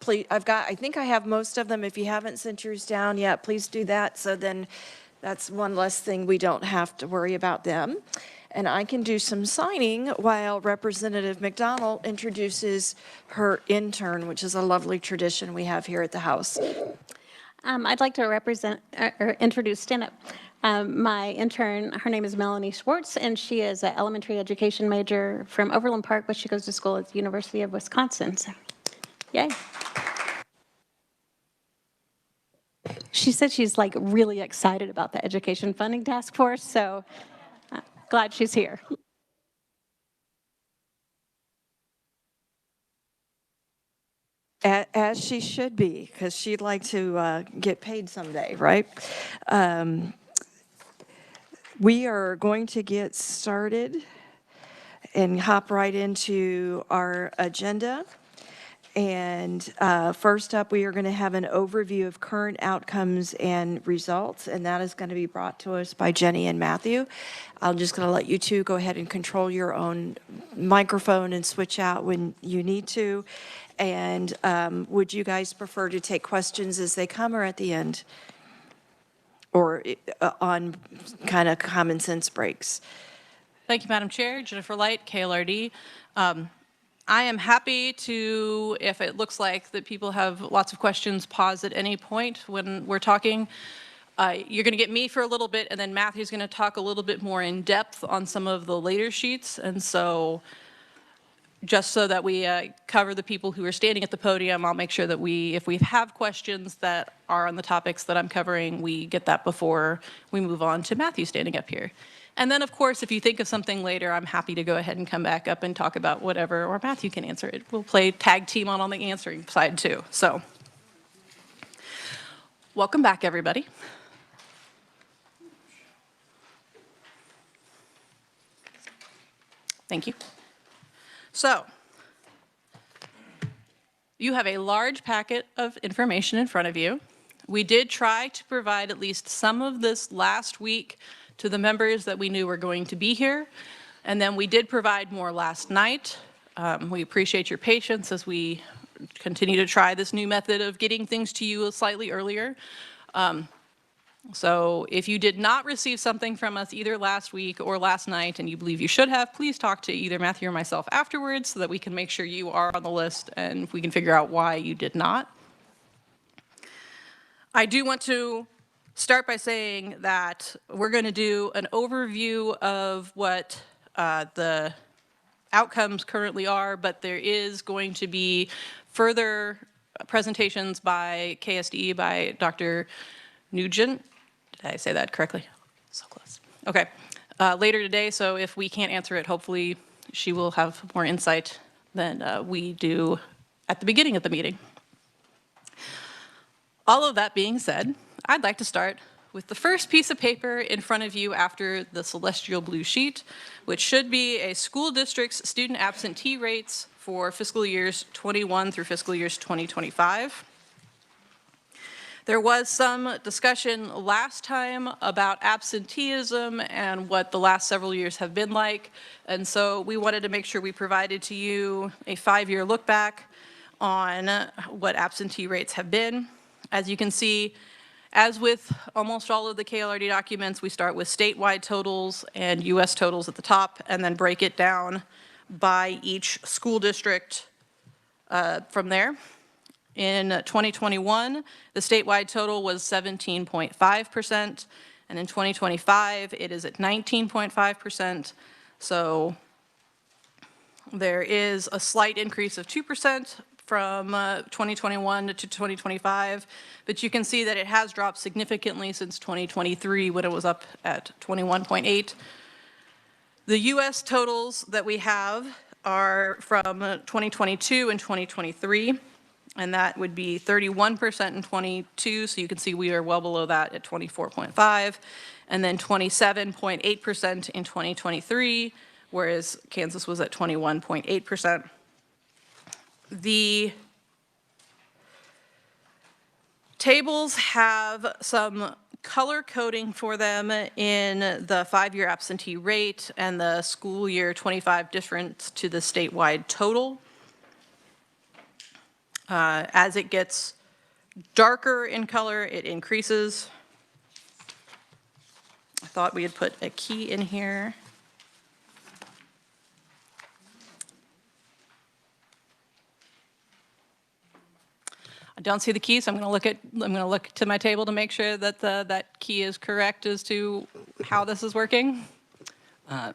please, I think I have most of them. If you haven't sent yours down yet, please do that. So then that's one less thing we don't have to worry about them. And I can do some signing while Representative McDonald introduces her intern, which is a lovely tradition we have here at the House. I'd like to introduce, stand up, my intern. Her name is Melanie Schwartz, and she is an elementary education major from Overland Park, but she goes to school at the University of Wisconsin. So, yay. She said she's like really excited about the Education Funding Task Force, so glad she's here. As she should be, because she'd like to get paid someday, right? We are going to get started and hop right into our agenda. And first up, we are going to have an overview of current outcomes and results, and that is going to be brought to us by Jenny and Matthew. I'm just going to let you two go ahead and control your own microphone and switch out when you need to. And would you guys prefer to take questions as they come or at the end? Or on kind of common sense breaks? Thank you, Madam Chair. Jennifer Light, KLRD. I am happy to, if it looks like that people have lots of questions, pause at any point when we're talking. You're going to get me for a little bit, and then Matthew's going to talk a little bit more in depth on some of the later sheets. And so just so that we cover the people who are standing at the podium, I'll make sure that if we have questions that are on the topics that I'm covering, we get that before we move on to Matthew standing up here. And then, of course, if you think of something later, I'm happy to go ahead and come back up and talk about whatever, or Matthew can answer it. We'll play tag team on the answering side, too. So, welcome back, everybody. Thank you. So, you have a large packet of information in front of you. We did try to provide at least some of this last week to the members that we knew were going to be here. And then we did provide more last night. We appreciate your patience as we continue to try this new method of getting things to you slightly earlier. So if you did not receive something from us either last week or last night and you believe you should have, please talk to either Matthew or myself afterwards so that we can make sure you are on the list and we can figure out why you did not. I do want to start by saying that we're going to do an overview of what the outcomes currently are, but there is going to be further presentations by KSDE by Dr. Nugent. Did I say that correctly? So close. Okay. Later today, so if we can't answer it, hopefully she will have more insight than we do at the beginning of the meeting. All of that being said, I'd like to start with the first piece of paper in front of you after the celestial blue sheet, which should be a school district's student absentee rates for fiscal years 21 through fiscal years 2025. There was some discussion last time about absenteeism and what the last several years have been like, and so we wanted to make sure we provided to you a 5-year look back on what absentee rates have been. As you can see, as with almost all of the KLRD documents, we start with statewide totals and US totals at the top, and then break it down by each school district from there. In 2021, the statewide total was 17.5%, and in 2025, it is at 19.5%. So there is a slight increase of 2% from 2021 to 2025, but you can see that it has dropped significantly since 2023 when it was up at 21.8. The US totals that we have are from 2022 and 2023, and that would be 31% in 22, so you can see we are well below that at 24.5, and then 27.8% in 2023, whereas Kansas was at 21.8%. The tables have some color coding for them in the 5-year absentee rate and the school year 25 difference to the statewide total. As it gets darker in color, it increases. I thought we had put a key in here. I don't see the key, so I'm going to look to my table to make sure that that key is correct as to how this is working.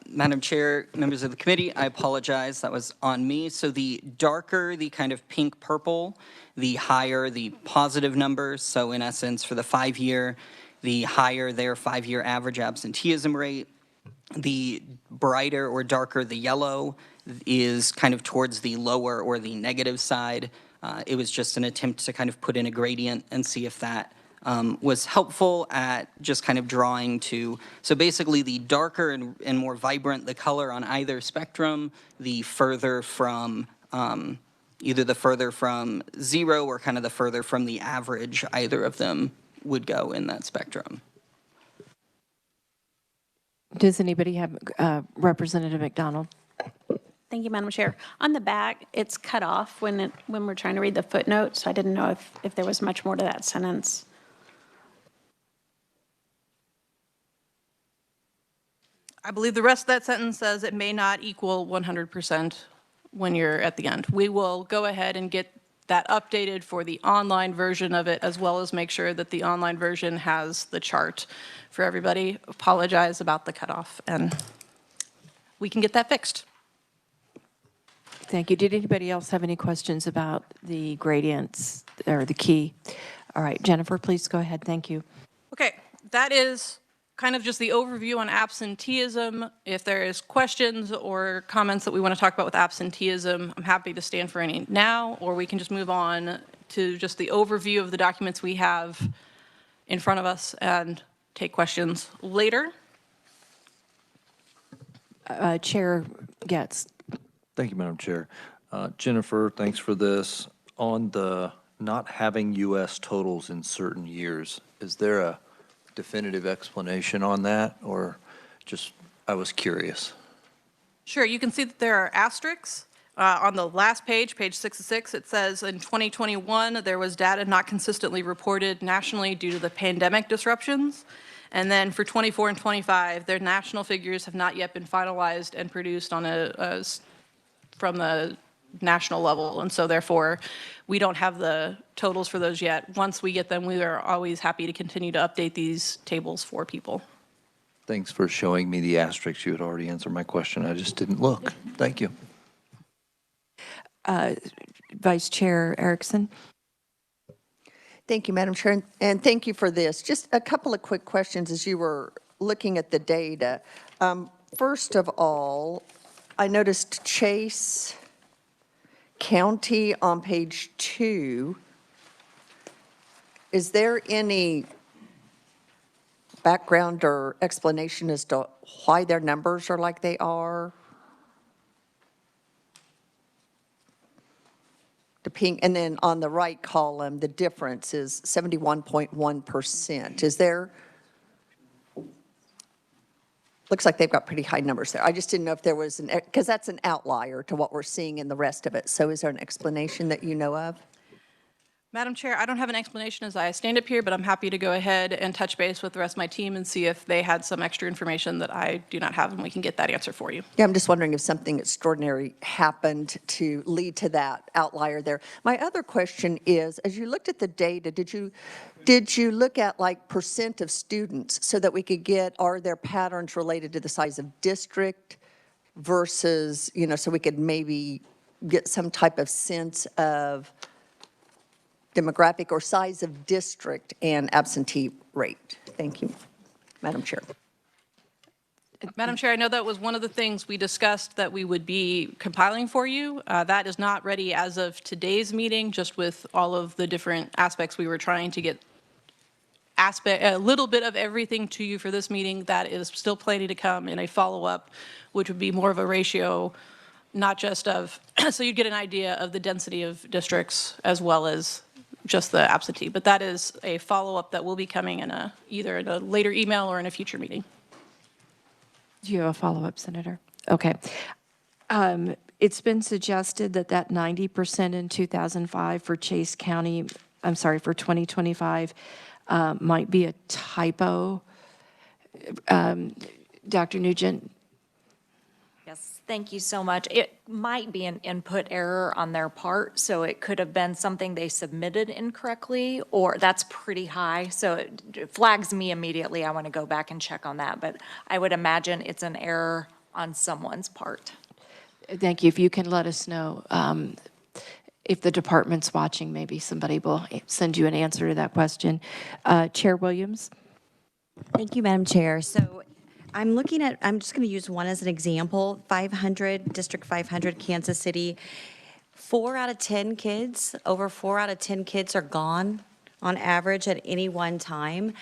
Madam Chair, members of the committee, I apologize. That was on me. So the darker the kind of pink purple, the higher the positive numbers. So in essence, for the 5-year, the higher their 5-year average absenteeism rate. The brighter or darker the yellow is kind of towards the lower or the negative side. It was just an attempt to kind of put in a gradient and see if that was helpful at just kind of drawing to, so basically the darker and more vibrant the color on either spectrum, the further from, either the further from 0 or kind of the further from the average either of them would go in that spectrum. Does anybody have Representative McDonald? Thank you, Madam Chair. On the back, it's cut off when we're trying to read the footnotes. I didn't know if there was much more to that sentence. I believe the rest of that sentence says it may not equal 100% when you're at the end. We will go ahead and get that updated for the online version of it, as well as make sure that the online version has the chart for everybody. Apologize about the cutoff, and we can get that fixed. Thank you. Did anybody else have any questions about the gradients or the key? All right, Jennifer, please go ahead. Thank you. Okay, that is kind of just the overview on absenteeism. If there is questions or comments that we want to talk about with absenteeism, I'm happy to stand for any now, or we can just move on to just the overview of the documents we have in front of us and take questions later. Chair Getz. Thank you, Madam Chair. Jennifer, thanks for this. On the not having U.S. totals in certain years, is there a definitive explanation on that, or just, I was curious? Sure, you can see that there are asterisks. On the last page, page 66, it says in 2021, there was data not consistently reported nationally due to the pandemic disruptions. And then for 24 and 25, their national figures have not yet been finalized and produced on from the national level. And so therefore, we don't have the totals for those yet. Once we get them, we are always happy to continue to update these tables for people. Thanks for showing me the asterisks. You had already answered my question. I just didn't look. Thank you. Vice Chair Erickson. Thank you, Madam Chair, and thank you for this. Just a couple of quick questions as you were looking at the data. First of all, I noticed Chase County on page 2. Is there any background or explanation as to why their numbers are like they are? The pink, and then on the right column, the difference is 71.1%. Is there, looks like they've got pretty high numbers there. I just didn't know if there was because that's an outlier to what we're seeing in the rest of it. So is there an explanation that you know of? Madam Chair, I don't have an explanation as I stand up here, but I'm happy to go ahead and touch base with the rest of my team and see if they had some extra information that I do not have, and we can get that answer for you. Yeah, I'm just wondering if something extraordinary happened to lead to that outlier there. My other question is, as you looked at the data, did you look at like percent of students so that we could get, are there patterns related to the size of district versus, you know, so we could maybe get some type of sense of demographic or size of district and absentee rate? Thank you, Madam Chair. Madam Chair, I know that was one of the things we discussed that we would be compiling for you. That is not ready as of today's meeting, just with all of the different aspects we were trying to get a little bit of everything to you for this meeting. That is still planning to come in a follow-up, which would be more of a ratio, not just of, so you'd get an idea of the density of districts as well as just the absentee. But that is a follow-up that will be coming in either in a later email or in a future meeting. Do you have a follow-up, Senator? Okay. It's been suggested that that 90% in 2005 for Chase County, I'm sorry, for 2025, might be a typo. Dr. Nugent? Yes, thank you so much. It might be an input error on their part, so it could have been something they submitted incorrectly, or that's pretty high, so it flags me immediately. I want to go back and check on that, but I would imagine it's an error on someone's part. Thank you. If you can let us know, if the department's watching, maybe somebody will send you an answer to that question. Chair Williams? Thank you, Madam Chair. So I'm looking at, I'm just going to use one as an example, 500, District 500, Kansas City. 4 out of 10 kids, over 4 out of 10 kids are gone on average at any one time.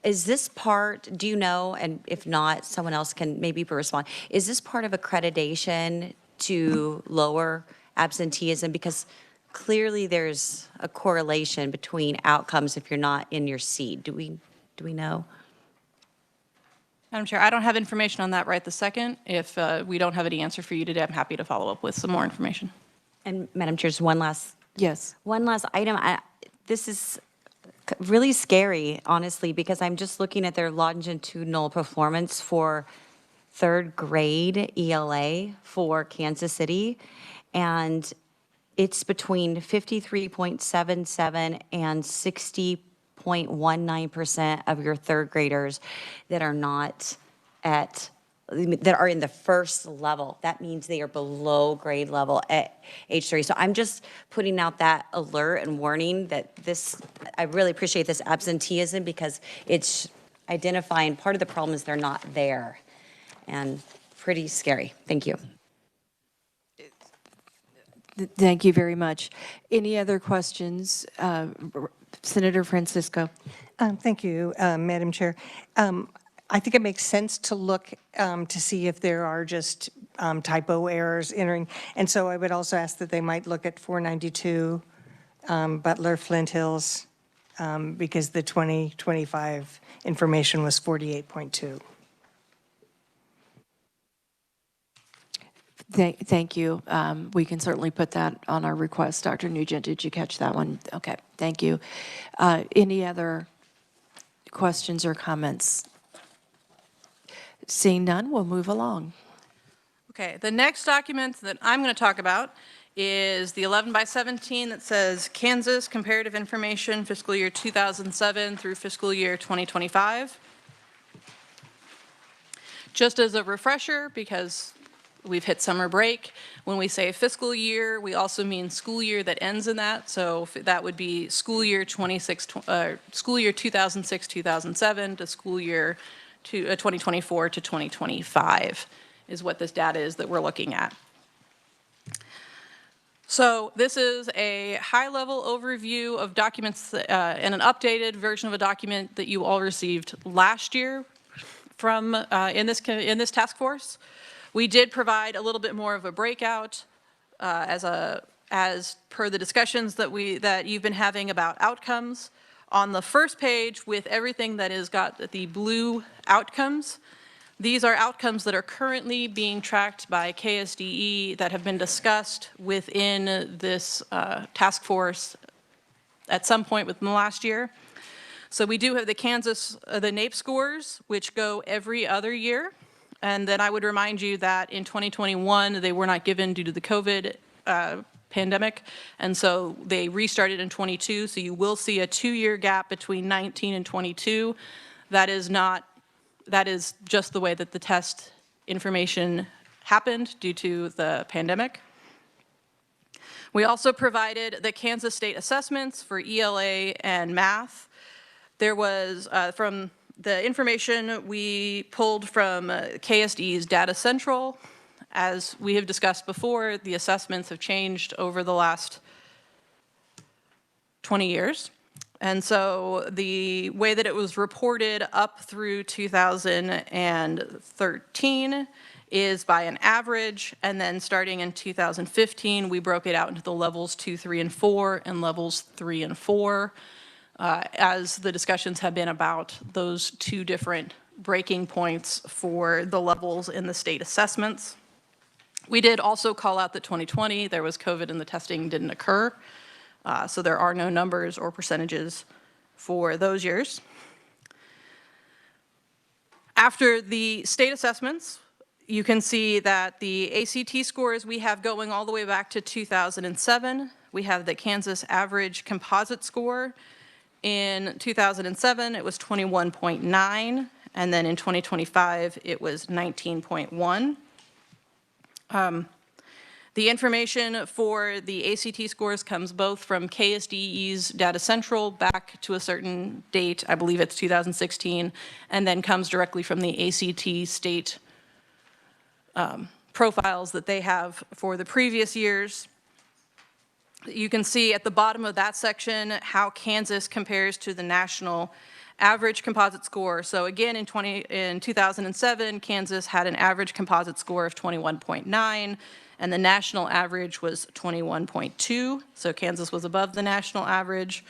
Is this part, do you know, and if not, someone else can maybe respond, is this part of accreditation to lower absenteeism? Because clearly there's a correlation between outcomes if you're not in your seat. Do we know? Madam Chair, I don't have information on that right this second. If we don't have any answer for you today, I'm happy to follow up with some more information. And Madam Chair, just one last Yes. item. This is really scary, honestly, because I'm just looking at their longitudinal performance for third grade ELA for Kansas City, and it's between 53.77 and 60.19% of your third graders that are not at, that are in the first level. That means they are below grade level at age 3. So I'm just putting out that alert and warning that this, I really appreciate this absenteeism because it's identifying part of the problem is they're not there. And pretty scary. Thank you. Thank you very much. Any other questions? Senator Francisco? Thank you, Madam Chair. I think it makes sense to look to see if there are just typo errors entering. And so I would also ask that they might look at 492 Butler Flint Hills because the 2025 information was 48.2. Thank you. We can certainly put that on our request. Dr. Nugent, did you catch that one? Okay, thank you. Any other questions or comments? Seeing none, we'll move along. Okay, the next document that I'm going to talk about is the 11/17 that says Kansas Comparative Information fiscal year 2007 through fiscal year 2025. Just as a refresher, because we've hit summer break, when we say fiscal year, we also mean school year that ends in that. So that would be school year 2006-2007 to school year 2024 to 2025 is what this data is that we're looking at. So this is a high-level overview of documents and an updated version of a document that you all received last year from in this task force. We did provide a little bit more of a breakout as per the discussions that you've been having about outcomes. On the first page with everything that has got the blue outcomes, these are outcomes that are currently being tracked by KSDE that have been discussed within this task force at some point within the last year. So we do have the Kansas, the NAEP scores, which go every other year. And then I would remind you that in 2021, they were not given due to the COVID pandemic. And so they restarted in 22. So you will see a 2-year gap between 19 and 22. That is just the way that the test information happened due to the pandemic. We also provided the Kansas State assessments for ELA and math. There was, from the information we pulled from KSD's Data Central. As we have discussed before, the assessments have changed over the last 20 years. And so the way that it was reported up through 2013 is by an average, and then starting in 2015, we broke it out into the levels 2, 3, and 4, and levels 3 and 4. As the discussions have been about those two different breaking points for the levels in the state assessments. We did also call out that 2020, there was COVID and the testing didn't occur. So there are no numbers or percentages for those years. After the state assessments, you can see that the ACT scores we have going all the way back to 2007. We have the Kansas average composite score. In 2007, it was 21.9, and then in 2025, it was 19.1. The information for the ACT scores comes both from KSDE's Data Central back to a certain date, I believe it's 2016, and then comes directly from the ACT state profiles that they have for the previous years. You can see at the bottom of that section how Kansas compares to the national average composite score. So again, in 2007, Kansas had an average composite score of 21.9, and the national average was 21.2. So Kansas was above the national average.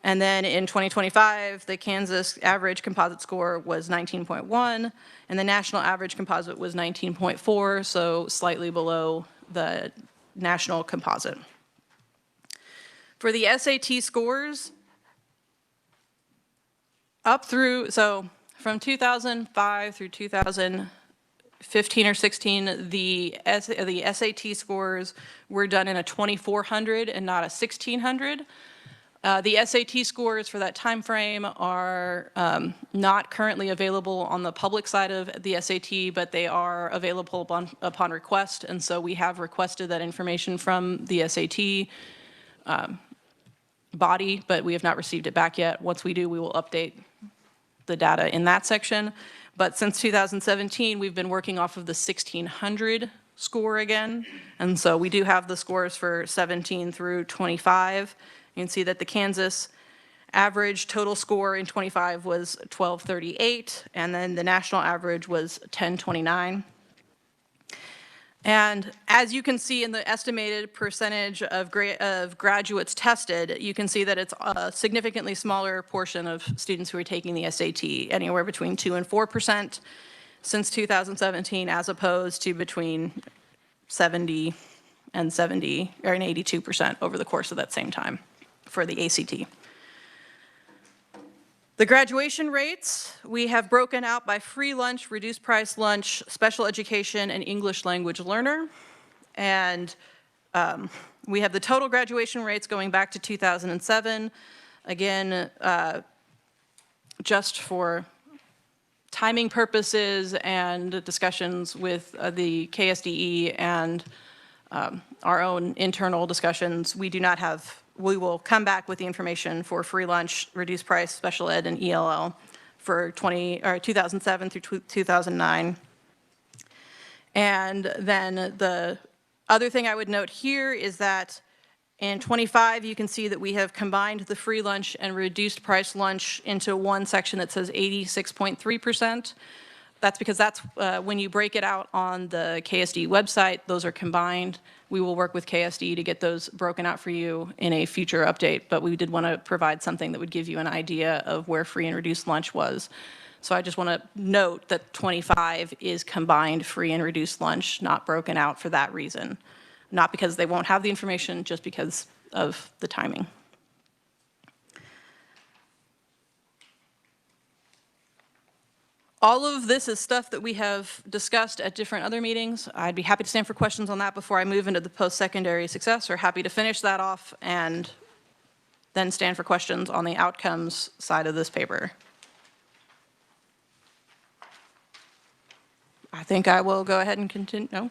And then in 2025, the Kansas average composite score was 19.1, and the national average composite was 19.4, so slightly below the national composite. For the SAT scores, up through, so from 2005 through 2015 or 16, the SAT scores were done in a 2400 and not a 1600. The SAT scores for that time frame are not currently available on the public side of the SAT, but they are available upon request, and so we have requested that information from the SAT body, but we have not received it back yet. Once we do, we will update the data in that section. But since 2017, we've been working off of the 1600 score again, and so we do have the scores for 17 through 25. You can see that the Kansas average total score in 25 was 1238, and then the national average was 1029. And as you can see in the estimated percentage of graduates tested, you can see that it's a significantly smaller portion of students who are taking the SAT, anywhere between 2% and 4% since 2017, as opposed to between 70 and 70 or an 82% over the course of that same time for the ACT. The graduation rates, we have broken out by free lunch, reduced price lunch, special education, and English language learner. And we have the total graduation rates going back to 2007. Again, just for timing purposes and discussions with the KSDE and our own internal discussions, we do not have. We will come back with the information for free lunch, reduced price, special ed, and ELL for 2007 through 2009. And then the other thing I would note here is that in 25, you can see that we have combined the free lunch and reduced price lunch into one section that says 86.3%. That's because that's when you break it out on the KSD website, those are combined. We will work with KSD to get those broken out for you in a future update, but we did want to provide something that would give you an idea of where free and reduced lunch was. So I just want to note that 25 is combined free and reduced lunch, not broken out for that reason. Not because they won't have the information, just because of the timing. All of this is stuff that we have discussed at different other meetings. I'd be happy to stand for questions on that before I move into the post-secondary success, or happy to finish that off and then stand for questions on the outcomes side of this paper. I think I will go ahead and continue. No?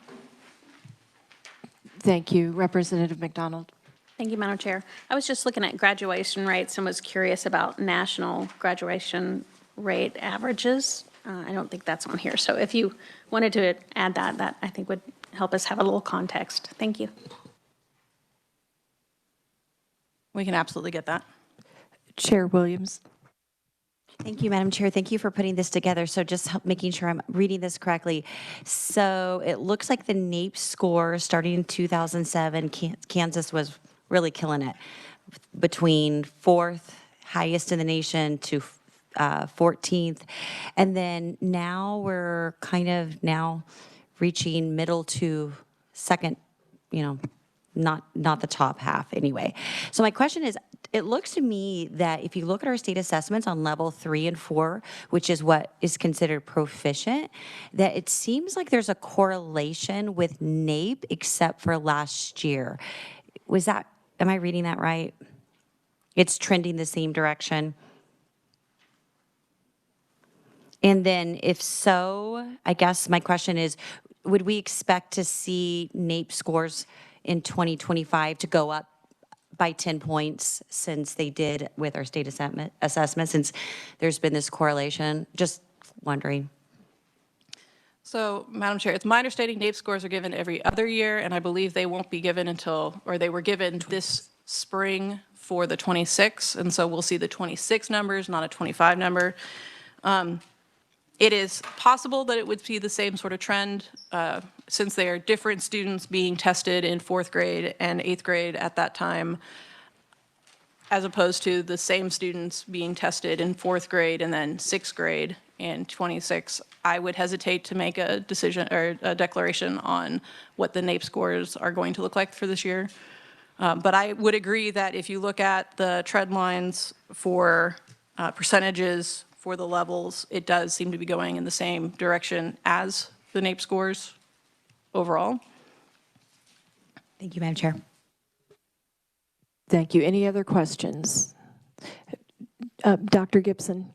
Thank you. Representative McDonald. Thank you, Madam Chair. I was just looking at graduation rates and was curious about national graduation rate averages. I don't think that's on here. So if you wanted to add that, that I think would help us have a little context. Thank you. We can absolutely get that. Chair Williams. Thank you, Madam Chair. Thank you for putting this together. So just making sure I'm reading this correctly. So it looks like the NAEP score starting in 2007, Kansas was really killing it, between 4th highest in the nation to 14th. And then now we're kind of now reaching middle to second, not the top half anyway. So my question is, it looks to me that if you look at our state assessments on level 3 and 4, which is what is considered proficient, that it seems like there's a correlation with NAEP except for last year. Am I reading that right? It's trending the same direction. And then if so, I guess my question is, would we expect to see NAEP scores in 2025 to go up by 10 points since they did with our state assessment, since there's been this correlation? Just wondering. So, Madam Chair, it's my understanding NAEP scores are given every other year, and I believe they won't be given until, or they were given this spring for the 26, and so we'll see the 26 numbers, not a 25 number. It is possible that it would be the same sort of trend since they are different students being tested in 4th grade and 8th grade at that time, as opposed to the same students being tested in 4th grade and then 6th grade in 26. I would hesitate to make a decision or a declaration on what the NAEP scores are going to look like for this year. But I would agree that if you look at the trend lines for percentages for the levels, it does seem to be going in the same direction as the NAEP scores overall. Thank you, Madam Chair. Thank you. Any other questions? Dr. Gibson?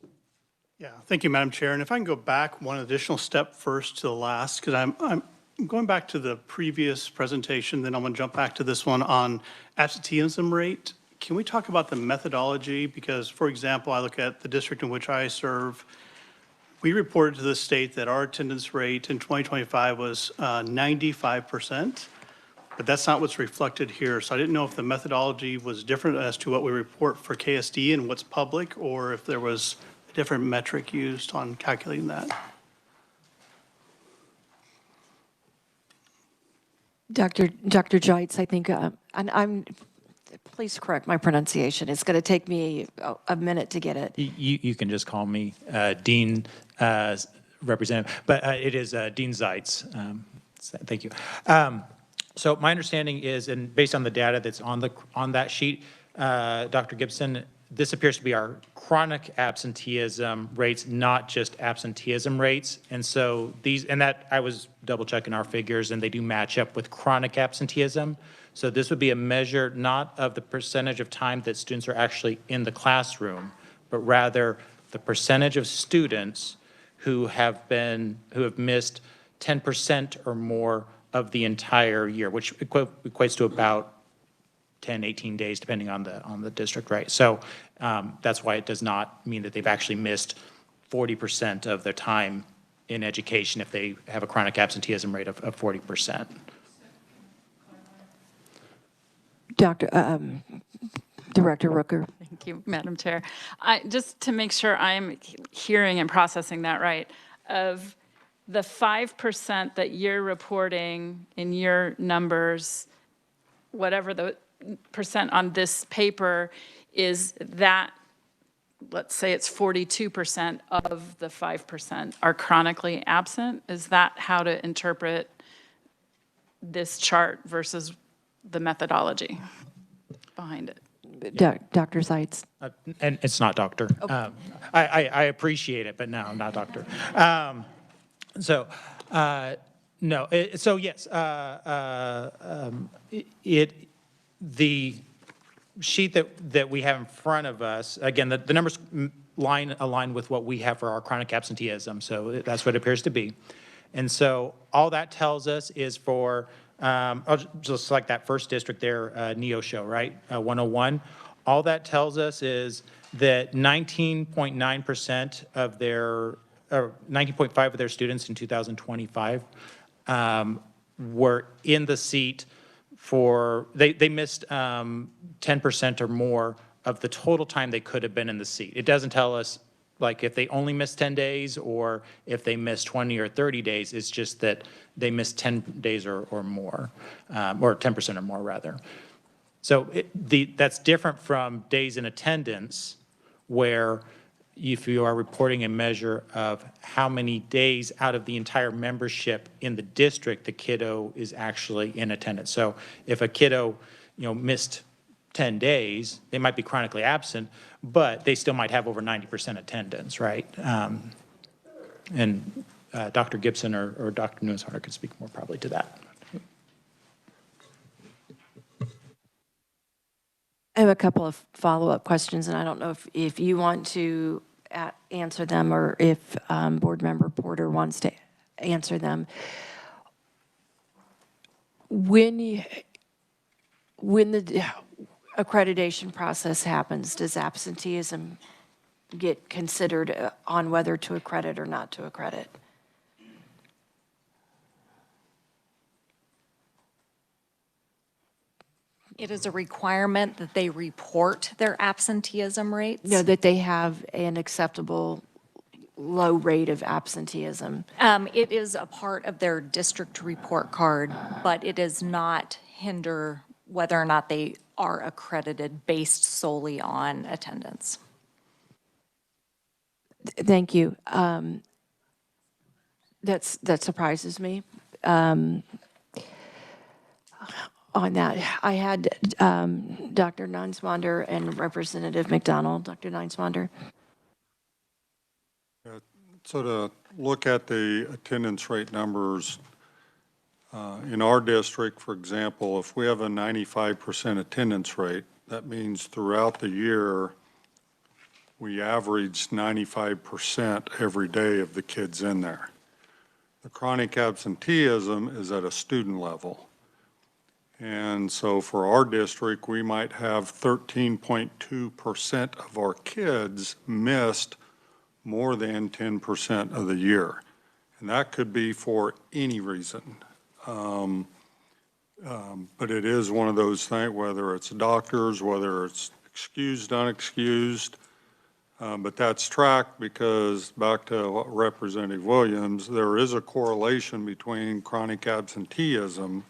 Yeah, thank you, Madam Chair. And if I can go back one additional step first to the last, because I'm going back to the previous presentation, then I'm going to jump back to this one on absenteeism rate. Can we talk about the methodology? Because, for example, I look at the district in which I serve. We reported to the state that our attendance rate in 2025 was 95%, but that's not what's reflected here. So I didn't know if the methodology was different as to what we report for KSD and what's public, or if there was a different metric used on calculating that. Dr. Jeitz, I think, and please correct my pronunciation. It's going to take me a minute to get it. You can just call me Dean Representative, but it is Dean Zeitz. Thank you. So my understanding is, and based on the data that's on that sheet, Dr. Gibson, this appears to be our chronic absenteeism rates, not just absenteeism rates. And so that I was double checking our figures, and they do match up with chronic absenteeism. So this would be a measure not of the percentage of time that students are actually in the classroom, but rather the percentage of students who have missed 10% or more of the entire year, which equates to about 10, 18 days, depending on the district, right? So that's why it does not mean that they've actually missed 40% of their time in education if they have a chronic absenteeism rate of 40%. Director Rooker. Thank you, Madam Chair. Just to make sure I'm hearing and processing that right, of the 5% that you're reporting in your numbers, whatever the percent on this paper is, that, let's say it's 42% of the 5% are chronically absent. Is that how to interpret this chart versus the methodology behind it? Dr. Zeitz. And it's not doctor. Okay. I appreciate it, but no, I'm not doctor. No. So yes, the sheet that we have in front of us, again, the numbers align with what we have for our chronic absenteeism. So that's what it appears to be. And so all that tells us is for, I'll just select that first district there, Neosho, right? 101. All that tells us is that 19.9% of their, or 19.5% of their students in 2025 were in the seat for, they missed 10% or more of the total time they could have been in the seat. It doesn't tell us like if they only missed 10 days or if they missed 20 or 30 days. It's just that they missed 10 days or more, or 10% or more rather. So that's different from days in attendance where if you are reporting a measure of how many days out of the entire membership in the district the kiddo is actually in attendance. So if a kiddo, missed 10 days, they might be chronically absent, but they still might have over 90% attendance, right? And Dr. Gibson or Dr. Newishorner could speak more probably to that. I have a couple of follow-up questions, and I don't know if you want to answer them or if Board Member Porter wants to answer them. When the accreditation process happens, does absenteeism get considered on whether to accredit or not to accredit? It is a requirement that they report their absenteeism rates. No, that they have an acceptable low rate of absenteeism. It is a part of their district report card, but it does not hinder whether or not they are accredited based solely on attendance. Thank you. That surprises me. On that, I had Dr. Neinswander and Representative McDonald. Dr. Neinswander. So to look at the attendance rate numbers, in our district, for example, if we have a 95% attendance rate, that means throughout the year, we average 95% every day of the kids in there. The chronic absenteeism is at a student level. And so for our district, we might have 13.2% of our kids missed more than 10% of the year. And that could be for any reason. But it is one of those things, whether it's doctors, whether it's excused, unexcused, but that's tracked because, back to what Representative Williams, there is a correlation between chronic absenteeism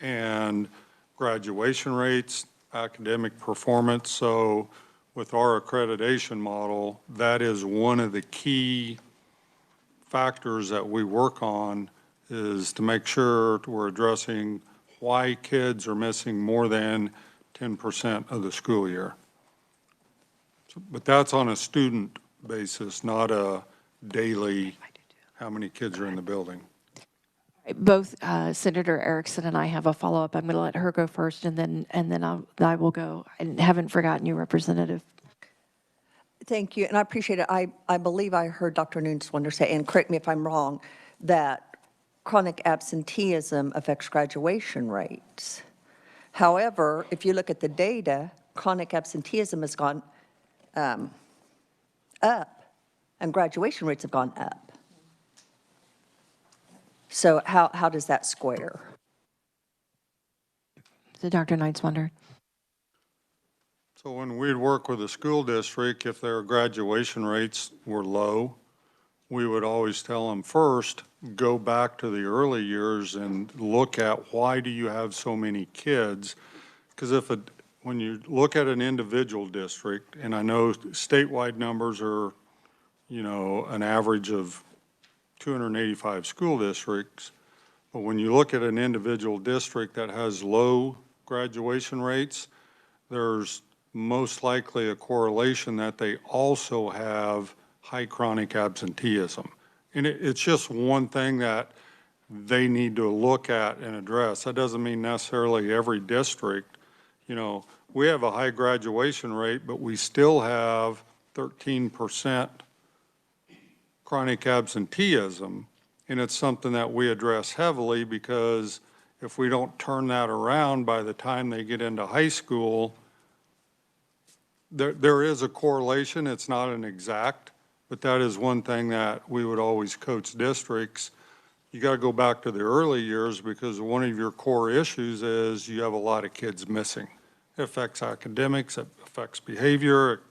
and graduation rates, academic performance. So with our accreditation model, that is one of the key factors that we work on, is to make sure we're addressing why kids are missing more than 10% of the school year. But that's on a student basis, not a daily, how many kids are in the building. Both Senator Erickson and I have a follow-up. I'm going to let her go first, and then I will go. I haven't forgotten you, Representative. Thank you, and I appreciate it. I believe I heard Dr. Newenswander say, and correct me if I'm wrong, that chronic absenteeism affects graduation rates. However, if you look at the data, chronic absenteeism has gone up, and graduation rates have gone up. So how does that square? So Dr. Neinswander. So when we'd work with a school district, if their graduation rates were low, we would always tell them first, go back to the early years and look at why do you have so many kids? Because when you look at an individual district, and I know statewide numbers are, an average of 285 school districts, but when you look at an individual district that has low graduation rates, there's most likely a correlation that they also have high chronic absenteeism. And it's just one thing that they need to look at and address. That doesn't mean necessarily every district. We have a high graduation rate, but we still have 13% chronic absenteeism, and it's something that we address heavily, because if we don't turn that around by the time they get into high school, there is a correlation. It's not an exact, but that is one thing that we would always coach districts. You got to go back to the early years, because one of your core issues is you have a lot of kids missing. It affects academics, it affects behavior,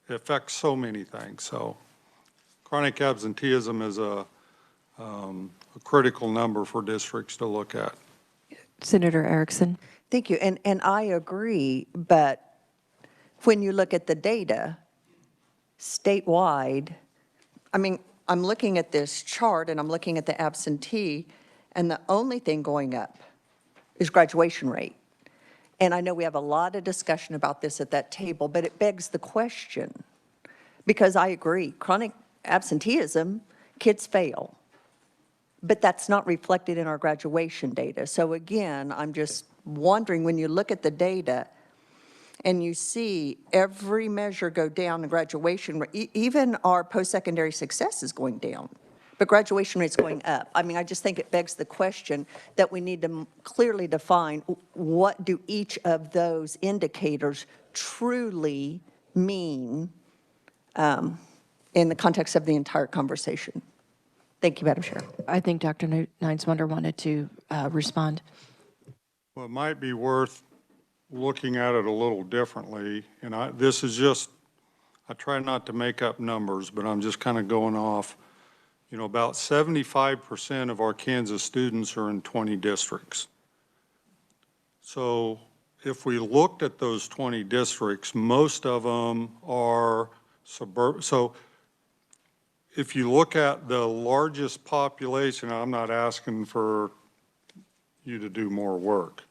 it affects so many things. So chronic absenteeism is a critical number for districts to look at. Senator Erickson. Thank you, and I agree, but when you look at the data, statewide, I mean, I'm looking at this chart and I'm looking at the absentee, and the only thing going up is graduation rate. And I know we have a lot of discussion about this at that table, but it begs the question, because I agree, chronic absenteeism, kids fail. But that's not reflected in our graduation data. So again, I'm just wondering, when you look at the data and you see every measure go down in graduation, even our post-secondary success is going down, but graduation rate's going up. I mean, I just think it begs the question that we need to clearly define what do each of those indicators truly mean in the context of the entire conversation. Thank you, Madam Chair. I think Dr. Neinswander wanted to respond. Well, it might be worth looking at it a little differently, and this is just, I try not to make up numbers, but I'm just kind of going off, about 75% of our Kansas students are in 20 districts. So if we looked at those 20 districts, most of them are suburban. So if you look at the largest population, I'm not asking for you to do more work,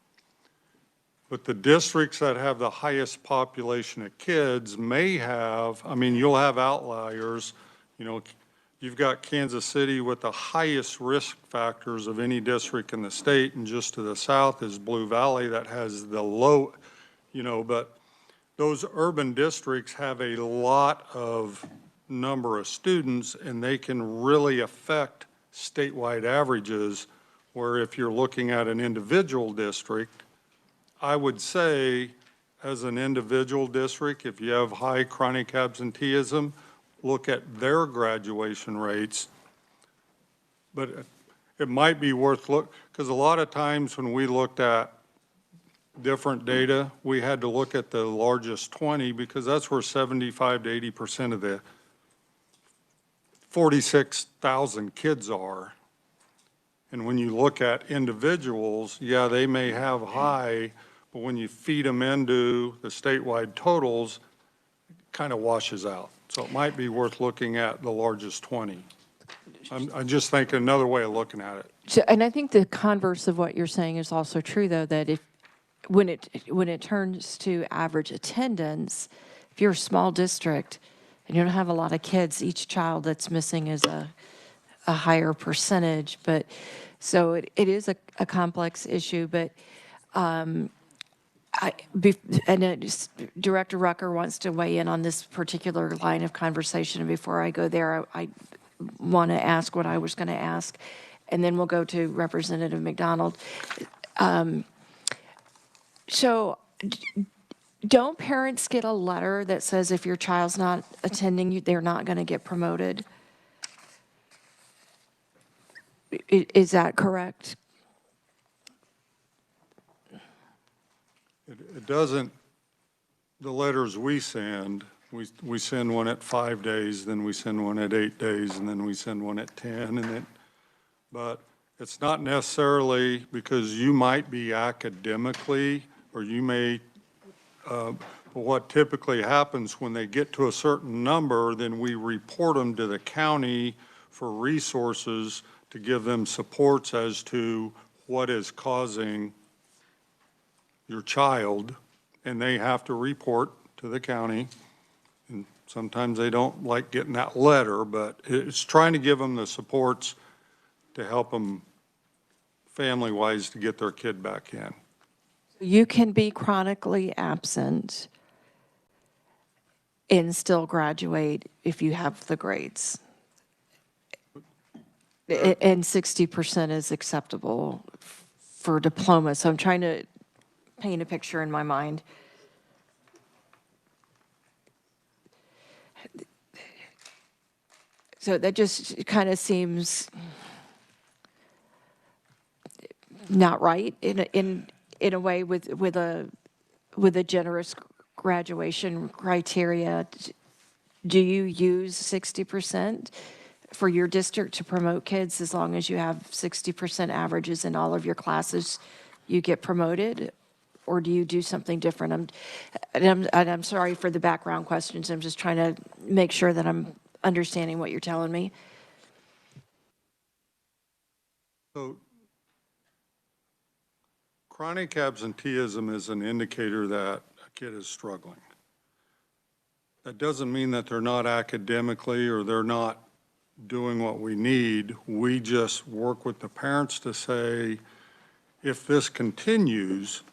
but the districts that have the highest population of kids may have, I mean, you'll have outliers. You've got Kansas City with the highest risk factors of any district in the state, and just to the south is Blue Valley that has the low, but those urban districts have a lot of number of students, and they can really affect statewide averages, where if you're looking at an individual district, I would say as an individual district, if you have high chronic absenteeism, look at their graduation rates. But it might be worth because a lot of times when we looked at different data, we had to look at the largest 20 because that's where 75 to 80% of the 46,000 kids are. And when you look at individuals, yeah, they may have high, but when you feed them into the statewide totals, it kind of washes out. So it might be worth looking at the largest 20. I just think another way of looking at it. So, and I think the converse of what you're saying is also true, though, that when it turns to average attendance, if you're a small district and you don't have a lot of kids, each child that's missing is a higher percentage. But so it is a complex issue. But Director Rucker wants to weigh in on this particular line of conversation. And before I go there, I want to ask what I was going to ask, and then we'll go to Representative McDonald. So don't parents get a letter that says if your child's not attending, they're not going to get promoted? Is that correct? It doesn't, the letters we send, we send one at 5 days, then we send one at 8 days, and then we send one at 10, but it's not necessarily because you might be academically, or you may, what typically happens when they get to a certain number, then we report them to the county for resources to give them supports as to what is causing your child, and they have to report to the county. And sometimes they don't like getting that letter, but it's trying to give them the supports to help them family-wise to get their kid back in. You can be chronically absent and still graduate if you have the grades. And 60% is acceptable for diploma. So I'm trying to paint a picture in my mind. So that just kind of seems not right in a way with a generous graduation criteria. Do you use 60% for your district to promote kids? As long as you have 60% averages in all of your classes, you get promoted? Or do you do something different? I'm sorry for the background questions. I'm just trying to make sure that I'm understanding what you're telling me. So chronic absenteeism is an indicator that a kid is struggling. That doesn't mean that they're not academically or they're not doing what we need. We just work with the parents to say, if this continues,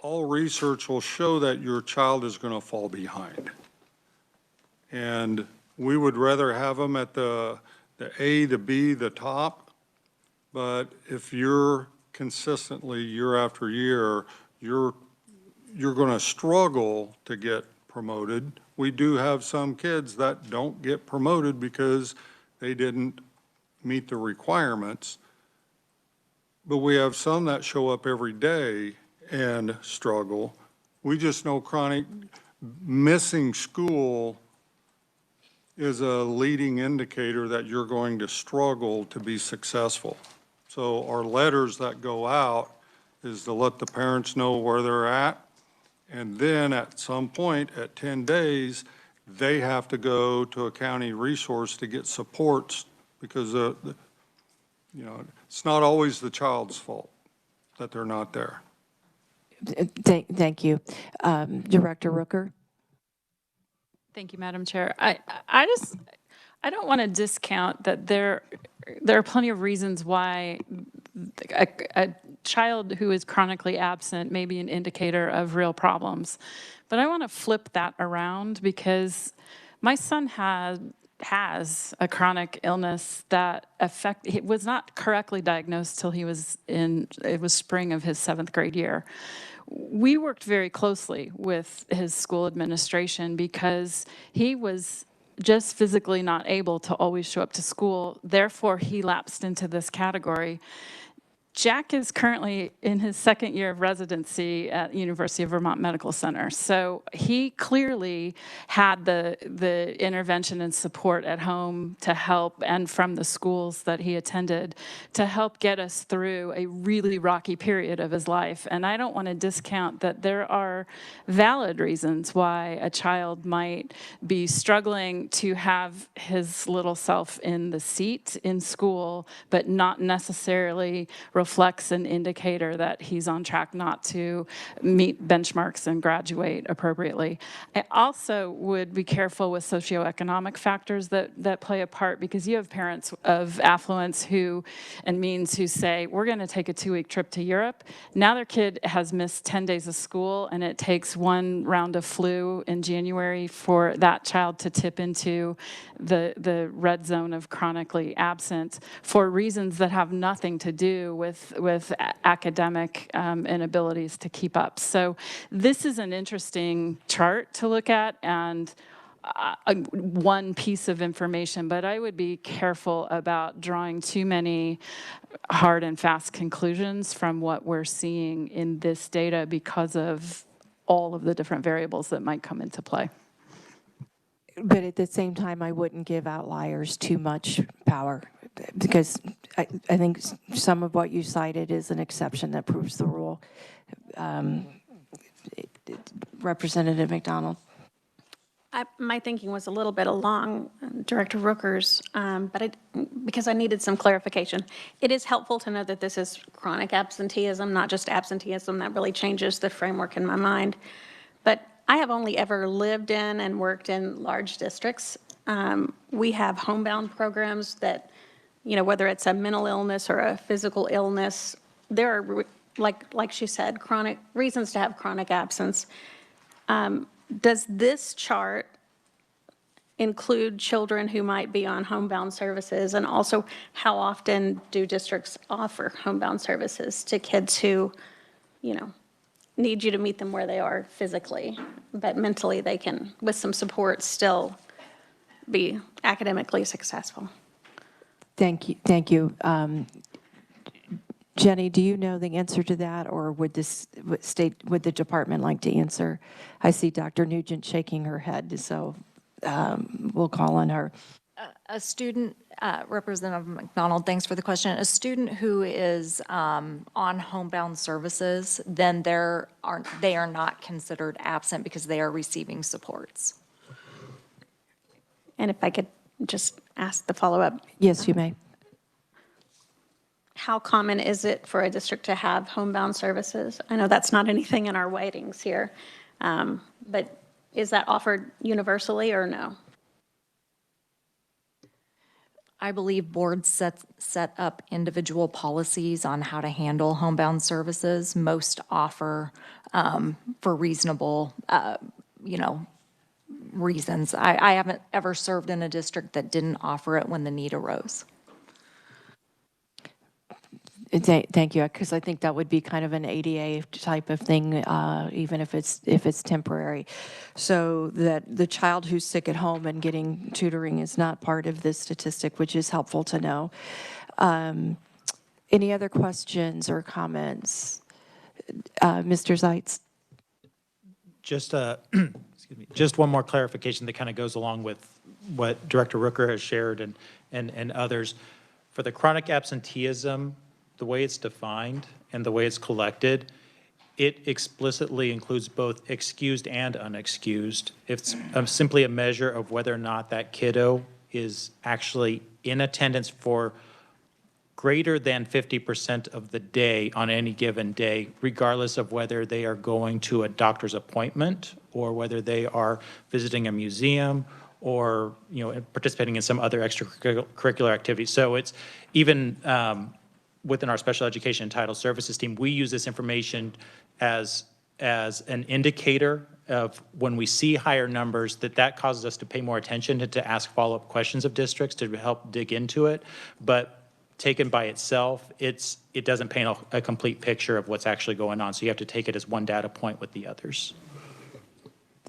all research will show that your child is going to fall behind. And we would rather have them at the A, the B, the top. But if you're consistently year after year, you're going to struggle to get promoted. We do have some kids that don't get promoted because they didn't meet the requirements. But we have some that show up every day and struggle. We just know chronic missing school is a leading indicator that you're going to struggle to be successful. So our letters that go out is to let the parents know where they're at. And then at some point at 10 days, they have to go to a county resource to get supports because, it's not always the child's fault that they're not there. Thank you. Director Rooker? Thank you, Madam Chair. I don't want to discount that there are plenty of reasons why a child who is chronically absent may be an indicator of real problems. But I want to flip that around because my son has a chronic illness that it was not correctly diagnosed till it was spring of his 7th grade year. We worked very closely with his school administration because he was just physically not able to always show up to school. Therefore, he lapsed into this category. Jack is currently in his 2nd year of residency at University of Vermont Medical Center. So he clearly had the intervention and support at home to help, and from the schools that he attended, to help get us through a really rocky period of his life. And I don't want to discount that there are valid reasons why a child might be struggling to have his little self in the seat in school, but not necessarily reflects an indicator that he's on track not to meet benchmarks and graduate appropriately. I also would be careful with socioeconomic factors that play a part, because you have parents of affluence who say, we're going to take a 2-week trip to Europe. Now their kid has missed 10 days of school, and it takes 1 round of flu in January for that child to tip into the red zone of chronically absent for reasons that have nothing to do with academic inabilities to keep up. So this is an interesting chart to look at and one piece of information, but I would be careful about drawing too many hard and fast conclusions from what we're seeing in this data because of all of the different variables that might come into play. But at the same time, I wouldn't give outliers too much power, because I think some of what you cited is an exception that proves the rule. Representative McDonald. My thinking was a little bit along Director Rooker's, because I needed some clarification. It is helpful to know that this is chronic absenteeism, not just absenteeism. That really changes the framework in my mind. But I have only ever lived in and worked in large districts. We have homebound programs that, whether it's a mental illness or a physical illness, there are, like she said, chronic reasons to have chronic absence. Does this chart include children who might be on homebound services? And also, how often do districts offer homebound services to kids who, need you to meet them where they are physically, but mentally they can, with some support, still be academically successful? Thank you. Jenny, do you know the answer to that, or would the department like to answer? I see Dr. Nugent shaking her head, so we'll call on her. A student, Representative McDonald, thanks for the question. A student who is on homebound services, then they are not considered absent because they are receiving supports. And if I could just ask the follow-up, Yes, you may. how common is it for a district to have homebound services? I know that's not anything in our weightings here, but is that offered universally or no? I believe boards set up individual policies on how to handle homebound services. Most offer for reasonable, reasons. I haven't ever served in a district that didn't offer it when the need arose. Thank you, because I think that would be kind of an ADA type of thing, even if it's temporary. So that the child who's sick at home and getting tutoring is not part of this statistic, which is helpful to know. Any other questions or comments? Mr. Zeitz? Just, excuse me, just one more clarification that kind of goes along with what Director Rooker has shared and others. For the chronic absenteeism, the way it's defined and the way it's collected, it explicitly includes both excused and unexcused. It's simply a measure of whether or not that kiddo is actually in attendance for greater than 50% of the day on any given day, regardless of whether they are going to a doctor's appointment or whether they are visiting a museum or participating in some other extracurricular activity. So it's even within our special education and title services team, we use this information as an indicator of when we see higher numbers, that causes us to pay more attention to ask follow-up questions of districts to help dig into it. But taken by itself, it doesn't paint a complete picture of what's actually going on. So you have to take it as one data point with the others.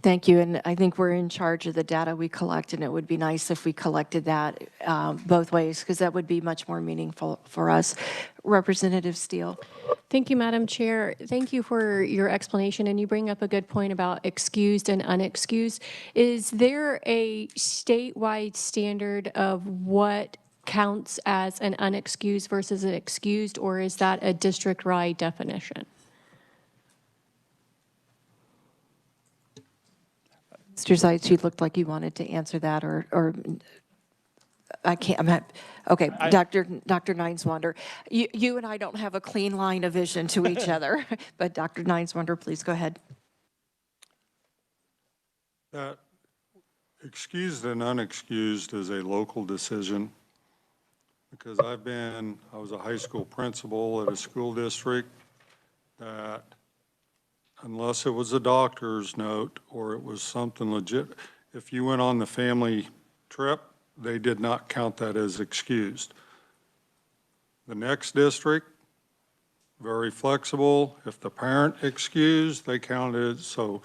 Thank you, and I think we're in charge of the data we collect, and it would be nice if we collected that both ways, because that would be much more meaningful for us. Representative Steele. Thank you, Madam Chair. Thank you for your explanation, and you bring up a good point about excused and unexcused. Is there a statewide standard of what counts as an unexcused versus an excused, or is that a district-wide definition? Mr. Zeitz, you looked like you wanted to answer that, or I can't, I'm not, okay, Dr. Nineswander. You and I don't have a clean line of vision to each other, but Dr. Nineswander, please go ahead. That excused and unexcused is a local decision, because I was a high school principal at a school district that, unless it was a doctor's note or it was something legit, if you went on the family trip, they did not count that as excused. The next district, very flexible. If the parent excused, they counted. So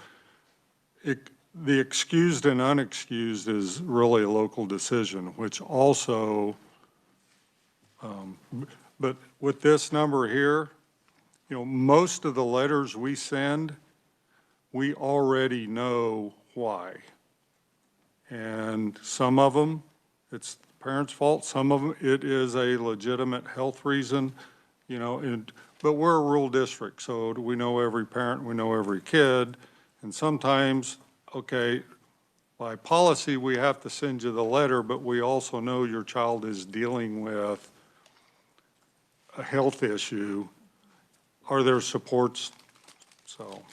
the excused and unexcused is really a local decision, which also, but with this number here, most of the letters we send, we already know why. And some of them, it's the parent's fault. Some of them, it is a legitimate health reason, but we're a rural district, so we know every parent, we know every kid. And sometimes, okay, by policy, we have to send you the letter, but we also know your child is dealing with a health issue. Are there supports? So.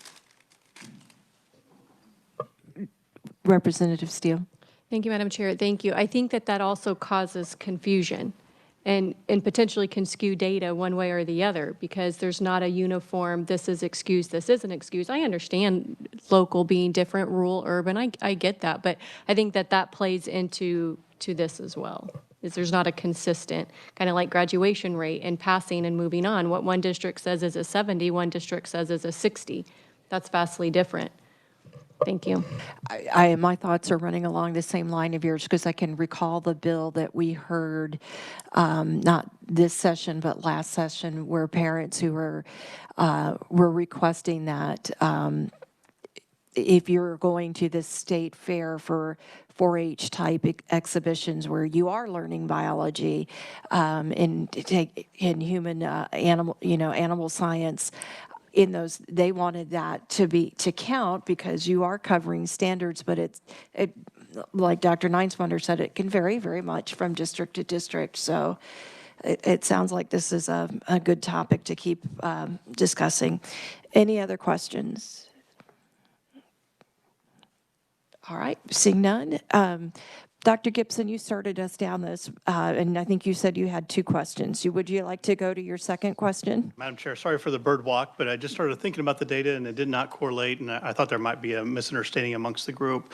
Representative Steele. Thank you, Madam Chair. Thank you. I think that also causes confusion and potentially can skew data one way or the other, because there's not a uniform, this is excused, this isn't excused. I understand local being different, rural, urban. I get that, but I think that plays into this as well. There's not a consistent, kind of like graduation rate and passing and moving on. What one district says is a 70, one district says is a 60. That's vastly different. Thank you. My thoughts are running along the same line of yours, because I can recall the bill that we heard, not this session, but last session, where parents who were requesting that if you're going to the state fair for 4-H type exhibitions where you are learning biology and in human animal, animal science, in those, they wanted that to count because you are covering standards, but it like Dr. Nineswander said, it can vary very much from district to district. So it sounds like this is a good topic to keep discussing. Any other questions? All right, seeing none. Dr. Gibson, you started us down this, and I think you said you had 2 questions. Would you like to go to your second question? Madam Chair, sorry for the bird walk, but I just started thinking about the data and it did not correlate, and I thought there might be a misunderstanding amongst the group.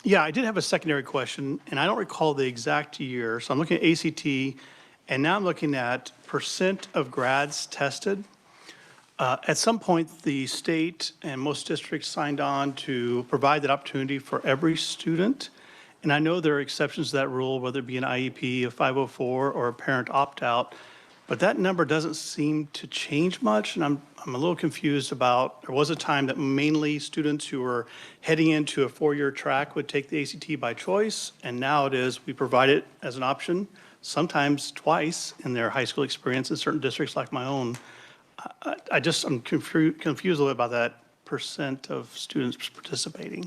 Yeah, I did have a secondary question, and I don't recall the exact year. So I'm looking at ACT, and now I'm looking at % of grads tested. At some point, the state and most districts signed on to provide that opportunity for every student. And I know there are exceptions to that rule, whether it be an IEP, a 504, or a parent opt-out. But that number doesn't seem to change much, and I'm a little confused about, there was a time that mainly students who were heading into a 4-year track would take the ACT by choice, and now it is we provide it as an option, sometimes twice in their high school experience in certain districts like my own. I'm confused a little about that % of students participating.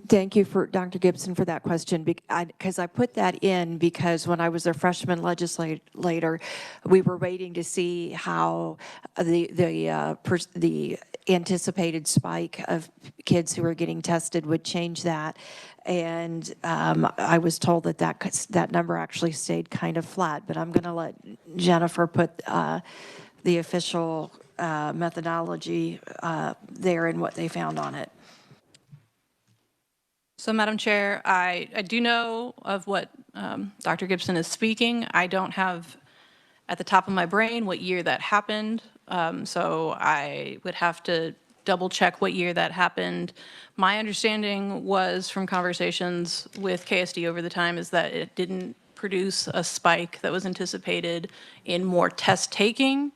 Thank you for Dr. Gibson for that question, because I put that in because when I was a freshman legislator, we were waiting to see how the anticipated spike of kids who were getting tested would change that. And I was told that number actually stayed kind of flat, but I'm going to let Jennifer put the official methodology there and what they found on it. So, Madam Chair, I do know of what Dr. Gibson is speaking. I don't have at the top of my brain what year that happened, so I would have to double check what year that happened. My understanding was from conversations with KSD over the time is that it didn't produce a spike that was anticipated in more test taking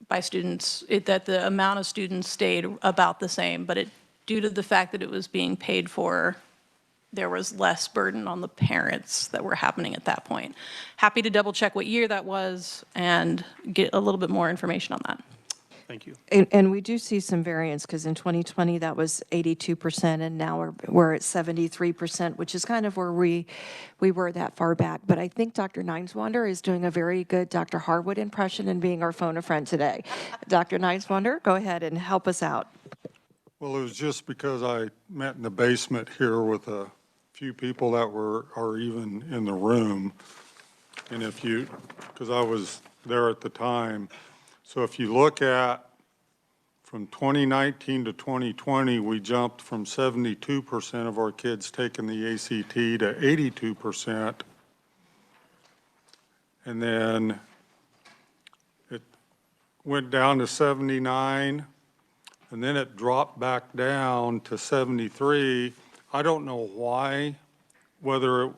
by students, that the amount of students stayed about the same, but due to the fact that it was being paid for, there was less burden on the parents that were happening at that point. Happy to double check what year that was and get a little bit more information on that. Thank you. And we do see some variance because in 2020 that was 82%, and now we're at 73%, which is kind of where we were that far back. But I think Dr. Nineswander is doing a very good Dr. Harwood impression and being our phone a friend today. Dr. Nineswander, go ahead and help us out. Well, it was just because I met in the basement here with a few people that are even in the room. And because I was there at the time. So if you look at from 2019 to 2020, we jumped from 72% of our kids taking the ACT to 82%. And then it went down to 79, and then it dropped back down to 73. I don't know why, whether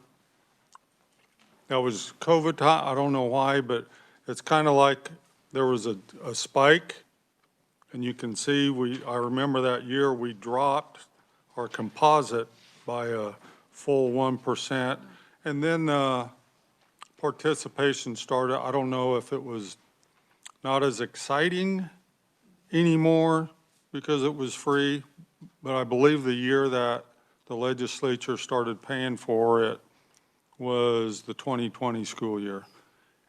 that was COVID time, I don't know why, but it's kind of like there was a spike, and you can see I remember that year we dropped our composite by a full 1%, and then participation started. I don't know if it was not as exciting anymore because it was free, but I believe the year that the legislature started paying for it was the 2020 school year.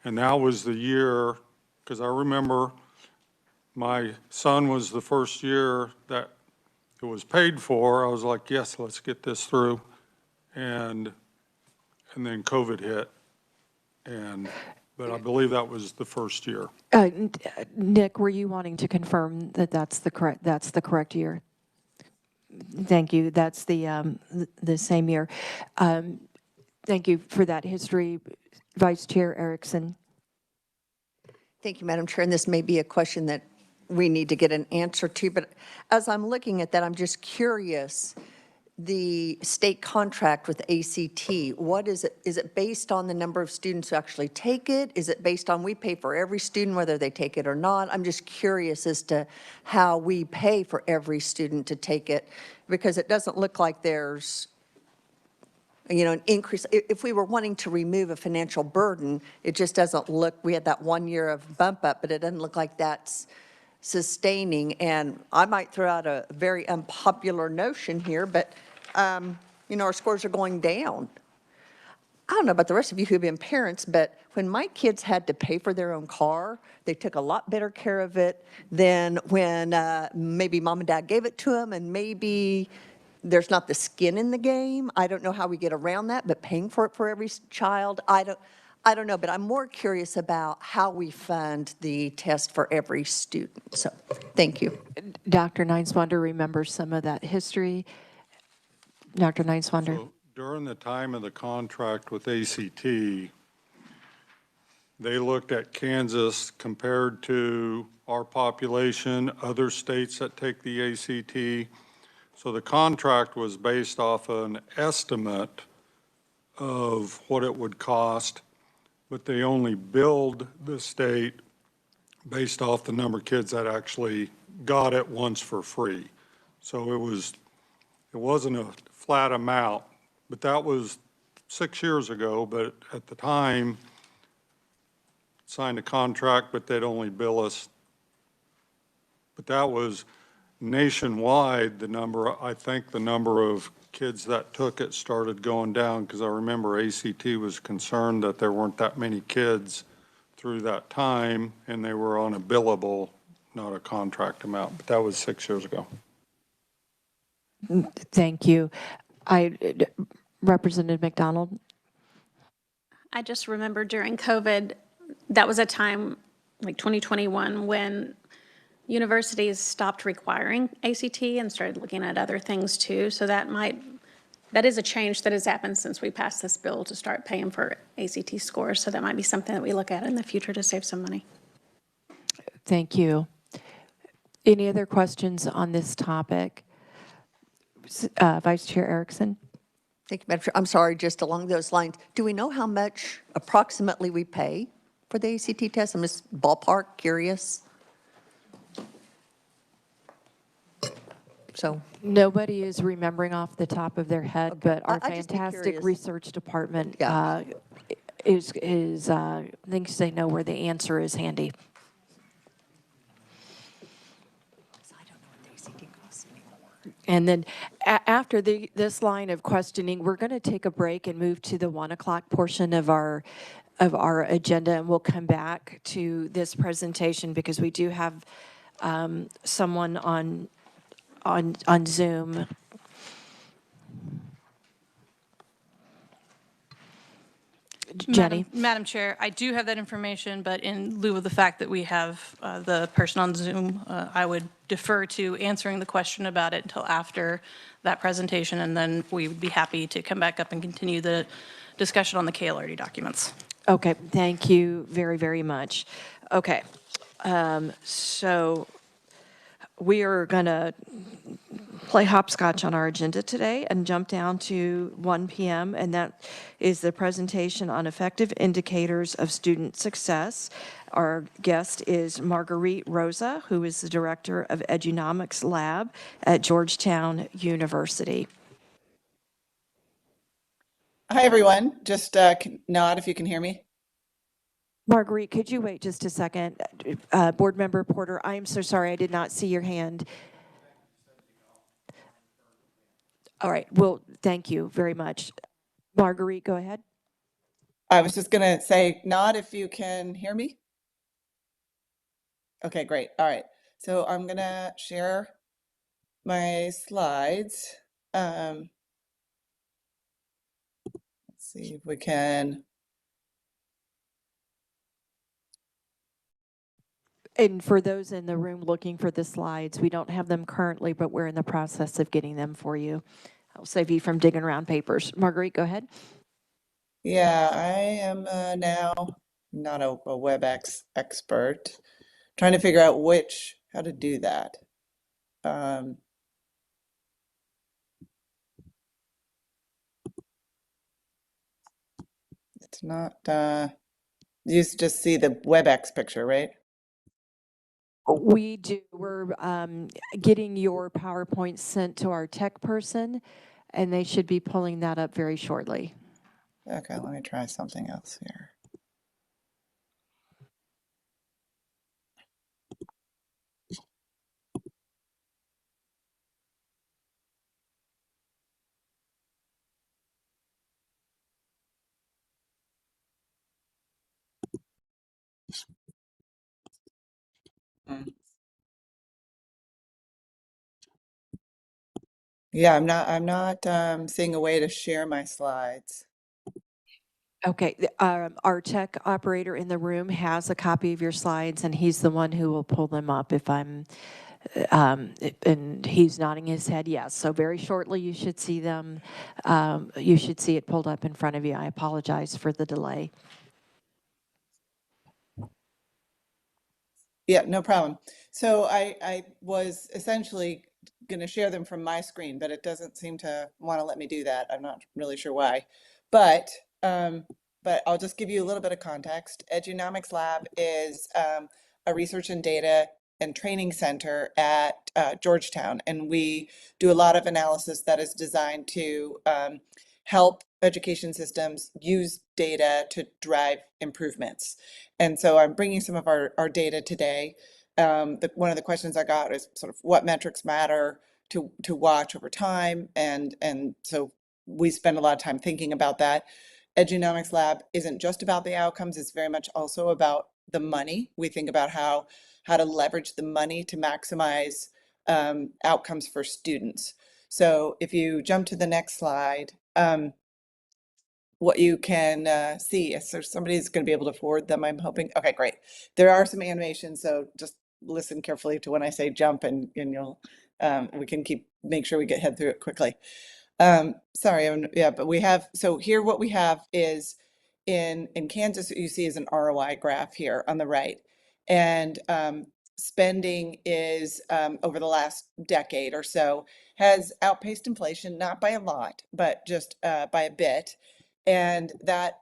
And that was the year, because I remember my son was the first year that it was paid for. I was like, yes, let's get this through. And then COVID hit. But I believe that was the first year. Nick, were you wanting to confirm that that's the correct year? Thank you. That's the same year. Thank you for that history, Vice Chair Erickson. Thank you, Madam Chair. And this may be a question that we need to get an answer to, but as I'm looking at that, I'm just curious. the state contract with ACT, what is it? Is it based on the number of students who actually take it? Is it based on we pay for every student whether they take it or not? I'm just curious as to how we pay for every student to take it, because it doesn't look like there's, you know, an increase. If we were wanting to remove a financial burden, it just doesn't look, we had that 1 year of bump up, but it doesn't look like that's sustaining. And I might throw out a very unpopular notion here, but, you know, our scores are going down. I don't know about the rest of you who've been parents, but when my kids had to pay for their own car, they took a lot better care of it than when maybe mom and dad gave it to them, and maybe there's not the skin in the game. I don't know how we get around that, but paying for it for every child, I don't know, but I'm more curious about how we fund the test for every student. So, thank you. Dr. Nineswander remembers some of that history. Dr. Nineswander. So during the time of the contract with ACT, they looked at Kansas compared to our population, other states that take the ACT. So the contract was based off an estimate of what it would cost, but they only billed the state based off the number of kids that actually got it once for free. So it wasn't a flat amount, but that was 6 years ago. But at the time, signed a contract, but they'd only bill us. But that was nationwide, the number, I think the number of kids that took it started going down, because I remember ACT was concerned that there weren't that many kids through that time, and they were on a billable, not a contract amount. But that was 6 years ago. Thank you. Representative McDonald. I just remember during COVID, that was a time, like 2021, when universities stopped requiring ACT and started looking at other things too. So that is a change that has happened since we passed this bill to start paying for ACT scores. So that might be something that we look at in the future to save some money. Thank you. Any other questions on this topic? Vice Chair Erickson. Thank you, Madam Chair. I'm sorry, just along those lines, do we know how much approximately we pay for the ACT test? I'm just ballpark curious. So Nobody is remembering off the top of their head, but our I'd just be fantastic curious. research department Yeah. thinks they know where the answer is handy. And then after this line of questioning, we're going to take a break and move to the 1 o'clock portion of our agenda, and we'll come back to this presentation because we do have someone on Zoom. Jenny? Madam Chair, I do have that information, but in lieu of the fact that we have the person on Zoom, I would defer to answering the question about it until after that presentation, and then we would be happy to come back up and continue the discussion on the KLRD documents. Okay, thank you very, very much. Okay, so we are going to play hopscotch on our agenda today and jump down to 1 p.m., and that is the presentation on effective indicators of student success. Our guest is Marguerite Rosa, who is the Director of Edunomics Lab at Georgetown University. Hi, everyone. Just nod if you can hear me. Marguerite, could you wait just a second? Board Member Porter, I am so sorry, I did not see your hand. All right, well, thank you very much. Marguerite, go ahead. I was just going to say nod if you can hear me. Okay, great. All right. So I'm going to share my slides. Let's see if we can. And for those in the room looking for the slides, we don't have them currently, but we're in the process of getting them for you. I'll save you from digging around papers. Marguerite, go ahead. Yeah, I am now not a WebEx expert, trying to figure out how to do that. It's not, you just see the WebEx picture, right? We do. We're getting your PowerPoint sent to our tech person, and they should be pulling that up very shortly. Okay, let me try something else here. Mm. Yeah, I'm not seeing a way to share my slides. Okay, our tech operator in the room has a copy of your slides, and he's the one who will pull them up if I'm, and he's nodding his head yes. So very shortly, you should see them. You should see it pulled up in front of you. I apologize for the delay. Yeah, no problem. So I was essentially going to share them from my screen, but it doesn't seem to want to let me do that. I'm not really sure why. But um, but I'll just give you a little bit of context. Edunomics Lab is a research and data and training center at Georgetown, and we do a lot of analysis that is designed to help education systems use data to drive improvements. And so I'm bringing some of our data today. One of the questions I got is sort of what metrics matter to watch over time. And so we spend a lot of time thinking about that. Edunomics Lab isn't just about the outcomes, it's very much also about the money. We think about how to leverage the money to maximize outcomes for students. So if you jump to the next slide, what you can see. So somebody's going to be able to forward them, I'm hoping. Okay, great. There are some animations, so just listen carefully to when I say jump, and you'll we can make sure we head through it quickly. Sorry, yeah, but we have, so here what we have is in Kansas, what you see is an ROI graph here on the right. And spending is over the last decade or so has outpaced inflation, not by a lot, but just by a bit. And that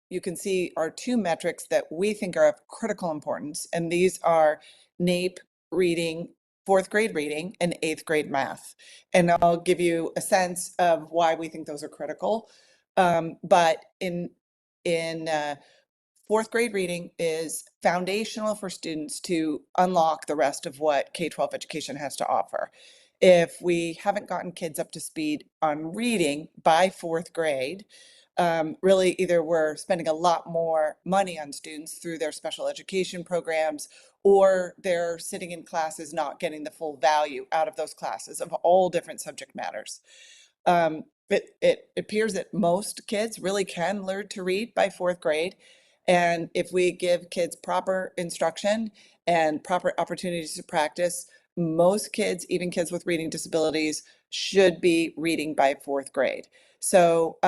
you can see are two metrics that we think are of critical importance. And these are NAEP reading, fourth grade reading, and eighth grade math. And I'll give you a sense of why we think those are critical. But in fourth grade reading is foundational for students to unlock the rest of what K-12 education has to offer. If we haven't gotten kids up to speed on reading by fourth grade, really either we're spending a lot more money on students through their special education programs, or they're sitting in classes not getting the full value out of those classes of all different subject matters. It appears that most kids really can learn to read by fourth grade. And if we give kids proper instruction and proper opportunities to practice, most kids, even kids with reading disabilities, should be reading by fourth grade. So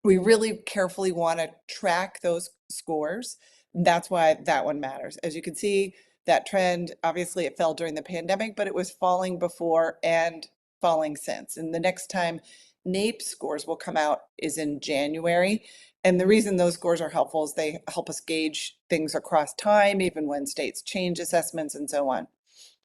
we really carefully want to track those scores. That's why that one matters. As you can see, that trend, obviously it fell during the pandemic, but it was falling before and falling since. And the next time NAEP scores will come out is in January. And the reason those scores are helpful is they help us gauge things across time, even when states change assessments and so on.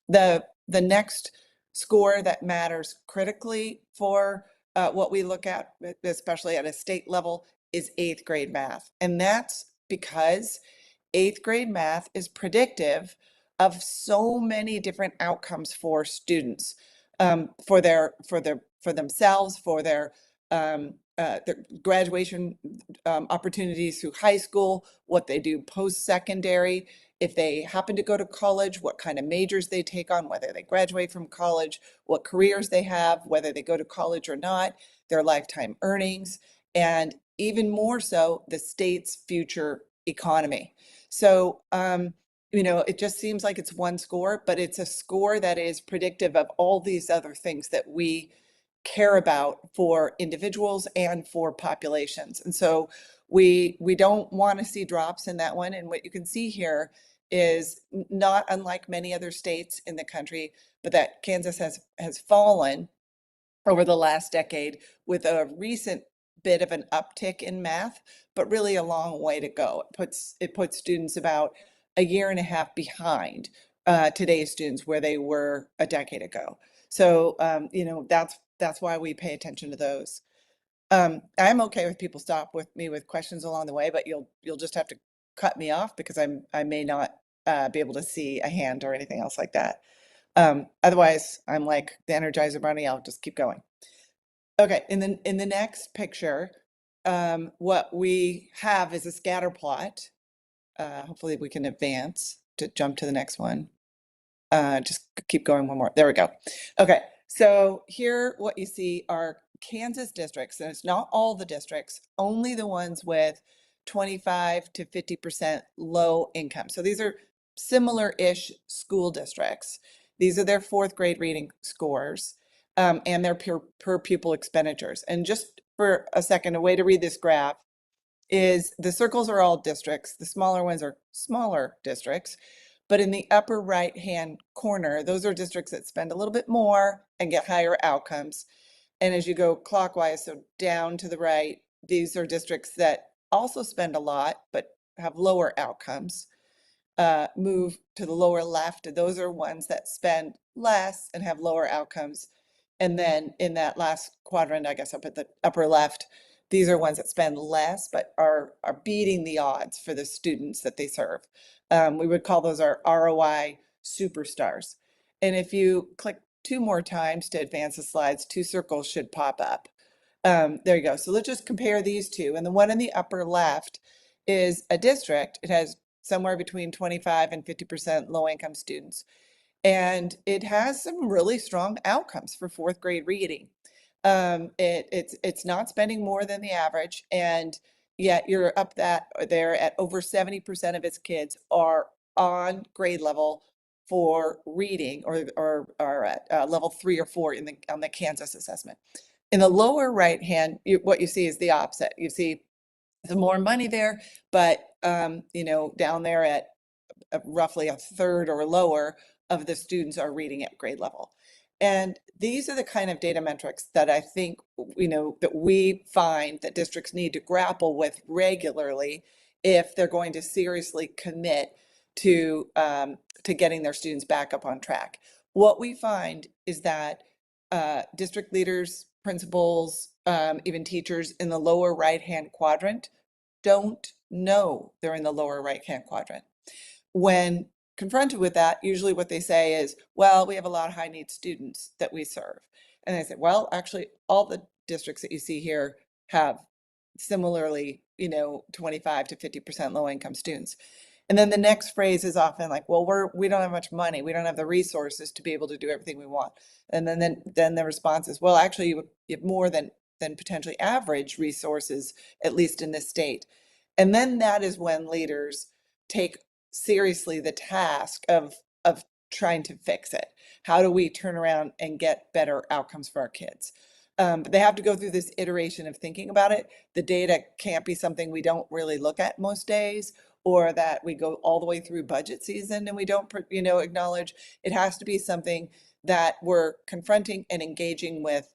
The next score that matters critically for what we look at, especially at a state level, is eighth grade math. And that's because eighth grade math is predictive of so many different outcomes for students, for themselves, for their graduation opportunities through high school, what they do post-secondary, if they happen to go to college, what kind of majors they take on, whether they graduate from college, what careers they have, whether they go to college or not, their lifetime earnings, and even more so, the state's future economy. So, it just seems like it's one score, but it's a score that is predictive of all these other things that we care about for individuals and for populations. And so we don't want to see drops in that one. And what you can see here is not unlike many other states in the country, but that Kansas has fallen over the last decade with a recent bit of an uptick in math, but really a long way to go. It puts students about a year and a half behind today's students where they were a decade ago. So, you know, that's why we pay attention to those. I'm okay with people stop with me with questions along the way, but you'll just have to cut me off because I may not be able to see a hand or anything else like that. Otherwise, I'm like the Energizer Bunny. I'll just keep going. Okay, in the next picture, what we have is a scatter plot. Hopefully we can advance to jump to the next one. Just keep going one more. There we go. Okay, so here what you see are Kansas districts, and it's not all the districts, only the ones with 25 to 50% low income. So these are similar-ish school districts. These are their fourth grade reading scores and their per pupil expenditures. And just for a second, a way to read this graph is the circles are all districts. The smaller ones are smaller districts. But in the upper right-hand corner, those are districts that spend a little bit more and get higher outcomes. And as you go clockwise, so down to the right, these are districts that also spend a lot but have lower outcomes. Move to the lower left, those are ones that spend less and have lower outcomes. And then in that last quadrant, I guess up at the upper left, these are ones that spend less but are beating the odds for the students that they serve. We would call those our ROI superstars. And if you click 2 more times to advance the slides, 2 circles should pop up. There you go. So let's just compare these two. And the one in the upper left is a district. It has somewhere between 25 and 50% low income students. And it has some really strong outcomes for fourth grade reading. It's not spending more than the average, and yet you're up there at over 70% of its kids are on grade level for reading or are at level 3 or 4 on the Kansas assessment. In the lower right hand, what you see is the opposite. You see some more money there, but you know, down there at roughly a third or lower of the students are reading at grade level. And these are the kind of data metrics that I think, you know, that we find that districts need to grapple with regularly if they're going to seriously commit to getting their students back up on track. What we find is that district leaders, principals, even teachers in the lower right-hand quadrant don't know they're in the lower right-hand quadrant. When confronted with that, usually what they say is, well, we have a lot of high needs students that we serve. And I say, well, actually, all the districts that you see here have similarly, you know, 25 to 50% low income students. And then the next phrase is often like, well, we don't have much money. We don't have the resources to be able to do everything we want. And then the response is, well, actually, you have more than potentially average resources, at least in this state. And then that is when leaders take seriously the task of trying to fix it. How do we turn around and get better outcomes for our kids? But they have to go through this iteration of thinking about it. The data can't be something we don't really look at most days, or that we go all the way through budget season and we don't, you know, acknowledge. It has to be something that we're confronting and engaging with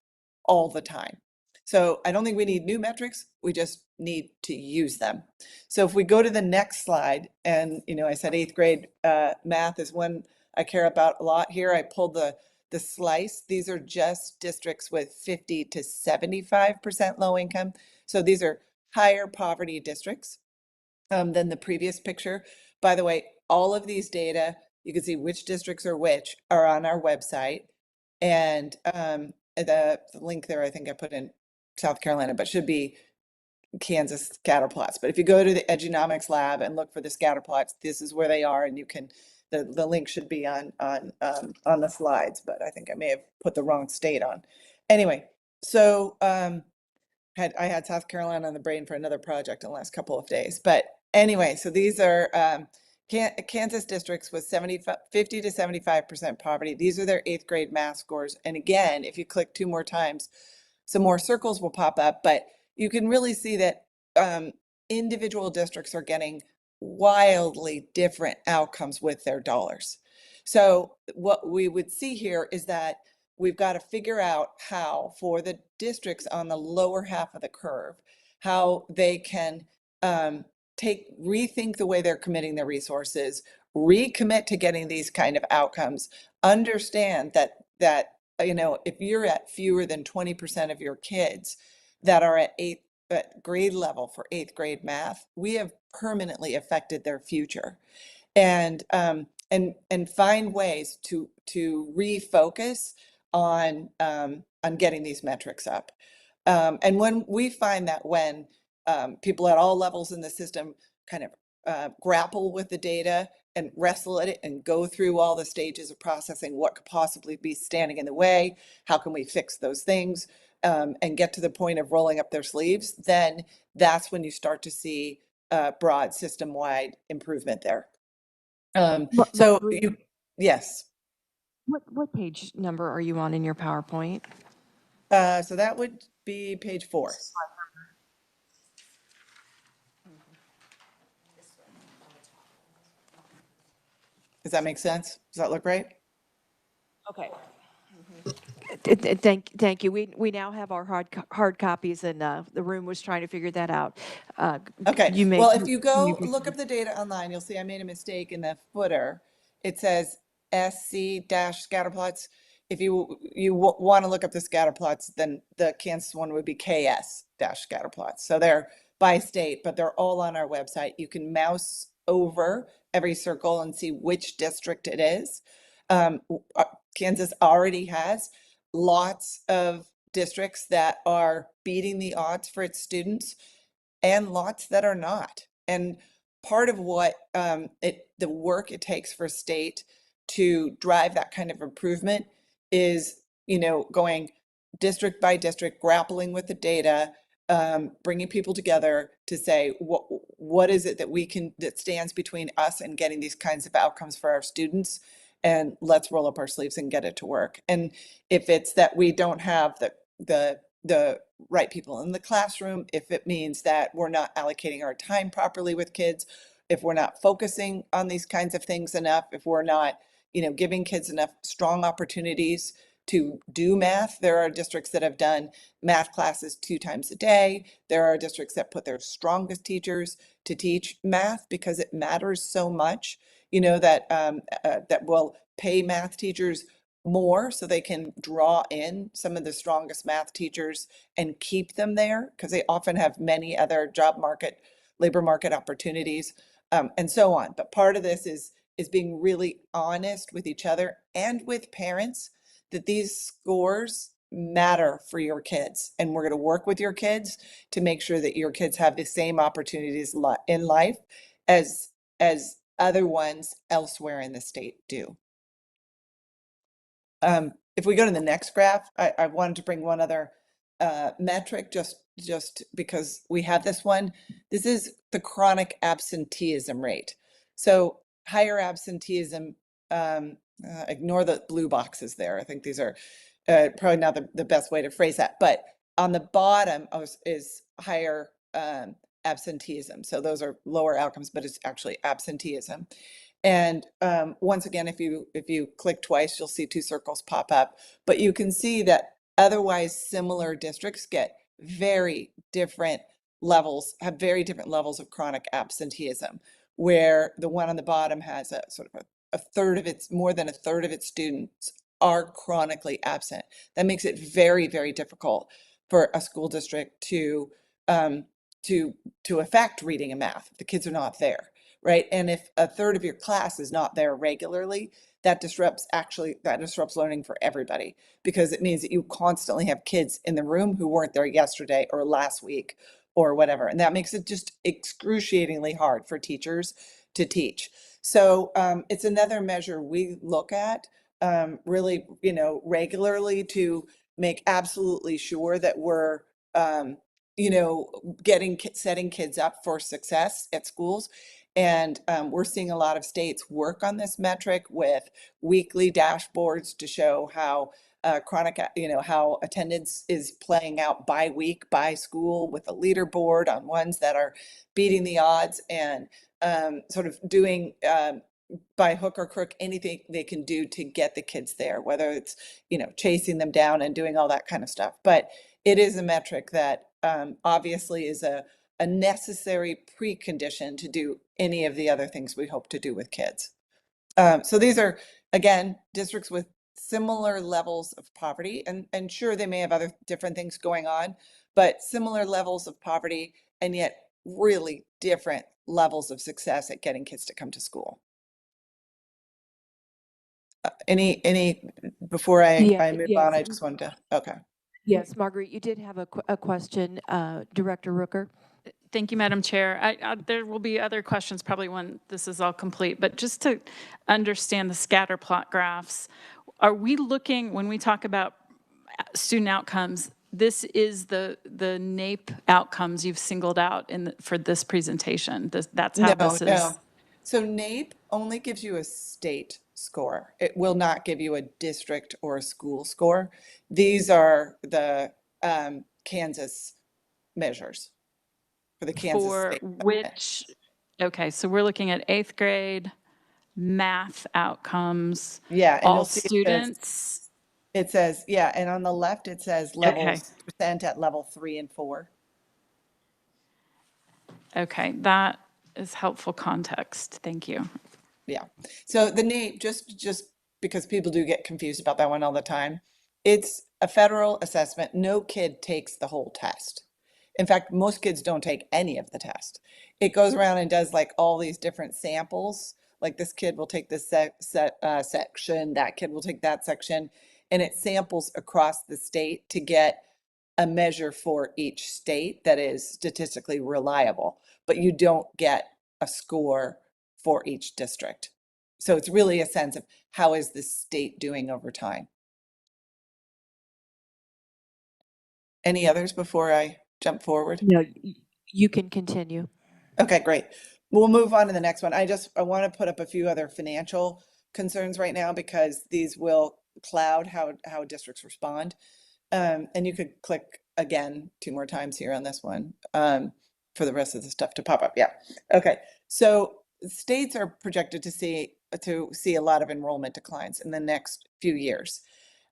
all the time. So I don't think we need new metrics. We just need to use them. So if we go to the next slide, and you know, I said 8th grade math is one I care about a lot here. I pulled the slice. These are just districts with 50 to 75% low income. So these are higher poverty districts than the previous picture. By the way, all of these data, you can see which districts are which, are on our website. And the link there, I think I put in South Carolina, but should be Kansas scatter plots. But if you go to the Edunomics lab and look for the scatter plots, this is where they are, and you can, the link should be on the slides, but I think I may have put the wrong state on. Anyway, so I had South Carolina on the brain for another project in the last couple of days. But anyway, so these are Kansas districts with 50 to 75% poverty. These are their 8th grade math scores. And again, if you click 2 more times, some more circles will pop up, but you can really see that individual districts are getting wildly different outcomes with their dollars. So what we would see here is that we've got to figure out how, for the districts on the lower half of the curve, how they can rethink the way they're committing their resources, recommit to getting these kind of outcomes, understand that if you're at fewer than 20% of your kids that are at grade level for 8th grade math, we have permanently affected their future. And find ways to refocus on getting these metrics up. And when we find that when people at all levels in the system kind of grapple with the data and wrestle at it and go through all the stages of processing what could possibly be standing in the way, how can we fix those things, and get to the point of rolling up their sleeves, then that's when you start to see broad system-wide improvement there. So you, yes. What page number are you on in your PowerPoint? So that would be page 4. Does that make sense? Does that look right? Okay. Thank you. We now have our hard copies, and the room was trying to figure that out. Okay. You may. Well, if you go look up the data online, you'll see I made a mistake in the footer. It says SC-scatterplots. If you want to look up the scatterplots, then the Kansas one would be KS-scatterplots. So they're by state, but they're all on our website. You can mouse over every circle and see which district it is. Kansas already has lots of districts that are beating the odds for its students and lots that are not. And part of what the work it takes for state to drive that kind of improvement is, going district by district, grappling with the data, bringing people together to say, what is it that that stands between us and getting these kinds of outcomes for our students? And let's roll up our sleeves and get it to work. And if it's that we don't have the right people in the classroom, if it means that we're not allocating our time properly with kids, if we're not focusing on these kinds of things enough, if we're not, giving kids enough strong opportunities to do math. There are districts that have done math classes 2 times a day. There are districts that put their strongest teachers to teach math because it matters so much, that will pay math teachers more so they can draw in some of the strongest math teachers and keep them there because they often have many other labor market opportunities, and so on. But part of this is being really honest with each other and with parents that these scores matter for your kids. And we're going to work with your kids to make sure that your kids have the same opportunities in life as other ones elsewhere in the state do. If we go to the next graph, I wanted to bring one other metric just because we have this one. This is the chronic absenteeism rate. So higher absenteeism, ignore the blue boxes there. I think these are probably not the best way to phrase that, but on the bottom is higher absenteeism. So those are lower outcomes, but it's actually absenteeism. And once again, if you click twice, you'll see 2 circles pop up, but you can see that otherwise similar districts get very different levels, have very different levels of chronic absenteeism, where the one on the bottom has a sort of more than a third of its students are chronically absent. That makes it very, very difficult for a school district to affect reading and math if the kids are not there, right? And if a third of your class is not there regularly, that disrupts learning for everybody, because it means that you constantly have kids in the room who weren't there yesterday or last week or whatever. And that makes it just excruciatingly hard for teachers to teach. So it's another measure we look at really, regularly to make absolutely sure that we're, setting kids up for success at schools. And we're seeing a lot of states work on this metric with weekly dashboards to show how how attendance is playing out by week, by school, with a leaderboard on ones that are beating the odds, and sort of doing by hook or crook, anything they can do to get the kids there, whether it's, chasing them down and doing all that kind of stuff. But it is a metric that obviously is a necessary precondition to do any of the other things we hope to do with kids. So these are, again, districts with similar levels of poverty, and sure, they may have other different things going on, but similar levels of poverty, and yet really different levels of success at getting kids to come to school. Before I move on, I just wanted to, okay. Yes, Marguerite, you did have a question, Director Rooker. Thank you, Madam Chair. There will be other questions probably when this is all complete, but just to understand the scatter plot graphs, are we looking, when we talk about student outcomes, this is the NAEP outcomes you've singled out for this presentation? That's how this is? No. So NAEP only gives you a state score. It will not give you a district or a school score. These are the Kansas measures for the Kansas For state. which, okay, so we're looking at 8th grade math outcomes. Yeah, and all you'll see students. It says, yeah, and on the left it says levels, percent at level 3 and 4. Okay, that is helpful context. Thank you. Yeah. So the NAEP, just because people do get confused about that one all the time, it's a federal assessment. No kid takes the whole test. In fact, most kids don't take any of the test. It goes around and does like all these different samples. Like this kid will take this section, that kid will take that section, and it samples across the state to get a measure for each state that is statistically reliable, but you don't get a score for each district. So it's really a sense of how is the state doing over time. Any others before I jump forward? No, you can continue. Okay, great. We'll move on to the next one. I want to put up a few other financial concerns right now because these will cloud how districts respond. And you could click again 2 more times here on this one for the rest of the stuff to pop up. Yeah. Okay. So states are projected to see a lot of enrollment declines in the next few years.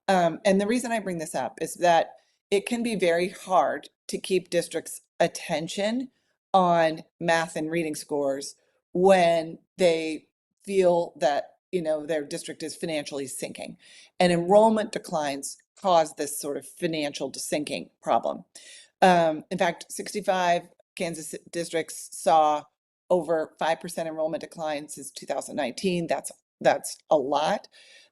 And the reason I bring this up is that it can be very hard to keep districts' attention on math and reading scores when they feel that their district is financially sinking, and enrollment declines cause this sort of financial sinking problem. In fact, 65 Kansas districts saw over 5% enrollment decline since 2019. That's a lot.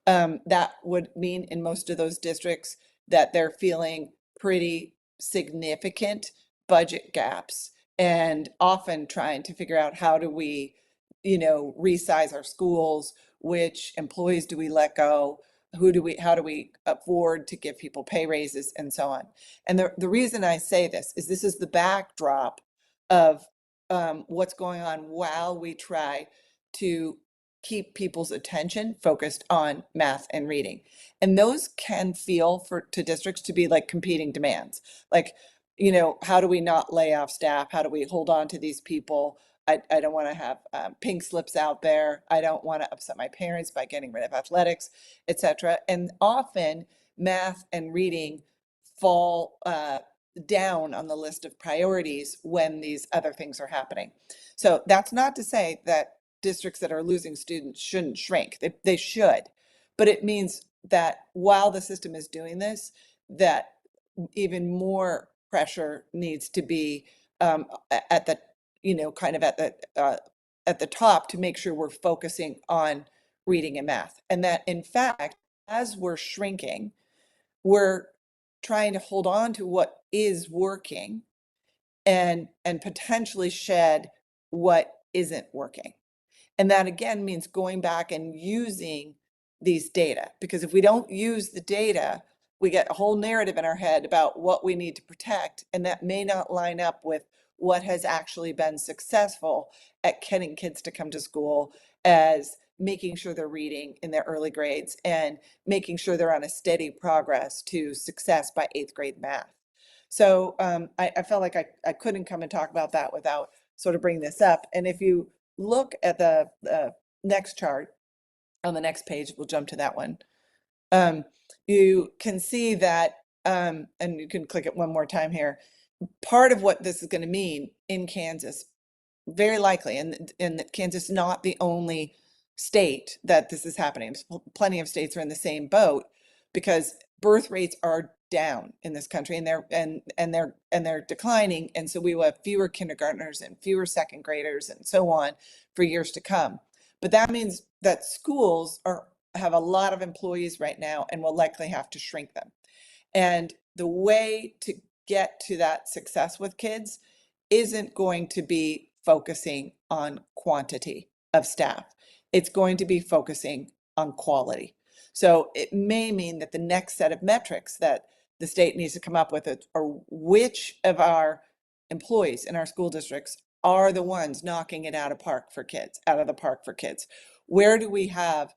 That would mean in most of those districts that they're feeling pretty significant budget gaps and often trying to figure out how do we, resize our schools, which employees do we let go, how do we afford to give people pay raises and so on. And the reason I say this is the backdrop of what's going on while we try to keep people's attention focused on math and reading. And those can feel to districts to be like competing demands. Like, how do we not lay off staff? How do we hold on to these people? I don't want to have pink slips out there. I don't want to upset my parents by getting rid of athletics, etc. And often math and reading fall down on the list of priorities when these other things are happening. So that's not to say that districts that are losing students shouldn't shrink. They should. But it means that while the system is doing this, that even more pressure needs to be at the, kind of at the top to make sure we're focusing on reading and math. And that in fact, as we're shrinking, we're trying to hold on to what is working and potentially shed what isn't working. And that again means going back and using these data, because if we don't use the data, we get a whole narrative in our head about what we need to protect, and that may not line up with what has actually been successful at getting kids to come to school, as making sure they're reading in their early grades and making sure they're on a steady progress to success by 8th grade math. So I felt like I couldn't come and talk about that without sort of bringing this up. And if you look at the next chart, on the next page, we'll jump to that one. You can see that, and you can click it one more time here. Part of what this is going to mean in Kansas, very likely, and that Kansas is not the only state that this is happening. Plenty of states are in the same boat because birth rates are down in this country, and they're declining, and so we will have fewer kindergartners and fewer second graders and so on for years to come. But that means that schools have a lot of employees right now and will likely have to shrink them. And the way to get to that success with kids isn't going to be focusing on quantity of staff. It's going to be focusing on quality. So it may mean that the next set of metrics that the state needs to come up with are which of our employees in our school districts are the ones knocking it out of the park for kids. Where do we have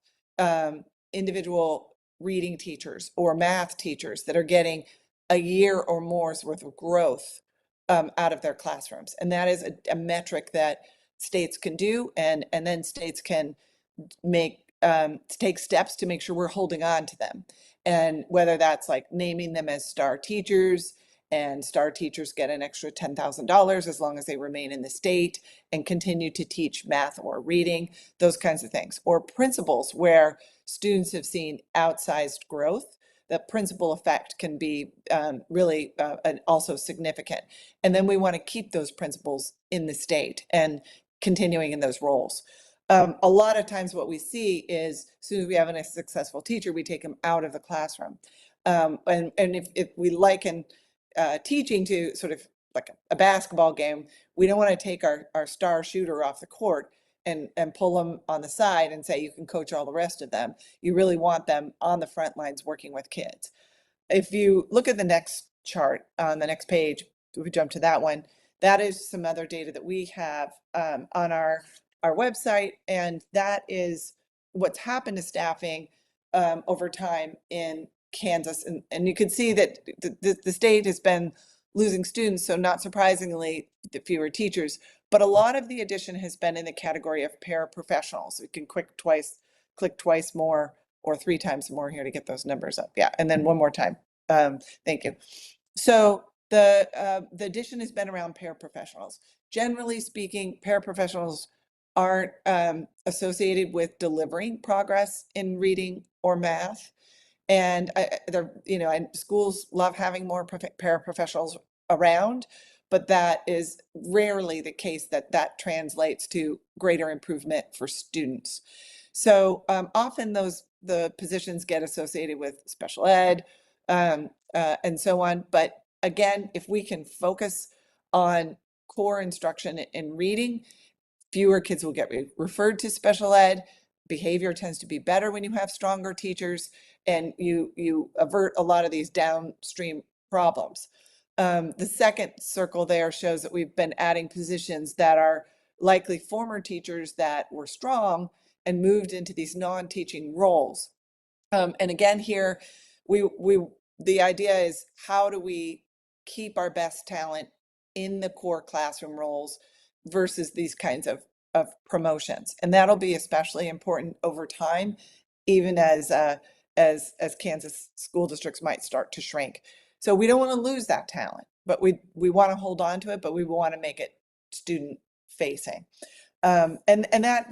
individual reading teachers or math teachers that are getting a year or more's worth of growth out of their classrooms? And that is a metric that states can do, and then states can take steps to make sure we're holding on to them. And whether that's like naming them as star teachers, and star teachers get an extra $10,000 as long as they remain in the state and continue to teach math or reading, those kinds of things. Or principals where students have seen outsized growth, the principal effect can be really also significant. And then we want to keep those principals in the state and continuing in those roles. A lot of times what we see is as soon as we have a successful teacher, we take them out of the classroom. And if we liken teaching to sort of like a basketball game, we don't want to take our star shooter off the court and pull them on the side and say, you can coach all the rest of them. You really want them on the front lines working with kids. If you look at the next chart on the next page, we jump to that one, that is some other data that we have on our website, and that is what's happened to staffing over time in Kansas. And you can see that the state has been losing students, so not surprisingly, the fewer teachers, but a lot of the addition has been in the category of paraprofessionals. You can click twice more or 3 times more here to get those numbers up. Yeah, and then one more time. Thank you. So the addition has been around paraprofessionals. Generally speaking, paraprofessionals aren't associated with delivering progress in reading or math. And and schools love having more paraprofessionals around, but that is rarely the case that translates to greater improvement for students. So often the positions get associated with special ed and so on. But again, if we can focus on core instruction in reading, fewer kids will get referred to special ed. Behavior tends to be better when you have stronger teachers, and you avert a lot of these downstream problems. The second circle there shows that we've been adding positions that are likely former teachers that were strong and moved into these non-teaching roles. And again, here, the idea is, how do we keep our best talent in the core classroom roles versus these kinds of promotions? And that'll be especially important over time, even as Kansas school districts might start to shrink. So we don't want to lose that talent, but we want to hold on to it, but we want to make it student facing. And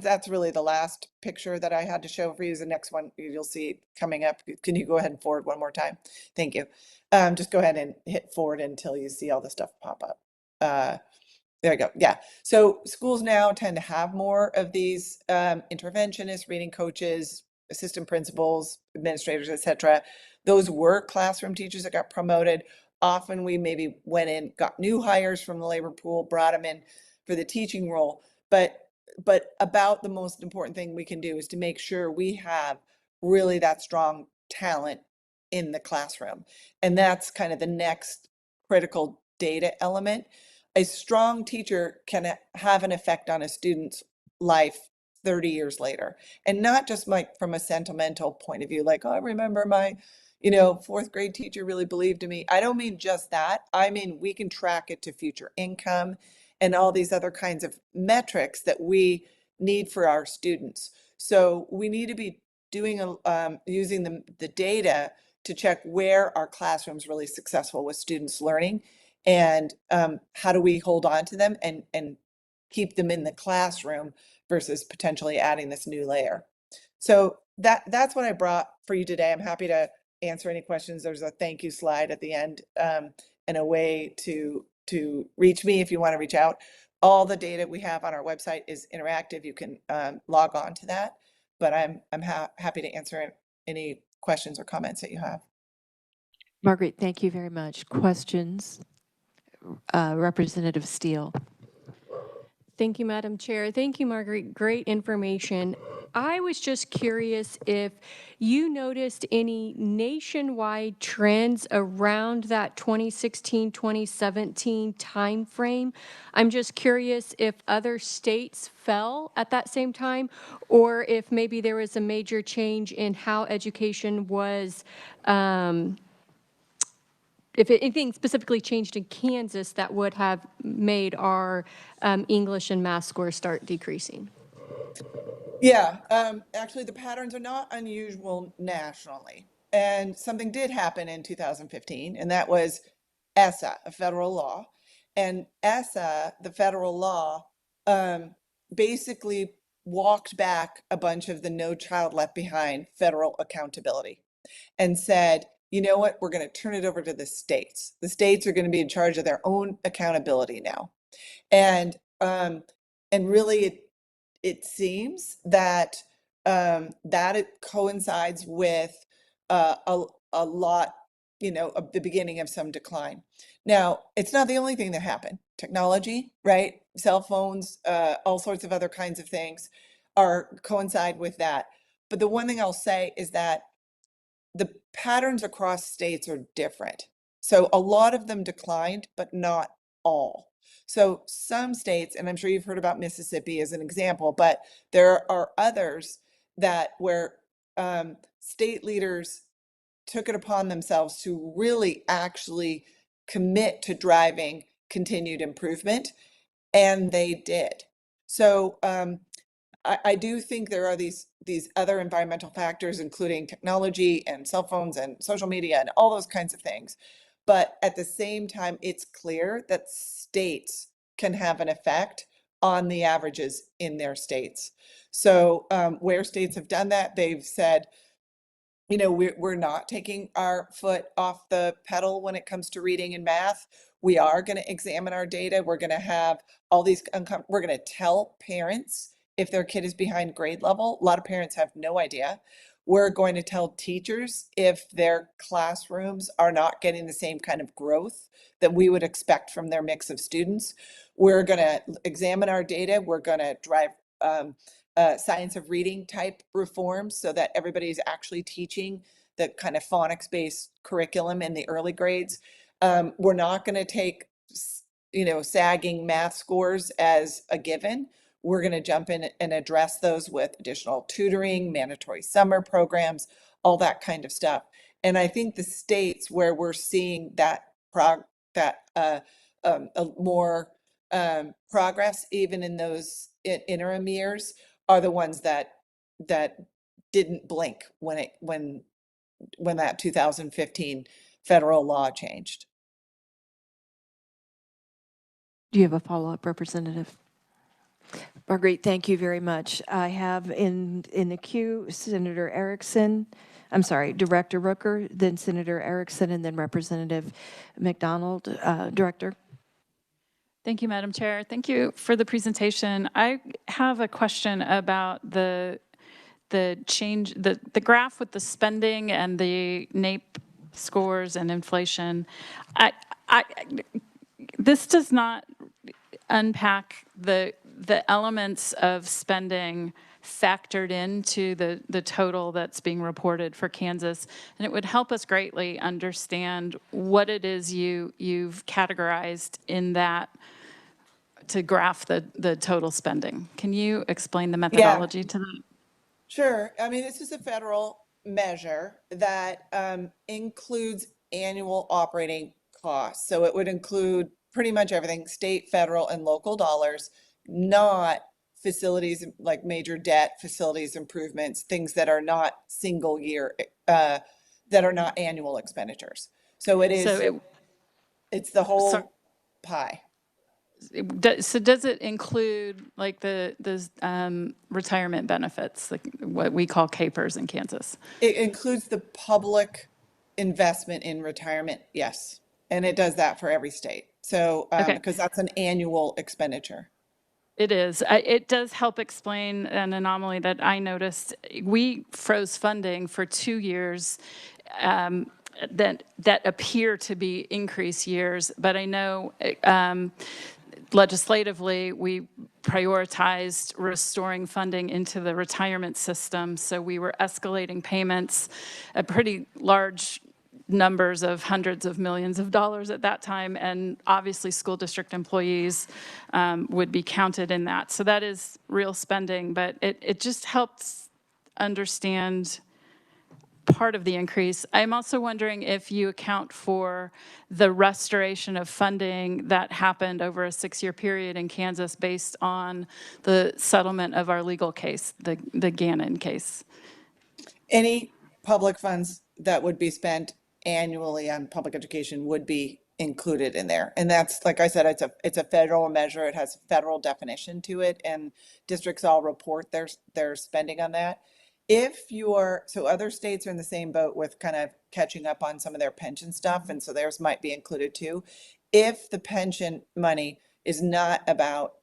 that's really the last picture that I had to show for you. Is the next one you'll see coming up. Can you go ahead and forward one more time? Thank you. Just go ahead and hit forward until you see all the stuff pop up. There we go. Yeah. So schools now tend to have more of these interventionists, reading coaches, assistant principals, administrators, etc. Those were classroom teachers that got promoted. Often we maybe went in, got new hires from the labor pool, brought them in for the teaching role. But about the most important thing we can do is to make sure we have really that strong talent in the classroom. And that's kind of the next critical data element. A strong teacher can have an effect on a student's life 30 years later. And not just like from a sentimental point of view, like, oh, I remember my, 4th grade teacher really believed in me. I don't mean just that. I mean, we can track it to future income and all these other kinds of metrics that we need for our students. So we need to be doing using the data to check where our classroom's really successful with students learning, and how do we hold on to them and keep them in the classroom versus potentially adding this new layer. So that's what I brought for you today. I'm happy to answer any questions. There's a thank you slide at the end, and a way to reach me if you want to reach out. All the data we have on our website is interactive. You can log on to that, but I'm happy to answer any questions or comments that you have. Margaret, thank you very much. Questions? Representative Steele. Thank you, Madam Chair. Thank you, Margaret. Great information. I was just curious if you noticed any nationwide trends around that 2016-2017 timeframe. I'm just curious if other states fell at that same time, or if maybe there was a major change in how education was, if anything specifically changed in Kansas that would have made our English and math scores start decreasing. Yeah, actually, the patterns are not unusual nationally. And something did happen in 2015, and that was ESSA, a federal law. And ESSA, the federal law, basically walked back a bunch of the No Child Left Behind federal accountability and said, you know what, we're going to turn it over to the states. The states are going to be in charge of their own accountability now. And really, it seems that that it coincides with a lot, of the beginning of some decline. Now, it's not the only thing that happened. Technology, right? Cell phones, all sorts of other kinds of things coincide with that. But the one thing I'll say is that the patterns across states are different. So a lot of them declined, but not all. So some states, and I'm sure you've heard about Mississippi as an example, but there are others where state leaders took it upon themselves to really actually commit to driving continued improvement, and they did. So I do think there are these other environmental factors, including technology and cell phones and social media and all those kinds of things. But at the same time, it's clear that states can have an effect on the averages in their states. So where states have done that, they've said, we're not taking our foot off the pedal when it comes to reading and math. We are going to examine our data. We're going to have all these, we're going to tell parents if their kid is behind grade level. A lot of parents have no idea. We're going to tell teachers if their classrooms are not getting the same kind of growth that we would expect from their mix of students. We're going to examine our data. We're going to drive science of reading type reforms so that everybody's actually teaching the kind of phonics-based curriculum in the early grades. We're not going to take, sagging math scores as a given. We're going to jump in and address those with additional tutoring, mandatory summer programs, all that kind of stuff. And I think the states where we're seeing that more progress, even in those interim years, are the ones that didn't blink when that 2015 federal law changed. Do you have a follow-up, Representative? Marguerite, thank you very much. I have in the queue Senator Erickson, I'm sorry, Director Rooker, then Senator Erickson, and then Representative McDonald. Director. Thank you, Madam Chair. Thank you for the presentation. I have a question about the change, the graph with the spending and the NAEP scores and inflation. This does not unpack the elements of spending factored into the total that's being reported for Kansas, and it would help us greatly understand what it is you've categorized in that to graph the total spending. Can you explain the methodology to that? Sure. I mean, this is a federal measure that includes annual operating costs. So it would include pretty much everything, state, federal, and local dollars, not facilities, like major debt, facilities improvements, things that are not single year, that are not annual expenditures. So it's the Sorry. whole pie. So does it include like the retirement benefits, like what we call capers in Kansas? It includes the public investment in retirement, yes. And it does that for every state. So, Okay. because that's an annual expenditure. It is. It does help explain an anomaly that I noticed. We froze funding for 2 years that appear to be increased years, but I know legislatively, we prioritized restoring funding into the retirement system. So we were escalating payments, a pretty large numbers of hundreds of millions of dollars at that time. And obviously school district employees would be counted in that. So that is real spending, but it just helps understand part of the increase. I'm also wondering if you account for the restoration of funding that happened over a 6-year period in Kansas based on the settlement of our legal case, the Gannon case. Any public funds that would be spent annually on public education would be included in there. And that's, like I said, it's a federal measure. It has federal definition to it, and districts all report their spending on that. So other states are in the same boat with kind of catching up on some of their pension stuff, and so theirs might be included too. If the pension money is not about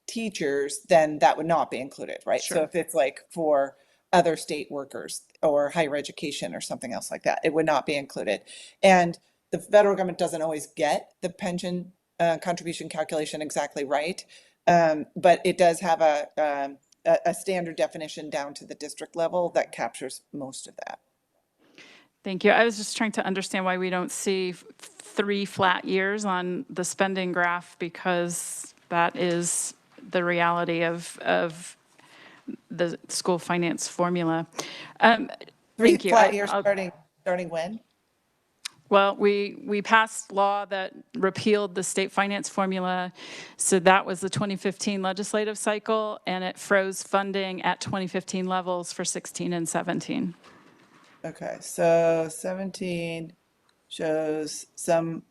teachers, then that would not be included, right? So if it's like for other state workers or higher education or something else like that, it would not be included. And the federal government doesn't always get the pension contribution calculation exactly right, but it does have a standard definition down to the district level that captures most of that. Thank you. I was just trying to understand why we don't see 3 flat years on the spending graph, because that is the reality of the school finance formula. Thank you. Flat years starting when? Well, we passed law that repealed the state finance formula. So that was the 2015 legislative cycle, and it froze funding at 2015 levels for 16 and 17. Okay, so 17 shows some,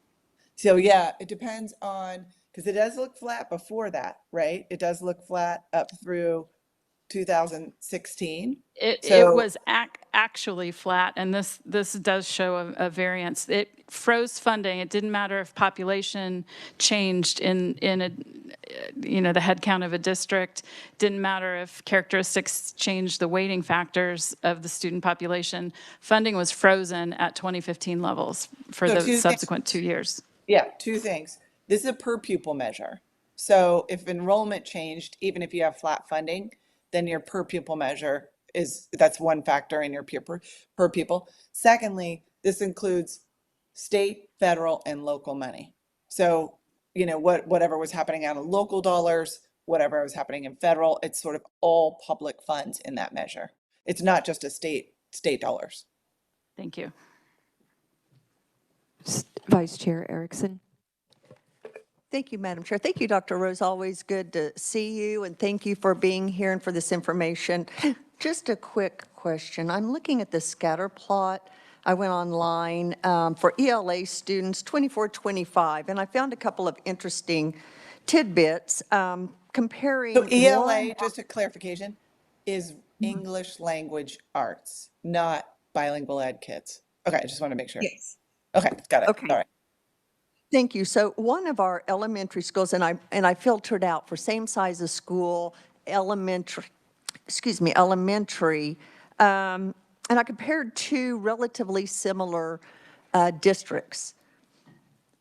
so yeah, it depends on, because it does look flat before that, right? It does look flat up through 2016. It was actually flat, and this does show a variance. It froze funding. It didn't matter if population changed in the head count of a district. Didn't matter if characteristics changed the weighting factors of the student population. Funding was frozen at 2015 levels for the subsequent 2 years. Yeah, 2 things. This is a per pupil measure. So if enrollment changed, even if you have flat funding, then your per pupil measure that's one factor in your per pupil. Secondly, this includes state, federal, and local money. So, whatever was happening out of local dollars, whatever was happening in federal, it's sort of all public funds in that measure. It's not just a state dollars. Thank you. Vice Chair Erickson. Thank you, Madam Chair. Thank you, Dr. Rose. Always good to see you, and thank you for being here and for this information. Just a quick question. I'm looking at the scatter plot. I went online for ELA students 24-25, and I found a couple of interesting tidbits comparing. So ELA, just a clarification, is English language arts, not bilingual ed kids. Okay, I just want to make sure. Yes. Okay, got it. Okay. All right. Thank you. So one of our elementary schools, and I filtered out for same size of school, elementary, and I compared 2 relatively similar districts.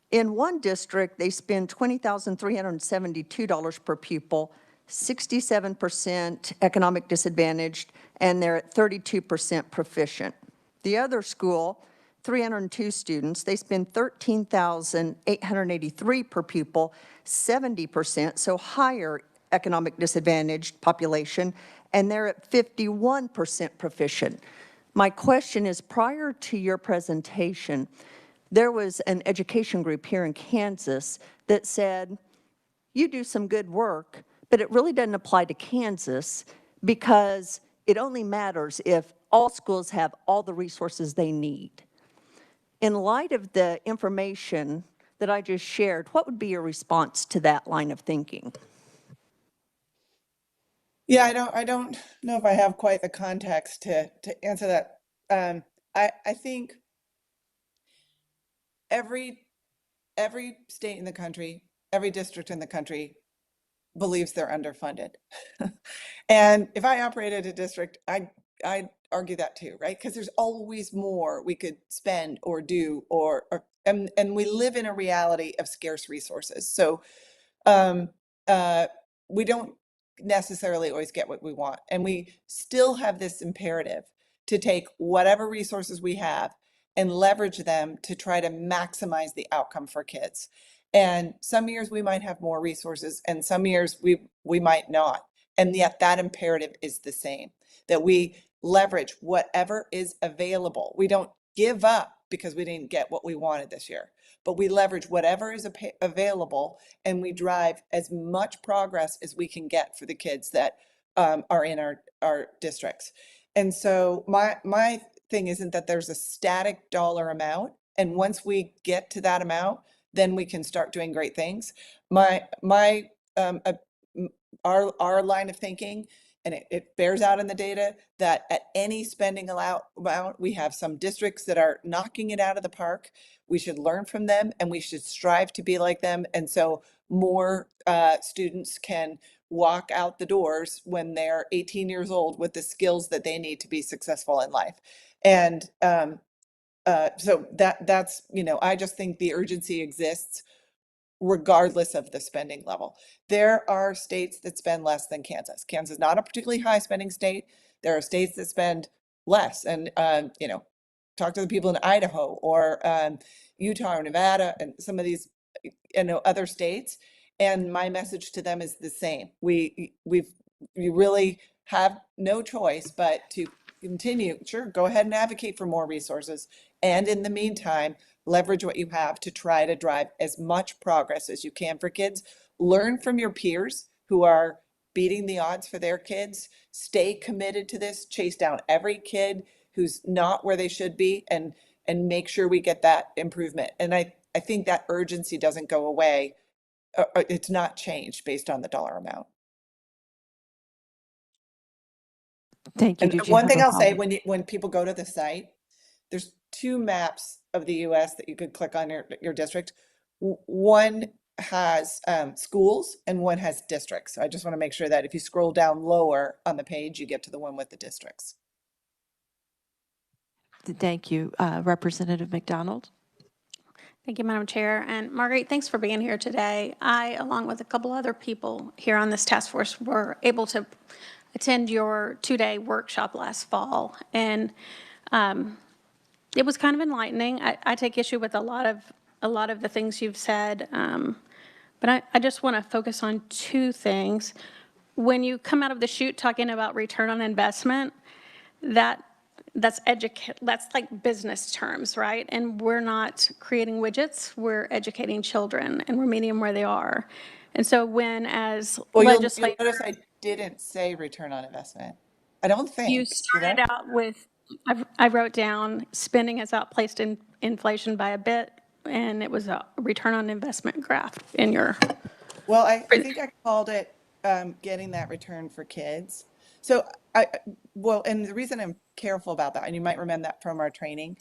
In one district, they spend $20,372 per pupil, 67% economic disadvantaged, and they're at 32% proficient. The other school, 302 students, they spend $13,883 per pupil, 70%, so higher economic disadvantaged population, and they're at 51% proficient. My question is, prior to your presentation, there was an education group here in Kansas that said, you do some good work, but it really doesn't apply to Kansas because it only matters if all schools have all the resources they need. In light of the information that I just shared, what would be your response to that line of thinking? Yeah, I don't know if I have quite the context to answer that. I think every state in the country, every district in the country believes they're underfunded. And if I operated a district, I'd argue that too, right? Because there's always more we could spend or do, and we live in a reality of scarce resources. So um, we don't necessarily always get what we want. And we still have this imperative to take whatever resources we have and leverage them to try to maximize the outcome for kids. And some years we might have more resources and some years we might not. And yet that imperative is the same, that we leverage whatever is available. We don't give up because we didn't get what we wanted this year, but we leverage whatever is available and we drive as much progress as we can get for the kids that are in our districts. And so my thing isn't that there's a static dollar amount, and once we get to that amount, then we can start doing great things. Our line of thinking, and it bears out in the data, that at any spending amount, we have some districts that are knocking it out of the park. We should learn from them and we should strive to be like them. And so more students can walk out the doors when they're 18 years old with the skills that they need to be successful in life. And so that's, I just think the urgency exists regardless of the spending level. There are states that spend less than Kansas. Kansas is not a particularly high spending state. There are states that spend less. And, talk to the people in Idaho or Utah or Nevada and some of these, other states. And my message to them is the same. We really have no choice but to continue. Sure, go ahead and advocate for more resources. And in the meantime, leverage what you have to try to drive as much progress as you can for kids. Learn from your peers who are beating the odds for their kids. Stay committed to this. Chase down every kid who's not where they should be and make sure we get that improvement. And I think that urgency doesn't go away. It's not changed based on the dollar amount. Thank you. And Did you one have thing a I'll say, follow-up? when people go to the site, there's two maps of the US that you could click on your district. One has schools and one has districts. So I just want to make sure that if you scroll down lower on the page, you get to the one with the districts. Thank you. Representative McDonald? Thank you, Madam Chair. And Marguerite, thanks for being here today. I, along with a couple other people here on this task force, were able to attend your two-day workshop last fall. And it was kind of enlightening. I take issue with a lot of the things you've said, but I just want to focus on two things. When you come out of the chute talking about return on investment, that's like business terms, right? And we're not creating widgets, we're educating children and we're meeting them where they are. And so when as legislators, You'll notice I didn't say return on investment. I don't think. you started out with, I wrote down spending has outpaced inflation by a bit, and it was a return on investment graph in your. Well, I think I called it getting that return for kids. So and the reason I'm careful about that, and you might remember that from our training,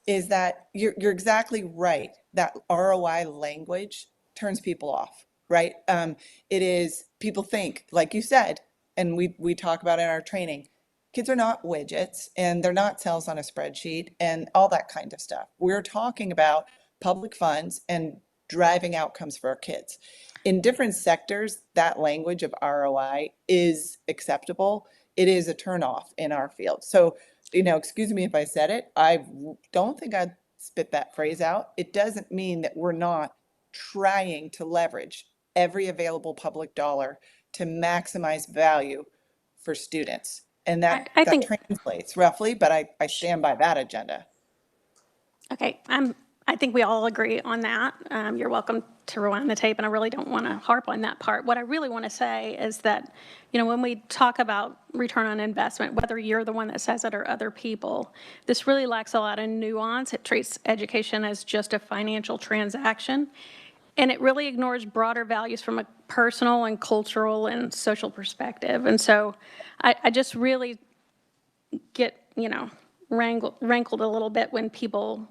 is that you're exactly right. That ROI language turns people off, right? It is, people think, like you said, and we talk about in our training, kids are not widgets and they're not cells on a spreadsheet and all that kind of stuff. We're talking about public funds and driving outcomes for our kids. In different sectors, that language of ROI is acceptable. It is a turnoff in our field. So, excuse me if I said it, I don't think I'd spit that phrase out. It doesn't mean that we're not trying to leverage every available public dollar to maximize value for students. And that translates roughly, but I stand by that agenda. Okay, I I think we all agree on that. You're welcome to rewind the tape, and I really don't want to harp on that part. What I really want to say is that, when we talk about return on investment, whether you're the one that says it or other people, this really lacks a lot of nuance. It treats education as just a financial transaction, and it really ignores broader values from a personal and cultural and social perspective. And so I just really get, rankled a little bit when people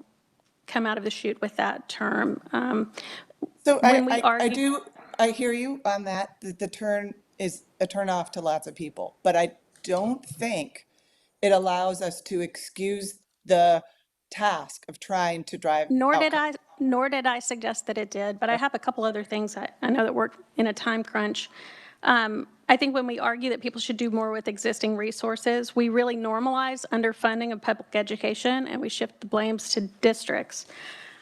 come out of the chute with that term. So When we I hear you on that. The turn is a turn off to lots of people, but I don't think it allows us to excuse the task of trying to drive Nor outcomes. did I suggest that it did, but I have a couple other things I know that we're in a time crunch. I think when we argue that people should do more with existing resources, we really normalize underfunding of public education and we shift the blames to districts.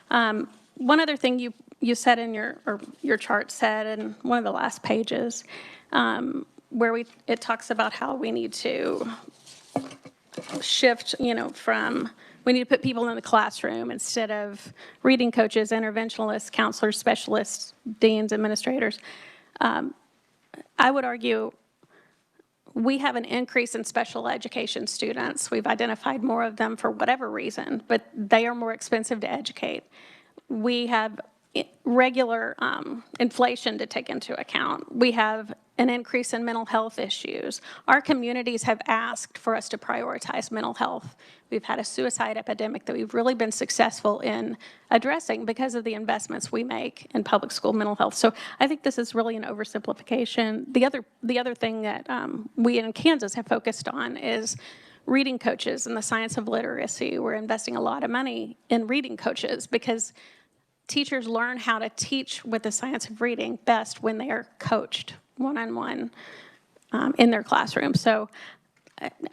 One other thing you said in your chart said in one of the last pages, where it talks about how we need to shift, we need to put people in the classroom instead of reading coaches, interventionalists, counselors, specialists, deans, administrators. I would argue we have an increase in special education students. We've identified more of them for whatever reason, but they are more expensive to educate. We have regular inflation to take into account. We have an increase in mental health issues. Our communities have asked for us to prioritize mental health. We've had a suicide epidemic that we've really been successful in addressing because of the investments we make in public school mental health. So I think this is really an oversimplification. The other thing that we in Kansas have focused on is reading coaches and the science of literacy. We're investing a lot of money in reading coaches because teachers learn how to teach with the science of reading best when they are coached one-on-one in their classroom. So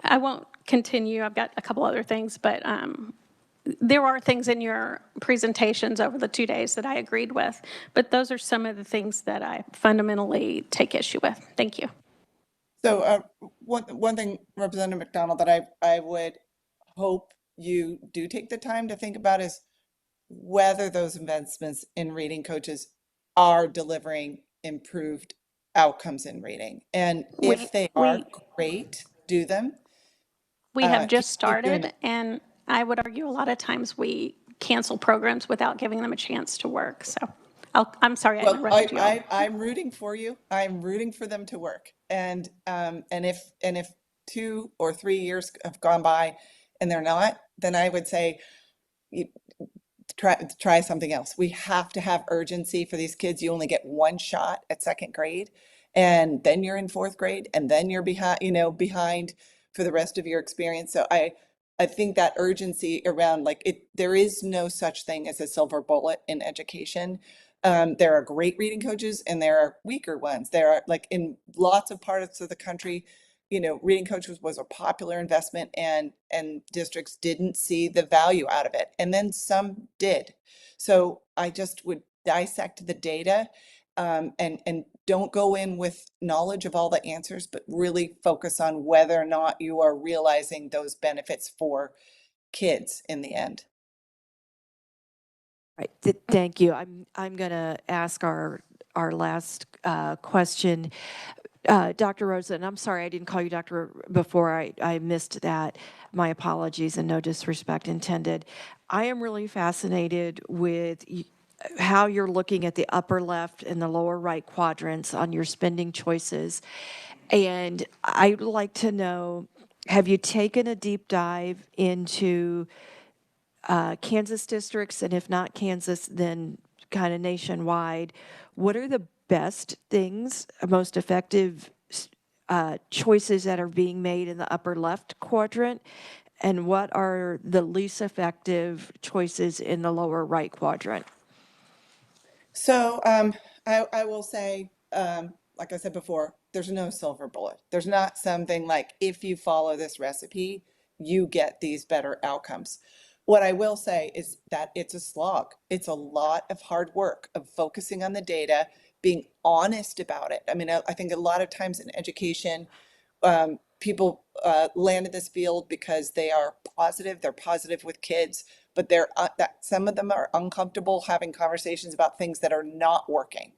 I won't continue. I've got a couple other things, but there are things in your presentations over the 2 days that I agreed with, but those are some of the things that I fundamentally take issue with. Thank you. So one thing, Representative McDonald, that I would hope you do take the time to think about is whether those investments in reading coaches are delivering improved outcomes in reading. And if they are, great, do them. We have just Keep doing started, it. and I would argue a lot of times we cancel programs without giving them a chance to work. So I'm sorry I Well, interrupted you all. I'm rooting for you. I'm rooting for them to work. And if 2 or 3 years have gone by and they're not, then I would say try something else. We have to have urgency for these kids. You only get one shot at second grade, and then you're in fourth grade, and then you're behind for the rest of your experience. So I think that urgency around there is no such thing as a silver bullet in education. There are great reading coaches and there are weaker ones. There are, like, in lots of parts of the country, reading coaches was a popular investment and districts didn't see the value out of it. And then some did. So I just would dissect the data and don't go in with knowledge of all the answers, but really focus on whether or not you are realizing those benefits for kids in the end. Right. Thank you. I'm going to ask our last question. Dr. Rosa, and I'm sorry I didn't call you doctor before. I missed that. My apologies and no disrespect intended. I am really fascinated with how you're looking at the upper left and the lower right quadrants on your spending choices. And I'd like to know, have you taken a deep dive into Kansas districts, and if not Kansas, then kind of nationwide? What are the best things, most effective choices that are being made in the upper left quadrant? And what are the least effective choices in the lower right quadrant? So I will say, like I said before, there's no silver bullet. There's not something like, if you follow this recipe, you get these better outcomes. What I will say is that it's a slog. It's a lot of hard work of focusing on the data, being honest about it. I mean, I think a lot of times in education, people land in this field because they are positive. They're positive with kids. but some of them are uncomfortable having conversations about things that are not working.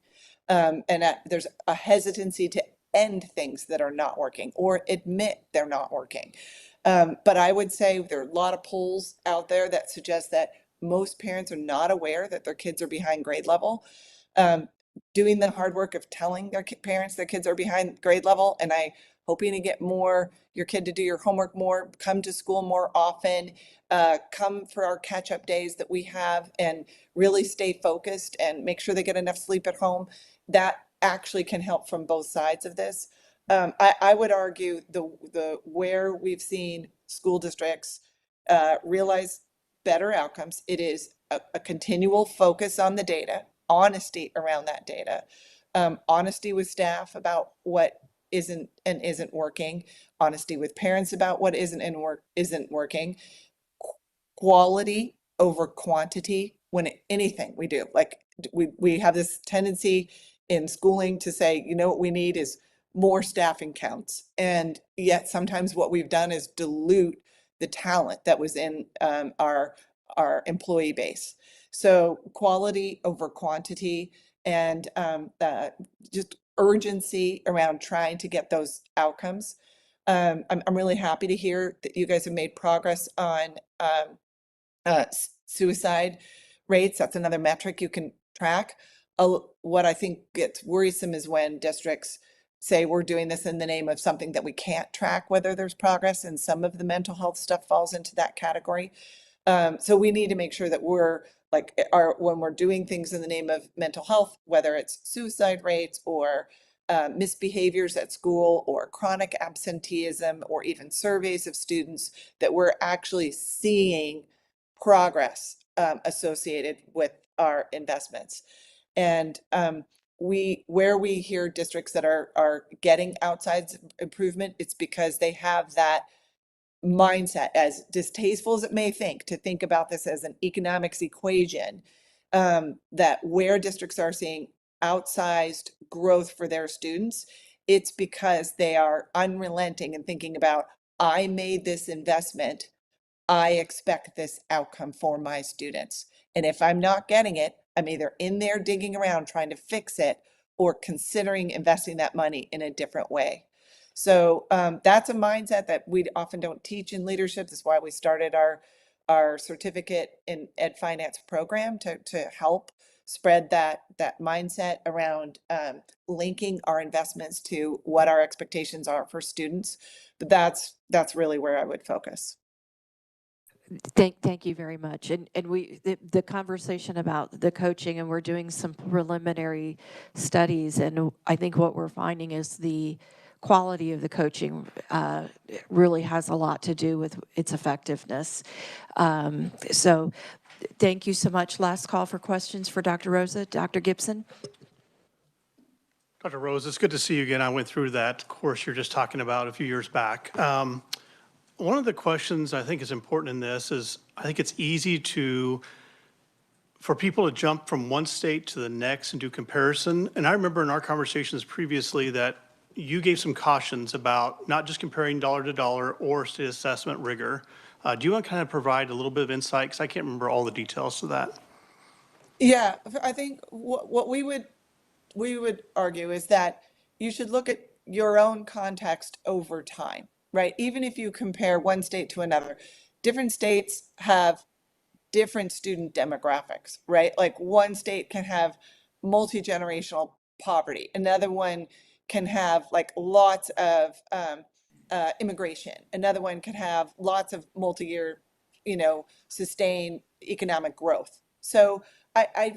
There's a hesitancy to end things that are not working or admit they're not working. But I would say there are a lot of polls out there that suggest that most parents are not aware that their kids are behind grade level. Doing the hard work of telling their parents their kids are behind grade level, and hoping to get your kid to do your homework more, come to school more often, come for our catch-up days that we have, and really stay focused and make sure they get enough sleep at home. That actually can help from both sides of this. I would argue where we've seen school districts realize better outcomes, it is a continual focus on the data, honesty around that data, honesty with staff about what isn't and isn't working, honesty with parents about what isn't working, quality over quantity when anything we do. Like we have this tendency in schooling to say, you know, what we need is more staffing counts. And yet sometimes what we've done is dilute the talent that was in our employee base. So quality over quantity, and just urgency around trying to get those outcomes. I'm really happy to hear that you guys have made progress on suicide rates. That's another metric you can track. What I think gets worrisome is when districts say we're doing this in the name of something that we can't track whether there's progress, and some of the mental health stuff falls into that category. So we need to make sure that we're when we're doing things in the name of mental health, whether it's suicide rates or misbehaviors at school or chronic absenteeism or even surveys of students, that we're actually seeing progress associated with our investments. And where we hear districts that are getting outside improvement, it's because they have that mindset, as distasteful as it may to think about this as an economics equation, that where districts are seeing outsized growth for their students, it's because they are unrelenting and thinking about, I made this investment, I expect this outcome for my students. And if I'm not getting it, I'm either in there digging around trying to fix it or considering investing that money in a different way. So that's a mindset that we often don't teach in leadership. That's why we started our certificate in Ed Finance program to help spread that mindset around linking our investments to what our expectations are for students. But that's really where I would focus. Thank you very much. And the conversation about the coaching, and we're doing some preliminary studies, and I think what we're finding is the quality of the coaching really has a lot to do with its effectiveness. So thank you so much. Last call for questions for Dr. Rosa. Dr. Gibson? Dr. Rose, it's good to see you again. I went through that course you're just talking about a few years back. One of the questions I think is important in this is, I think it's easy for people to jump from one state to the next and do comparison. And I remember in our conversations previously that you gave some cautions about not just comparing dollar to dollar or state assessment rigor. Do you want to kind of provide a little bit of insight? Because I can't remember all the details to that. Yeah, I think what we would argue is that you should look at your own context over time, right? Even if you compare one state to another, different states have different student demographics, right? Like one state can have multi-generational poverty. Another one can have like lots of immigration. Another one can have lots of multi-year, sustained economic growth. So I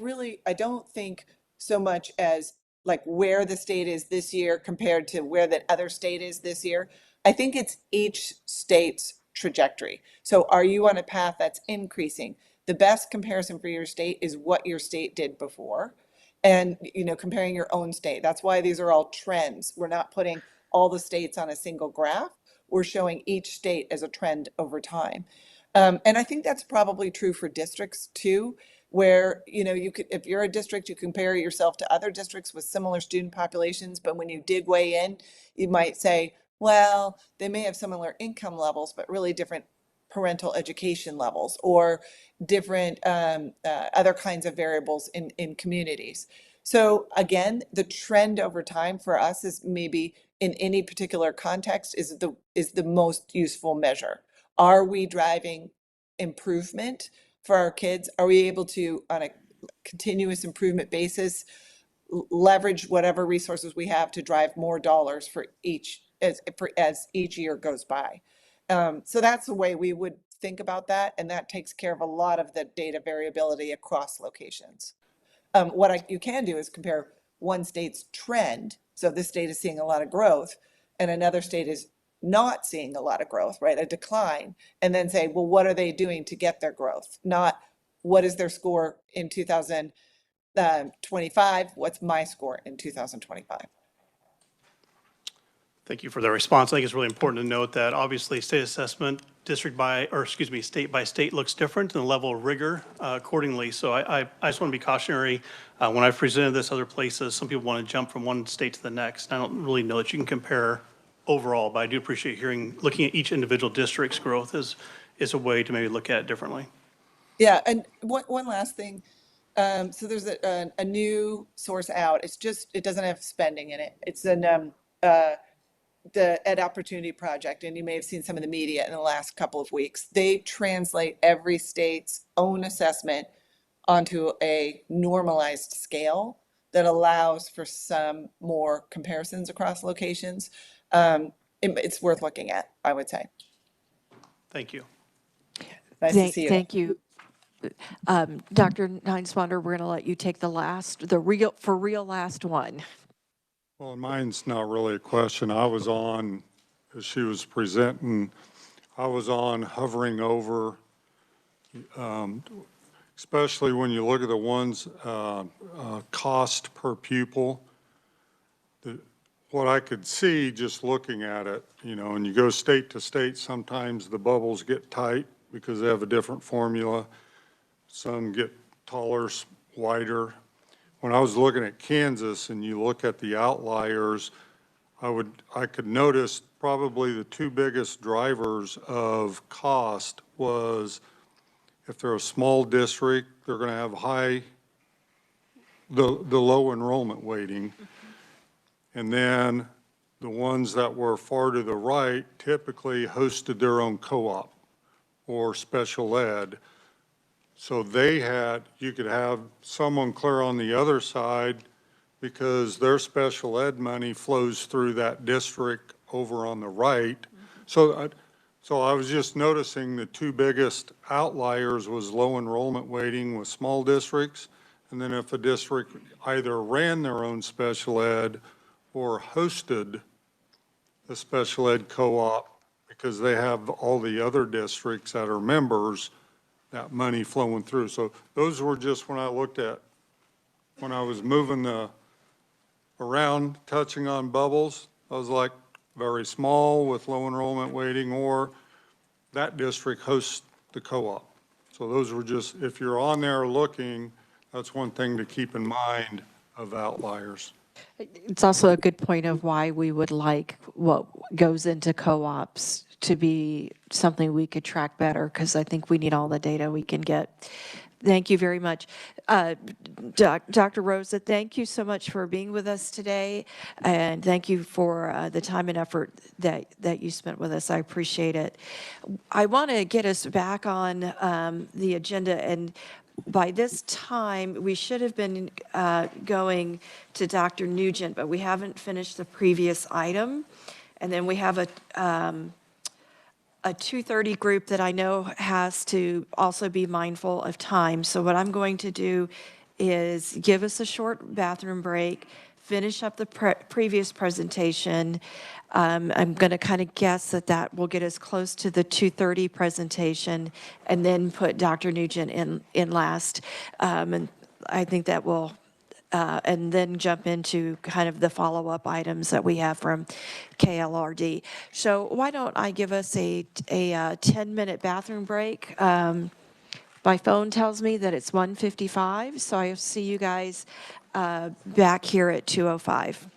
don't think so much as like where the state is this year compared to where that other state is this year. I think it's each state's trajectory. So are you on a path that's increasing? The best comparison for your state is what your state did before, and comparing your own state. That's why these are all trends. We're not putting all the states on a single graph. We're showing each state as a trend over time. And I think that's probably true for districts too, where you could, if you're a district, you compare yourself to other districts with similar student populations, but when you dig way in, you might say, well, they may have similar income levels, but really different parental education levels or different other kinds of variables in communities. So again, the trend over time for us is maybe in any particular context is the most useful measure. Are we driving improvement for our kids? Are we able to, on a continuous improvement basis, leverage whatever resources we have to drive more dollars for each as each year goes by? So that's the way we would think about that, and that takes care of a lot of the data variability across locations. What you can do is compare one state's trend. So this state is seeing a lot of growth and another state is not seeing a lot of growth, right? A decline. And then say, well, what are they doing to get their growth? Not what is their score in 2025? What's my score in 2025? Thank you for the response. I think it's really important to note that obviously state assessment state by state looks different and the level of rigor accordingly. So I just want to be cautionary. When I've presented this other places, some people want to jump from one state to the next. I don't really know that you can compare overall, but I do appreciate looking at each individual district's growth is a way to maybe look at it differently. Yeah, and one last thing. So there's a new source out. It doesn't have spending in it. It's the Ed Opportunity Project, and you may have seen some of the media in the last couple of weeks. They translate every state's own assessment onto a normalized scale that allows for some more comparisons across locations. It's worth looking at, I would say. Thank you. Nice to see you. Thank you. Dr. Neinswander, we're going to let you take the last one. Well, mine's not really a question. I was on, as she was presenting, I was on hovering over, especially when you look at the ones, cost per pupil. What I could see just looking at it, and you go state to state, sometimes the bubbles get tight because they have a different formula. Some get taller, wider. When I was looking at Kansas and you look at the outliers, I could notice probably the two biggest drivers of cost was if they're a small district, they're going to have the low enrollment weighting. And then the ones that were far to the right typically hosted their own co-op or special ed. So you could have someone clear on the other side because their special ed money flows through that district over on the right. So I was just noticing the two biggest outliers was low enrollment weighting with small districts. And then if a district either ran their own special ed or hosted a special ed co-op because they have all the other districts that are members, that money flowing through. So those were just when I looked at, when I was moving around, touching on bubbles, I was like very small with low enrollment weighting, or that district hosts the co-op. So those were just, if you're on there looking, that's one thing to keep in mind of outliers. It's also a good point of why we would like what goes into co-ops to be something we could track better, because I think we need all the data we can get. Thank you very much. Dr. Rosa, thank you so much for being with us today, and thank you for the time and effort that you spent with us. I appreciate it. I want to get us back on the agenda, and by this time, we should have been going to Dr. Nugent, but we haven't finished the previous item. And then we have a 2:30 group that I know has to also be mindful of time. So what I'm going to do is give us a short bathroom break, finish up the previous presentation. I'm going to kind of guess that will get us close to the 2:30 presentation, and then put Dr. Nugent in last. And I think that will, and then jump into kind of the follow-up items that we have from KLRD. So why don't I give us a 10-minute bathroom break? My phone tells me that it's 1:55, so I'll see you guys back here at 2:05.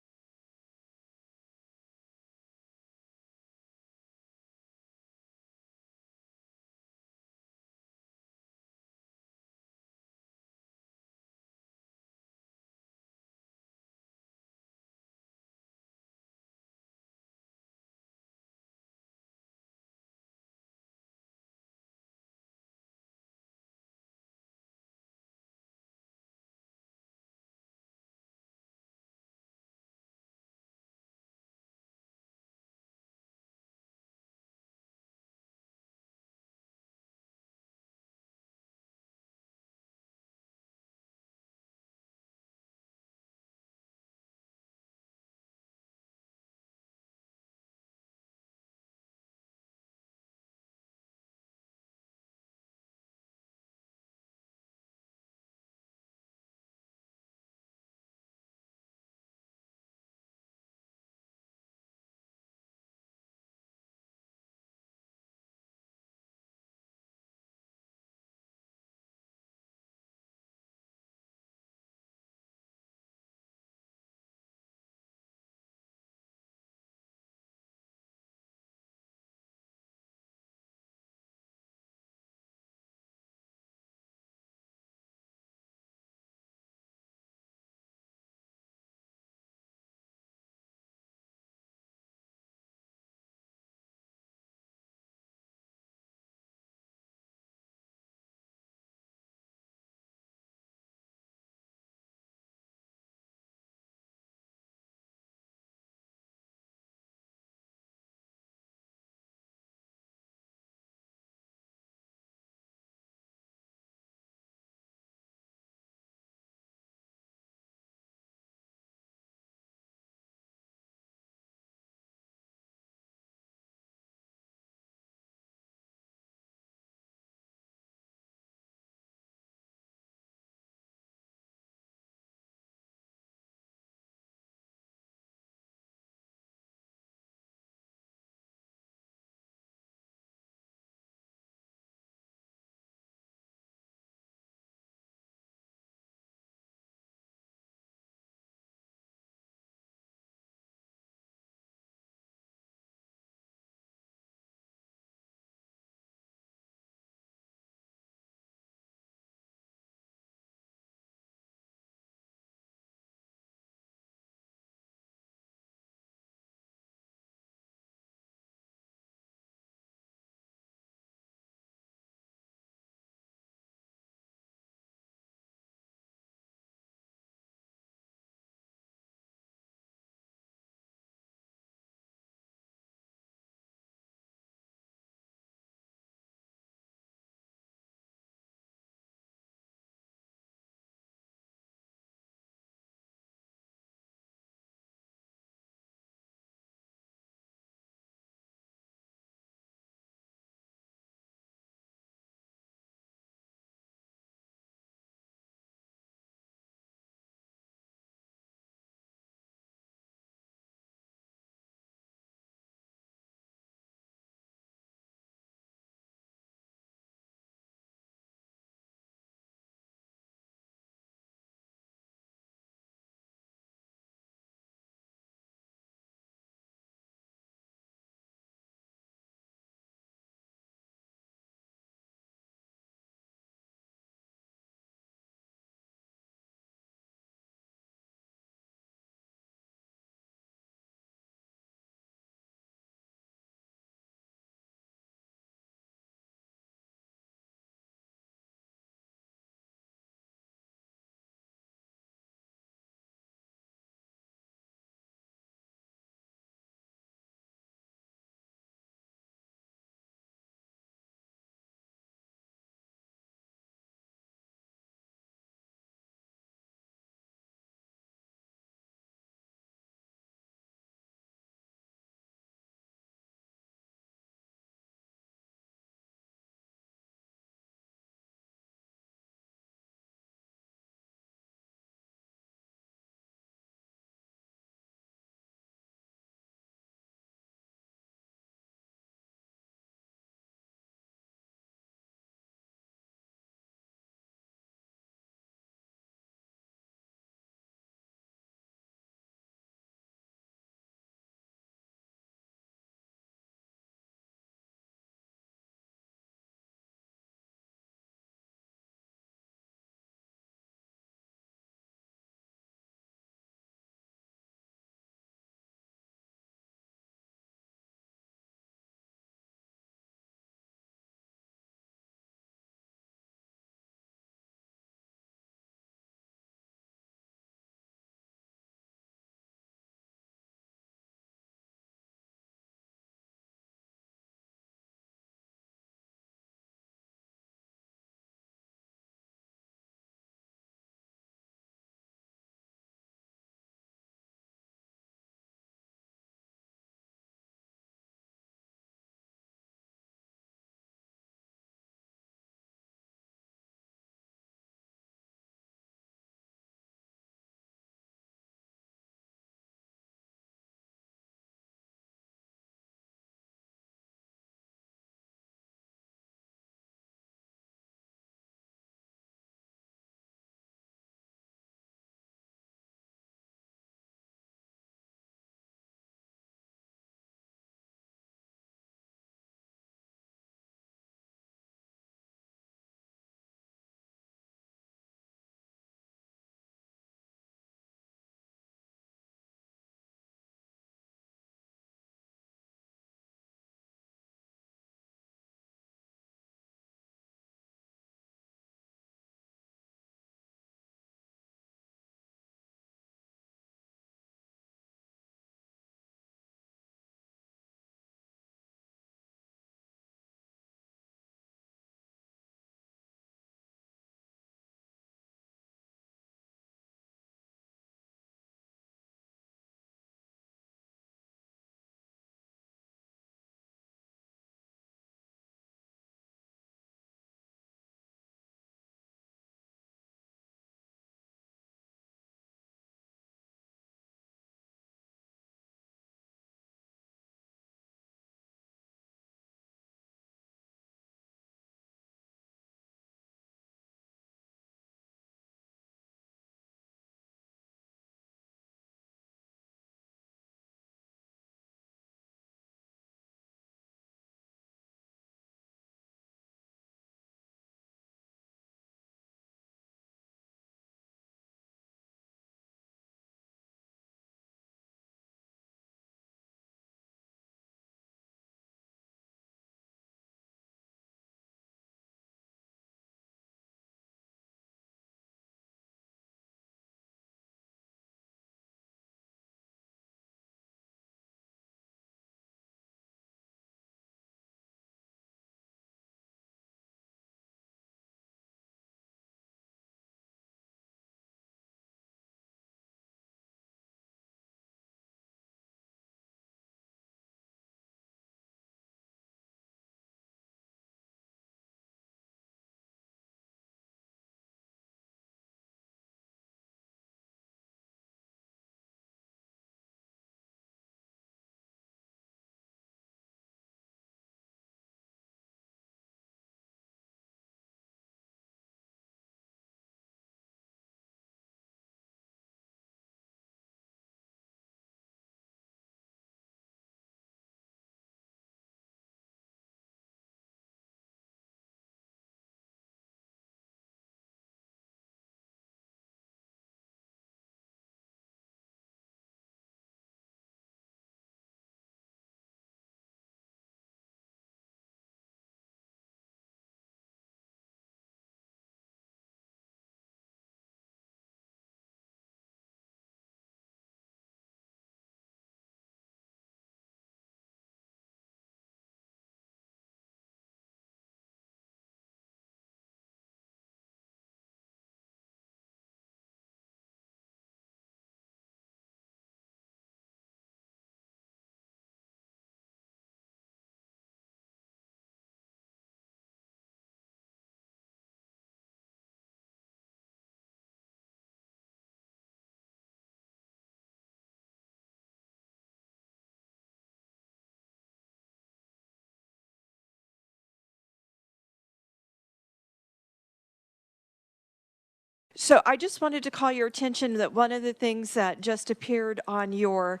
So I just wanted to call your attention that one of the things that just appeared on your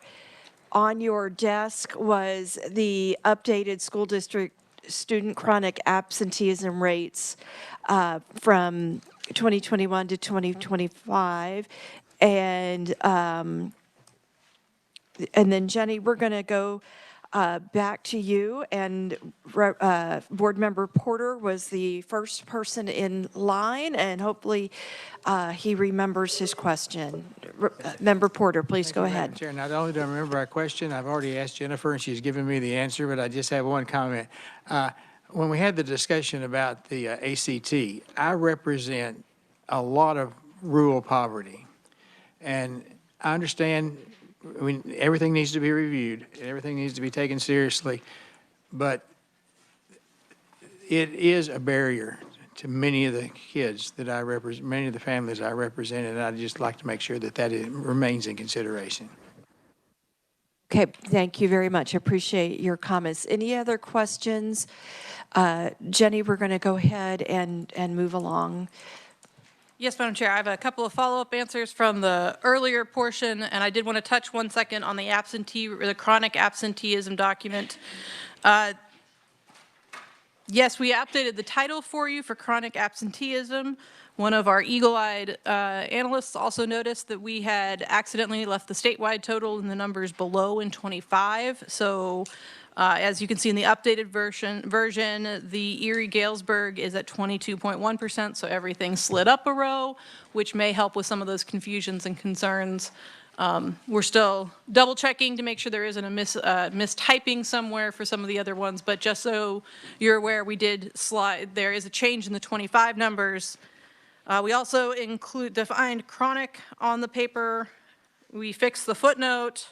desk was the updated school district student chronic absenteeism rates from 2021 to 2025. And then Jenny, we're going to go back to you, and Board Member Porter was the first person in line, and hopefully he remembers his question. Member Porter, please go Madam ahead. Chair, not only do I remember our question, I've already asked Jennifer, and she's given me the answer, but I just have one comment. When we had the discussion about the ACT, I represent a lot of rural poverty. And I understand, I mean, everything needs to be reviewed, and everything needs to be taken seriously, but it is a barrier to many of the kids that I represent, many of the families I represent, and I'd just like to make sure that remains in consideration. Okay, thank you very much. I appreciate your comments. Any other questions? Jenny, we're going to go ahead and move along. Yes, Madam Chair, I have a couple of follow-up answers from the earlier portion, and I did want to touch 1 second on the chronic absenteeism document. Yes, we updated the title for you for chronic absenteeism. One of our eagle-eyed analysts also noticed that we had accidentally left the statewide total in the numbers below in 25. So as you can see in the updated version, the Erie-Galesburg is at 22.1%, so everything slid up a row, which may help with some of those confusions and concerns. We're still double checking to make sure there isn't a mistyping somewhere for some of the other ones, but just so you're aware, we did slide, there is a change in the 25 numbers. We also defined chronic on the paper. We fixed the footnote.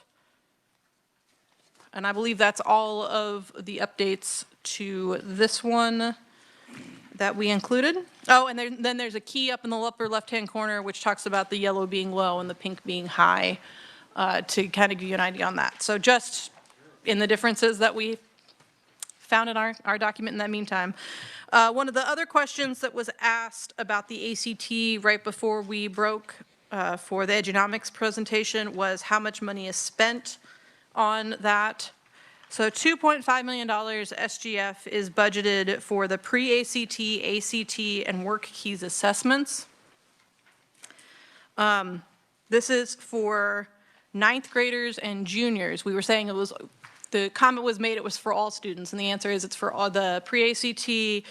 And I believe that's all of the updates to this one that we included. Oh, and then there's a key up in the upper left-hand corner which talks about the yellow being low and the pink being high to kind of give you an idea on that. So just in the differences that we found in our document in that meantime. One of the other questions that was asked about the ACT right before we broke for the Edunomics presentation was how much money is spent on that. So $2.5 million SGF is budgeted for the pre-ACT, ACT, and work keys assessments. This is for 9th graders and juniors. We were saying it was, the comment was made it was for all students, and the answer is it's for all. The pre-ACT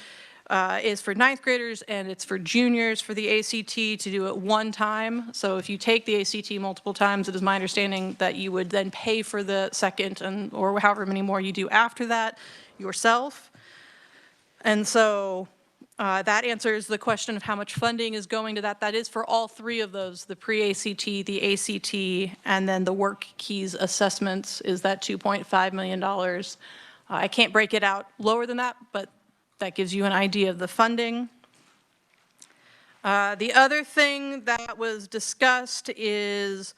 is for 9th graders, and it's for juniors for the ACT to do it one time. So if you take the ACT multiple times, it is my understanding that you would then pay for the second or however many more you do after that yourself. And so that answers the question of how much funding is going to that. That is for all three of those, the pre-ACT, the ACT, and then the work keys assessments is that $2.5 million. I can't break it out lower than that, but that gives you an idea of the funding. The other thing that was discussed is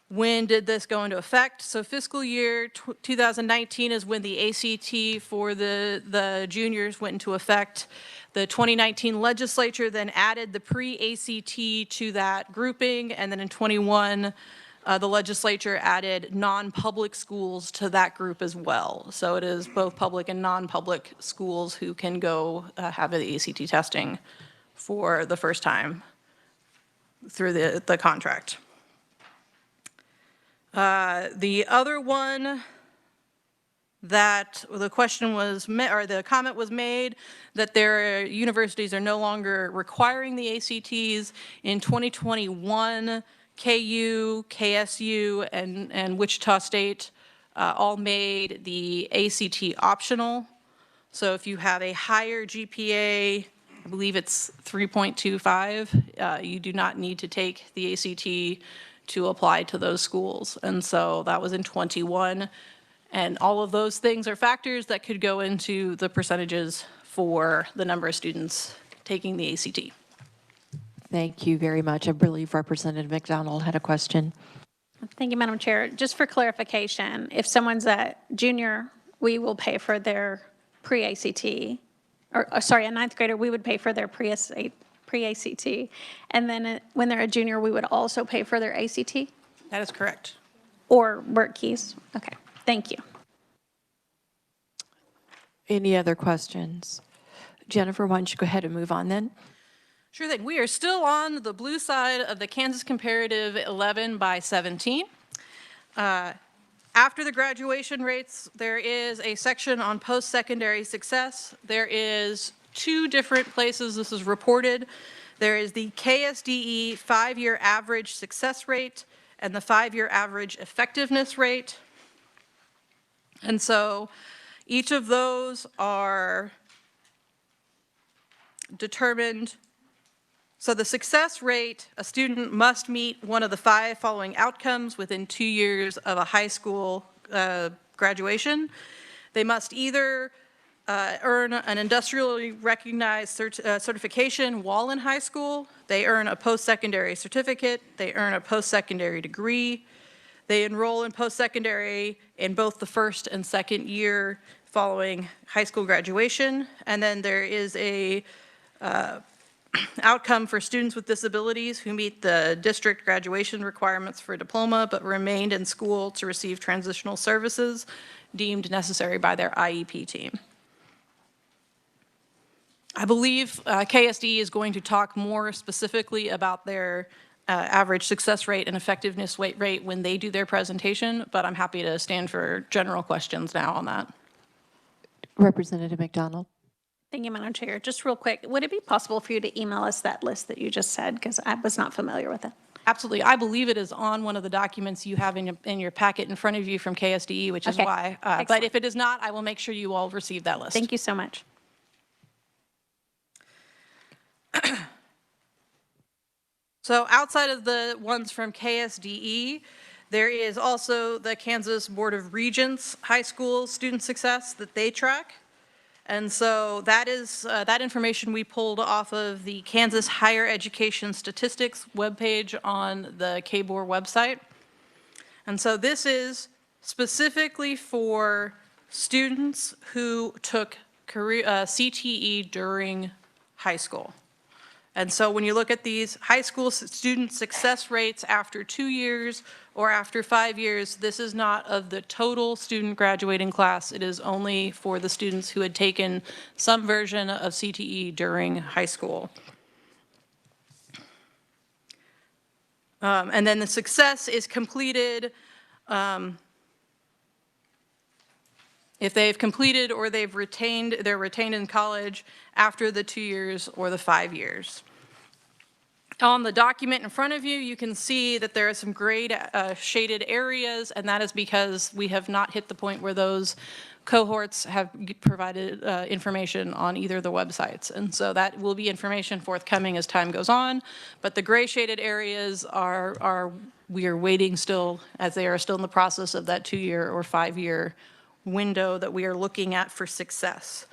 when did this go into effect? So fiscal year 2019 is when the ACT for the juniors went into effect. The 2019 legislature then added the pre-ACT to that grouping, and then in 21, the legislature added non-public schools to that group as well. So it is both public and non-public schools who can go have the ACT testing for the first time through the contract. The other one that the question was, or the comment was made that their universities are no longer requiring the ACTs. In 2021, KU, KSU, and Wichita State all made the ACT optional. So if you have a higher GPA, I believe it's 3.25, you do not need to take the ACT to apply to those schools. And so that was in 21. And all of those things are factors that could go into the percentages for the number of students taking the ACT. Thank you very much. I believe Representative McDonald had a question. Thank you, Madam Chair. Just for clarification, if someone's a junior, we will pay for their pre-ACT, or sorry, a 9th grader, we would pay for their pre-ACT pre-ACT. And then when they're a junior, we would also pay for their ACT That is correct. or work keys? Okay, thank you. Any other questions? Jennifer, why don't you go ahead and move on then? Sure thing. We are still on the blue side of the Kansas comparative 11 by 17. After the graduation rates, there is a section on post-secondary success. There is 2 different places this is reported. There is the KSDE 5-year average success rate and the 5-year average effectiveness rate. And so each of those are determined. So the success rate, a student must meet one of the 5 following outcomes within 2 years of a high school graduation. They must either earn an industrially recognized certification while in high school, they earn a post-secondary certificate, they earn a post-secondary degree, they enroll in post-secondary in both the first and second year following high school graduation, and then there is a outcome for students with disabilities who meet the district graduation requirements for a diploma but remained in school to receive transitional services deemed necessary by their IEP team. I believe KSD is going to talk more specifically about their average success rate and effectiveness rate when they do their presentation, but I'm happy to stand for general questions now on that. Representative McDonald. Thank you, Madam Chair. Just real quick, would it be possible for you to email us that list that you just said? Because I was not familiar with it. Absolutely. I believe it is on one of the documents you have in your packet in front of you from KSDE, which is Okay. why. But if it is not, I will make sure you all receive that list. Thank you so much. So outside of the ones from KSDE, there is also the Kansas Board of Regents High School Student Success that they track. And so that is, that information we pulled off of the Kansas Higher Education Statistics webpage on the KBOR website. And so this is specifically for students who took CTE during high school. And so when you look at these high school student success rates after 2 years or after 5 years, this is not of the total student graduating class. It is only for the students who had taken some version of CTE during high school. And then the success is completed if they've completed or they're retained in college after the 2 years or the 5 years. On the document in front of you, you can see that there are some gray shaded areas, and that is because we have not hit the point where those cohorts have provided information on either of the websites. And so that will be information forthcoming as time goes on, but the gray shaded areas we are waiting still, as they are still in the process of that 2 year or 5 year window that we are looking at for success.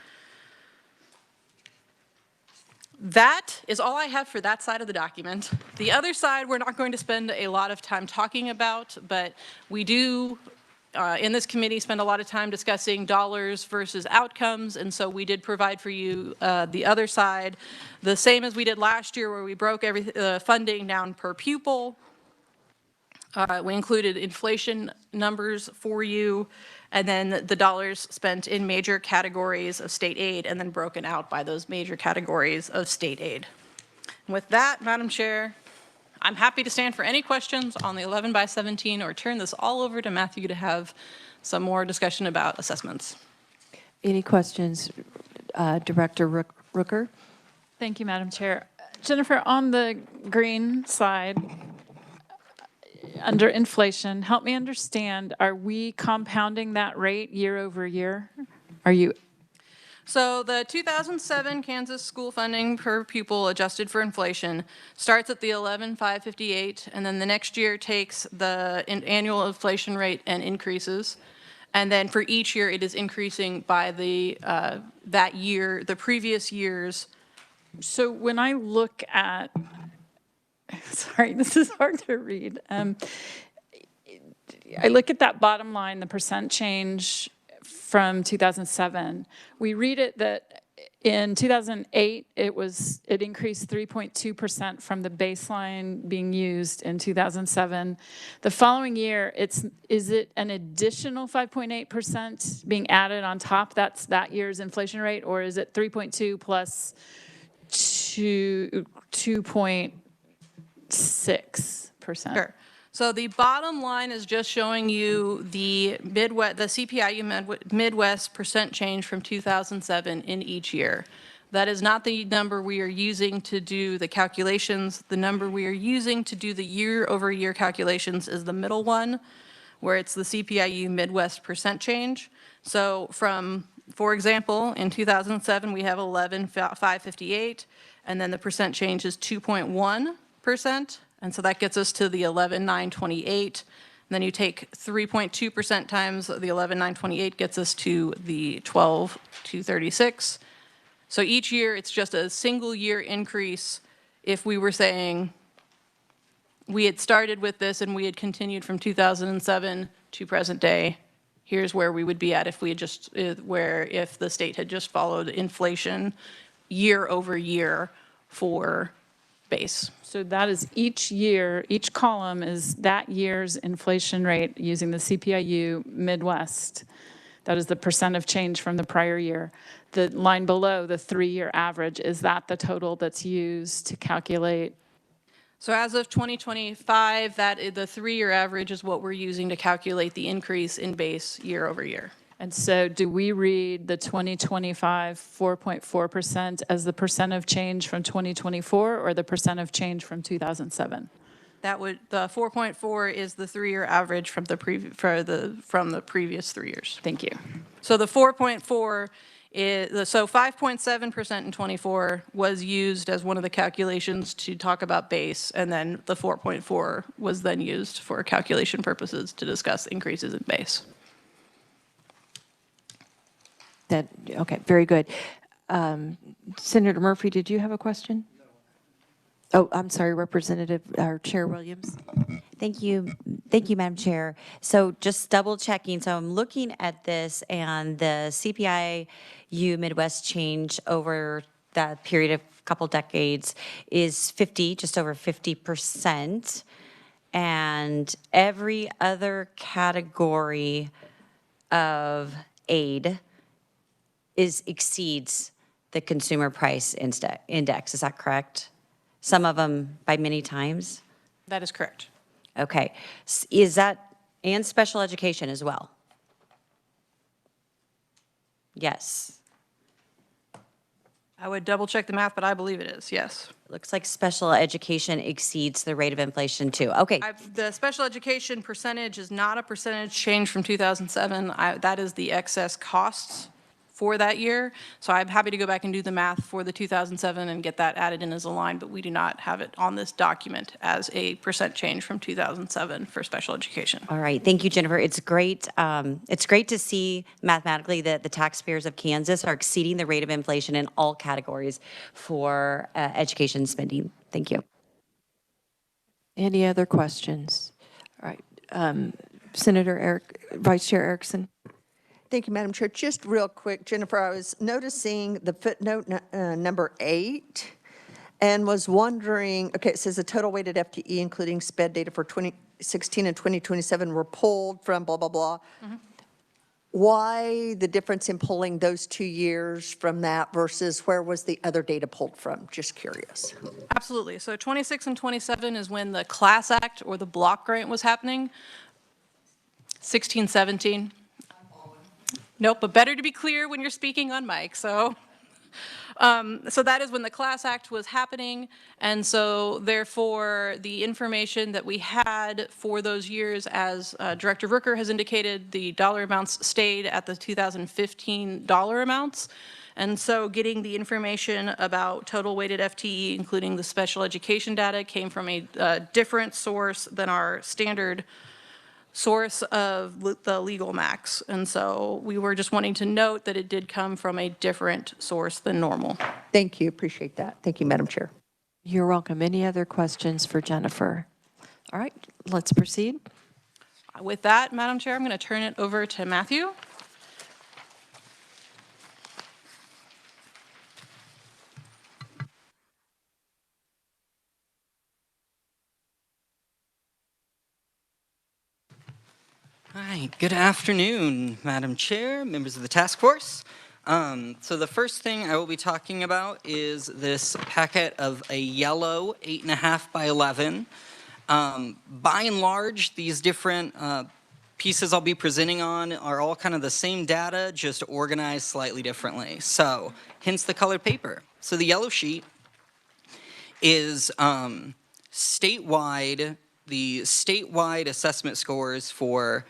That is all I have for that side of the document. The other side we're not going to spend a lot of time talking about, but we do, in this committee, spend a lot of time discussing dollars versus outcomes, and so we did provide for you the other side, the same as we did last year where we broke funding down per pupil. We included inflation numbers for you, and then the dollars spent in major categories of state aid, and then broken out by those major categories of state aid. And with that, Madam Chair, I'm happy to stand for any questions on the 11 by 17 or turn this all over to Matthew to have some more discussion about assessments. Any questions, Director Rooker? Thank you, Madam Chair. Jennifer, on the green side, under inflation, help me understand, are we compounding that rate year over year? Are you? So the 2007 Kansas school funding per pupil adjusted for inflation starts at the 11,558, and then the next year takes the annual inflation rate and increases. And then for each year, it is increasing by the that year, the previous years. So when I look at, sorry, this is hard to read. I look at that bottom line, the percent change from 2007. We read it that In 2008, it increased 3.2% from the baseline being used in 2007. The following year, is it an additional 5.8% being added on top? That's that year's inflation rate, or is it 3.2 plus 2.6%? Sure. So the bottom line is just showing you the CPIU Midwest percent change from 2007 in each year. That is not the number we are using to do the calculations. The number we are using to do the year-over-year calculations is the middle one, where it's the CPIU Midwest percent change. So for example, in 2007, we have 11,558, and then the percent change is 2.1%. And so that gets us to the 11,928. Then you take 3.2% times the 11,928 gets us to the 12,236. So each year, it's just a single year increase. If we were saying we had started with this and we had continued from 2007 to present day, here's where we would be at if we had if the state had just followed inflation year over year for base. So that is each year, each column is that year's inflation rate using the CPIU Midwest. That is the percent of change from the prior year. The line below, the 3-year average, is that the total that's used to calculate? So as of 2025, the 3-year average is what we're using to calculate the increase in base year over year. And so do we read the 2025 4.4% as the percent of change from 2024 or the percent of change from 2007? The 4.4 is the 3-year average from the previous 3 years. Thank you. So the 4.4 is, so 5.7% in 24 was used as one of the calculations to talk about base, and then the 4.4 was then used for calculation purposes to discuss increases in base. Okay, very good. Senator Murphy, did you have a question? Oh, I'm sorry, Representative, or Chair Williams. Thank you, Madam Chair. So just double checking, so I'm looking at this and the CPIU Midwest change over that period of couple decades is just over 50%. And every other category of aid exceeds the consumer price index, is that correct? Some of them by many times? That is correct. Okay. Is that, and special education as well? Yes. I would double check the math, but I believe it is, yes. Looks like special education exceeds the rate of inflation too. Okay. The special education percentage is not a percentage change from 2007. That is the excess costs for that year. So I'm happy to go back and do the math for the 2007 and get that added in as a line, but we do not have it on this document as a percent change from 2007 for special education. All right. Thank you, Jennifer. It's great. It's great to see mathematically that the taxpayers of Kansas are exceeding the rate of inflation in all categories for education spending. Thank you. Any other questions? All right. Vice Chair Erickson. Thank you, Madam Chair. Just real quick, Jennifer, I was noticing the footnote number 8 and was wondering, okay, it says the total weighted FTE, including SPED data for 2016 and 2027 were pulled from blah, blah, blah. Mm-hmm. Why the difference in pulling those 2 years from that versus where was the other data pulled from? Just curious. Absolutely. So 26 and 27 is when the Class Act or the block grant was happening. 16, 17. Nope, but better to be clear when you're speaking on mic. So that is when the Class Act was happening. And so therefore, the information that we had for those years, as Director Rooker has indicated, the dollar amounts stayed at the 2015 dollar amounts. And so getting the information about total weighted FTE, including the special education data, came from a different source than our standard source of the legal max. And so we were just wanting to note that it did come from a different source than normal. Thank you. Appreciate that. Thank you, Madam Chair. You're welcome. Any other questions for Jennifer? All right, let's proceed. With that, Madam Chair, I'm going to turn it over to Matthew. Hi, good afternoon, Madam Chair, members of the task force. So the first thing I will be talking about is this packet of a yellow 8.5 by 11. By and large, these different pieces I'll be presenting on are all kind of the same data, just organized slightly differently. So, hence the colored paper. So the yellow sheet is statewide, the statewide assessment scores for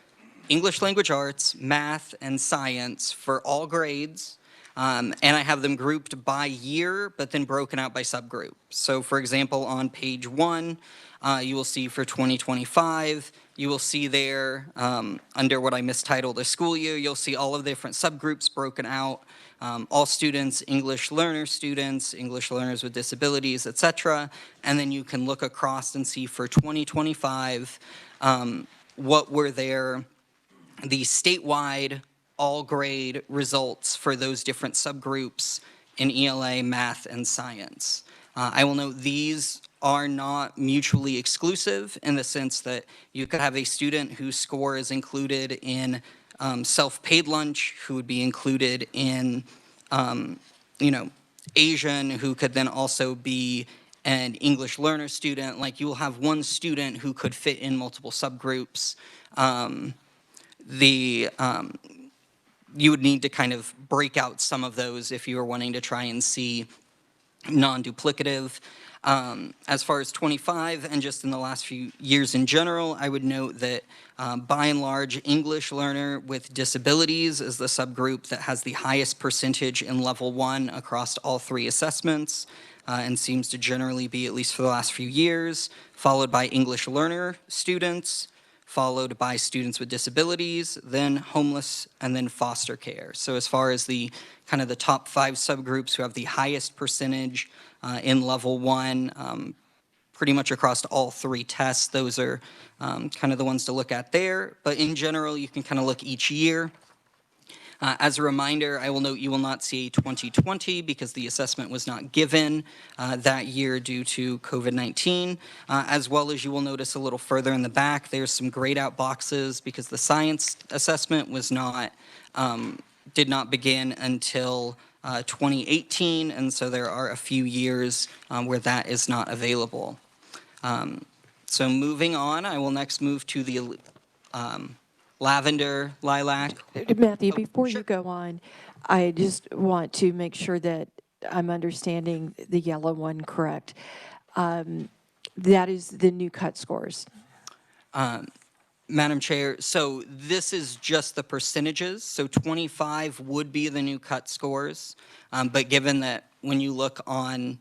English language arts, math, and science for all grades. And I have them grouped by year, but then broken out by subgroup. So for example, on page 1, you will see for 2025, you will see there, under what I mistitled a school year, you'll see all of the different subgroups broken out. All students, English learner students, English learners with disabilities, etc. And then you can look across and see for 2025, what were the statewide all grade results for those different subgroups in ELA, math, and science. I will note these are not mutually exclusive in the sense that you could have a student whose score is included in self-paid lunch, who would be included in, Asian, who could then also be an English learner student. Like, you will have one student who could fit in multiple subgroups. You would need to kind of break out some of those if you were wanting to try and see non-duplicative. As far as 25 and just in the last few years in general, I would note that by and large, English learner with disabilities is the subgroup that has the highest percentage in level 1 across all 3 assessments, and seems to generally be, at least for the last few years, followed by English learner students, followed by students with disabilities, then homeless, and then foster care. So as far as the kind of the top 5 subgroups who have the highest percentage in level 1, pretty much across all 3 tests, those are kind of the ones to look at there. But in general, you can kind of look each year. As a reminder, I will note you will not see 2020 because the assessment was not given that year due to COVID-19, as well as you will notice a little further in the back, there's some grayed out boxes because the science assessment was not, did not begin until 2018, and so there are a few years where that is not available. So moving on, I will next move to the lavender, lilac. Matthew, before you go on, I just want to make sure that I'm understanding the yellow one correct. That is the new cut scores. Madam Chair, so this is just the percentages. So 25 would be the new cut scores. But given that when you look on,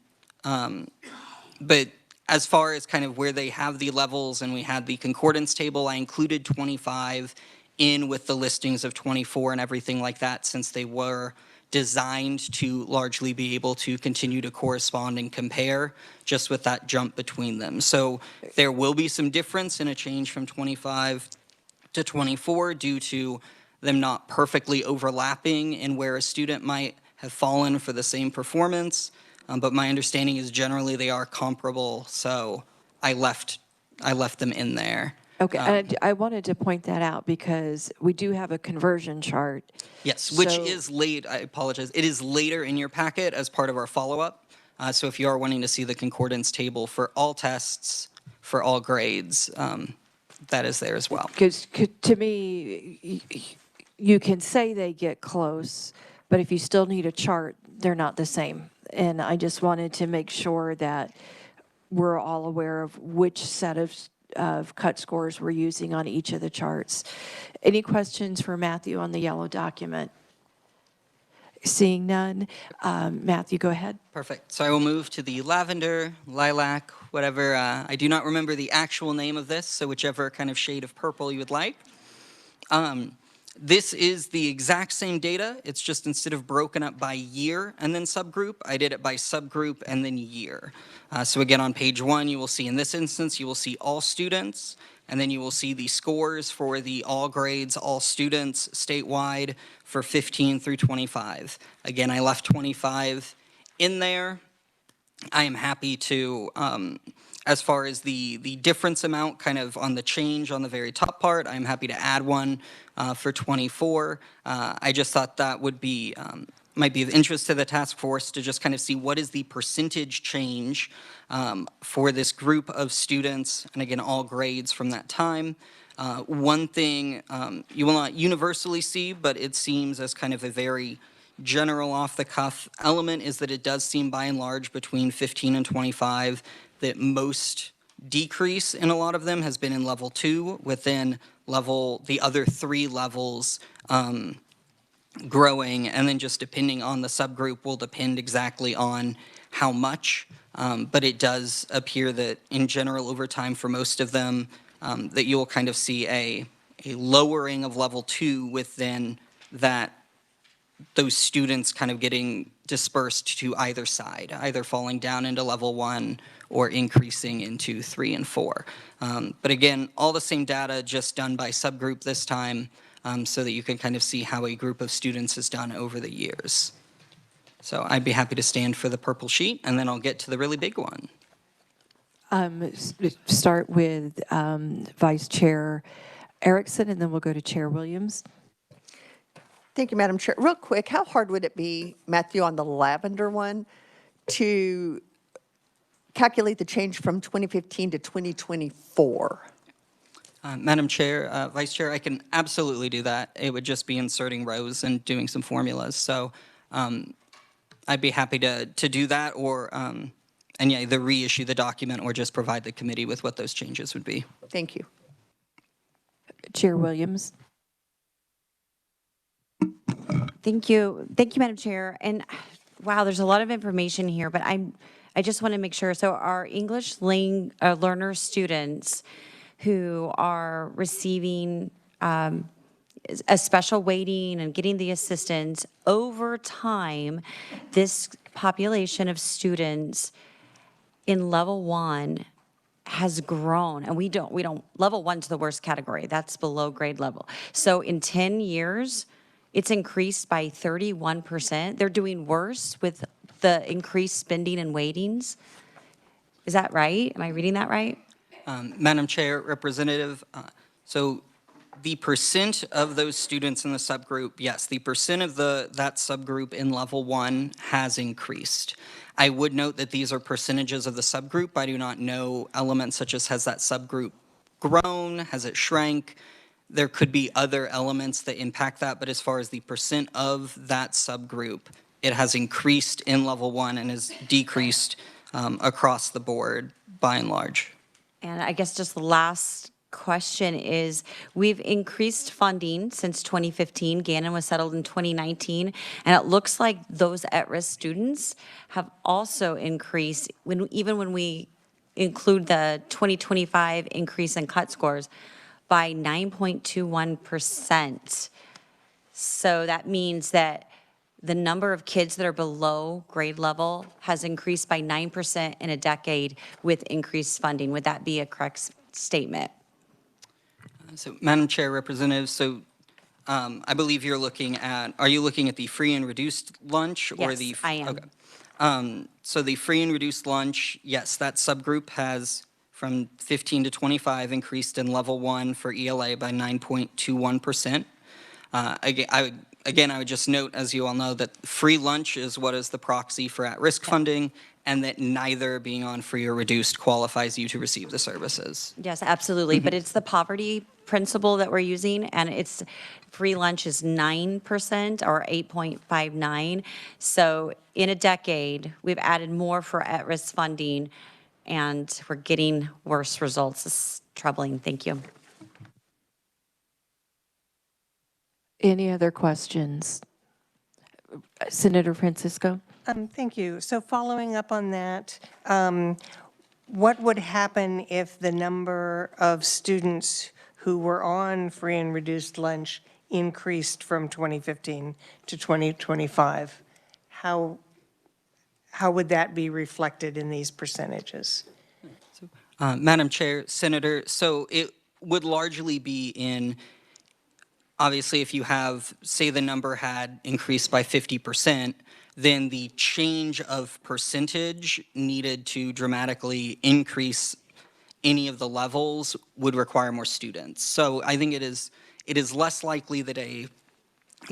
but as far as kind of where they have the levels and we had the concordance table, I included 25 in with the listings of 24 and everything like that, since they were designed to largely be able to continue to correspond and compare just with that jump between them. So there will be some difference in a change from 25 to 24 due to them not perfectly overlapping in where a student might have fallen for the same performance. But my understanding is generally they are comparable, so I left them in there. Okay, and I wanted to point that out because we do have a conversion chart. Yes, which So- is late, I apologize, it is later in your packet as part of our follow-up. So if you are wanting to see the concordance table for all tests, for all grades, that is there as well. Because to me, you can say they get close, but if you still need a chart, they're not the same. And I just wanted to make sure that we're all aware of which set of cut scores we're using on each of the charts. Any questions for Matthew on the yellow document? Seeing none, Matthew, go ahead. Perfect. So I will move to the lavender, lilac, whatever. I do not remember the actual name of this, so whichever kind of shade of purple you would like. This is the exact same data. It's just instead of broken up by year and then subgroup, I did it by subgroup and then year. So again, on page 1, you will see in this instance, you will see all students, and then you will see the scores for the all grades, all students statewide for 15 through 25. Again, I left 25 in there. I am happy to, as far as the difference amount, kind of on the change on the very top part, I'm happy to add one for 24. I just thought that would be, might be of interest to the task force to just kind of see what is the percentage change for this group of students, and again, all grades from that time. One thing you will not universally see, but it seems as kind of a very general off-the-cuff element is that it does seem by and large between 15 and 25 that most decrease in a lot of them has been in level 2, within the other 3 levels growing, and then just depending on the subgroup will depend exactly on how much. But it does appear that in general over time for most of them that you'll kind of see a lowering of level 2 within that those students kind of getting dispersed to either side, either falling down into level 1 or increasing into 3 and 4. But again, all the same data, just done by subgroup this time, so that you can kind of see how a group of students has done over the years. So I'd be happy to stand for the purple sheet, and then I'll get to the really big one. Start with Vice Chair Erickson, and then we'll go to Chair Williams. Thank you, Madam Chair. Real quick, how hard would it be, Matthew, on the lavender one to calculate the change from 2015 to 2024? Madam Chair, Vice Chair, I can absolutely do that. It would just be inserting rows and doing some formulas. So I'd be happy to do that, or, and yeah, either reissue the document or just provide the committee with what those changes would be. Thank you. Chair Williams. Thank you. Thank you, Madam Chair. And wow, there's a lot of information here, but I just want to make sure. So our English learner students who are receiving a special weighting and getting the assistance, over time, this population of students in level 1 has grown, and we don't, level 1's the worst category. That's below grade level. So in 10 years, it's increased by 31%. They're doing worse with the increased spending and weightings. Is that right? Am I reading that right? Madam Chair, Representative, so the percent of those students in the subgroup, yes, the percent of that subgroup in level 1 has increased. I would note that these are percentages of the subgroup. I do not know elements such as has that subgroup grown, has it shrank? There could be other elements that impact that, but as far as the percent of that subgroup, it has increased in level 1 and has decreased across the board by and large. And I guess just the last question is, we've increased funding since 2015. Gannon was settled in 2019, and it looks like those at-risk students have also increased, even when we include the 2025 increase in cut scores, by 9.21%. So that means that the number of kids that are below grade level has increased by 9% in a decade with increased funding. Would that be a correct statement? So, Madam Chair, Representative, so I believe you're looking at, are you looking at the free and reduced lunch? Or Yes, the? I am. Okay. So the free and reduced lunch, yes, that subgroup has from 15 to 25 increased in level 1 for ELA by 9.21%. Again, I would just note, as you all know, that free lunch is what is the proxy for at-risk funding, and that neither being on free or reduced qualifies you to receive the services. Yes, absolutely. But it's the poverty principle that we're using, and it's free lunch is 9% or 8.59. So in a decade, we've added more for at-risk funding, and we're getting worse results. It's troubling. Thank you. Any other questions? Senator Francisco? Thank you. So following up on that, what would happen if the number of students who were on free and reduced lunch increased from 2015 to 2025? How would that be reflected in these percentages? Madam Chair, Senator, so it would largely be in obviously, if you have, say the number had increased by 50%, then the change of percentage needed to dramatically increase any of the levels would require more students. So I think it is less likely that a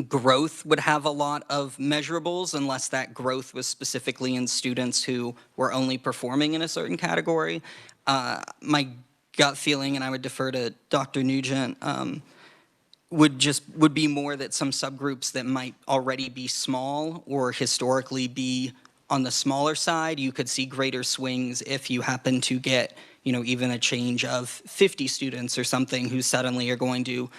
growth would have a lot of measurables unless that growth was specifically in students who were only performing in a certain category. My gut feeling, and I would defer to Dr. Nugent, would be more that some subgroups that might already be small or historically be on the smaller side, you could see greater swings if you happen to get, even a change of 50 students or something who suddenly are going to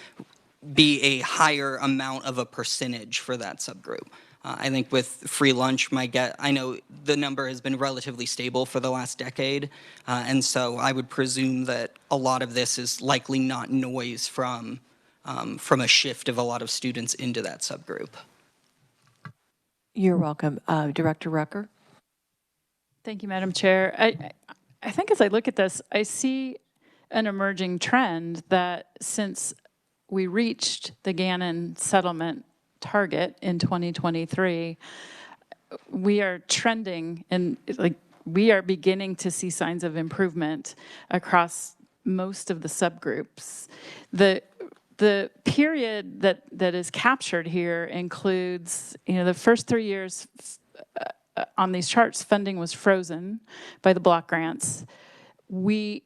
be a higher amount of a percentage for that subgroup. I think with free lunch, I know the number has been relatively stable for the last decade, and so I would presume that a lot of this is likely not noise from a shift of a lot of students into that subgroup. You're welcome. Director Rucker? Thank you, Madam Chair. I think as I look at this, I see an emerging trend that since we reached the Gannon settlement target in 2023, we are trending and we are beginning to see signs of improvement across most of the subgroups. The period that is captured here includes, the first 3 years on these charts, funding was frozen by the block grants. We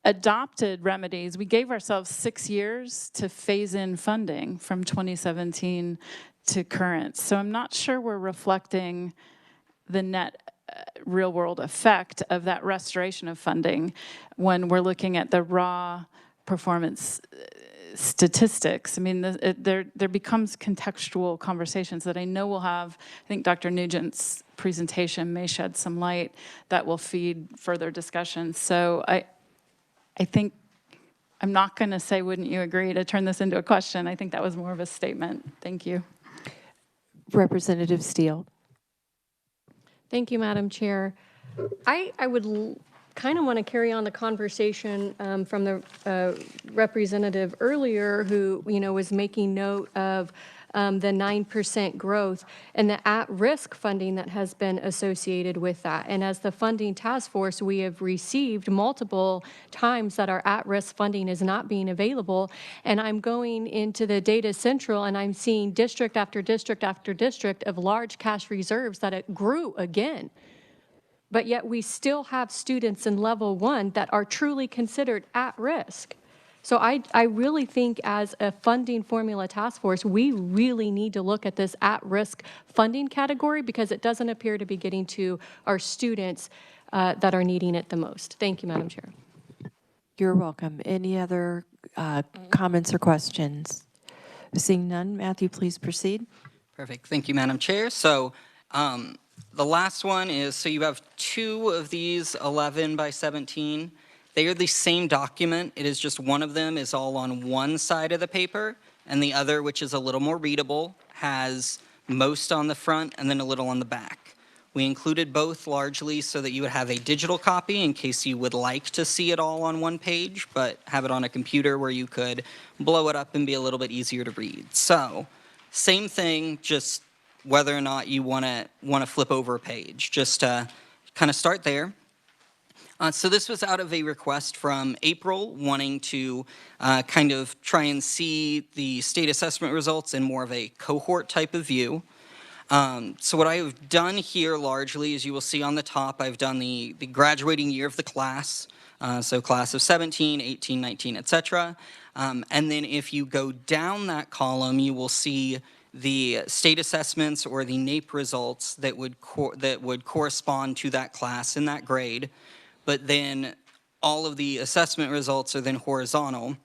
adopted remedies. We gave ourselves 6 years to phase in funding from 2017 to current. So I'm not sure we're reflecting the net real world effect of that restoration of funding when we're looking at the raw performance statistics. I mean, there becomes contextual conversations that I know we'll have. I think Dr. Nugent's presentation may shed some light that will feed further discussion. So I think I'm not going to say, wouldn't you agree, to turn this into a question. I think that was more of a statement. Thank you. Representative Steele. Thank you, Madam Chair. I would kind of want to carry on the conversation from the representative earlier who, was making note of the 9% growth and the at-risk funding that has been associated with that. And as the funding task force, we have received multiple times that our at-risk funding is not being available. And I'm going into the data central and I'm seeing district after district after district of large cash reserves that it grew again. But yet we still have students in level 1 that are truly considered at risk. So I really think as a funding formula task force, we really need to look at this at-risk funding category because it doesn't appear to be getting to our students that are needing it the most. Thank you, Madam Chair. You're welcome. Any other comments or questions? Seeing none, Matthew, please proceed. Perfect. Thank you, Madam Chair. So the last one is, so you have 2 of these 11 by 17. They are the same document. It is just one of them is all on one side of the paper, and the other, which is a little more readable, has most on the front and then a little on the back. We included both largely so that you would have a digital copy in case you would like to see it all on one page, but have it on a computer where you could blow it up and be a little bit easier to read. So, same thing, just whether or not you want to flip over a page. Just to kind of start there. So this was out of a request from April wanting to kind of try and see the state assessment results in more of a cohort type of view. So what I have done here largely, as you will see on the top, I've done the graduating year of the class. So class of 17, 18, 19, et cetera. And then if you go down that column, you will see the state assessments or the NAEP results that would correspond to that class in that grade. But then all of the assessment results are then horizontal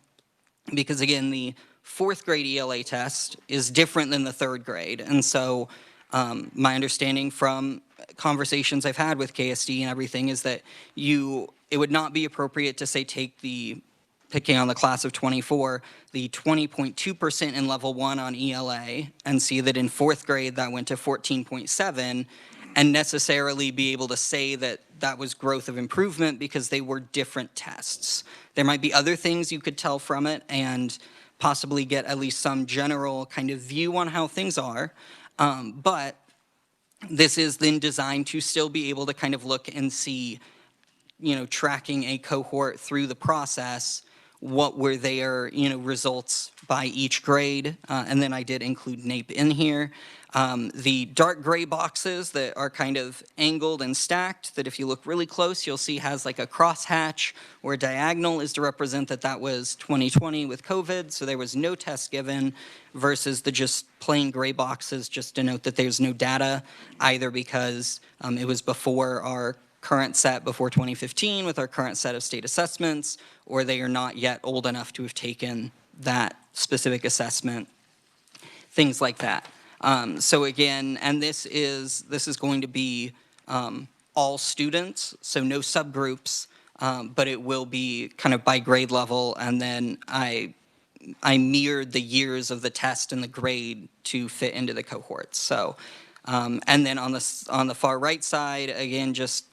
because, again, the 4th grade ELA test is different than the 3rd grade. And so my understanding from conversations I've had with KSD and everything is that it would not be appropriate to say picking on the class of 24, the 20.2% in level 1 on ELA and see that in 4th grade that went to 14.7 and necessarily be able to say that that was growth of improvement because they were different tests. There might be other things you could tell from it, and possibly get at least some general kind of view on how things are. But this is then designed to still be able to kind of look and see, tracking a cohort through the process, what were their, results by each grade. And then I did include NAEP in here. The dark gray boxes that are kind of angled and stacked, that if you look really close, you'll see has like a crosshatch or a diagonal, is to represent that that was 2020 with COVID, so there was no test given, versus the just plain gray boxes just denote that there's no data, either because it was before our current set, before 2015, with our current set of state assessments, or they are not yet old enough to have taken that specific assessment, things like that. So again, and this is going to be all students, so no subgroups, but it will be kind of by grade level, and then I mirrored the years of the test and the grade to fit into the cohorts. So, and then on the far right side, again, just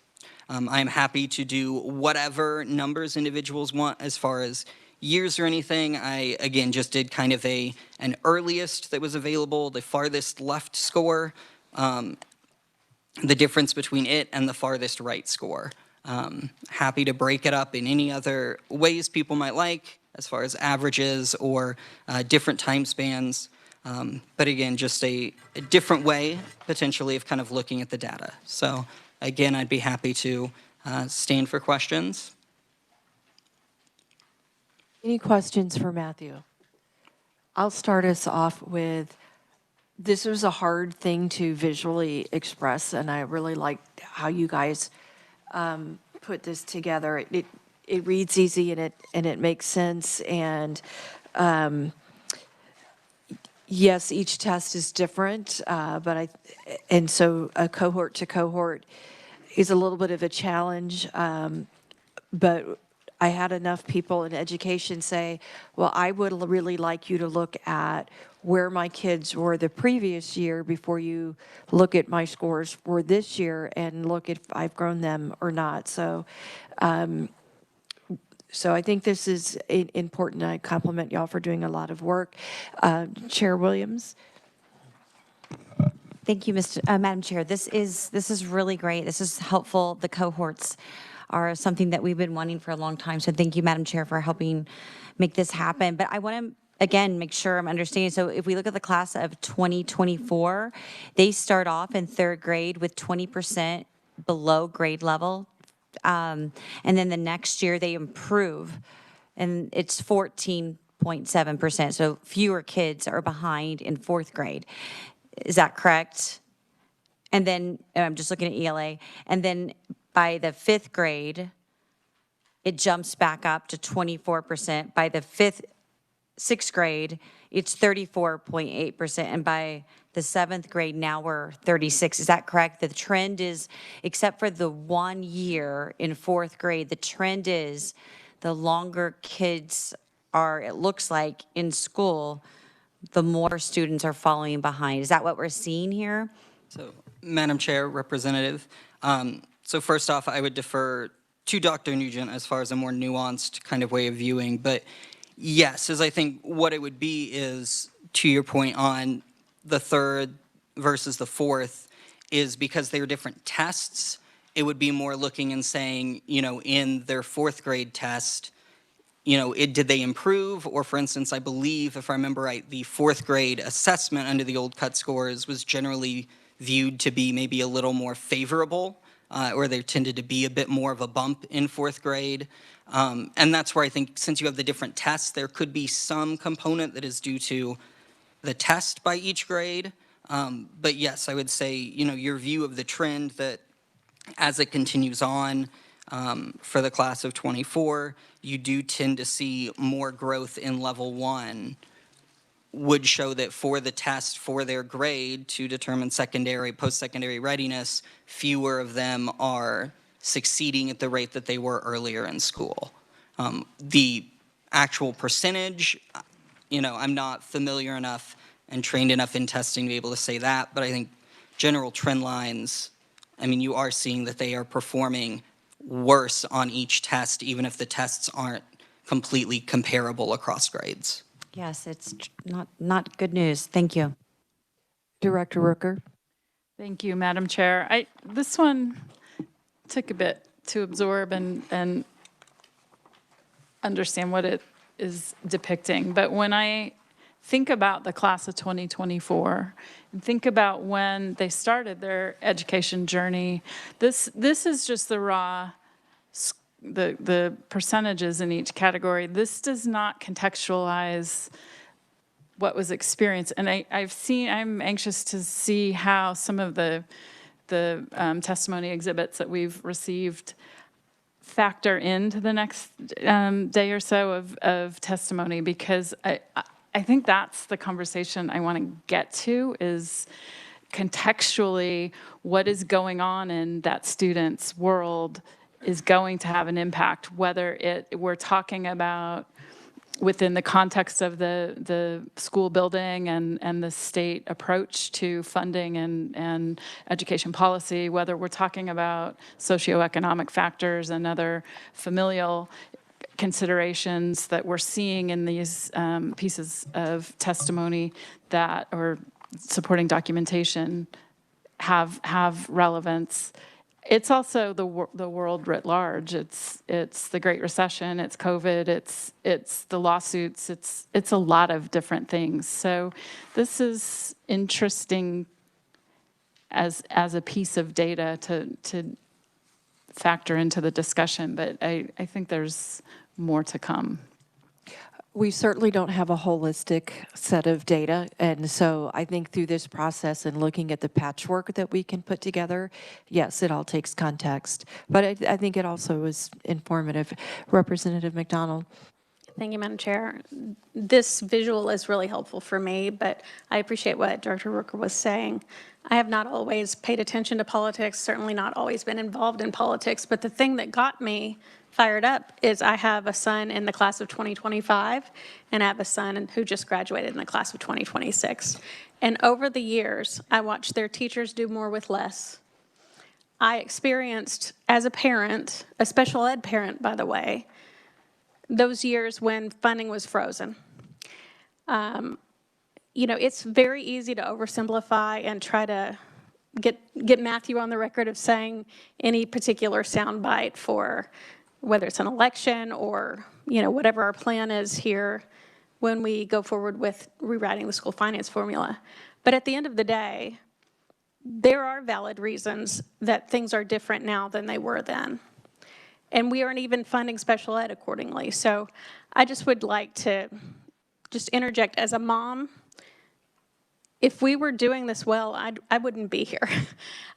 I'm happy to do whatever numbers individuals want as far as years or anything. I, again, just did kind of an earliest that was available, the farthest left score, the difference between it and the farthest right score. Happy to break it up in any other ways people might like, as far as averages or different time spans. But again, just a different way, potentially, of kind of looking at the data. So again, I'd be happy to stand for questions. Any questions for Matthew? I'll start us off with, this was a hard thing to visually express, and I really liked how you guys put this together. It reads easy, and it makes sense, and yes, each test is different, and so a cohort to cohort is a little bit of a challenge, but I had enough people in education say, well, I would really like you to look at where my kids were the previous year before you look at my scores for this year and look if I've grown them or not. So I think this is important. I compliment y'all for doing a lot of work. Chair Williams? Thank you, Madam Chair. This is really great. This is helpful. The cohorts are something that we've been wanting for a long time. So thank you, Madam Chair, for helping make this happen. But I want to, again, make sure I'm understanding. So if we look at the class of 2024, they start off in third grade with 20% below grade level. And then the next year they improve, and it's 14.7%. So fewer kids are behind in fourth grade. Is that correct? And then I'm just looking at ELA. And then by the fifth grade, it jumps back up to 24%. By the sixth grade, it's 34.8%. And by the seventh grade, now we're 36. Is that correct? The trend is, except for the 1 year in fourth grade, the trend is the longer kids are, it looks like, in school, the more students are falling behind. Is that what we're seeing here? So, Madam Chair, Representative, so first off, I would defer to Dr. Nugent as far as a more nuanced kind of way of viewing. But yes, as I think what it would be is, to your point on the third versus the fourth, is because they're different tests, it would be more looking and saying, in their fourth grade test, did they improve? Or for instance, I believe, if I remember right, the fourth grade assessment under the old cut scores was generally viewed to be maybe a little more favorable, or there tended to be a bit more of a bump in fourth grade. And that's where I think, since you have the different tests, there could be some component that is due to the test by each grade. But yes, I would say, your view of the trend that as it continues on, for the class of 24, you do tend to see more growth in level 1, would show that for the test for their grade to determine secondary, post-secondary readiness, fewer of them are succeeding at the rate that they were earlier in school. The actual percentage, I'm not familiar enough and trained enough in testing to be able to say that, but I think general trend lines, you are seeing that they are performing worse on each test, even if the tests aren't completely comparable across grades. Yes, it's not good news. Thank you. Director Rooker? Thank you, Madam Chair. This one took a bit to absorb and understand what it is depicting. But when I think about the class of 2024, and think about when they started their education journey, this is just the raw, the percentages in each category. This does not contextualize what was experienced. And I'm anxious to see how some of the testimony exhibits that we've received factor into the next day or so of testimony, because I think that's the conversation I want to get to, is contextually what is going on in that student's world is going to have an impact, whether we're talking about within the context of the school building and the state approach to funding and education policy, whether we're talking about socioeconomic factors and other familial considerations that we're seeing in these pieces of testimony that, or supporting documentation, have relevance. It's also the world writ large. It's the Great Recession. It's COVID. It's the lawsuits. It's a lot of different things. So this is interesting as a piece of data to factor into the discussion. But I think there's more to come. We certainly don't have a holistic set of data, and so I think through this process and looking at the patchwork that we can put together, yes, it all takes context, but I think it also is informative. Representative McDonald. Thank you, Madam Chair. This visual is really helpful for me, but I appreciate what Director Rooker was saying. I have not always paid attention to politics, certainly not always been involved in politics, but the thing that got me fired up is I have a son in the class of 2025, and I have a son who just graduated in the class of 2026. And over the years, I watched their teachers do more with less. I experienced, as a parent, a special ed parent, by the way, those years when funding was frozen. You know, it's very easy to oversimplify and try to get Matthew on the record of saying any particular soundbite for whether it's an election or, you know, whatever our plan is here when we go forward with rewriting the school finance formula. But at the end of the day, there are valid reasons that things are different now than they were then. And we aren't even funding special ed accordingly. So I just would like to just interject as a mom. If we were doing this well, I wouldn't be here.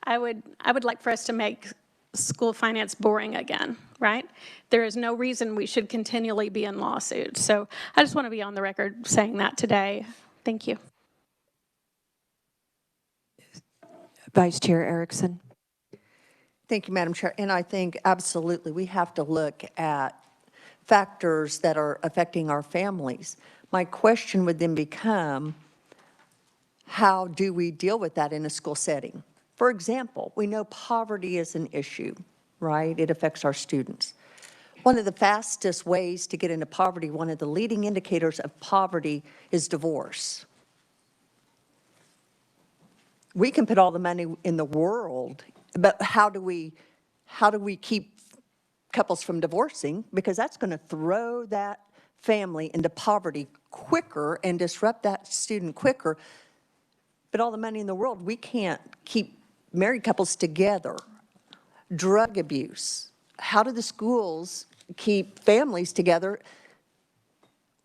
I would like for us to make school finance boring again, right? There is no reason we should continually be in lawsuits. So I just want to be on the record saying that today. Thank you. Vice Chair Erickson. Thank you, Madam Chair. And I think absolutely we have to look at factors that are affecting our families. My question would then become, how do we deal with that in a school setting? For example, we know poverty is an issue, right? It affects our students. One of the fastest ways to get into poverty, one of the leading indicators of poverty is divorce. We can put all the money in the world, but how do we keep couples from divorcing? Because that's going to throw that family into poverty quicker and disrupt that student quicker. But all the money in the world, we can't keep married couples together. Drug abuse. How do the schools keep families together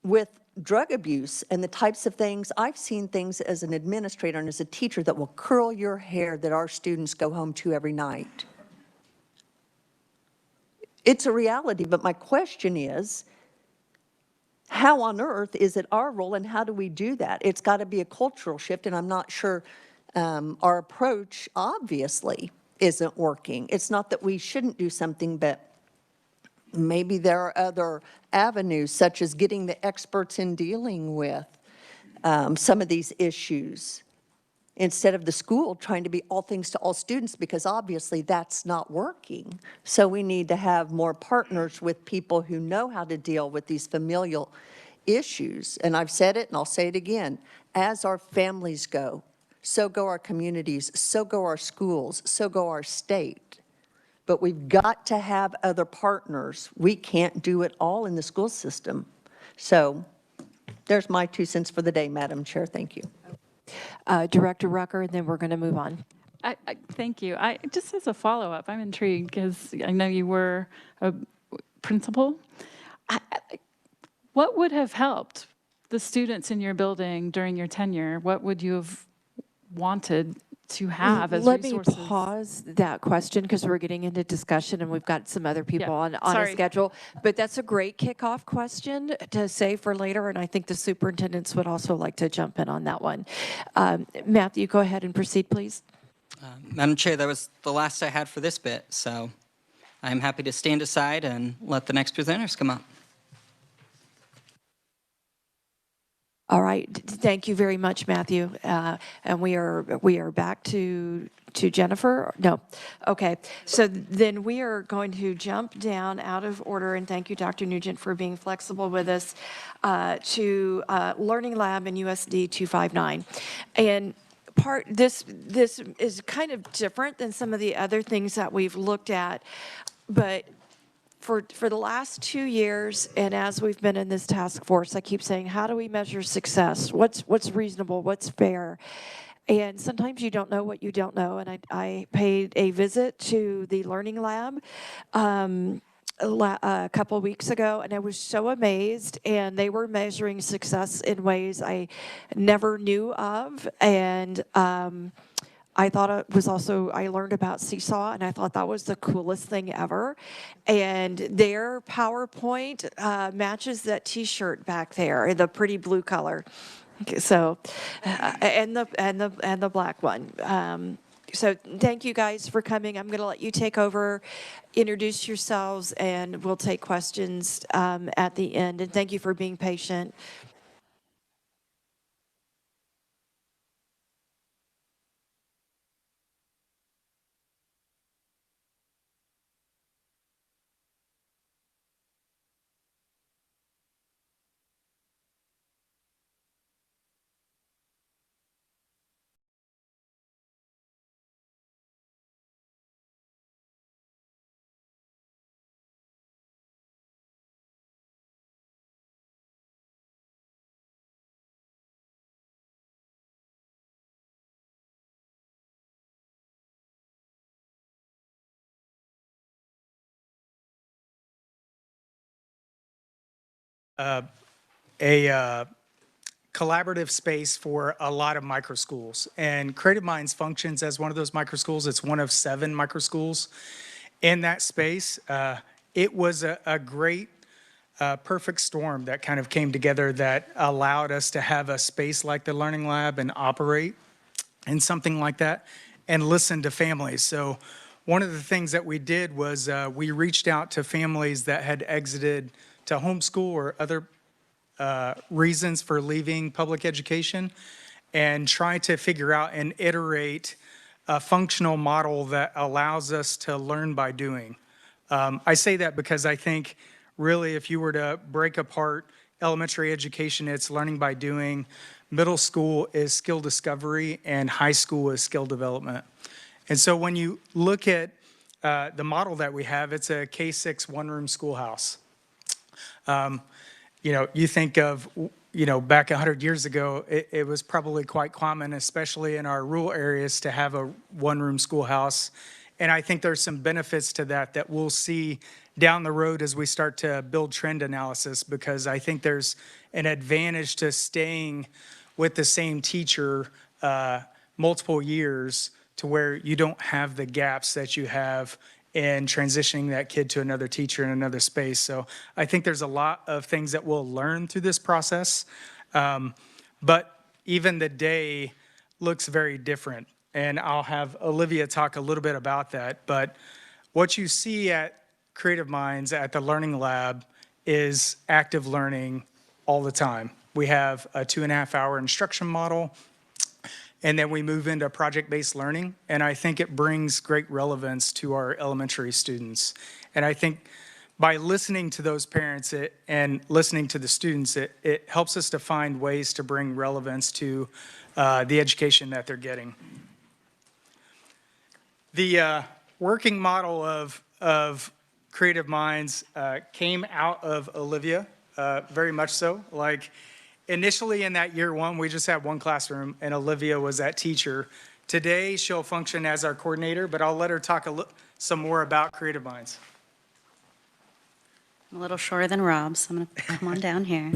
with drug abuse and the types of things? I've seen things as an administrator and as a teacher that will curl your hair that our students go home to every night. It's a reality, but my question is, how on earth is it our role and how do we do that? It's got to be a cultural shift, and I'm not sure our approach obviously isn't working. It's not that we shouldn't do something, but maybe there are other avenues, such as getting the experts in dealing with some of these issues, instead of the school trying to be all things to all students, because obviously that's not working. So we need to have more partners with people who know how to deal with these familial issues, and I've said it and I'll say it again, as our families go, so go our communities, so go our schools, so go our state. But we've got to have other partners. We can't do it all in the school system. So there's my 2 cents for the day, Madam Chair. Thank you. Director Rucker, and then we're going to move on. Thank you. Just as a follow-up, I'm intrigued because I know you were a principal. What would have helped the students in your building during your tenure? What would you have wanted to have as Let resources? me pause that question because we're getting into discussion and we've got some other people on a Sorry. schedule. But that's a great kickoff question to save for later, and I think the superintendents would also like to jump in on that one. Matthew, go ahead and proceed, please. Madam Chair, that was the last I had for this bit, so I'm happy to stand aside and let the next presenters come up. All right, thank you very much, Matthew. And we are back to Jennifer. No, okay. So then we are going to jump down out of order, and thank you, Dr. Nugent, for being flexible with us, to Learning Lab and USD 259. And this is kind of different than some of the other things that we've looked at, but for the last 2 years, and as we've been in this task force, I keep saying, how do we measure success? What's reasonable? What's fair? And sometimes you don't know what you don't know. And I paid a visit to the Learning Lab a couple of weeks ago, and I was so amazed. And they were measuring success in ways I never knew of. And I thought it was also, I learned about Seesaw, and I thought that was the coolest thing ever. And their PowerPoint matches that T-shirt back there, the pretty blue color. Okay, so, and the black one. So thank you guys for coming. I'm going to let you take over, introduce yourselves, and we'll take questions at the end. And thank you for being patient. A collaborative space for a lot of micro schools. And Creative Minds functions as one of those micro schools. It's one of 7 micro schools in that space. It was a great, perfect storm that kind of came together that allowed us to have a space like the Learning Lab and operate in something like that and listen to families. So one of the things that we did was we reached out to families that had exited to homeschool or other reasons for leaving public education and try to figure out and iterate a functional model that allows us to learn by doing. I say that because I think really if you were to break apart elementary education, it's learning by doing, middle school is skill discovery, and high school is skill development. And so when you look at the model that we have, it's a K-6 one-room schoolhouse. You think of, back 100 years ago, it was probably quite common, especially in our rural areas, to have a one-room schoolhouse. And I think there's some benefits to that we'll see down the road as we start to build trend analysis, because I think there's an advantage to staying with the same teacher multiple years to where you don't have the gaps that you have in transitioning that kid to another teacher in another space. So I think there's a lot of things that we'll learn through this process. But even the day looks very different. And I'll have Olivia talk a little bit about that. But what you see at Creative Minds at the Learning Lab is active learning all the time. We have a 2.5-hour instruction model, and then we move into project-based learning, and I think it brings great relevance to our elementary students. And I think by listening to those parents and listening to the students, it helps us to find ways to bring relevance to the education that they're getting. The working model of Creative Minds came out of Olivia, very much so. Like initially in that year one, we just had one classroom and Olivia was that teacher. Today, she'll function as our coordinator, but I'll let her talk some more about Creative Minds. I'm a little shorter than Rob, so I'm going to come on down here.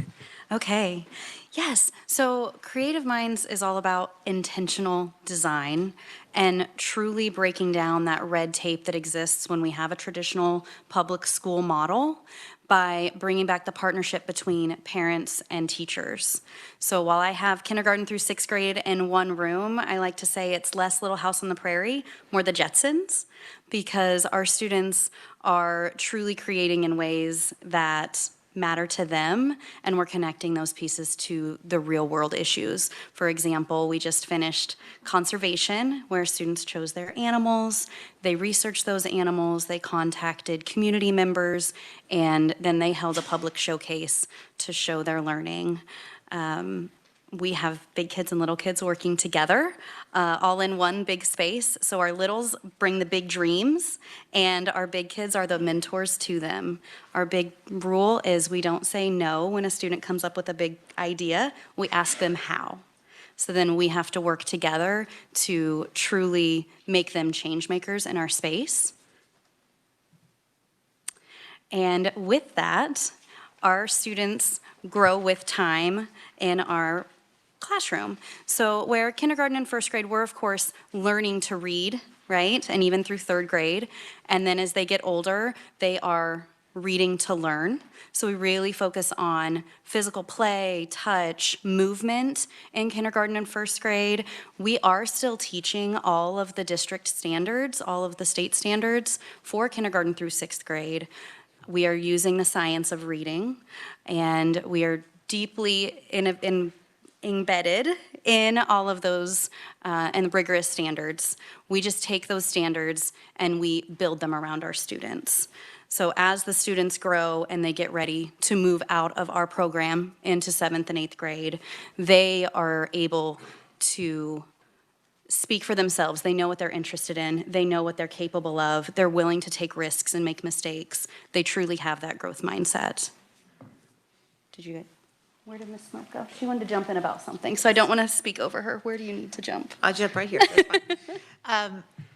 Okay. Yes. So Creative Minds is all about intentional design and truly breaking down that red tape that exists when we have a traditional public school model by bringing back the partnership between parents and teachers. So while I have kindergarten through 6th grade in one room, I like to say it's less Little House on the Prairie, more the Jetsons, because our students are truly creating in ways that matter to them, and we're connecting those pieces to the real world issues. For example, we just finished conservation, where students chose their animals, they researched those animals, they contacted community members, and then they held a public showcase to show their learning. We have big kids and little kids working together, all in one big space. So our littles bring the big dreams, and our big kids are the mentors to them. Our big rule is we don't say no when a student comes up with a big idea. We ask them how. So then we have to work together to truly make them change makers in our space. And with that, our students grow with time in our classroom. So where kindergarten and 1st grade, we're of course learning to read, right? And even through 3rd grade. And then as they get older, they are reading to learn. So we really focus on physical play, touch, movement in kindergarten and 1st grade. We are still teaching all of the district standards, all of the state standards for kindergarten through 6th grade. We are using the science of reading, and we are deeply embedded in all of those and rigorous standards. We just take those standards and we build them around our students. So as the students grow and they get ready to move out of our program into 7th and 8th grade, they are able to speak for themselves. They know what they're interested in. They know what they're capable of. They're willing to take risks and make mistakes. They truly have that growth mindset. Where did Ms. Smith go? She wanted to jump in about something, so I don't want to speak over her. Where do you need to jump? I'll jump right here.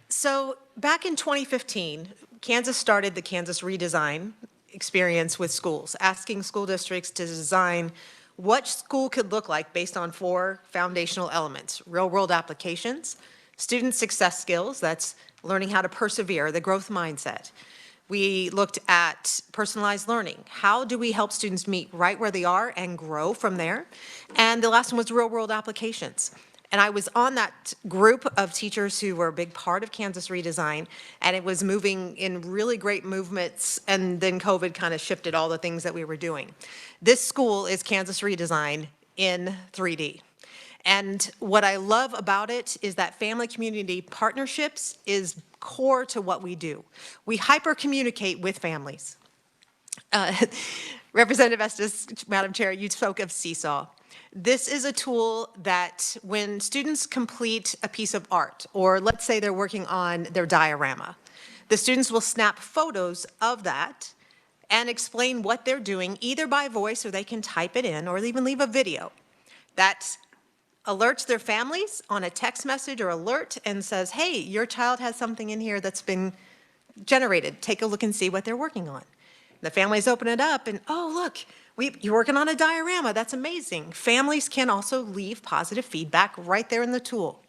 So back in 2015, Kansas started the Kansas Redesign experience with schools, asking school districts to design what school could look like based on 4 foundational elements: real-world applications, student success skills, that's learning how to persevere, the growth mindset. We looked at personalized learning. How do we help students meet right where they are and grow from there? And the last one was real-world applications. And I was on that group of teachers who were a big part of Kansas Redesign, and it was moving in really great movements, and then COVID kind of shifted all the things that we were doing. This school is Kansas Redesign in 3D. And what I love about it is that family community partnerships is core to what we do. We hyper-communicate with families. Representative Estes, Madam Chair, you spoke of Seesaw. This is a tool that when students complete a piece of art, or let's say they're working on their diorama, the students will snap photos of that and explain what they're doing, either by voice or they can type it in, or even leave a video. That alerts their families on a text message or alert and says, hey, your child has something in here that's been generated. Take a look and see what they're working on. The families open it up and, oh, look, you're working on a diorama. That's amazing. Families can also leave positive feedback right there in the tool.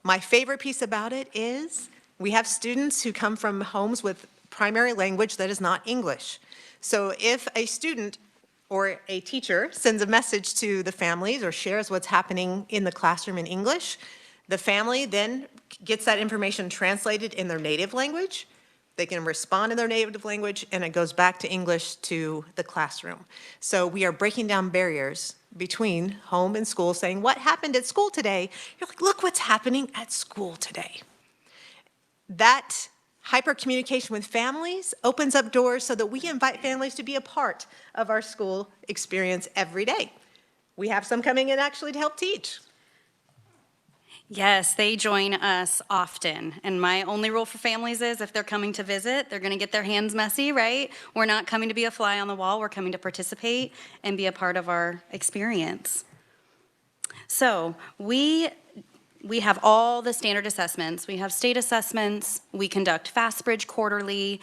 My favorite piece about it is we have students who come from homes with primary language that is not English. So if a student or a teacher sends a message to the families or shares what's happening in the classroom in English, the family then gets that information translated in their native language. They can respond in their native language, and it goes back to English to the classroom. So we are breaking down barriers between home and school, saying, what happened at school today? You're like, look what's happening at school today. That Hyper communication with families opens up doors so that we invite families to be a part of our school experience every day. We have some coming in actually to help teach. Yes, they join us often. And my only rule for families is if they're coming to visit, they're going to get their hands messy, right? We're not coming to be a fly on the wall. We're coming to participate and be a part of our experience. So we have all the standard assessments. We have state assessments. We conduct FastBridge quarterly.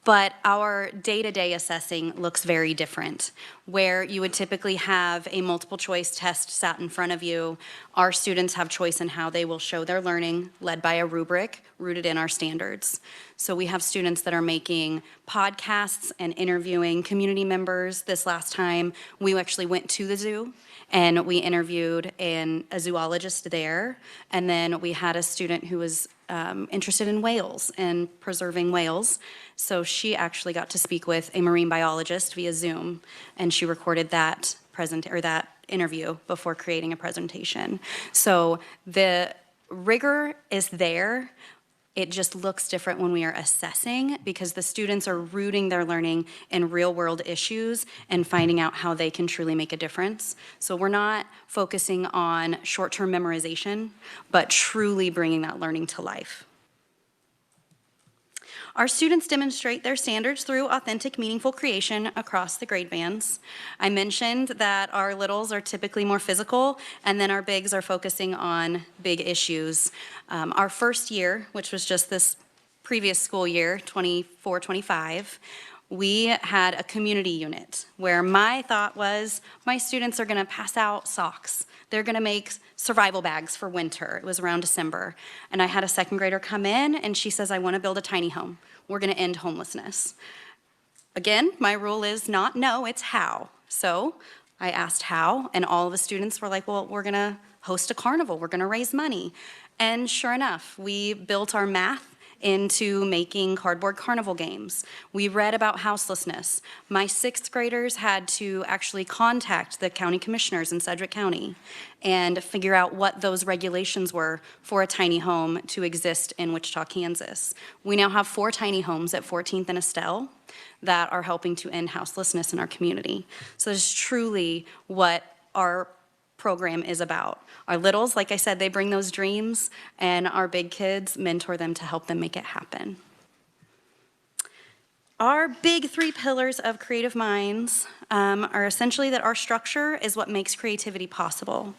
But our day-to-day assessing looks very different, where you would typically have a multiple choice test sat in front of you. Our students have choice in how they will show their learning, led by a rubric rooted in our standards. So we have students that are making podcasts and interviewing community members. This last time, we actually went to the zoo and we interviewed a zoologist there. And then we had a student who was interested in whales and preserving whales. So she actually got to speak with a marine biologist via Zoom, and she recorded that that interview before creating a presentation. So the rigor is there. It just looks different when we are assessing because the students are rooting their learning in real world issues and finding out how they can truly make a difference. So we're not focusing on short-term memorization, but truly bringing that learning to life. Our students demonstrate their standards through authentic, meaningful creation across the grade bands. I mentioned that our littles are typically more physical, and then our bigs are focusing on big issues. Our first year, which was just this previous school year, 24-25, we had a community unit where my thought was my students are gonna pass out socks. They're gonna make survival bags for winter. It was around December. And I had a second grader come in and she says, I wanna build a tiny home. We're gonna end homelessness. Again, my rule is not no, it's how. So I asked how, and all of the students were like, well, we're gonna host a carnival. We're gonna raise money. And sure enough, we built our math into making cardboard carnival games. We read about houselessness. My sixth graders had to actually contact the county commissioners in Sedgwick County and figure out what those regulations were for a tiny home to exist in Wichita, Kansas. We now have 4 tiny homes at 14th and Estelle that are helping to end houselessness in our community. So this is truly what our program is about. Our littles, like I said, they bring those dreams, and our big kids mentor them to help them make it happen. Our big 3 pillars of Creative Minds are essentially that our structure is what makes creativity possible.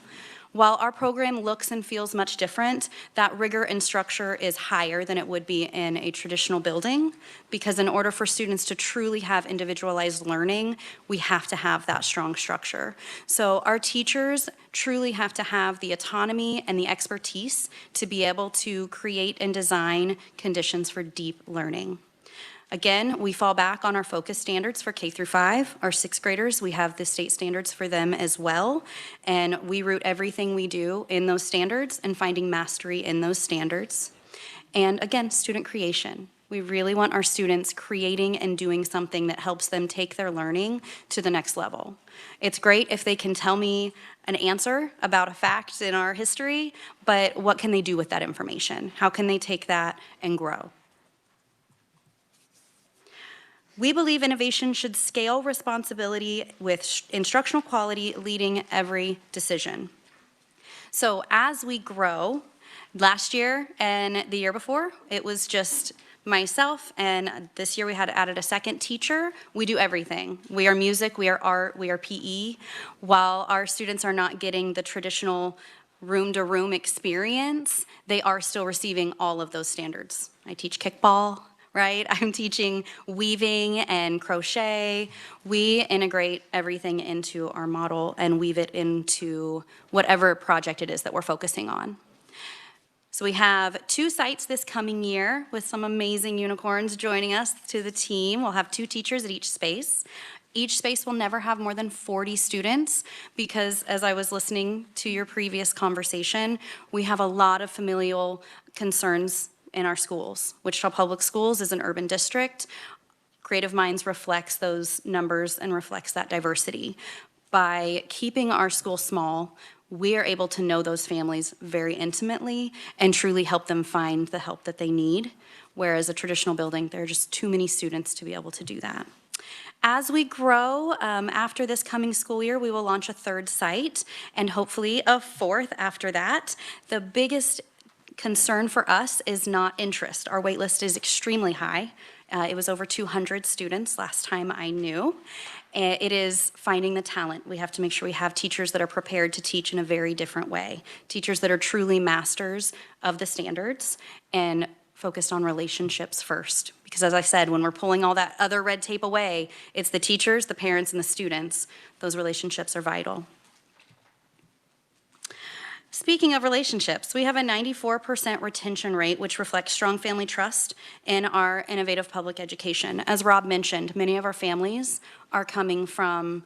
While our program looks and feels much different, that rigor and structure is higher than it would be in a traditional building, because in order for students to truly have individualized learning, we have to have that strong structure. So our teachers truly have to have the autonomy and the expertise to be able to create and design conditions for deep learning. Again, we fall back on our focus standards for K through 5. Our 6th graders, we have the state standards for them as well. And we root everything we do in those standards and finding mastery in those standards. And again, student creation. We really want our students creating and doing something that helps them take their learning to the next level. It's great if they can tell me an answer about a fact in our history, but what can they do with that information? How can they take that and grow? We believe innovation should scale responsibility with instructional quality leading every decision. So as we grow, last year and the year before, it was just myself, and this year we had added a second teacher. We do everything. We are music, we are art, we are PE. While our students are not getting the traditional room-to-room experience, they are still receiving all of those standards. I teach kickball, right? I'm teaching weaving and crochet. We integrate everything into our model and weave it into whatever project it is that we're focusing on. So we have 2 sites this coming year with some amazing unicorns joining us to the team. We'll have 2 teachers at each space. Each space will never have more than 40 students because, as I was listening to your previous conversation, we have a lot of familial concerns in our schools. Wichita Public Schools is an urban district. Creative Minds reflects those numbers and reflects that diversity. By keeping our school small, we are able to know those families very intimately and truly help them find the help that they need. Whereas a traditional building, there are just too many students to be able to do that. As we grow, after this coming school year, we will launch a third site and hopefully a fourth after that. The biggest concern for us is not interest. Our wait list is extremely high. It was over 200 students last time I knew. It is finding the talent. We have to make sure we have teachers that are prepared to teach in a very different way. Teachers that are truly masters of the standards and focused on relationships first. Because as I said, when we're pulling all that other red tape away, it's the teachers, the parents, and the students. Those relationships are vital. Speaking of relationships, we have a 94% retention rate, which reflects strong family trust in our innovative public education. As Rob mentioned, many of our families are coming from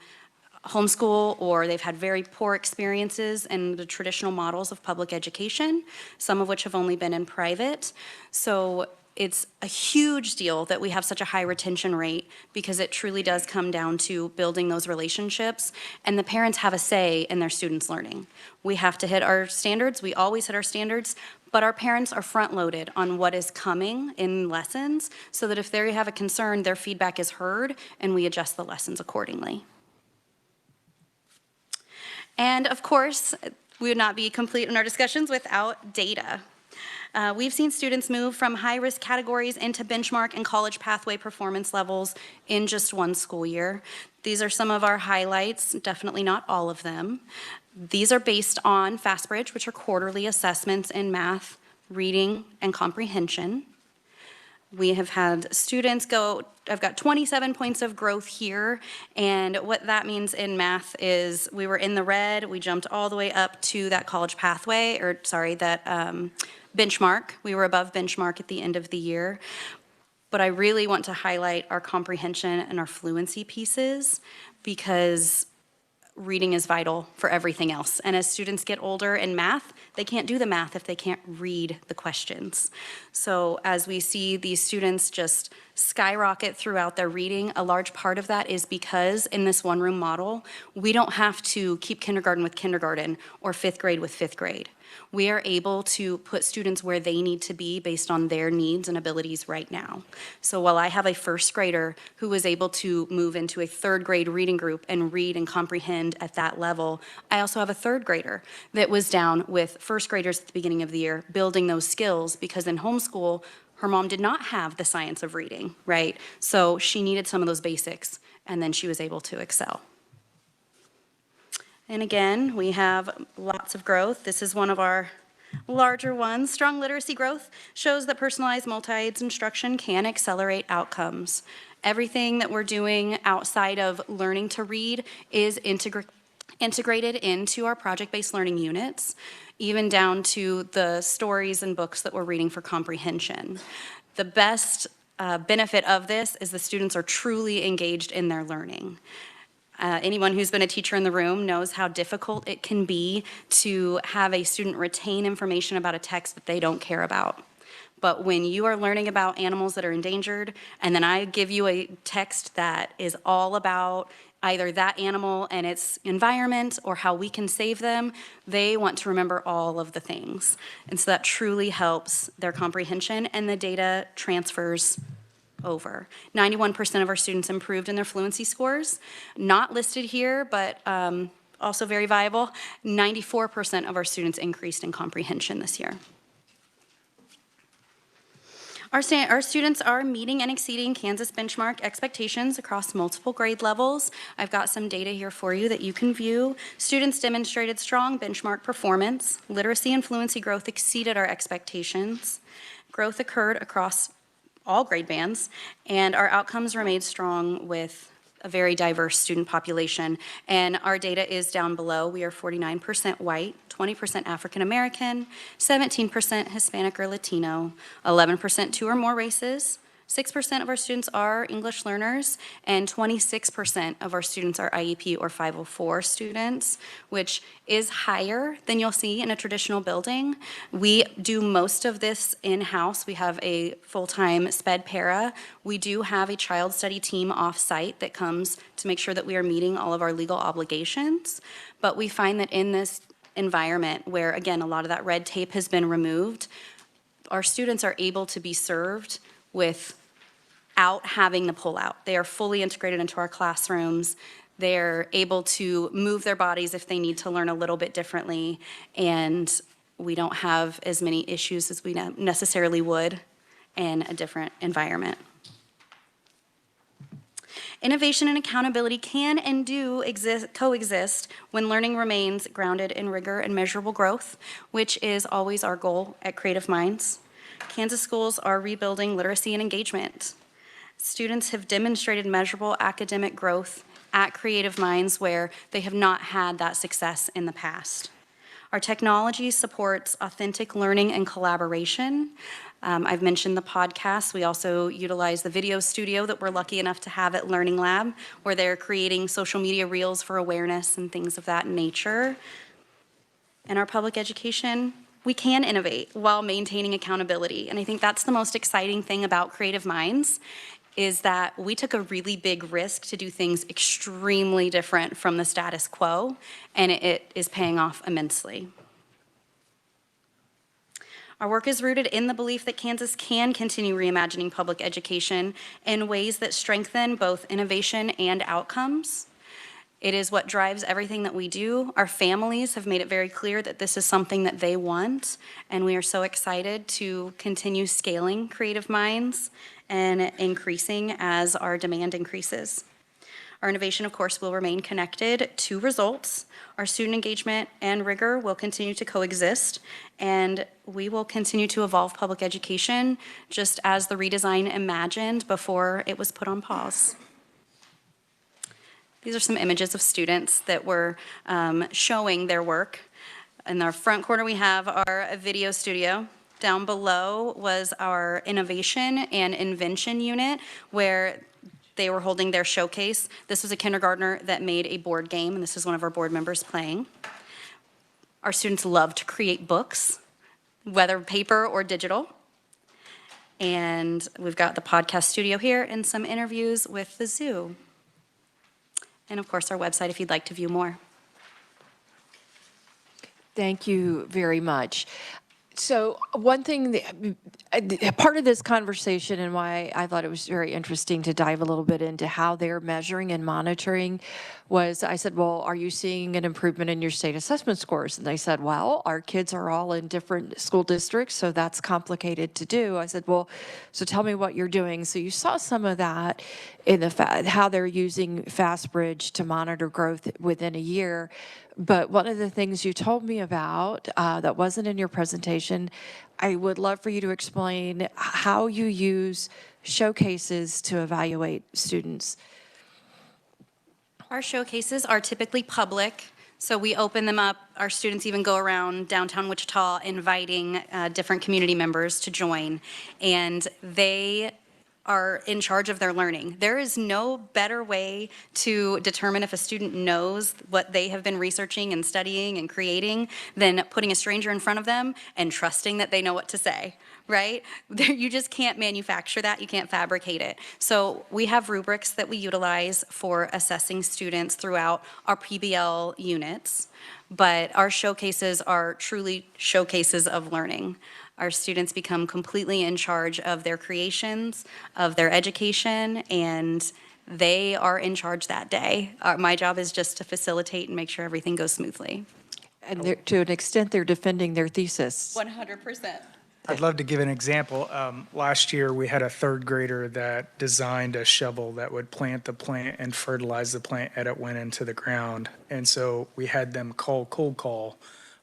homeschool or they've had very poor experiences in the traditional models of public education, some of which have only been in private. So it's a huge deal that we have such a high retention rate because it truly does come down to building those relationships, and the parents have a say in their students' learning. We have to hit our standards. We always hit our standards, but our parents are front-loaded on what is coming in lessons so that if they have a concern, their feedback is heard and we adjust the lessons accordingly. And of course, we would not be complete in our discussions without data. We've seen students move from high-risk categories into benchmark and college pathway performance levels in just one school year. These are some of our highlights, definitely not all of them. These are based on FastBridge, which are quarterly assessments in math, reading, and comprehension. We have had students go, I've got 27 points of growth here, and what that means in math is we were in the red, we jumped all the way up to that college pathway, or sorry, that benchmark. We were above benchmark at the end of the year. But I really want to highlight our comprehension and our fluency pieces because reading is vital for everything else. And as students get older in math, they can't do the math if they can't read the questions. So as we see these students just skyrocket throughout their reading, a large part of that is because in this one-room model, we don't have to keep kindergarten with kindergarten or fifth grade with fifth grade. We are able to put students where they need to be based on their needs and abilities right now. So while I have a first grader who was able to move into a third grade reading group and read and comprehend at that level, I also have a third grader that was down with first graders at the beginning of the year, building those skills because in homeschool, her mom did not have the science of reading, right? So she needed some of those basics, and then she was able to excel. And again, we have lots of growth. This is one of our larger ones. Strong literacy growth shows that personalized multi-aids instruction can accelerate outcomes. Everything that we're doing outside of learning to read is integrated into our project-based learning units, even down to the stories and books that we're reading for comprehension. The best benefit of this is the students are truly engaged in their learning. Anyone who's been a teacher in the room knows how difficult it can be to have a student retain information about a text that they don't care about. But when you are learning about animals that are endangered, and then I give you a text that is all about either that animal and its environment or how we can save them, they want to remember all of the things. And so that truly helps their comprehension and the data transfers over. 91% of our students improved in their fluency scores. Not listed here, but also very viable. 94% of our students increased in comprehension this year. Our students are meeting and exceeding Kansas benchmark expectations across multiple grade levels. I've got some data here for you that you can view. Students demonstrated strong benchmark performance. Literacy and fluency growth exceeded our expectations. Growth occurred across all grade bands, and our outcomes remained strong with a very diverse student population. And our data is down below. We are 49% white, 20% African American, 17% Hispanic or Latino, 11% two or more races, 6% of our students are English learners, and 26% of our students are IEP or 504 students, which is higher than you'll see in a traditional building. We do most of this in-house. We have a full-time SPED para. We do have a child study team off-site that comes to make sure that we are meeting all of our legal obligations. But we find that in this environment where, again, a lot of that red tape has been removed. Our students are able to be served without having the pullout. They are fully integrated into our classrooms. They're able to move their bodies if they need to learn a little bit differently, and we don't have as many issues as we necessarily would in a different environment. Innovation and accountability can and do coexist when learning remains grounded in rigor and measurable growth, which is always our goal at Creative Minds. Kansas schools are rebuilding literacy and engagement. Students have demonstrated measurable academic growth at Creative Minds where they have not had that success in the past. Our technology supports authentic learning and collaboration. I've mentioned the podcast. We also utilize the video studio that we're lucky enough to have at Learning Lab, where they're creating social media reels for awareness and things of that nature. In our public education, we can innovate while maintaining accountability. And I think that's the most exciting thing about Creative Minds, is that we took a really big risk to do things extremely different from the status quo, and it is paying off immensely. Our work is rooted in the belief that Kansas can continue reimagining public education in ways that strengthen both innovation and outcomes. It is what drives everything that we do. Our families have made it very clear that this is something that they want, and we are so excited to continue scaling Creative Minds and increasing as our demand increases. Our innovation, of course, will remain connected to results. Our student engagement and rigor will continue to coexist, and we will continue to evolve public education just as the redesign imagined before it was put on pause. These are some images of students that were showing their work. In our front corner, we have our video studio. Down below was our innovation and invention unit, where they were holding their showcase. This was a kindergartner that made a board game, and this is one of our board members playing. Our students love to create books, whether paper or digital. And we've got the podcast studio here and some interviews with the zoo. And of course, our website if you'd like to view more. Thank you very much. So one thing, part of this conversation and why I thought it was very interesting to dive a little bit into how they're measuring and monitoring was, I said, well, are you seeing an improvement in your state assessment scores? And they said, well, our kids are all in different school districts, so that's complicated to do. I said, well, so tell me what you're doing. So you saw some of that in the how they're using FastBridge to monitor growth within a year. But one of the things you told me about that wasn't in your presentation, I would love for you to explain how you use showcases to evaluate students. Our showcases are typically public, so we open them up. Our students even go around downtown Wichita inviting different community members to join, and they are in charge of their learning. There is no better way to determine if a student knows what they have been researching and studying and creating than putting a stranger in front of them and trusting that they know what to say, right? You just can't manufacture that. You can't fabricate it. So we have rubrics that we utilize for assessing students throughout our PBL units, but our showcases are truly showcases of learning. Our students become completely in charge of their creations, of their education, and they are in charge that day. My job is just to facilitate and make sure everything goes smoothly. And to an extent, they're defending their thesis. 100%. I'd love to give an example. Last year, we had a third grader that designed a shovel that would plant the plant and fertilize the plant as it went into the ground. And so we had them cold call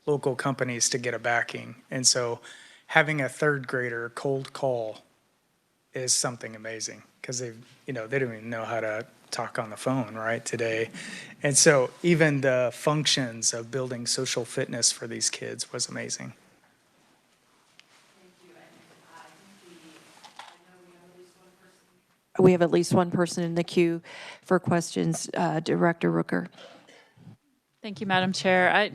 local companies to get a backing. And so having a third grader cold call is something amazing, because they don't even know how to talk on the phone right today. And so even the functions of building social fitness for these kids was amazing. We have at least one person in the queue for questions. Director Rooker. Thank you, Madam Chair.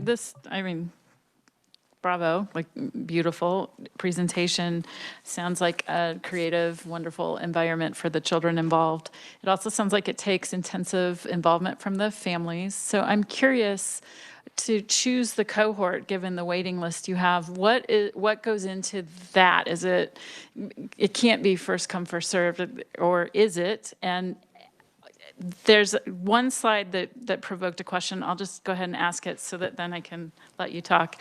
bravo, like beautiful presentation. Sounds like a creative, wonderful environment for the children involved. It also sounds like it takes intensive involvement from the families. So I'm curious, to choose the cohort, given the waiting list you have, what goes into that? Is it can't be first come, first served, or is it? And there's one slide that provoked a question. I'll just go ahead and ask it so that then I can let you talk.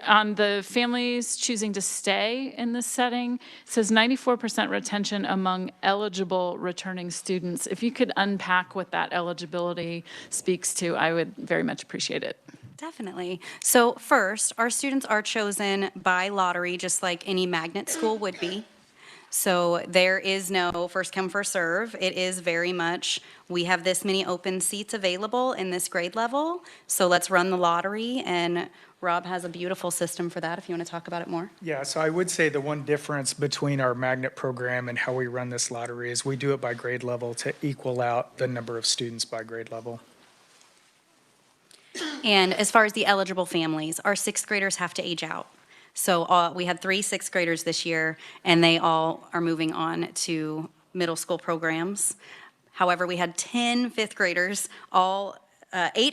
On the families choosing to stay in this setting, it says 94% retention among eligible returning students. If you could unpack what that eligibility speaks to, I would very much appreciate it. Definitely. So first, our students are chosen by lottery, just like any magnet school would be. So there is no first come, first serve. It is very much, we have this many open seats available in this grade level, so let's run the lottery, and Rob has a beautiful system for that if you want to talk about it more. Yeah, so I would say the one difference between our magnet program and how we run this lottery is we do it by grade level to equal out the number of students by grade level. And as far as the eligible families, our sixth graders have to age out. So we had 3 sixth graders this year, and they all are moving on to middle school programs. However, we had 10 fifth graders, 8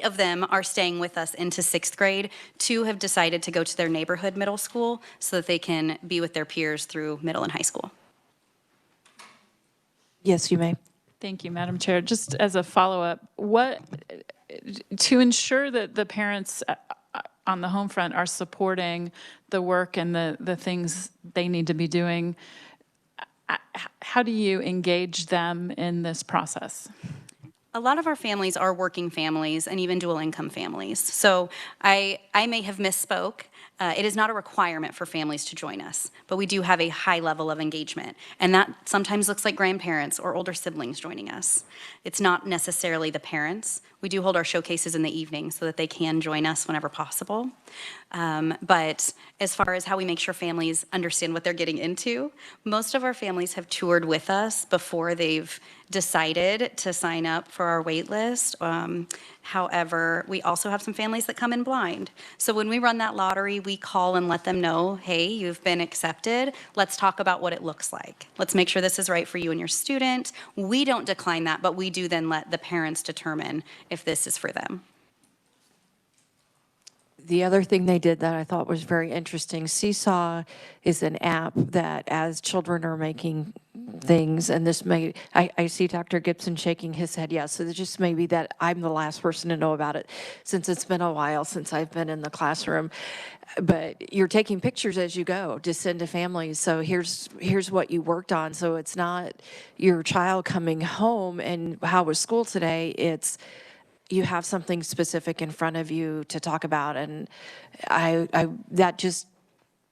of them are staying with us into 6th grade. 2 have decided to go to their neighborhood middle school so that they can be with their peers through middle and high school. Yes, you may. Thank you, Madam Chair. Just as a follow-up, to ensure that the parents on the home front are supporting the work and the things they need to be doing, how do you engage them in this process? A lot of our families are working families and even dual income families. So I may have misspoke. It is not a requirement for families to join us, but we do have a high level of engagement. And that sometimes looks like grandparents or older siblings joining us. It's not necessarily the parents. We do hold our showcases in the evening so that they can join us whenever possible. But as far as how we make sure families understand what they're getting into, most of our families have toured with us before they've decided to sign up for our wait list. However, we also have some families that come in blind. So when we run that lottery, we call and let them know, hey, you've been accepted. Let's talk about what it looks like. Let's make sure this is right for you and your student. We don't decline that, but we do then let the parents determine if this is for them. The other thing they did that I thought was very interesting, Seesaw is an app that as children are making things, and this may, I see Dr. Gibson shaking his head yes, so it just may be that I'm the last person to know about it since it's been a while since I've been in the classroom. But you're taking pictures as you go to send to families. So here's what you worked on. So it's not your child coming home and how was school today, it's you have something specific in front of you to talk about. And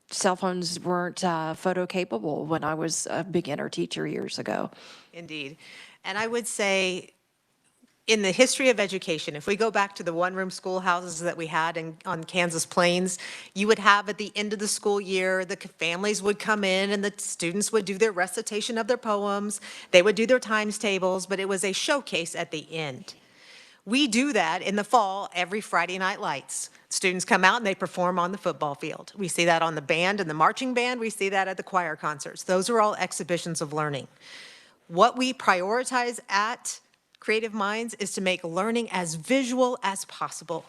cell phones weren't photo capable when I was a beginner teacher years ago. Indeed. And I would say, in the history of education, if we go back to the one-room schoolhouses that we had on Kansas Plains, you would have at the end of the school year, the families would come in and the students would do their recitation of their poems, they would do their times tables, but it was a showcase at the end. We do that in the fall every Friday night lights. Students come out and they perform on the football field. We see that on the band and the marching band. We see that at the choir concerts. Those are all exhibitions of learning. What we prioritize at Creative Minds is to make learning as visual as possible.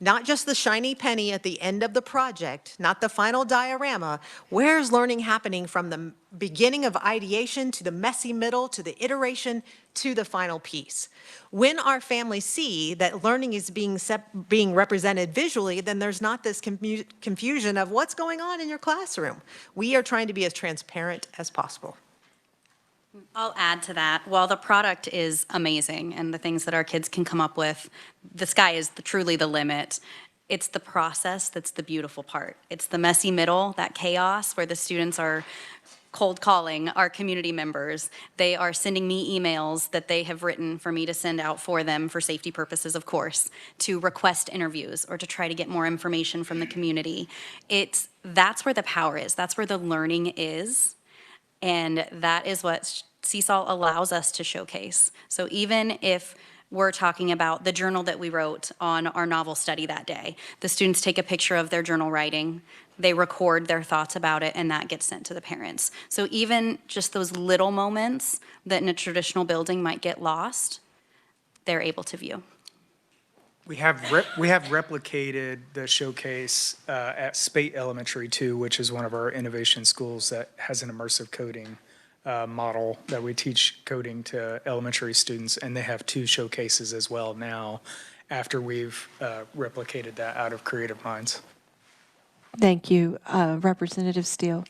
Not just the shiny penny at the end of the project, not the final diorama. Where's learning happening from the beginning of ideation to the messy middle to the iteration to the final piece? When our families see that learning is being represented visually, then there's not this confusion of what's going on in your classroom. We are trying to be as transparent as possible. I'll add to that. While the product is amazing and the things that our kids can come up with, the sky is truly the limit. It's the process that's the beautiful part. It's the messy middle, that chaos where the students are cold calling our community members. They are sending me emails that they have written for me to send out for them for safety purposes, of course, to request interviews or to try to get more information from the community. That's where the power is. That's where the learning is. And that is what Seesaw allows us to showcase. So even if we're talking about the journal that we wrote on our novel study that day. The students take a picture of their journal writing, they record their thoughts about it, and that gets sent to the parents. So even just those little moments that in a traditional building might get lost, they're able to view. We have replicated the showcase at Spate Elementary too, which is one of our innovation schools that has an immersive coding model that we teach coding to elementary students, and they have 2 showcases as well now after we've replicated that out of Creative Minds. Thank you. Representative Steele.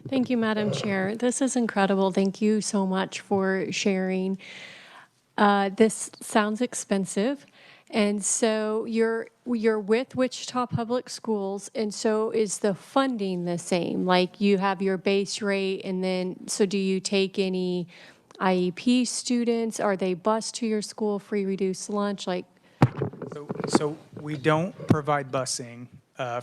Thank you, Madam Chair. This is incredible. Thank you so much for sharing. This sounds expensive. And so you're with Wichita Public Schools, and so is the funding the same? Like you have your base rate, and then, so do you take any IEP students? Are they bused to your school, free reduced lunch? Like, So we don't provide busing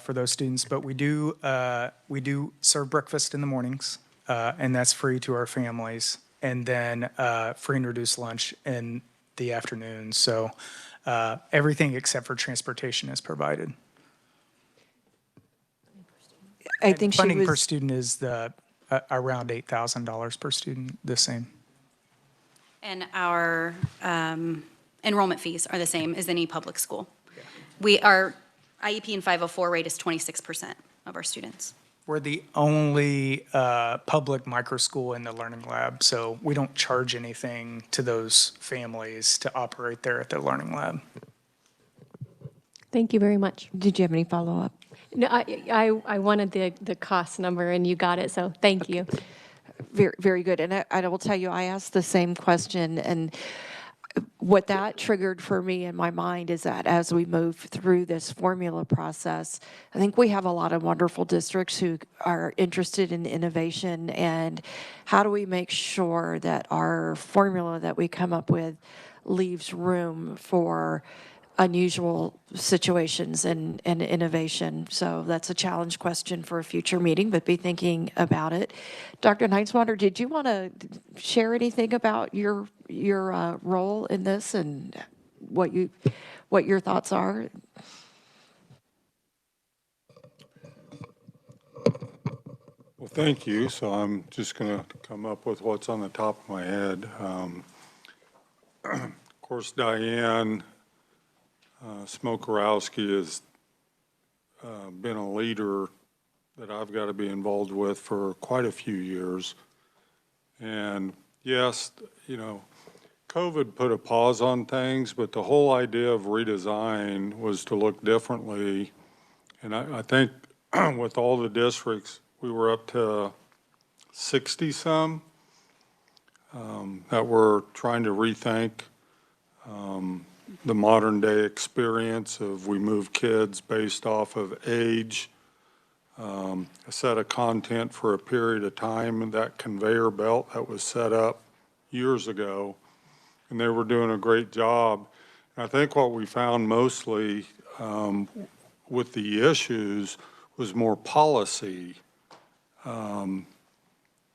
for those students, but we do serve breakfast in the mornings, and that's free to our families, and then free and reduced lunch in the afternoon. So everything except for transportation is provided. I think she Funding per was, student is around $8,000 per student, the same. And our enrollment fees are the same as any public school. Our IEP and 504 rate is 26% of our students. We're the only public micro school in the Learning Lab, so we don't charge anything to those families to operate there at the Learning Lab. thank you very much. Did you have any follow-up? No, I wanted the cost number, and you got it, so thank you. Very, very good. And I will tell you, I asked the same question, and what that triggered for me in my mind is that as we move through this formula process, I think we have a lot of wonderful districts who are interested in innovation, and how do we make sure that our formula that we come up with leaves room for unusual situations and innovation. So that's a challenge question for a future meeting, but be thinking about it. Dr. Neinswander, did you want to share anything about your role in this and what your thoughts are? Well, thank you. So I'm just going to come up with what's on the top of my head. Of course, Diane Smokorowski has been a leader that I've got to be involved with for quite a few years. And yes, you know, COVID put a pause on things, but the whole idea of redesign was to look differently. And I think with all the districts, we were up to 60 some that were trying to rethink the modern day experience of we move kids based off of age, a set of content for a period of time, and that conveyor belt that was set up years ago, and they were doing a great job. And I think what we found mostly with the issues was more policy,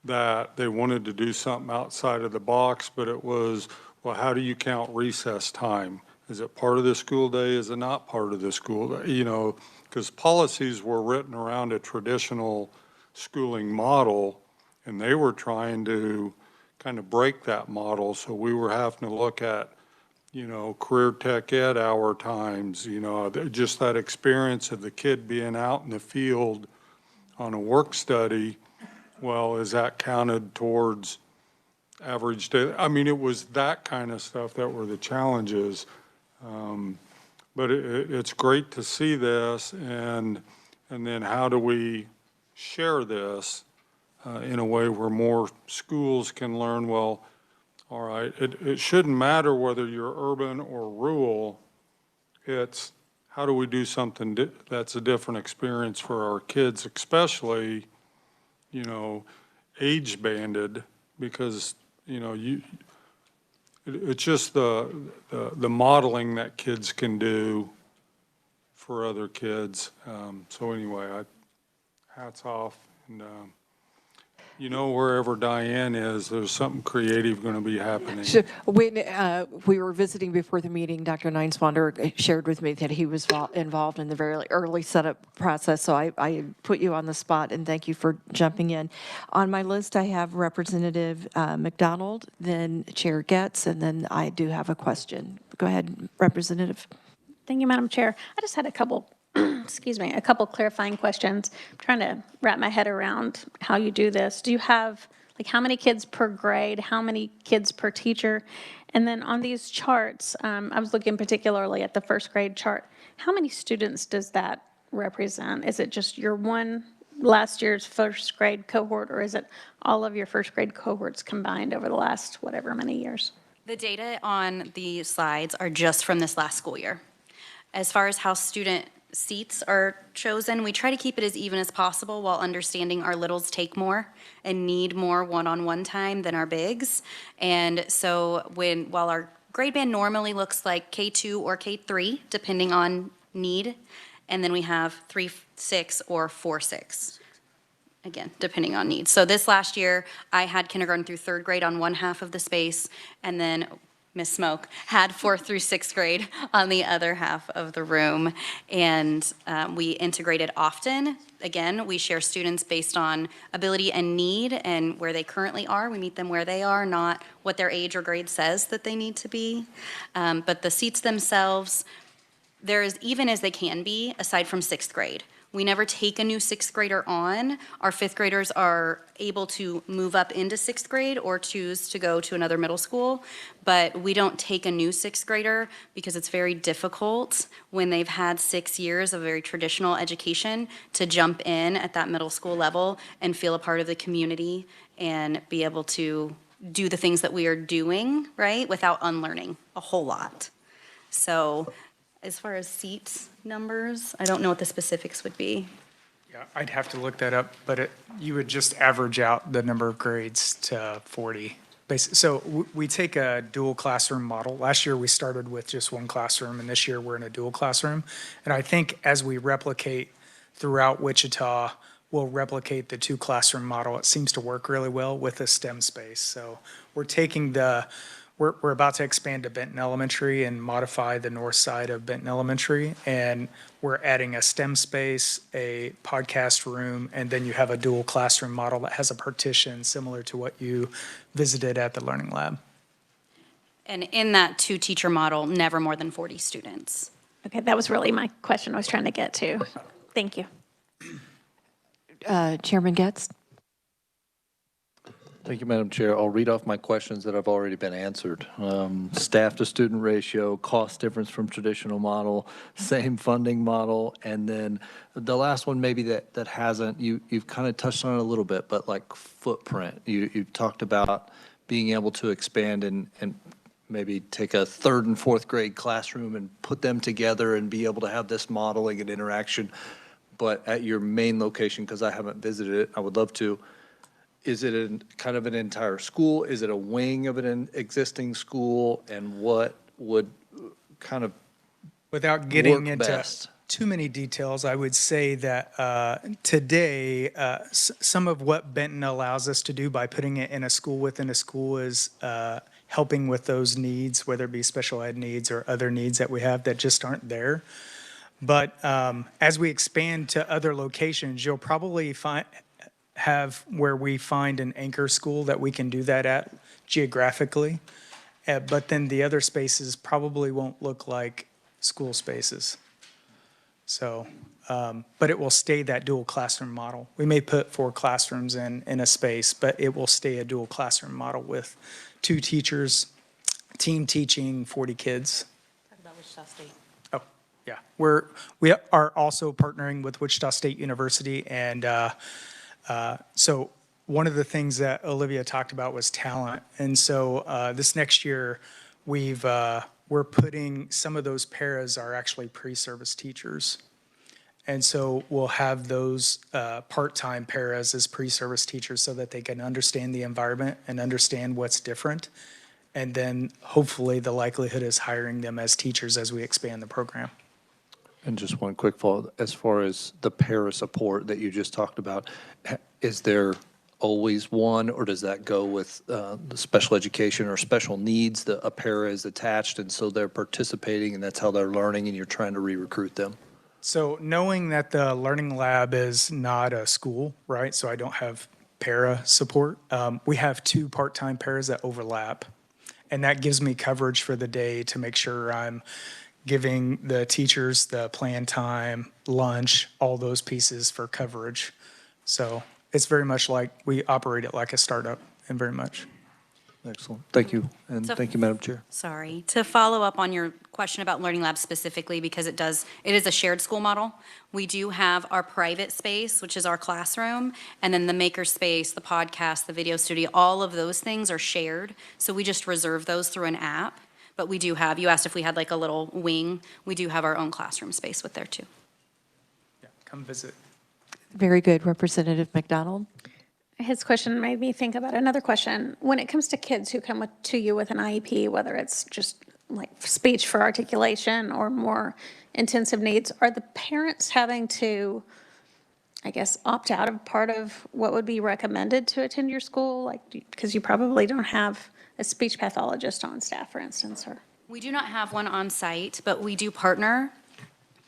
that they wanted to do something outside of the box, but it was, well, how do you count recess time? Is it part of the school day? Is it not part of the school day? You know, because policies were written around a traditional schooling model, and they were trying to kind of break that model. So we were having to look at, you know, career tech ed hour times, you know, just that experience of the kid being out in the field on a work study. Well, is that counted towards average day? I mean, it was that kind of stuff that were the challenges. But it's great to see this, and then how do we share this in a way where more schools can learn, well, all right, it shouldn't matter whether you're urban or rural. It's how do we do something that's a different experience for our kids, especially, you know, age banded, because, you know, it's just the modeling that kids can do for other kids. So anyway, hats off. And You know, wherever Diane is, there's something creative going to be happening. So when we were visiting before the meeting, Dr. Nineswander shared with me that he was involved in the very early setup process. So I put you on the spot, and thank you for jumping in. On my list, I have Representative McDonald, then Chair Getz, and then I do have a question. Go ahead, Representative. Thank you, Madam Chair. I just had a couple, excuse me, a couple clarifying questions. I'm trying to wrap my head around how you do this. Do you have, like, how many kids per grade? How many kids per teacher? And then on these charts, I was looking particularly at the first grade chart. How many students does that represent? Is it just your last year's first grade cohort, or is it all of your first grade cohorts combined over the last whatever many years? The data on the slides are just from this last school year. As far as how student seats are chosen, we try to keep it as even as possible while understanding our littles take more and need more one-on-one time than our bigs. And so while our grade band normally looks like K2 or K3, depending on need, and then we have 3-6 or 4-6. Again, depending on needs. So this last year, I had kindergarten through third grade on one half of the space, and then Miss Smoke had 4th through 6th grade on the other half of the room. And we integrated often. Again, we share students based on ability and need and where they currently are. We meet them where they are, not what their age or grade says that they need to be. But the seats themselves, they're as even as they can be, aside from 6th grade. We never take a new 6th grader on. Our 5th graders are able to move up into 6th grade or choose to go to another middle school, but we don't take a new 6th grader because it's very difficult when they've had 6 years of very traditional education to jump in at that middle school level and feel a part of the community and be able to do the things that we are doing, right, without unlearning a whole lot. So as far as seats numbers, I don't know what the specifics would be. Yeah, I'd have to look that up, but you would just average out the number of grades to 40. So we take a dual classroom model. Last year, we started with just one classroom, and this year, we're in a dual classroom. And I think as we replicate throughout Wichita, we'll replicate the 2 classroom model. It seems to work really well with a STEM space. So we're taking we're about to expand to Benton Elementary and modify the north side of Benton Elementary. And we're adding a STEM space, a podcast room, and then you have a dual classroom model that has a partition similar to what you visited at the Learning Lab. And in that 2-teacher model, never more than 40 students. Okay, that was really my question I was trying to get to. Thank you. Chairman Getz? Thank you, Madam Chair. I'll read off my questions that have already been answered. Staff to student ratio, cost difference from traditional model, same funding model, and then the last one maybe that hasn't, you've kind of touched on it a little bit, but like footprint. You've talked about being able to expand and maybe take a 3rd and 4th grade classroom and put them together and be able to have this modeling and interaction. But at your main location, because I haven't visited it, I would love to. Is it kind of an entire school? Is it a wing of an existing school? And what would kind of Without getting work into best? too many details, I would say that today, some of what Benton allows us to do by putting it in a school within a school is helping with those needs, whether it be special ed needs or other needs that we have that just aren't there. But as we expand to other locations, you'll probably have where we find an anchor school that we can do that at geographically. But then the other spaces probably won't look like school spaces. So, but it will stay that dual classroom model. We may put 4 classrooms in a space, but it will stay a dual classroom model with 2 teachers, team teaching 40 kids. Talk about Wichita State. Oh, yeah. We are also partnering with Wichita State University, and so one of the things that Olivia talked about was talent. And so this next year, we're putting some of those paras are actually pre-service teachers. And so we'll have those part-time paras as pre-service teachers so that they can understand the environment and understand what's different. And then hopefully the likelihood is hiring them as teachers as we expand the program. And just one quick follow, as far as the para support that you just talked about, is there always one, or does that go with the special education or special needs? A para is attached, and so they're participating, and that's how they're learning, and you're trying to re-recruit them? So knowing that the Learning Lab is not a school, right? So I don't have para support. We have 2 part-time paras that overlap. And that gives me coverage for the day to make sure I'm giving the teachers the plan time, lunch, all those pieces for coverage. So it's very much like we operate it like a startup, and very much. Excellent. Thank you. And So- thank you, Madam Chair. Sorry, to follow up on your question about Learning Labs specifically, because it is a shared school model. We do have our private space, which is our classroom, and then the maker space, the podcast, the video studio, all of those things are shared. So we just reserve those through an app. But we do have, you asked if we had like a little wing, we do have our own classroom space with there too. Yeah, come visit. Very good, Representative McDonald. His question made me think about another question. When it comes to kids who come to you with an IEP, whether it's just like speech for articulation or more intensive needs, are the parents having to, I guess, opt out of part of what would be recommended to attend your school? Like, because you probably don't have a speech pathologist on staff, for instance, or. We do not have one on site, but we do partner.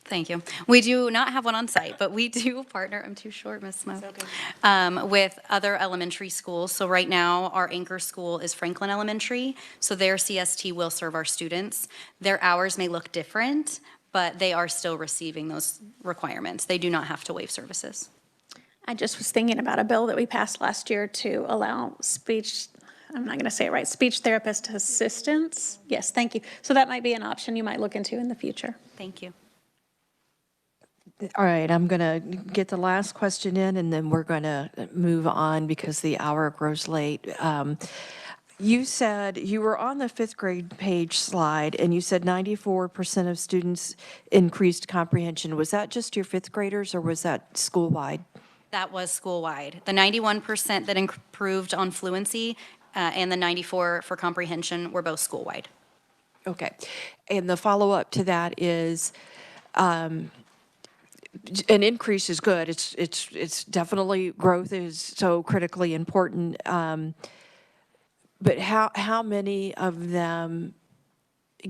Thank you. We do not have one on site, but we do partner, I'm too short, Ms. Smoke, with other elementary schools. So right now, our anchor school is Franklin Elementary, so their CST will serve our students. Their hours may look different, but they are still receiving those requirements. They do not have to waive services. I just was thinking about a bill that we passed last year to allow speech, I'm not going to say it right, speech therapist assistance. Yes, thank you. So that might be an option you might look into in the future. Thank you. All right, I'm going to get the last question in, and then we're going to move on because the hour grows late. You said you were on the 5th grade page slide, and you said 94% of students increased comprehension. Was that just your 5th graders, or was that school-wide? That was school-wide. The 91% that improved on fluency and the 94 for comprehension were both school-wide. Okay. And the follow-up to that is, an increase is good. It's definitely, growth is so critically important. But how many of them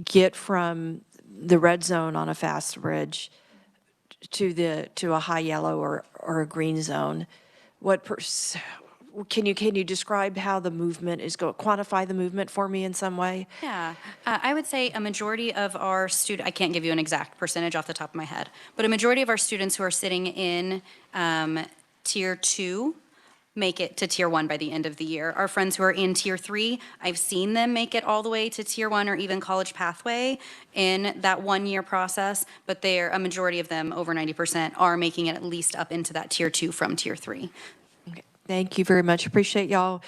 get from the red zone on a fast bridge to a high yellow or a green zone? Can you describe how the movement is going? Quantify the movement for me in some way? Yeah, I would say a majority of our I can't give you an exact percentage off the top of my head, but a majority of our students who are sitting in Tier 2 make it to Tier 1 by the end of the year. Our friends who are in Tier 3, I've seen them make it all the way to Tier 1 or even college pathway in that 1-year process, but a majority of them, over 90%, are making it at least up into that Tier 2 from Tier 3. Thank you very much. Appreciate y'all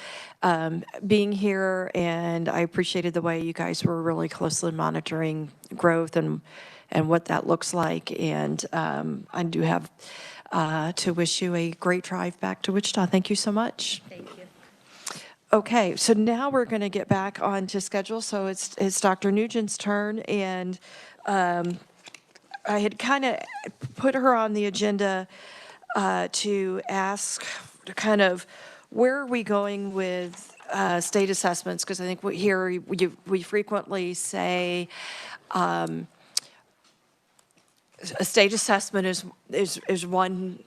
being here, and I appreciated the way you guys were really closely monitoring growth and what that looks like. And I do have to wish you a great drive back to Wichita. Thank you so much. Thank you. Okay, so now we're going to get back onto schedule. So it's Dr. Nugent's turn, and I had kind of put her on the agenda to ask kind of where are we going with state assessments? Because I think we frequently say a state assessment is one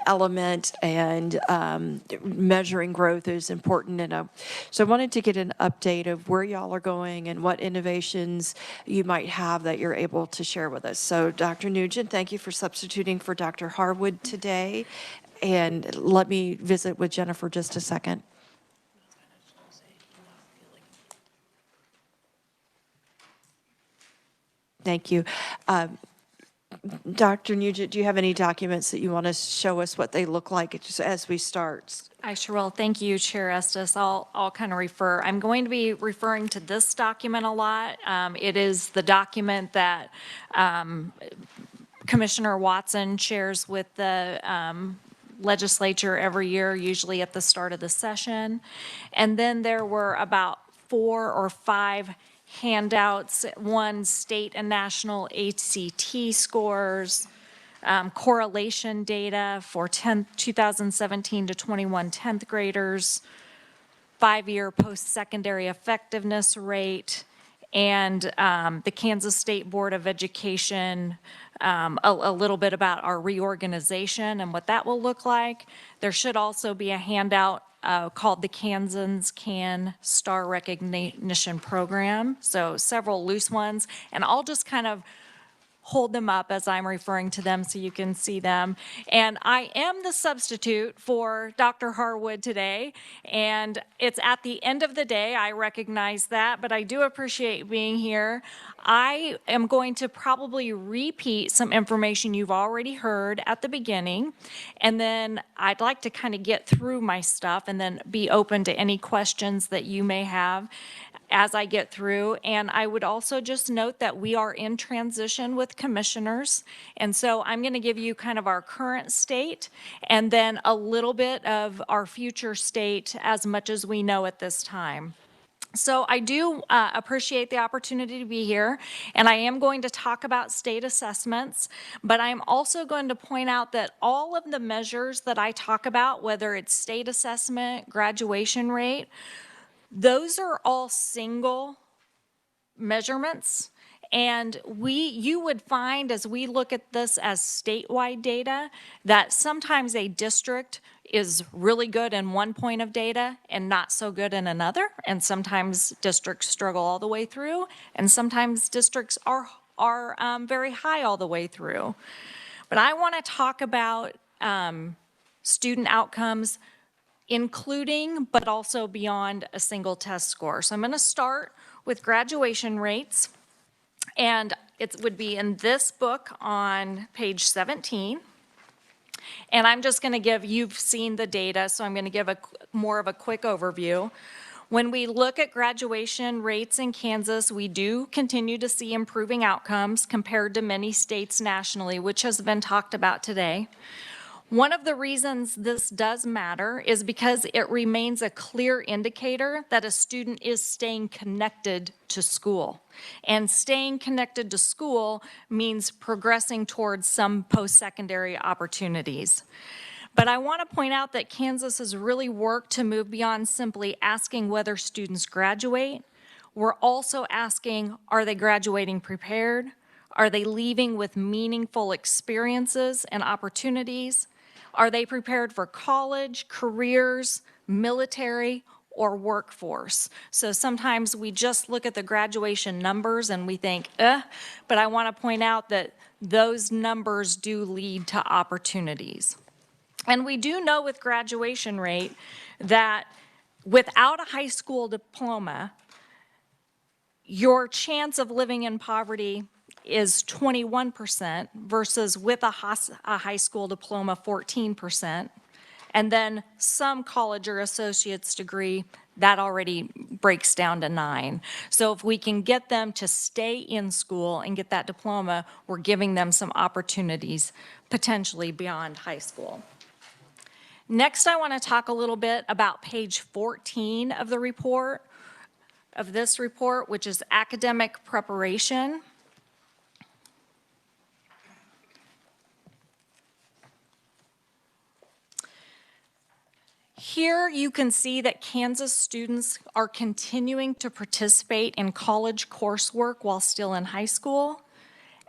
element, and measuring growth is important. And so I wanted to get an update of where y'all are going and what innovations you might have that you're able to share with us. So Dr. Nugent, thank you for substituting for Dr. Harwood today. And let me visit with Jennifer just a second. Thank you. Dr. Nugent, do you have any documents that you want to show us what they look like just as we start? I sure will. Thank you, Chair Estes. I'll kind of refer. I'm going to be referring to this document a lot. It is the document that Commissioner Watson shares with the legislature every year, usually at the start of the session. And then there were about 4 or 5 handouts, one state and national HCT scores, correlation data for 2017 to 21 10th graders, 5-year post-secondary effectiveness rate, and the Kansas State Board of Education, a little bit about our reorganization and what that will look like. There should also be a handout called the Kansans Can Star Recognition Program, so several loose ones, and I'll just kind of hold them up as I'm referring to them so you can see them. And I am the substitute for Dr. Harwood today, and it's at the end of the day, I recognize that, but I do appreciate being here. I am going to probably repeat some information you've already heard at the beginning, and then I'd like to kind of get through my stuff and then be open to any questions that you may have as I get through. And I would also just note that we are in transition with commissioners. And so I'm going to give you kind of our current state and then a little bit of our future state as much as we know at this time. So I do appreciate the opportunity to be here, and I am going to talk about state assessments, but I'm also going to point out that all of the measures that I talk about, whether it's state assessment, graduation rate, those are all single measurements. And you would find as we look at this as statewide data that sometimes a district is really good in one point of data and not so good in another. And sometimes districts struggle all the way through, and sometimes districts are very high all the way through. But I want to talk about student outcomes, including but also beyond a single test score. So I'm going to start with graduation rates, and it would be in this book on page 17. And I'm just going to give, you've seen the data, so I'm going to give more of a quick overview. When we look at graduation rates in Kansas, we do continue to see improving outcomes compared to many states nationally, which has been talked about today. One of the reasons this does matter is because it remains a clear indicator that a student is staying connected to school. And staying connected to school means progressing towards some post-secondary opportunities. But I want to point out that Kansas has really worked to move beyond simply asking whether students graduate. We're also asking, are they graduating prepared? Are they leaving with meaningful experiences and opportunities? Are they prepared for college, careers, military, or workforce? So sometimes we just look at the graduation numbers and we think, but I want to point out that those numbers do lead to opportunities. And we do know with graduation rate that without a high school diploma, your chance of living in poverty is 21% versus with a high school diploma, 14%. And then some college or associate's degree, that already breaks down to 9. So if we can get them to stay in school and get that diploma, we're giving them some opportunities potentially beyond high school. Next, I want to talk a little bit about page 14 of the report, of this report, which is academic preparation. Here you can see that Kansas students are continuing to participate in college coursework while still in high school.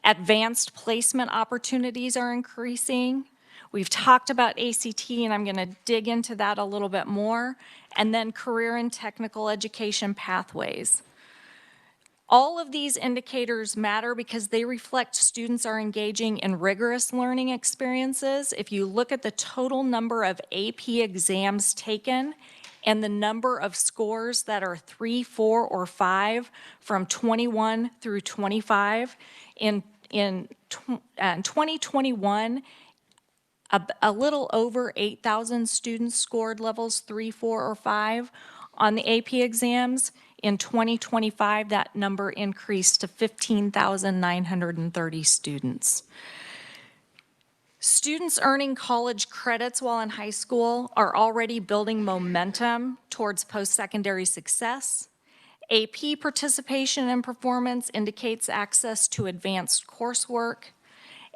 Advanced placement opportunities are increasing. We've talked about ACT, and I'm going to dig into that a little bit more. And then career and technical education pathways. All of these indicators matter because they reflect students are engaging in rigorous learning experiences. If you look at the total number of AP exams taken and the number of scores that are 3, 4, or 5 from 21 through 25, in 2021, a little over 8,000 students scored levels 3, 4, or 5 on the AP exams. In 2025, that number increased to 15,930 students. Students earning college credits while in high school are already building momentum towards post-secondary success. AP participation and performance indicates access to advanced coursework.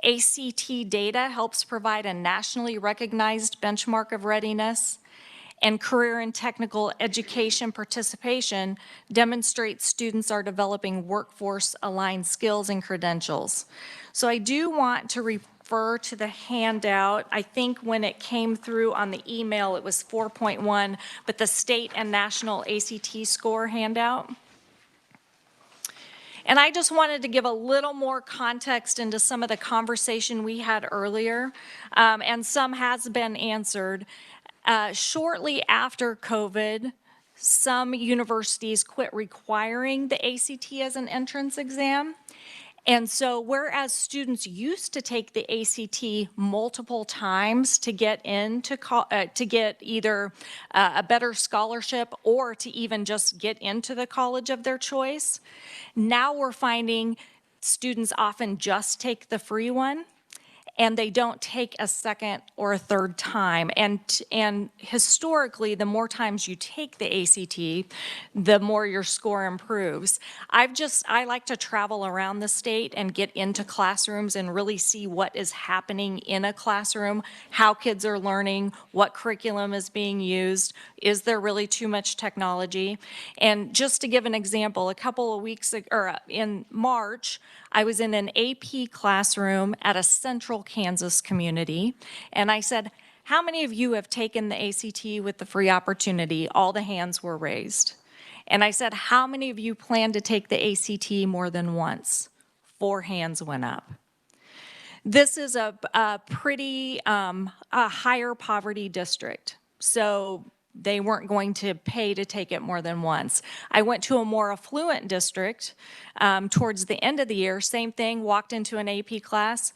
ACT data helps provide a nationally recognized benchmark of readiness, and career and technical education participation demonstrates students are developing workforce-aligned skills and credentials. So I do want to refer to the handout. I think when it came through on the email, it was 4.1, but the state and national ACT score handout. And I just wanted to give a little more context into some of the conversation we had earlier, and some has been answered. Shortly after COVID, some universities quit requiring the ACT as an entrance exam. And so whereas students used to take the ACT multiple times to get into to get either a better scholarship or to even just get into the college of their choice, now we're finding students often just take the free one, and they don't take a second or a third time. And historically, the more times you take the ACT, the more your score improves. I like to travel around the state and get into classrooms and really see what is happening in a classroom, how kids are learning, what curriculum is being used, is there really too much technology? And just to give an example, a couple of weeks ago, or in March, I was in an AP classroom at a central Kansas community, and I said, how many of you have taken the ACT with the free opportunity? All the hands were raised. And I said, how many of you plan to take the ACT more than once? 4 hands went up. This is a pretty a higher poverty district, so they weren't going to pay to take it more than once. I went to a more affluent district towards the end of the year, same thing, walked into an AP class.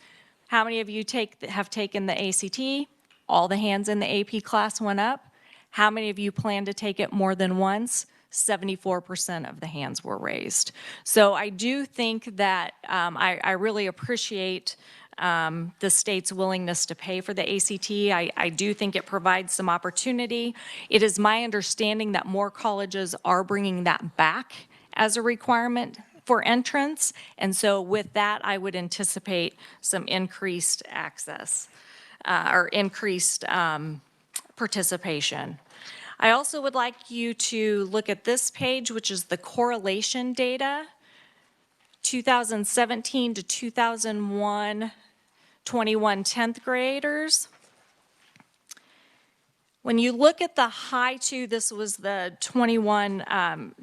How many of you have taken the ACT? All the hands in the AP class went up. How many of you plan to take it more than once? 74% of the hands were raised. So I do think that I really appreciate the state's willingness to pay for the ACT. I do think it provides some opportunity. It is my understanding that more colleges are bringing that back as a requirement for entrance, and so with that, I would anticipate some increased access or increased participation. I also would like you to look at this page, which is the correlation data, 2017 to 2001, 21 10th graders. When you look at the high two, this was the 21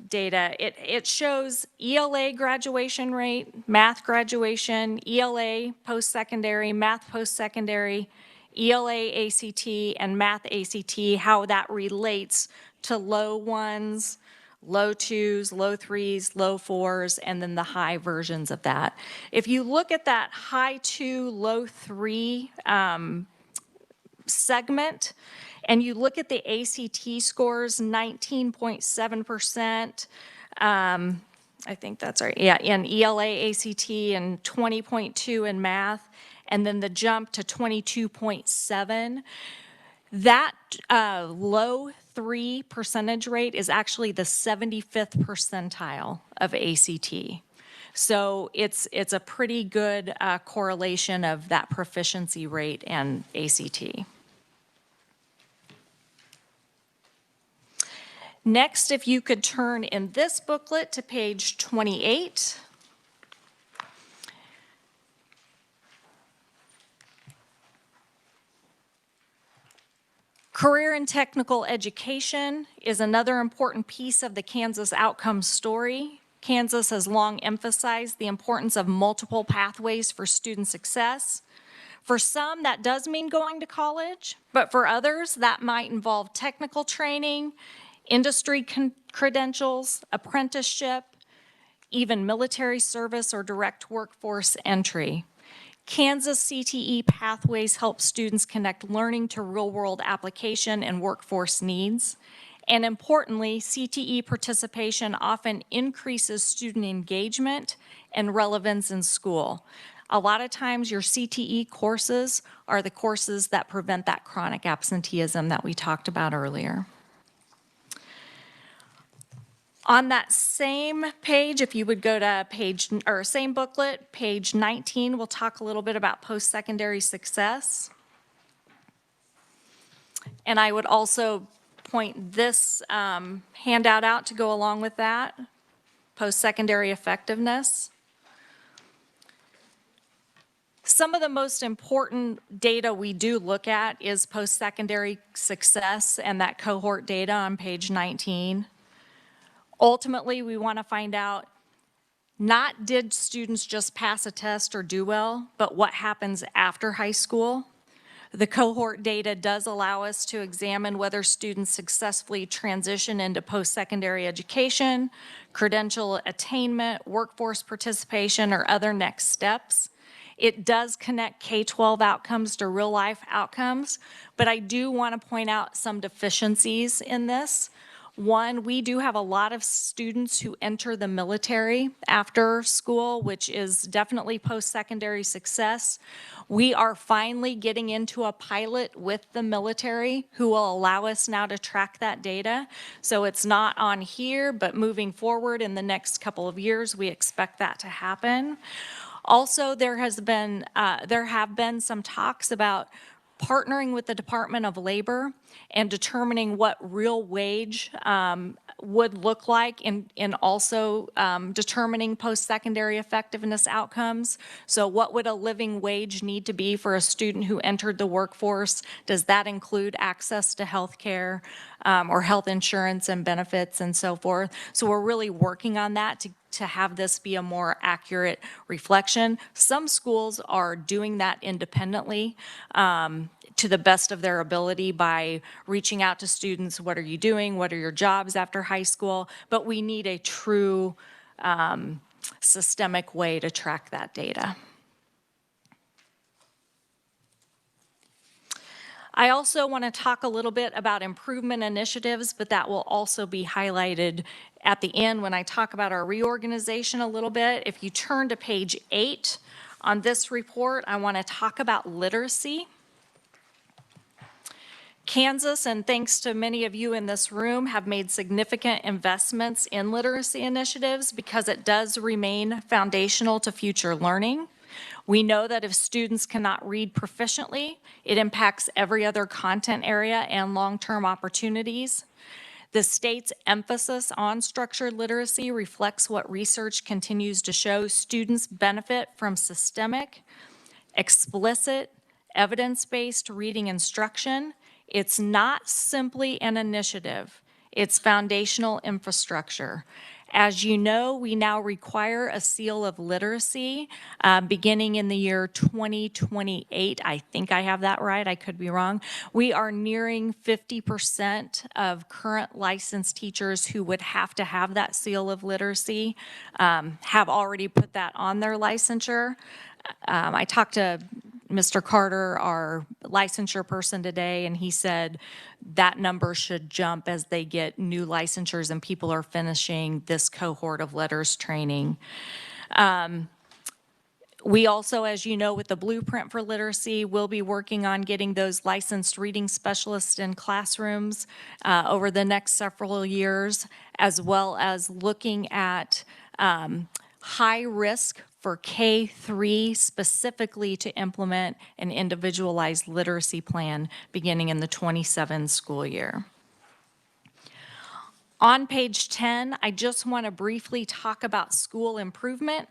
data, it shows ELA graduation rate, math graduation, ELA post-secondary, math post-secondary, ELA ACT, and math ACT, how that relates to low ones, low twos, low threes, low fours, and then the high versions of that. If you look at that high two, low three segment, and you look at the ACT scores, 19.7%, I think that's right, yeah, in ELA ACT and 20.2 in math, and then the jump to 22.7. That low 3 percentage rate is actually the 75th percentile of ACT. So it's a pretty good correlation of that proficiency rate and ACT. Next, if you could turn in this booklet to page 28. Career and technical education is another important piece of the Kansas outcome story. Kansas has long emphasized the importance of multiple pathways for student success. For some, that does mean going to college, but for others, that might involve technical training, industry credentials, apprenticeship, even military service or direct workforce entry. Kansas CTE pathways help students connect learning to real-world application and workforce needs. And importantly, CTE participation often increases student engagement and relevance in school. A lot of times your CTE courses are the courses that prevent that chronic absenteeism that we talked about earlier. On that same page, if you would go to same booklet, page 19, we'll talk a little bit about post-secondary success. And I would also point this handout out to go along with that, post-secondary effectiveness. Some of the most important data we do look at is post-secondary success and that cohort data on page 19. Ultimately, we want to find out not did students just pass a test or do well, but what happens after high school. The cohort data does allow us to examine whether students successfully transition into post-secondary education, credential attainment, workforce participation, or other next steps. It does connect K-12 outcomes to real-life outcomes, but I do want to point out some deficiencies in this. One, we do have a lot of students who enter the military after school, which is definitely post-secondary success. We are finally getting into a pilot with the military who will allow us now to track that data. So it's not on here, but moving forward in the next couple of years, we expect that to happen. Also, there have been some talks about partnering with the Department of Labor and determining what real wage would look like in also determining post-secondary effectiveness outcomes. So what would a living wage need to be for a student who entered the workforce? Does that include access to health care or health insurance and benefits and so forth? So we're really working on that to have this be a more accurate reflection. Some schools are doing that independently to the best of their ability by reaching out to students, what are you doing, what are your jobs after high school, but we need a true systemic way to track that data. I also want to talk a little bit about improvement initiatives, but that will also be highlighted at the end when I talk about our reorganization a little bit. If you turn to page 8 on this report, I want to talk about literacy. Kansas, and thanks to many of you in this room, have made significant investments in literacy initiatives because it does remain foundational to future learning. We know that if students cannot read proficiently, it impacts every other content area and long-term opportunities. The state's emphasis on structured literacy reflects what research continues to show. Students benefit from systemic, explicit, evidence-based reading instruction. It's not simply an initiative, it's foundational infrastructure. As you know, we now require a seal of literacy beginning in the year 2028. I think I have that right, I could be wrong. We are nearing 50% of current licensed teachers who would have to have that seal of literacy have already put that on their licensure. I talked to Mr. Carter, our licensure person today, and he said that number should jump as they get new licensures and people are finishing this cohort of letters training. We also, as you know, with the Blueprint for Literacy, will be working on getting those licensed reading specialists in classrooms over the next several years, as well as looking at high risk for K-3 specifically to implement an individualized literacy plan beginning in the 27 school year. On page 10, I just want to briefly talk about school improvement.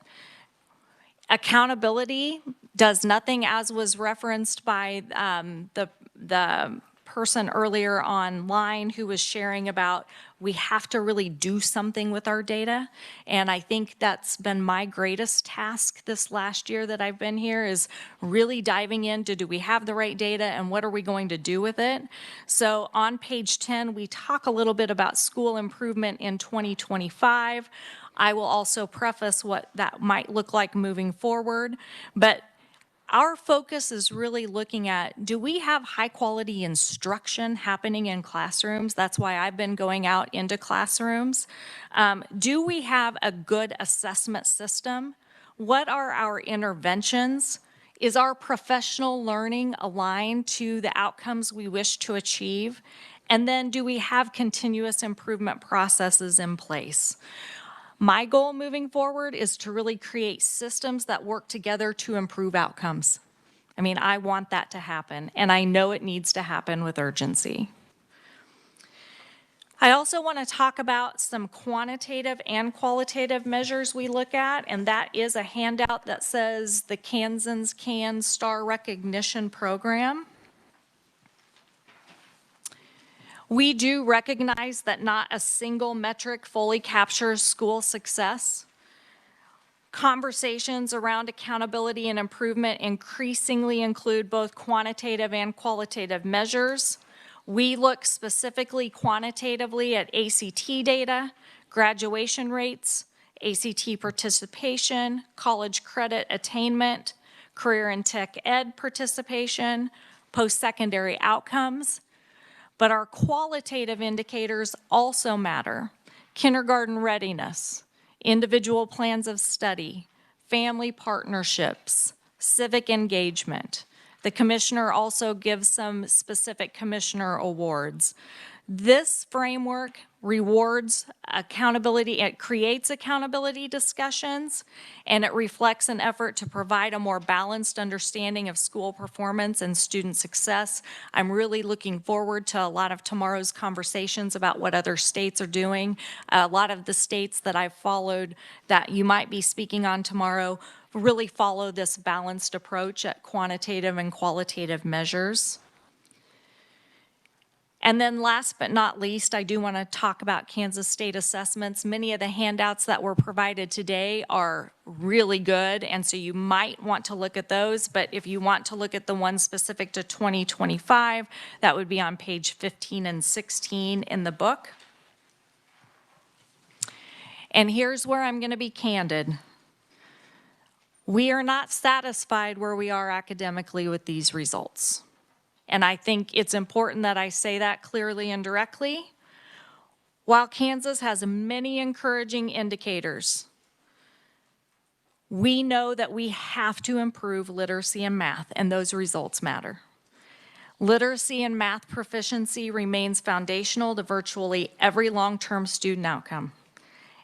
Accountability does nothing, as was referenced by the person earlier online who was sharing about we have to really do something with our data. And I think that's been my greatest task this last year that I've been here, is really diving into, do we have the right data and what are we going to do with it? So on page 10, we talk a little bit about school improvement in 2025. I will also preface what that might look like moving forward, but our focus is really looking at, do we have high quality instruction happening in classrooms? That's why I've been going out into classrooms. Do we have a good assessment system? What are our interventions? Is our professional learning aligned to the outcomes we wish to achieve? And then do we have continuous improvement processes in place? My goal moving forward is to really create systems that work together to improve outcomes. I mean, I want that to happen, and I know it needs to happen with urgency. I also want to talk about some quantitative and qualitative measures we look at, and that is a handout that says the Kansans Can Star Recognition Program. We do recognize that not a single metric fully captures school success. Conversations around accountability and improvement increasingly include both quantitative and qualitative measures. We look specifically quantitatively at ACT data, graduation rates, ACT participation, college credit attainment, career and tech ed participation, post-secondary outcomes. But our qualitative indicators also matter. Kindergarten readiness, individual plans of study, family partnerships, civic engagement. The commissioner also gives some specific commissioner awards. This framework rewards accountability, it creates accountability discussions, and it reflects an effort to provide a more balanced understanding of school performance and student success. I'm really looking forward to a lot of tomorrow's conversations about what other states are doing. A lot of the states that I've followed that you might be speaking on tomorrow really follow this balanced approach at quantitative and qualitative measures. And then last but not least, I do want to talk about Kansas State assessments. Many of the handouts that were provided today are really good, and so you might want to look at those, but if you want to look at the ones specific to 2025, that would be on page 15 and 16 in the book. And here's where I'm going to be candid. We are not satisfied where we are academically with these results. And I think it's important that I say that clearly and directly. While Kansas has many encouraging indicators, we know that we have to improve literacy and math, and those results matter. Literacy and math proficiency remains foundational to virtually every long-term student outcome.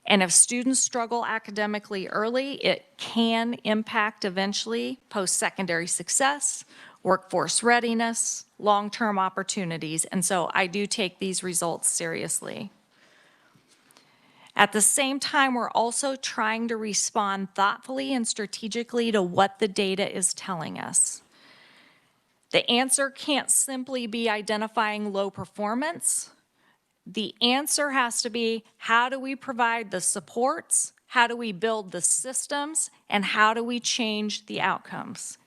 And if students struggle academically early, it can impact eventually post-secondary success, workforce readiness, long-term opportunities, and so I do take these results seriously. At the same time, we're also trying to respond thoughtfully and strategically to what the data is telling us. The answer can't simply be identifying low performance. The answer has to be, how do we provide the supports, how do we build the systems, and how do we change the outcomes?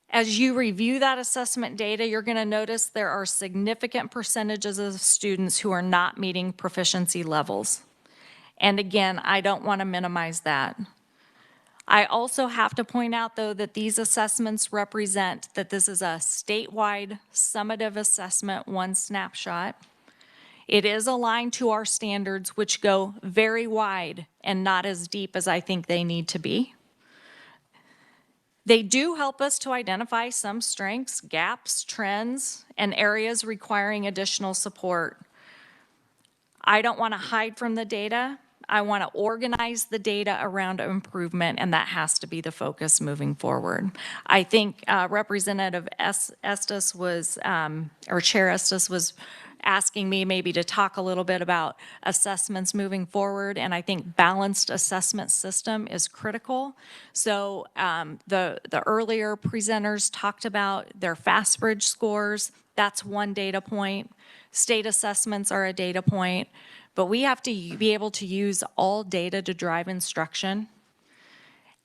As you review that assessment data, you're going to notice there are significant percentages of students who are not meeting proficiency levels. And again, I don't want to minimize that. I also have to point out, though, that these assessments represent that this is a statewide summative assessment, one snapshot. It is aligned to our standards, which go very wide and not as deep as I think they need to be. They do help us to identify some strengths, gaps, trends, and areas requiring additional support. I don't want to hide from the data. I want to organize the data around improvement, and that has to be the focus moving forward. I think Representative Estes was, or Chair Estes was asking me maybe to talk a little bit about assessments moving forward, and I think balanced assessment system is critical. So the earlier presenters talked about their FastBridge scores. That's one data point. State assessments are a data point, but we have to be able to use all data to drive instruction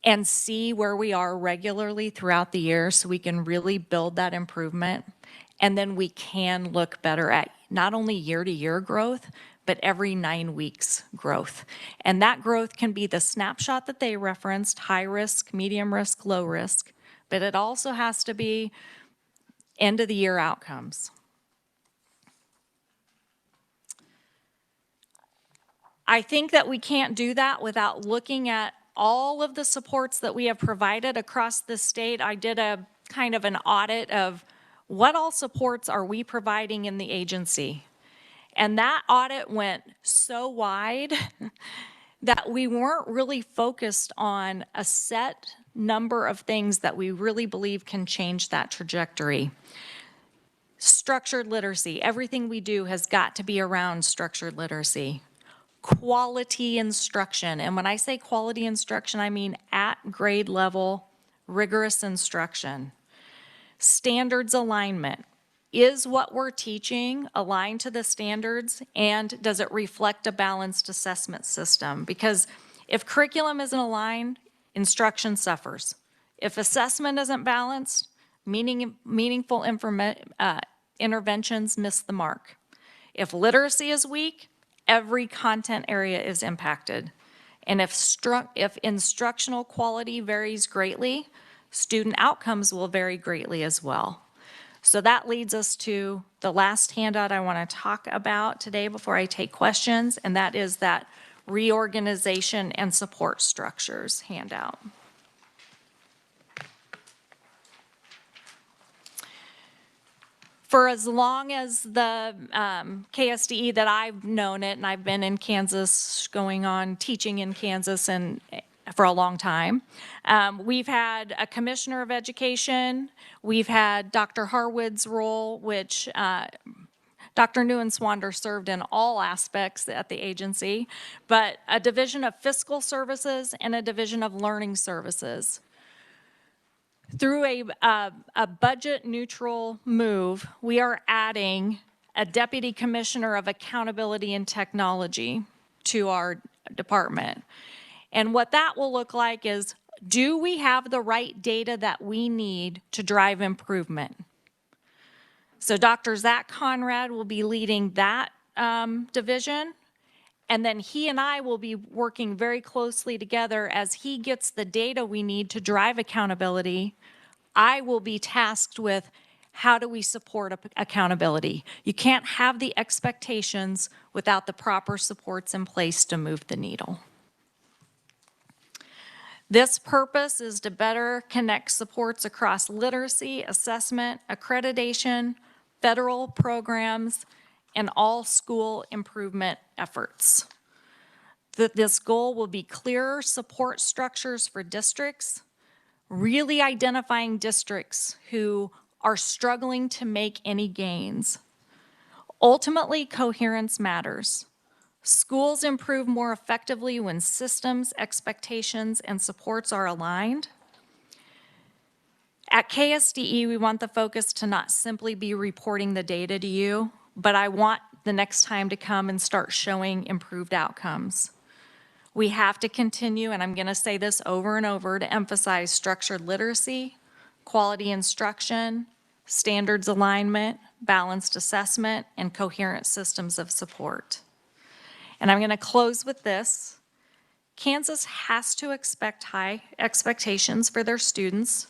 and see where we are regularly throughout the year so we can really build that improvement. And then we can look better at not only year-to-year growth, but every 9 weeks growth. And that growth can be the snapshot that they referenced, high risk, medium risk, low risk, but it also has to be end of the year outcomes. I think that we can't do that without looking at all of the supports that we have provided across the state. I did a kind of an audit of What all supports are we providing in the agency? And that audit went so wide that we weren't really focused on a set number of things that we really believe can change that trajectory. Structured literacy, everything we do has got to be around structured literacy. Quality instruction, and when I say quality instruction, I mean at grade level, rigorous instruction. Standards alignment. Is what we're teaching aligned to the standards, and does it reflect a balanced assessment system? Because if curriculum isn't aligned, instruction suffers. If assessment isn't balanced, meaningful interventions miss the mark. If literacy is weak, every content area is impacted. And if instructional quality varies greatly, student outcomes will vary greatly as well. So that leads us to the last handout I want to talk about today before I take questions, and that is that reorganization and support structures handout. For as long as the KSDE that I've known it, and I've been in Kansas, going on teaching in Kansas and for a long time. We've had a commissioner of education. We've had Dr. Harwood's role, which Dr. Newen-Swander served in all aspects at the agency, but a division of fiscal services and a division of learning services. Through a budget-neutral move, we are adding a deputy commissioner of accountability and technology to our department. And what that will look like is, do we have the right data that we need to drive improvement? So Dr. Zach Conrad will be leading that division, and then he and I will be working very closely together as he gets the data we need to drive accountability. I will be tasked with how do we support accountability. You can't have the expectations without the proper supports in place to move the needle. This purpose is to better connect supports across literacy, assessment, accreditation, federal programs, and all school improvement efforts. This goal will be clearer support structures for districts, really identifying districts who are struggling to make any gains. Ultimately, coherence matters. Schools improve more effectively when systems, expectations, and supports are aligned. At KSDE, we want the focus to not simply be reporting the data to you, but I want the next time to come and start showing improved outcomes. We have to continue, and I'm going to say this over and over, to emphasize structured literacy, quality instruction, standards alignment, balanced assessment, and coherent systems of support. And I'm going to close with this. Kansas has to expect high expectations for their students,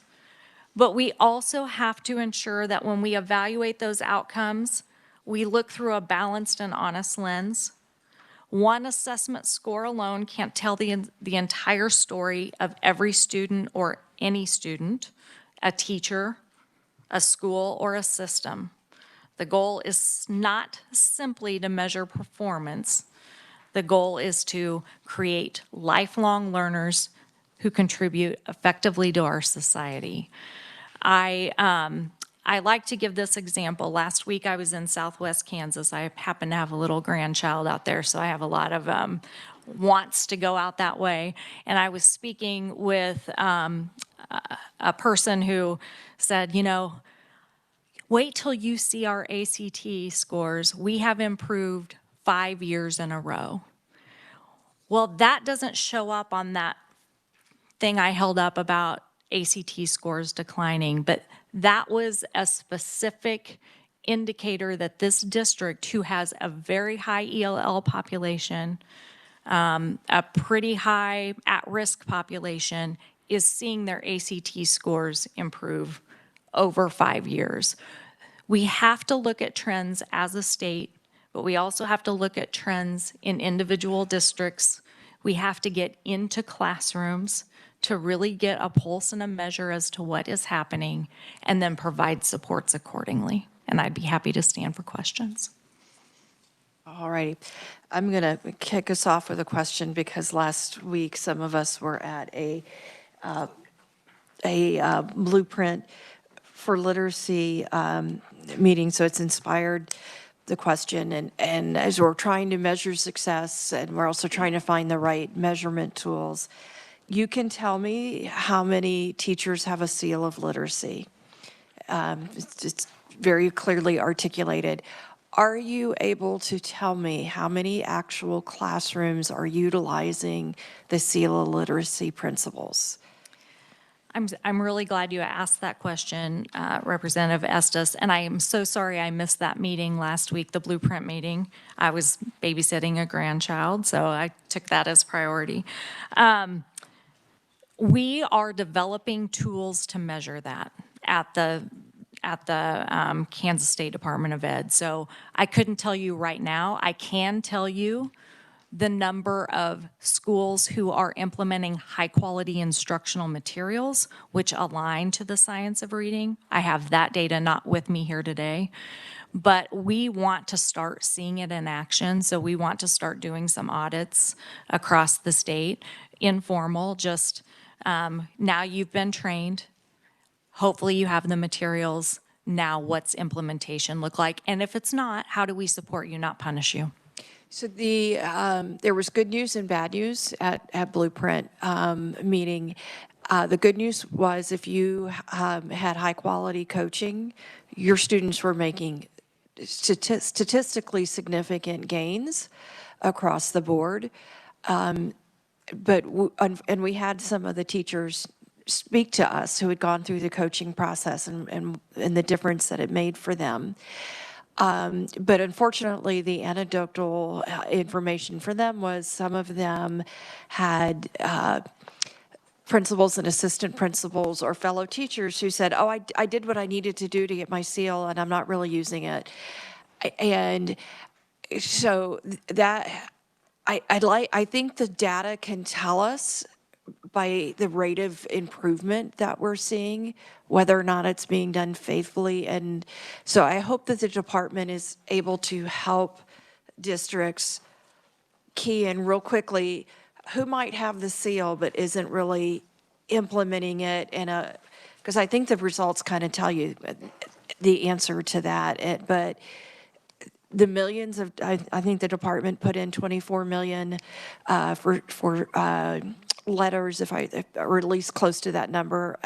but we also have to ensure that when we evaluate those outcomes, we look through a balanced and honest lens. One assessment score alone can't tell the entire story of every student or any student, a teacher, a school, or a system. The goal is not simply to measure performance. The goal is to create lifelong learners who contribute effectively to our society. I like to give this example. Last week I was in Southwest Kansas. I happen to have a little grandchild out there, so I have a lot of wants to go out that way. And I was speaking with a person who said, you know, wait till you see our ACT scores. We have improved 5 years in a row. Well, that doesn't show up on that thing I held up about ACT scores declining, but that was a specific indicator that this district, who has a very high ELL population, a pretty high at-risk population, is seeing their ACT scores improve over 5 years. We have to look at trends as a state, but we also have to look at trends in individual districts. We have to get into classrooms to really get a pulse and a measure as to what is happening, and then provide supports accordingly. And I'd be happy to stand for questions. All righty. I'm going to kick us off with a question because last week some of us were at a blueprint for literacy meeting, so it's inspired the question. And as we're trying to measure success, and we're also trying to find the right measurement tools, you can tell me how many teachers have a seal of literacy. It's very clearly articulated. Are you able to tell me how many actual classrooms are utilizing the seal of literacy principles? I'm really glad you asked that question, Representative Estes, and I am so sorry I missed that meeting last week, the Blueprint meeting. I was babysitting a grandchild, so I took that as priority. We are developing tools to measure that at the Kansas State Department of Ed. So I couldn't tell you right now. I can tell you the number of schools who are implementing high-quality instructional materials which align to the science of reading. I have that data not with me here today, but we want to start seeing it in action. So we want to start doing some audits across the state, informal, just now you've been trained. Hopefully you have the materials. Now what's implementation look like? And if it's not, how do we support you, not punish you? So there was good news and bad news at Blueprint meeting. The good news was if you had high-quality coaching, your students were making statistically significant gains across the board. And we had some of the teachers speak to us who had gone through the coaching process and the difference that it made for them. But unfortunately, the anecdotal information for them was some of them had principals and assistant principals or fellow teachers who said, oh, I did what I needed to do to get my seal, and I'm not really using it. And so that, I think the data can tell us by the rate of improvement that we're seeing, whether or not it's being done faithfully. And so I hope that the department is able to help districts key in real quickly who might have the seal but isn't really implementing it because I think the results kind of tell you the answer to that. But the millions of, I think the department put in 24 million for letters, or at least close to that number.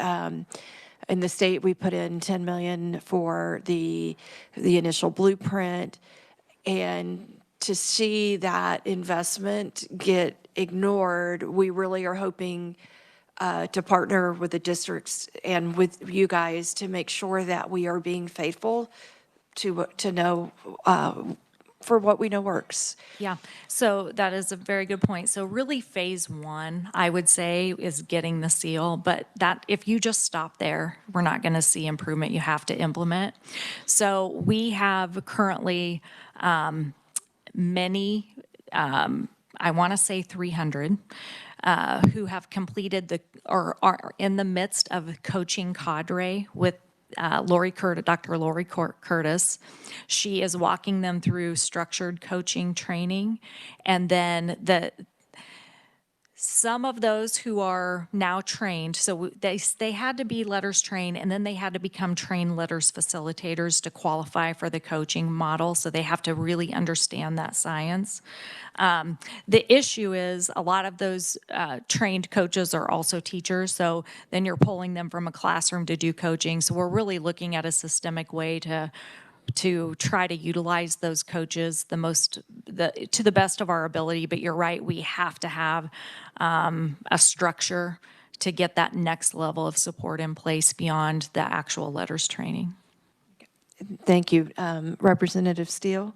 In the state, we put in 10 million for the initial blueprint. And to see that investment get ignored, we really are hoping to partner with the districts and with you guys to make sure that we are being faithful to know for what we know works. Yeah, so that is a very good point. So really phase one, I would say, is getting the seal, but that if you just stop there, we're not going to see improvement. You have to implement. So we have currently many, I want to say 300, who have completed or are in the midst of coaching cadre with Dr. Lori Curtis. She is walking them through structured coaching training. And then some of those who are now trained, so they had to be letters trained, and then they had to become trained letters facilitators to qualify for the coaching model. So they have to really understand that science. The issue is a lot of those trained coaches are also teachers. So then you're pulling them from a classroom to do coaching. So we're really looking at a systemic way to try to utilize those coaches to the best of our ability. But you're right, we have to have a structure to get that next level of support in place beyond the actual letters training. Thank you. Representative Steele?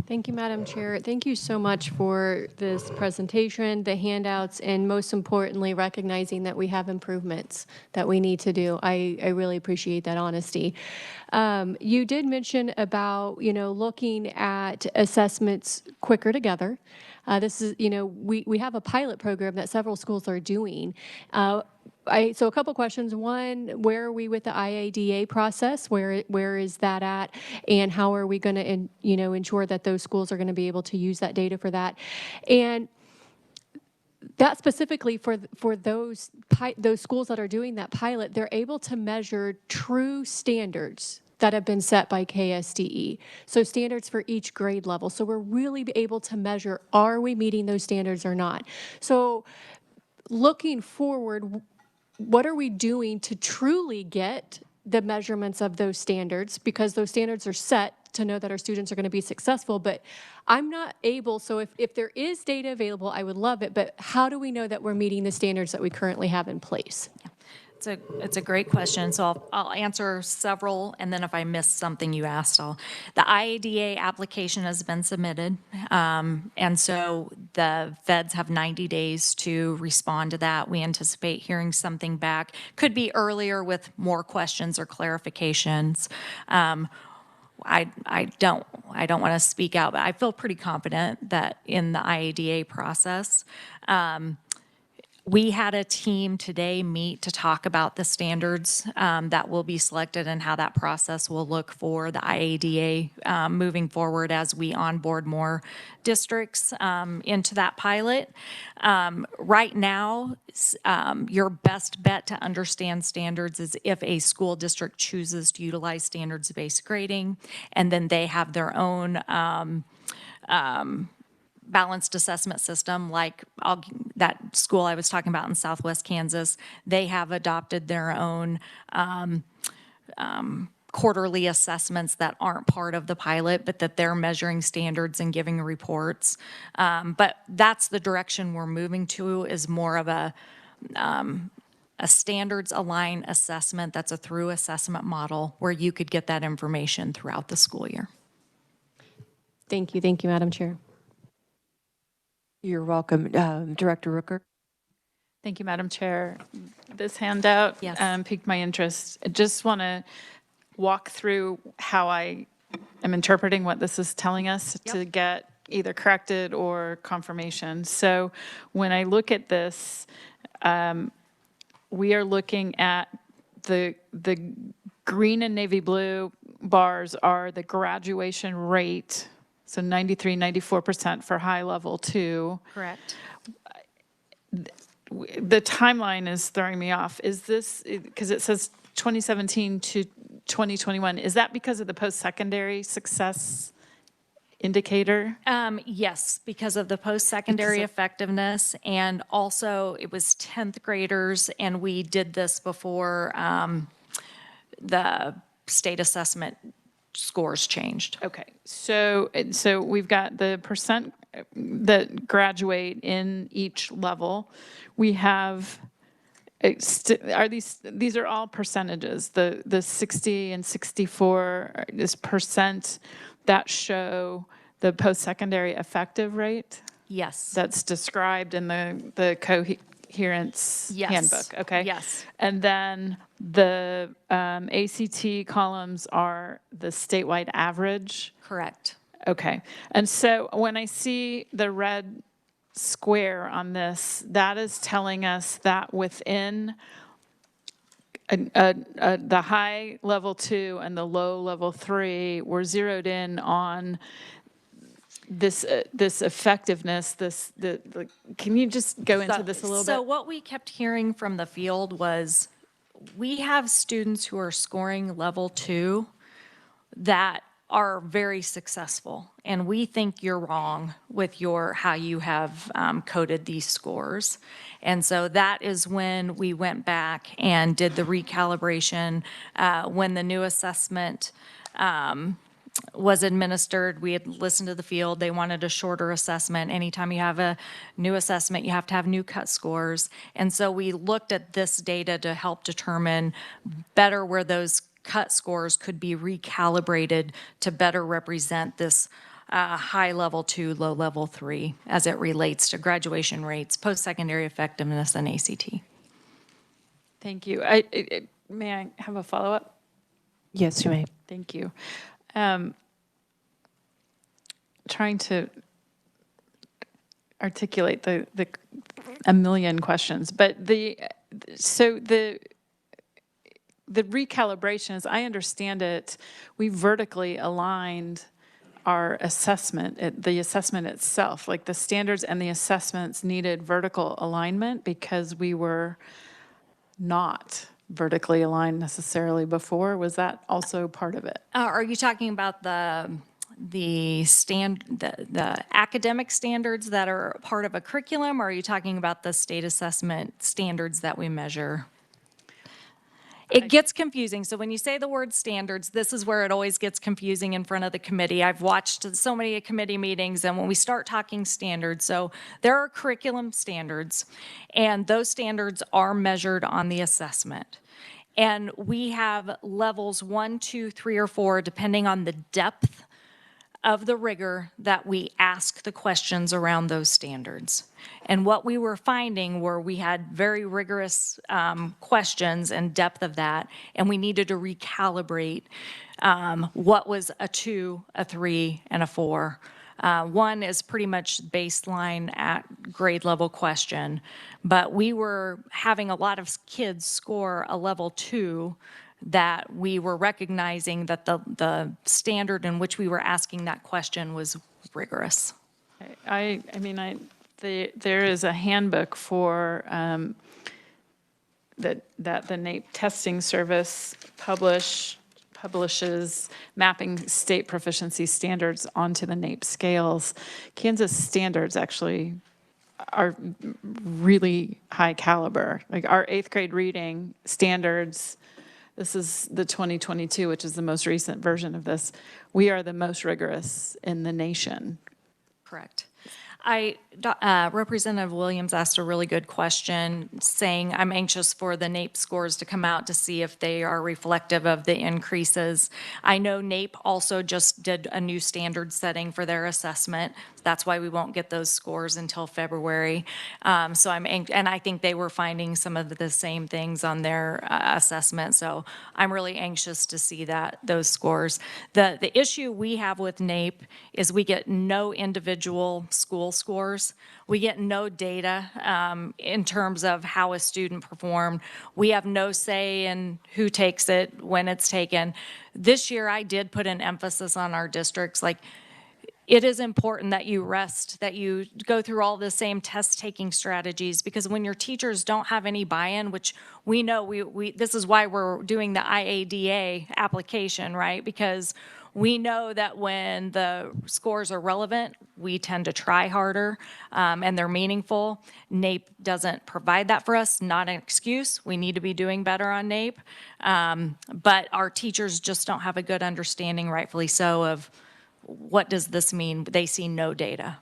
Thank you, Madam Chair. Thank you so much for this presentation, the handouts, and most importantly, recognizing that we have improvements that we need to do. I really appreciate that honesty. You did mention about, looking at assessments quicker together. This is, we have a pilot program that several schools are doing. So a couple questions. One, where are we with the IADA process? Where is that at? And how are we going to, ensure that those schools are going to be able to use that data for that? And that specifically for those schools that are doing that pilot, they're able to measure true standards that have been set by KSDE. So standards for each grade level. So we're really able to measure, are we meeting those standards or not? So looking forward, what are we doing to truly get the measurements of those standards? Because those standards are set to know that our students are going to be successful, but I'm not able, so if there is data available, I would love it, but how do we know that we're meeting the standards that we currently have in place? It's a great question. So I'll answer several, and then if I miss something you asked, the IADA application has been submitted. And so the feds have 90 days to respond to that. We anticipate hearing something back. Could be earlier with more questions or clarifications. I don't want to speak out, but I feel pretty confident that in the IADA process, we had a team today meet to talk about the standards that will be selected and how that process will look for the IADA moving forward as we onboard more districts into that pilot. Right now, your best bet to understand standards is if a school district chooses to utilize standards-based grading, and then they have their own balanced assessment system, like that school I was talking about in Southwest Kansas. They have adopted their own quarterly assessments that aren't part of the pilot, but that they're measuring standards and giving reports. But that's the direction we're moving to, is more of a standards aligned assessment that's a through assessment model where you could get that information throughout the school year. Thank you, Madam Chair. You're welcome. Director Rooker? Thank you, Madam Chair. This handout piqued my interest. I just want to walk through how I am interpreting what this is telling us to get either corrected or confirmation. So when I look at this, we are looking at the green and navy blue bars are the graduation rate. So 93, 94% for high level 2. Correct. The timeline is throwing me off. Is this, because it says 2017 to 2021, is that because of the post-secondary success indicator? Yes, because of the post-secondary effectiveness, and also it was 10th graders, and we did this before the state assessment scores changed. Okay, so we've got the percent that graduate in each level. We have, these are all percentages, the 60 and 64 is percent that show the post-secondary effective rate? Yes. That's described in the coherence handbook, okay? Yes. And then the ACT columns are the statewide average? Correct. Okay. And so when I see the red square on this, that is telling us that within the high level 2 and the low level 3, we're zeroed in on this effectiveness, can you just go into this a little bit? So what we kept hearing from the field was, we have students who are scoring level 2 that are very successful, and we think you're wrong with how you have coded these scores. And so that is when we went back and did the recalibration. When the new assessment was administered, we had listened to the field. They wanted a shorter assessment. Anytime you have a new assessment, you have to have new cut scores. And so we looked at this data to help determine better where those cut scores could be recalibrated to better represent this high level 2, low level 3 as it relates to graduation rates, post-secondary effectiveness, and ACT. Thank you. May I have a follow-up? Yes, you may. Thank you. Trying to articulate a million questions, but the recalibration, as I understand it, we vertically aligned our assessment, the assessment itself, like the standards and the assessments needed vertical alignment because we were not vertically aligned necessarily before. Was that also part of it? Are you talking about the academic standards that are part of a curriculum, or are you talking about the state assessment standards that we measure? It gets confusing. So when you say the word standards, this is where it always gets confusing in front of the committee. I've watched so many committee meetings, and when we start talking standards, so there are curriculum standards, and those standards are measured on the assessment. And we have levels 1, 2, 3, or 4, depending on the depth of the rigor that we ask the questions around those standards. And what we were finding were we had very rigorous questions and depth of that, and we needed to recalibrate what was a 2, a 3, and a 4. 1 is pretty much baseline at grade level question, but we were having a lot of kids score a level 2 that we were recognizing that the standard in which we were asking that question was rigorous. There is a handbook for that the NAEP testing service publishes mapping state proficiency standards onto the NAEP scales. Kansas standards actually are really high caliber. Like our 8th grade reading standards, this is the 2022, which is the most recent version of this. We are the most rigorous in the nation. Correct. Representative Williams asked a really good question, saying, I'm anxious for the NAEP scores to come out to see if they are reflective of the increases. I know NAEP also just did a new standard setting for their assessment. That's why we won't get those scores until February. And I think they were finding some of the same things on their assessment. So I'm really anxious to see those scores. The issue we have with NAEP is we get no individual school scores. We get no data in terms of how a student performed. We have no say in who takes it, when it's taken. This year, I did put an emphasis on our districts, like, it is important that you rest, that you go through all the same test-taking strategies, because when your teachers don't have any buy-in, which we know, this is why we're doing the IADA application, right? Because we know that when the scores are relevant, we tend to try harder and they're meaningful. NAEP doesn't provide that for us, not an excuse. We need to be doing better on NAEP. But our teachers just don't have a good understanding, rightfully so, of what does this mean? They see no data.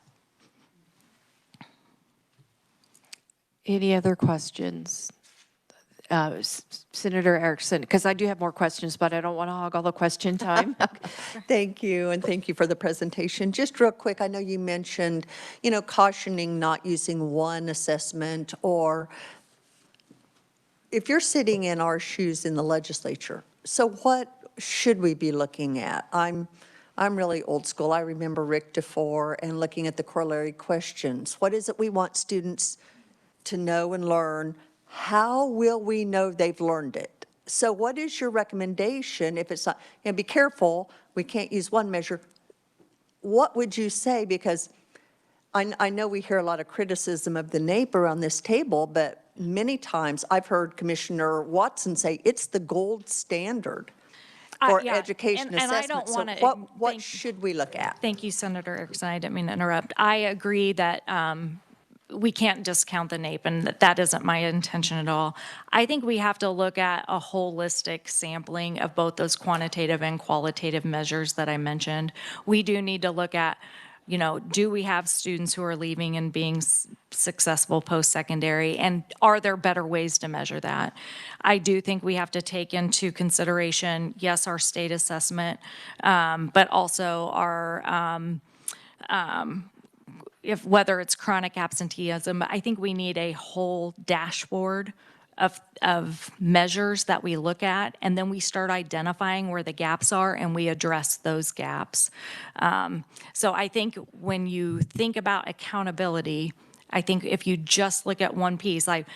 Any other questions? Senator Erickson, because I do have more questions, but I don't want to hog all the question time. Thank you, and thank you for the presentation. Just real quick, I know you mentioned, cautioning not using one assessment, or if you're sitting in our shoes in the legislature, so what should we be looking at? I'm really old school. I remember Rick DeFore and looking at the corollary questions. What is it we want students to know and learn? How will we know they've learned it? So what is your recommendation if it's not, and be careful, we can't use one measure. What would you say? Because I know we hear a lot of criticism of the NAEP around this table, but many times I've heard Commissioner Watson say it's the gold standard for education assessment. And I don't want to. So what should we look at? Thank you, Senator Erickson. I didn't mean to interrupt. I agree that we can't discount the NAEP, and that isn't my intention at all. I think we have to look at a holistic sampling of both those quantitative and qualitative measures that I mentioned. We do need to look at, do we have students who are leaving and being successful post-secondary, and are there better ways to measure that? I do think we have to take into consideration, yes, our state assessment, but also our if whether it's chronic absenteeism, I think we need a whole dashboard of measures that we look at, and then we start identifying where the gaps are and we address those gaps. So I think when you think about accountability, I think if you just look at one piece, like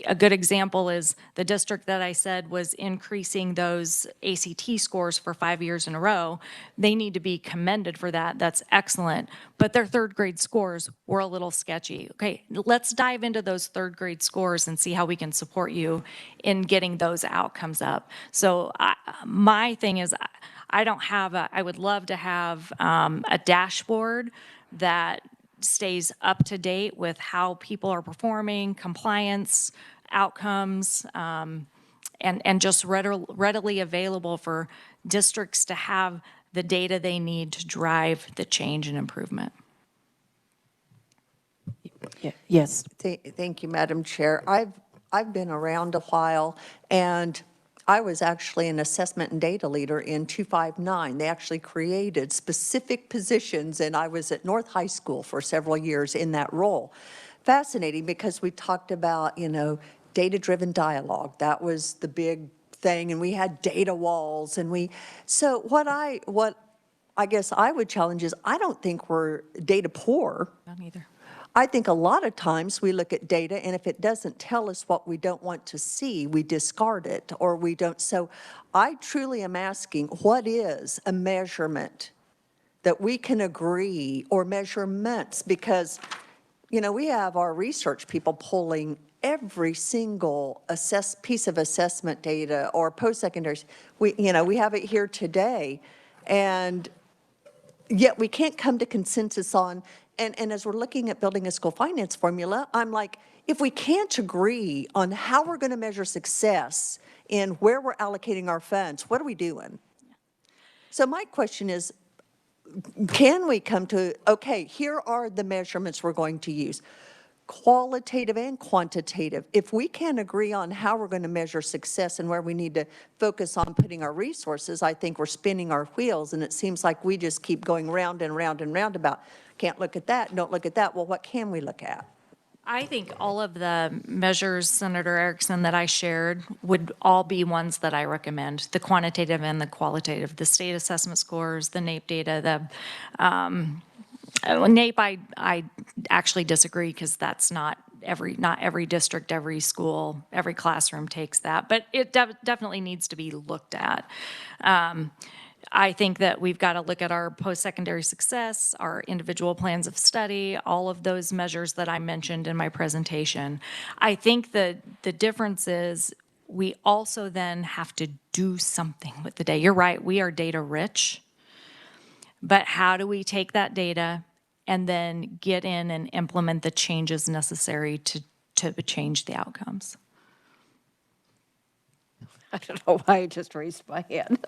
a good example is the district that I said was increasing those ACT scores for 5 years in a row. They need to be commended for that. That's excellent. But their third grade scores were a little sketchy. Okay, let's dive into those third grade scores and see how we can support you in getting those outcomes up. So my thing is, I would love to have a dashboard that stays up to date with how people are performing, compliance, outcomes, and just readily available for districts to have the data they need to drive the change and improvement. Yes. Thank you, Madam Chair. I've been around a while, and I was actually an assessment and data leader in 259. They actually created specific positions, and I was at North High School for several years in that role. Fascinating, because we talked about, data-driven dialogue. That was the big thing, and we had data walls, and so what I guess I would challenge is, I don't think we're data poor. Not either. I think a lot of times we look at data, and if it doesn't tell us what we don't want to see, we discard it, or we don't. So I truly am asking, what is a measurement that we can agree, or measurements? Because, we have our research people pulling every single piece of assessment data or post-secondary. We have it here today, and yet we can't come to consensus on. And as we're looking at building a school finance formula, I'm like, if we can't agree on how we're going to measure success in where we're allocating our funds, what are we doing? So my question is, can we come to, okay, here are the measurements we're going to use, qualitative and quantitative. If we can't agree on how we're going to measure success and where we need to focus on putting our resources, I think we're spinning our wheels, and it seems like we just keep going round and round and round about, can't look at that, don't look at that. Well, what can we look at? I think all of the measures, Senator Erickson, that I shared would all be ones that I recommend, the quantitative and the qualitative, the state assessment scores, the NAEP data, NAEP, I actually disagree, because that's not every district, every school, every classroom takes that, but it definitely needs to be looked at. I think that we've got to look at our post-secondary success, our individual plans of study, all of those measures that I mentioned in my presentation. I think the difference is we also then have to do something with the data. You're right, we are data rich, but how do we take that data and then get in and implement the changes necessary to change the outcomes? I don't know why I just raised my hand.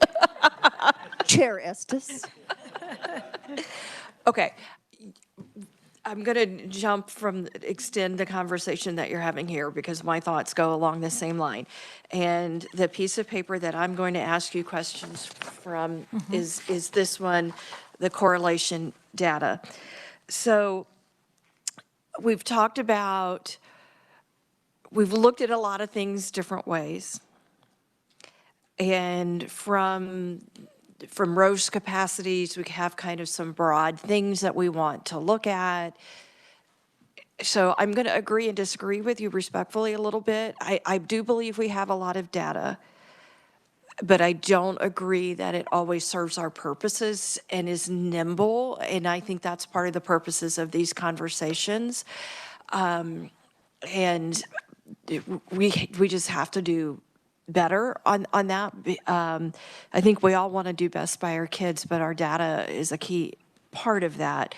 Chair Estes. Okay. I'm going to extend the conversation that you're having here, because my thoughts go along the same line. And the piece of paper that I'm going to ask you questions from is this one, the correlation data. So we've looked at a lot of things different ways. And from Roche capacities, we have kind of some broad things that we want to look at. So I'm going to agree and disagree with you respectfully a little bit. I do believe we have a lot of data, but I don't agree that it always serves our purposes and is nimble. And I think that's part of the purposes of these conversations. And we just have to do better on that. I think we all want to do best by our kids, but our data is a key part of that.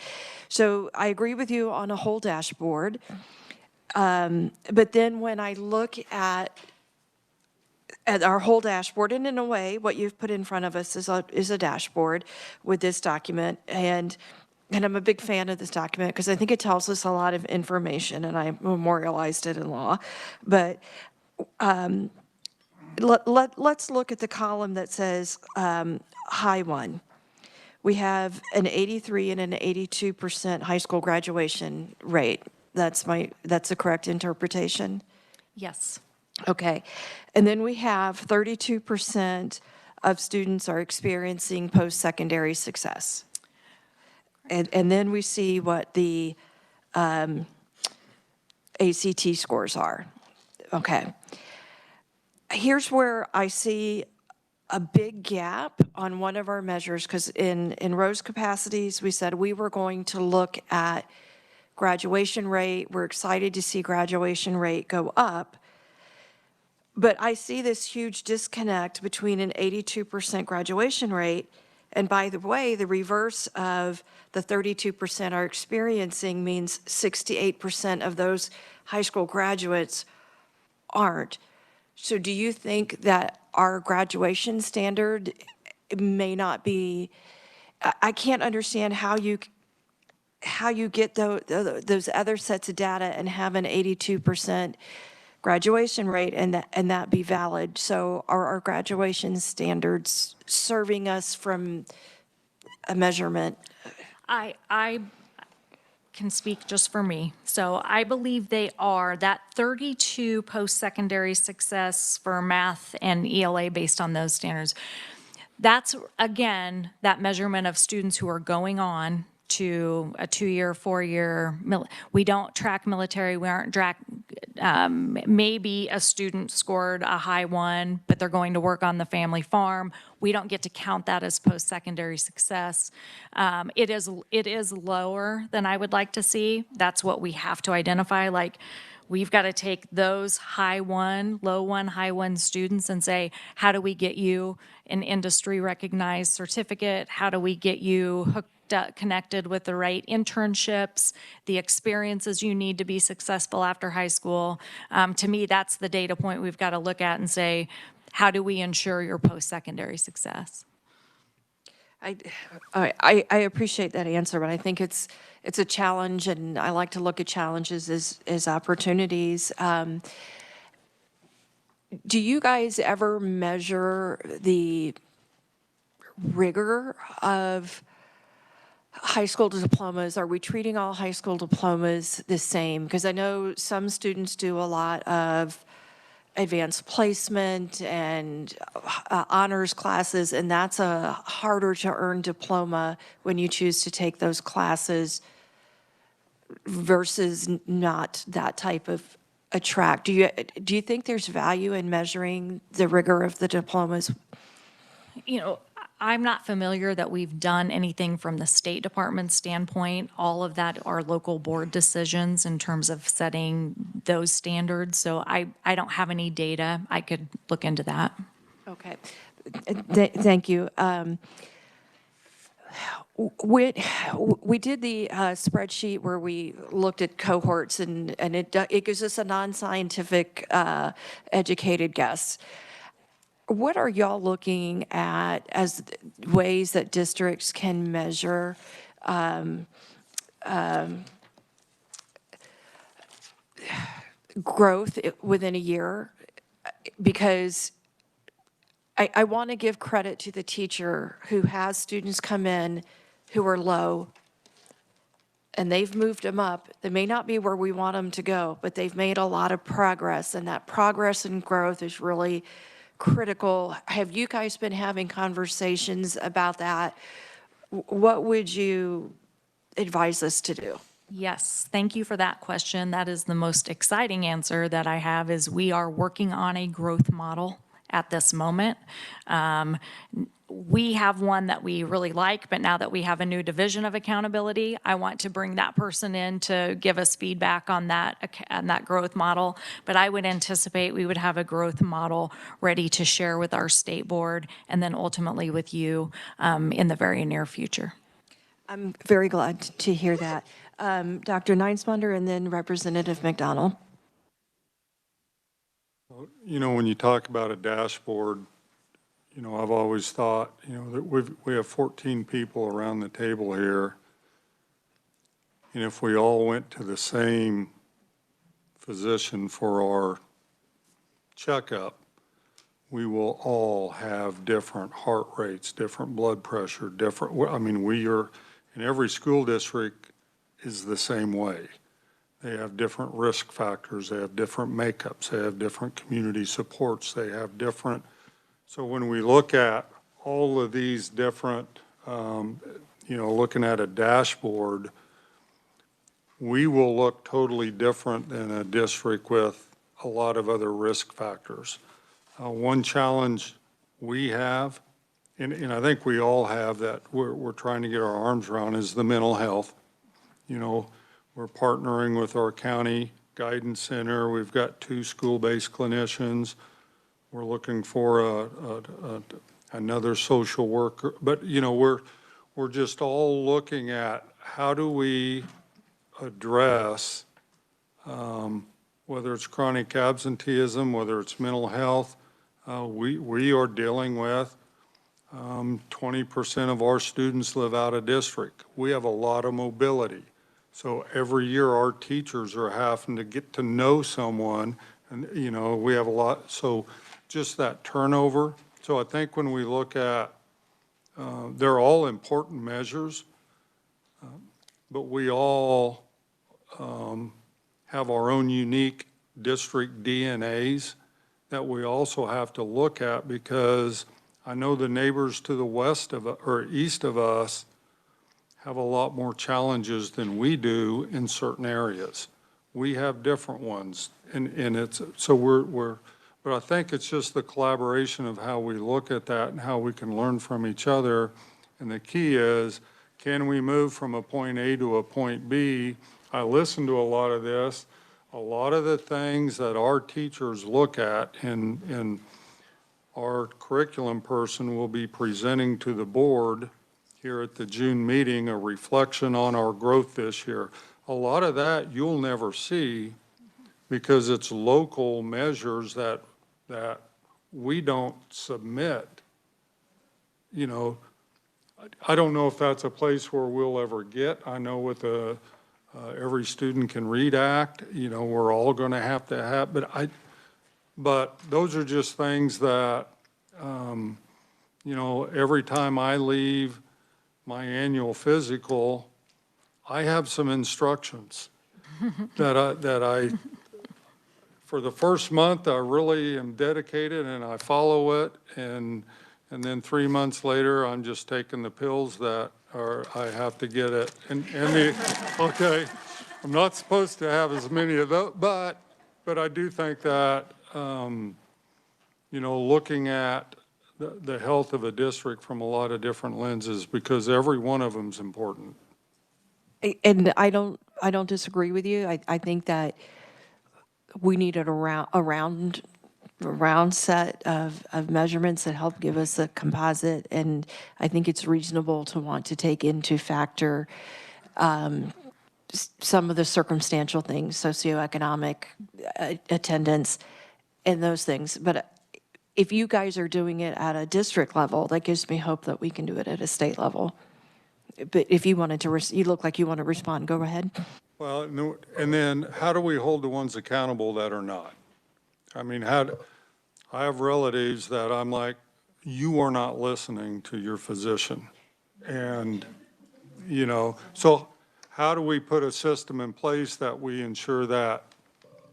So I agree with you on a whole dashboard. But then when I look at our whole dashboard, and in a way, what you've put in front of us is a dashboard with this document. And I'm a big fan of this document because I think it tells us a lot of information, and I memorialized it in law. But let's look at the column that says high one. we have an 83 and an 82% high school graduation rate. That's a correct interpretation? Yes. Okay. And then we have 32% of students are experiencing post-secondary success. And then we see what the ACT scores are. Okay. Here's where I see a big gap on one of our measures, because in Rose capacities, we said we were going to look at graduation rate. We're excited to see graduation rate go up. But I see this huge disconnect between an 82% graduation rate, and by the way, the reverse of the 32% are experiencing means 68% of those high school graduates aren't. So do you think that our graduation standard may not be, I can't understand how you get those other sets of data and have an 82% graduation rate and that be valid. So are our graduation standards serving us from a measurement? I can speak just for me. So I believe they are. That 32 post-secondary success for math and ELA based on those standards, that's, again, that measurement of students who are going on to a 2-year, 4-year, we don't track military, we aren't maybe a student scored a high one, but they're going to work on the family farm. We don't get to count that as post-secondary success. It is lower than I would like to see. That's what we have to identify. Like, we've got to take those high one, low one, high one students and say, how do we get you an industry recognized certificate? How do we get you hooked up, connected with the right internships, the experiences you need to be successful after high school? To me, that's the data point we've got to look at and say, how do we ensure your post-secondary success? I appreciate that answer, but I think it's a challenge, and I like to look at challenges as opportunities. Do you guys ever measure the rigor of high school diplomas? Are we treating all high school diplomas the same? Because I know some students do a lot of advanced placement and honors classes, and that's a harder to earn diploma when you choose to take those classes versus not that type of a track. Do you think there's value in measuring the rigor of the diplomas? You know, I'm not familiar that we've done anything from the State Department standpoint. All of that are local board decisions in terms of setting those standards. So I don't have any data. I could look into that. Okay. Thank you. We did the spreadsheet where we looked at cohorts, and it gives us a non-scientific educated guess. What are y'all looking at as ways that districts can measure growth within a year? Because I want to give credit to the teacher who has students come in who are low, and they've moved them up. They may not be where we want them to go, but they've made a lot of progress, and that progress and growth is really critical. Have you guys been having conversations about that? What would you advise us to do? Yes, thank you for that question. That is the most exciting answer that I have, is we are working on a growth model at this moment. We have one that we really like, but now that we have a new division of accountability, I want to bring that person in to give us feedback on that growth model. But I would anticipate we would have a growth model ready to share with our state board and then ultimately with you in the very near future. I'm very glad to hear that. Dr. Neinsmonder and then Representative McDonald. You know, when you talk about a dashboard, you know, I've always thought, you know, that we have 14 people around the table here. And if we all went to the same physician for our checkup, we will all have different heart rates, different blood pressure, different, I mean, we are, in every school district is the same way. They have different risk factors, they have different makeups, they have different community supports, they have different, so when we look at all of these different, looking at a dashboard, we will look totally different than a district with a lot of other risk factors. One challenge we have, and I think we all have that we're trying to get our arms around, is the mental health. We're partnering with our county guidance center. We've got 2 school-based clinicians. We're looking for another social worker. But, we're just all looking at how do we address whether it's chronic absenteeism, whether it's mental health. We are dealing with 20% of our students live out of district. We have a lot of mobility. So every year our teachers are having to get to know someone, and we have a lot, so just that turnover. So I think when we look at, they're all important measures, but we all have our own unique district DNAs that we also have to look at, because I know the neighbors to the west of, or east of us have a lot more challenges than we do in certain areas. We have different ones, and it's, so but I think it's just the collaboration of how we look at that and how we can learn from each other. And the key is, can we move from a point A to a point B? I listen to a lot of this. A lot of the things that our teachers look at, and our curriculum person will be presenting to the board here at the June meeting, a reflection on our growth this year. A lot of that you'll never see because it's local measures that we don't submit. I don't know if that's a place where we'll ever get. I know with every student can read act, we're all going to have, but those are just things that, every time I leave my annual physical, I have some instructions that I, for the first month, I really am dedicated and I follow it. And then 3 months later, I'm just taking the pills that I have to get it. Okay, I'm not supposed to have as many of those, but I do think that, looking at the health of a district from a lot of different lenses, because every one of them is important. And I don't disagree with you. I think that we need a round set of measurements that help give us a composite, and I think it's reasonable to want to take into factor some of the circumstantial things, socioeconomic, attendance, and those things. But if you guys are doing it at a district level, that gives me hope that we can do it at a state level. But if you wanted to, you look like you want to respond, go ahead. Well, no, and then how do we hold the ones accountable that are not? I mean, I have relatives that I'm like, you are not listening to your physician. And, so how do we put a system in place that we ensure that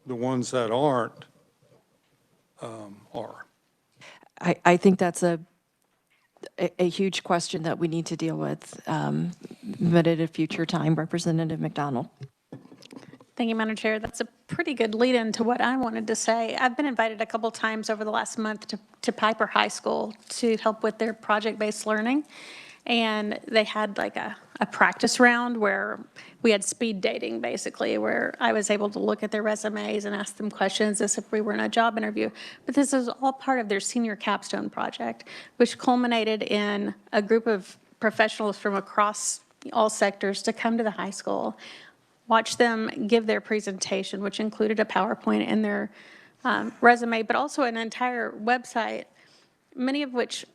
the ones that aren't are? I think that's a huge question that we need to deal with, but at a future time. Representative McDonald. Thank you, Madam Chair. That's a pretty good lead-in to what I wanted to say. I've been invited a couple times over the last month to Piper High School to help with their project-based learning. And they had like a practice round where we had speed dating, basically, where I was able to look at their resumes and ask them questions as if we were in a job interview. But this is all part of their senior capstone project, which culminated in a group of professionals from across all sectors to come to the high school, watch them give their presentation, which included a PowerPoint in their resume, but also an entire website, many of which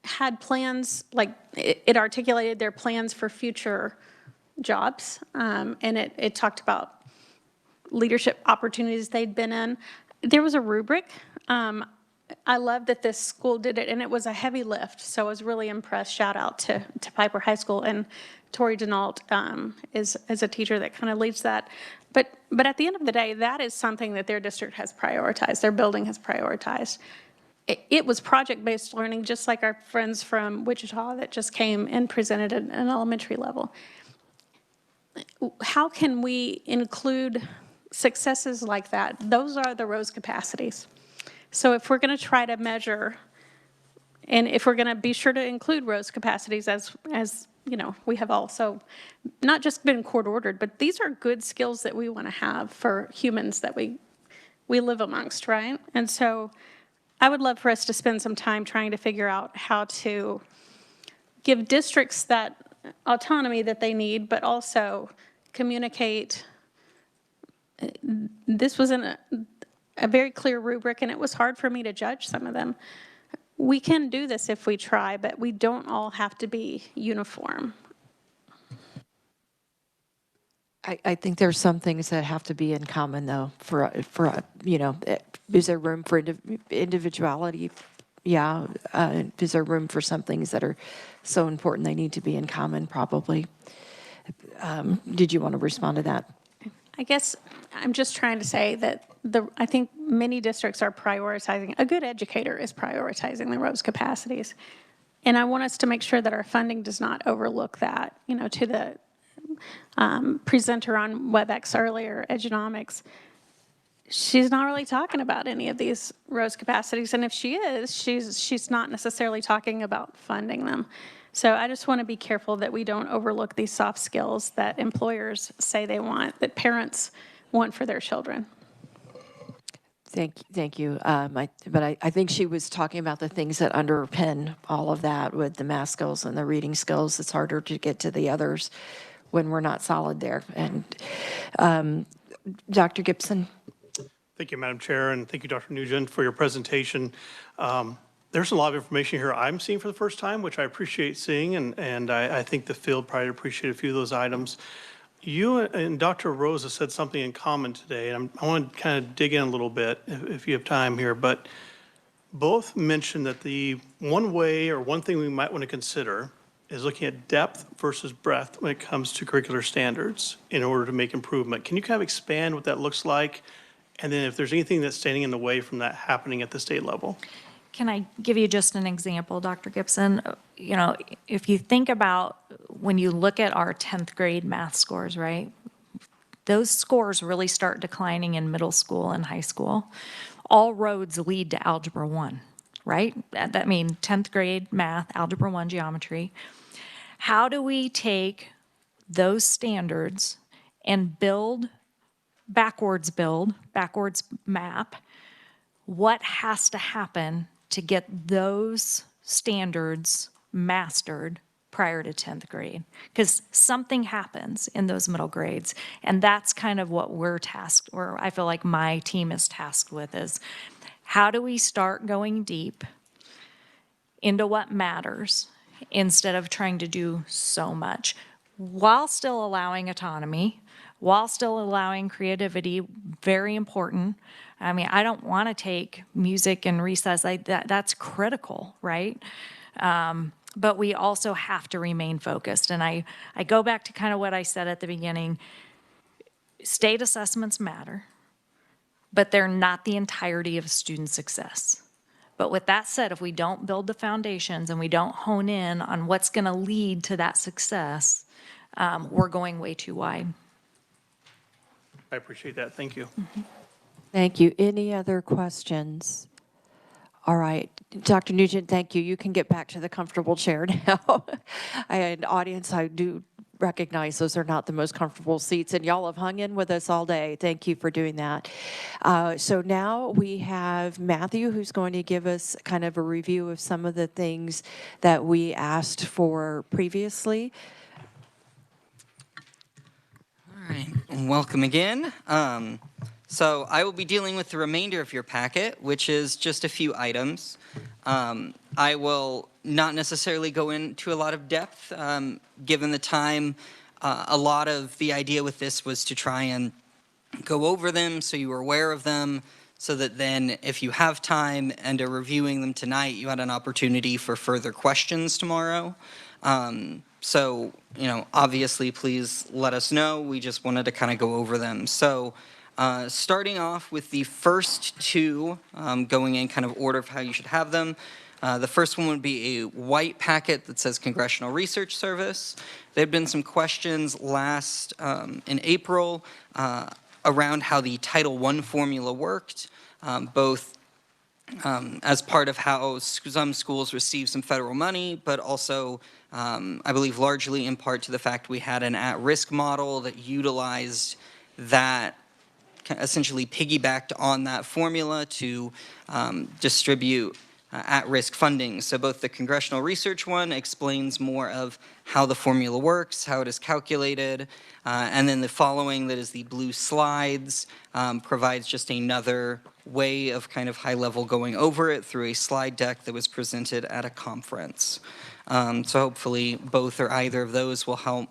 had plans, like it articulated their plans for future jobs, and it talked about leadership opportunities they'd been in. There was a rubric. I love that this school did it, and it was a heavy lift, so I was really impressed. Shout out to Piper High School, and Tori Denault is a teacher that kind of leads that. But at the end of the day, that is something that their district has prioritized, their building has prioritized. It was project-based learning, just like our friends from Wichita that just came and presented at an elementary level. How can we include successes like that? Those are the Rose capacities. So if we're going to try to measure, and if we're going to be sure to include Rose capacities as you know, we have also not just been court ordered, but these are good skills that we want to have for humans that we live amongst, right? And so I would love for us to spend some time trying to figure out how to give districts that autonomy that they need, but also communicate. This was a very clear rubric, and it was hard for me to judge some of them. We can do this if we try, but we don't all have to be uniform. I think there's some things that have to be in common, though, for you know, is there room for individuality? Yeah. Is there room for some things that are so important they need to be in common? Probably. Did you want to respond to that? I guess I'm just trying to say that I think many districts are prioritizing, a good educator is prioritizing the Rose capacities. And I want us to make sure that our funding does not overlook that. You know, to the presenter on WebEx earlier, Edunomics, she's not really talking about any of these Rose capacities. And if she is, she's not necessarily talking about funding them. So I just want to be careful that we don't overlook these soft skills that employers say they want, that parents want for their children. Thank you. But I think she was talking about the things that underpin all of that with the math skills and the reading skills. It's harder to get to the others when we're not solid there. And Dr. Gibson. Thank you, Madam Chair, and thank you, Dr. Nugent, for your presentation. There's a lot of information here I'm seeing for the first time, which I appreciate seeing, and I think the field probably appreciate a few of those items. You and Dr. Rosa said something in common today, and I want to kind of dig in a little bit if you have time here, but both mentioned that the one way or one thing we might want to consider is looking at depth versus breadth when it comes to curricular standards in order to make improvement. Can you kind of expand what that looks like? And then if there's anything that's standing in the way from that happening at the state level? Can I give you just an example, Dr. Gibson? You know, if you think about when you look at our 10th grade math scores, right? Those scores really start declining in middle school and high school. All roads lead to Algebra 1, right? That means 10th grade math, Algebra 1 geometry. How do we take those standards and backwards map what has to happen to get those standards mastered prior to 10th grade? Because something happens in those middle grades, and that's kind of what we're tasked, or I feel like my team is tasked with, is how do we start going deep into what matters instead of trying to do so much, while still allowing autonomy, while still allowing creativity, very important. I mean, I don't want to take music and recess, that's critical, right? But we also have to remain focused. And I go back to kind of what I said at the beginning. State assessments matter, but they're not the entirety of student success. But with that said, if we don't build the foundations and we don't hone in on what's going to lead to that success, we're going way too wide. I appreciate that. Thank you. Thank you. Any other questions? All right. Dr. Nugent, thank you. You can get back to the comfortable chair now. And audience, I do recognize those are not the most comfortable seats, and y'all have hung in with us all day. Thank you for doing that. So now we have Matthew, who's going to give us kind of a review of some of the things that we asked for previously. All right, welcome again. So I will be dealing with the remainder of your packet, which is just a few items. I will not necessarily go into a lot of depth, given the time. A lot of the idea with this was to try and go over them so you were aware of them, so that then if you have time and are reviewing them tonight, you had an opportunity for further questions tomorrow. So, obviously, please let us know. We just wanted to kind of go over them. So, starting off with the first two, going in kind of order of how you should have them. The first one would be a white packet that says Congressional Research Service. There had been some questions last in April around how the Title I formula worked, both as part of how some schools receive some federal money, but also, I believe, largely in part to the fact we had an at-risk model that utilized that, essentially piggybacked on that formula to distribute at-risk funding. So both the congressional research one explains more of how the formula works, how it is calculated, and then the following, that is the blue slides, provides just another way of kind of high level going over it through a slide deck that was presented at a conference. So hopefully both or either of those will help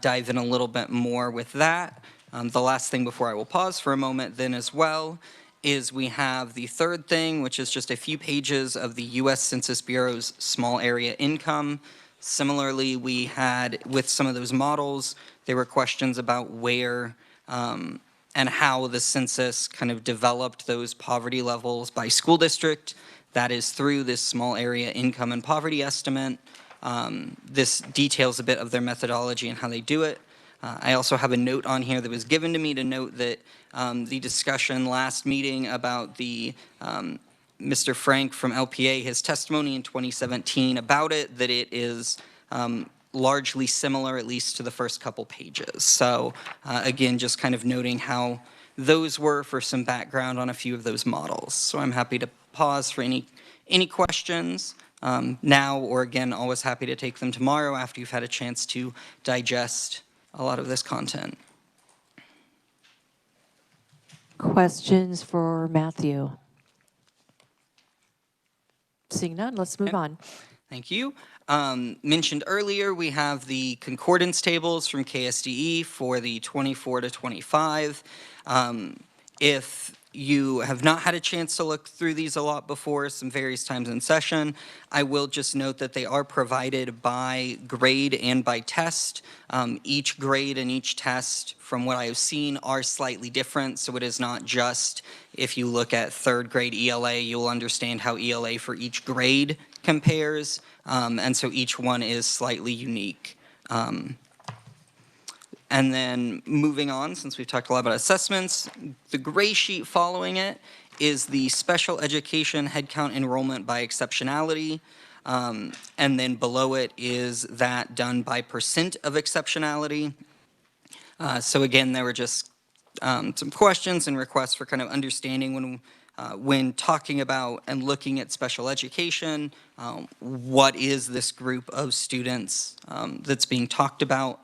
dive in a little bit more with that. The last thing before I will pause for a moment then as well is we have the third thing, which is just a few pages of the U.S. Census Bureau's small area income. Similarly, we had, with some of those models, there were questions about where and how the census kind of developed those poverty levels by school district. That is through this small area income and poverty estimate. This details a bit of their methodology and how they do it. I also have a note on here that was given to me to note that the discussion last meeting about the Mr. Frank from LPA, his testimony in 2017 about it, that it is largely similar, at least to the first couple pages. So again, just kind of noting how those were for some background on a few of those models. So I'm happy to pause for any questions now, or again, always happy to take them tomorrow after you've had a chance to digest a lot of this content. Questions for Matthew? Seeing none, let's move on. Thank you. Mentioned earlier, we have the concordance tables from KSDE for the 24 to 25. If you have not had a chance to look through these a lot before, some various times in session, I will just note that they are provided by grade and by test. Each grade and each test, from what I have seen, are slightly different. So it is not just, if you look at third grade ELA, you'll understand how ELA for each grade compares. And so each one is slightly unique. And then moving on, since we've talked a lot about assessments, the gray sheet following it is the special education headcount enrollment by exceptionality. And then below it is that done by percent of exceptionality. So again, there were just some questions and requests for kind of understanding when talking about and looking at special education, what is this group of students that's being talked about?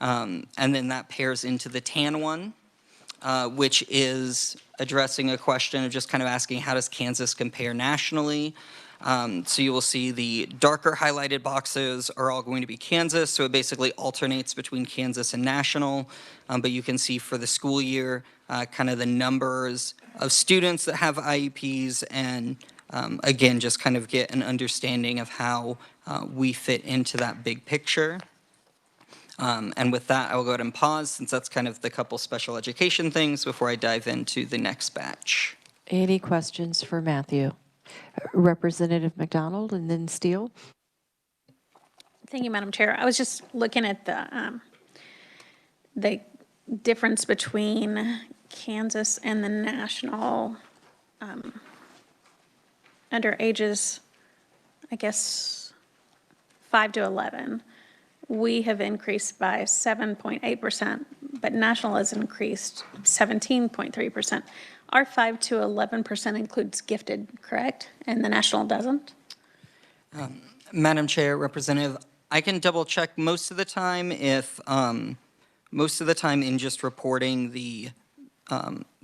And then that pairs into the tan one, which is addressing a question of just kind of asking, how does Kansas compare nationally? So you will see the darker highlighted boxes are all going to be Kansas, so it basically alternates between Kansas and national. But you can see for the school year, kind of the numbers of students that have IEPs, and again, just kind of get an understanding of how we fit into that big picture. And with that, I will go ahead and pause, since that's kind of the couple special education things before I dive into the next batch. Any questions for Matthew? Representative McDonald and then Steele. Thank you, Madam Chair. I was just looking at the difference between Kansas and the national under ages, I guess, 5 to 11. We have increased by 7.8%, but national has increased 17.3%. Our 5 to 11% includes gifted, correct? And the national doesn't? Madam Chair, Representative, I can double check most of the time if, most of the time in just reporting the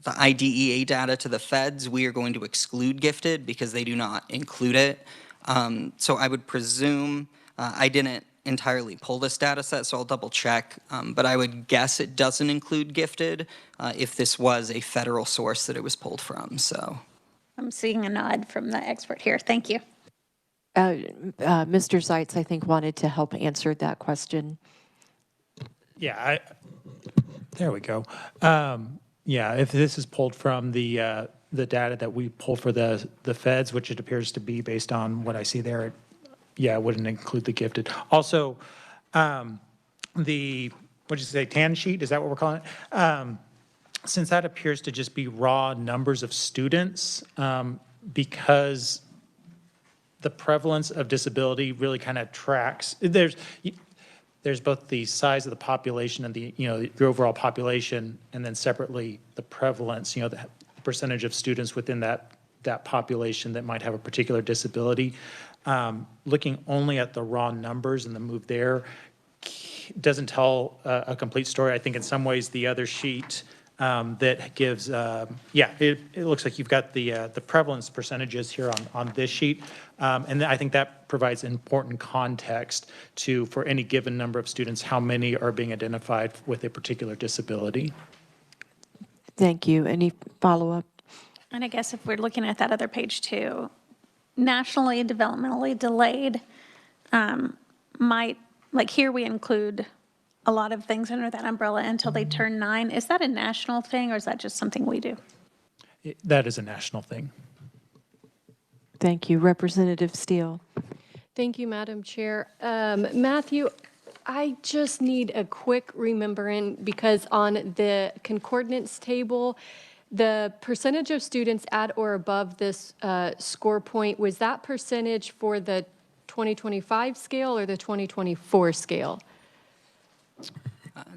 IDEA data to the feds, we are going to exclude gifted because they do not include it. So I would presume, I didn't entirely pull this data set, so I'll double check. But I would guess it doesn't include gifted if this was a federal source that it was pulled from, so. I'm seeing a nod from the expert here. Thank you. Mr. Zeitz, I think, wanted to help answer that question. Yeah, there we go. Yeah, if this is pulled from the data that we pull for the feds, which it appears to be based on what I see there, yeah, it wouldn't include the gifted. Also, what'd you say, tan sheet, is that what we're calling it? Since that appears to just be raw numbers of students, because the prevalence of disability really kind of tracks, there's both the size of the population and the overall population, and then separately the prevalence, the percentage of students within that population that might have a particular disability. Looking only at the raw numbers and the move there doesn't tell a complete story. I think in some ways the other sheet that gives, it looks like you've got the prevalence percentages here on this sheet. And I think that provides important context for any given number of students, how many are being identified with a particular disability. Thank you. Any follow-up? And I guess if we're looking at that other page too, nationally developmentally delayed like here we include a lot of things under that umbrella until they turn 9. Is that a national thing or is that just something we do? That is a national thing. Thank you. Representative Steele. Thank you, Madam Chair. Matthew, I just need a quick remembering because on the concordance table, the percentage of students at or above this score point, was that percentage for the 2025 scale or the 2024 scale?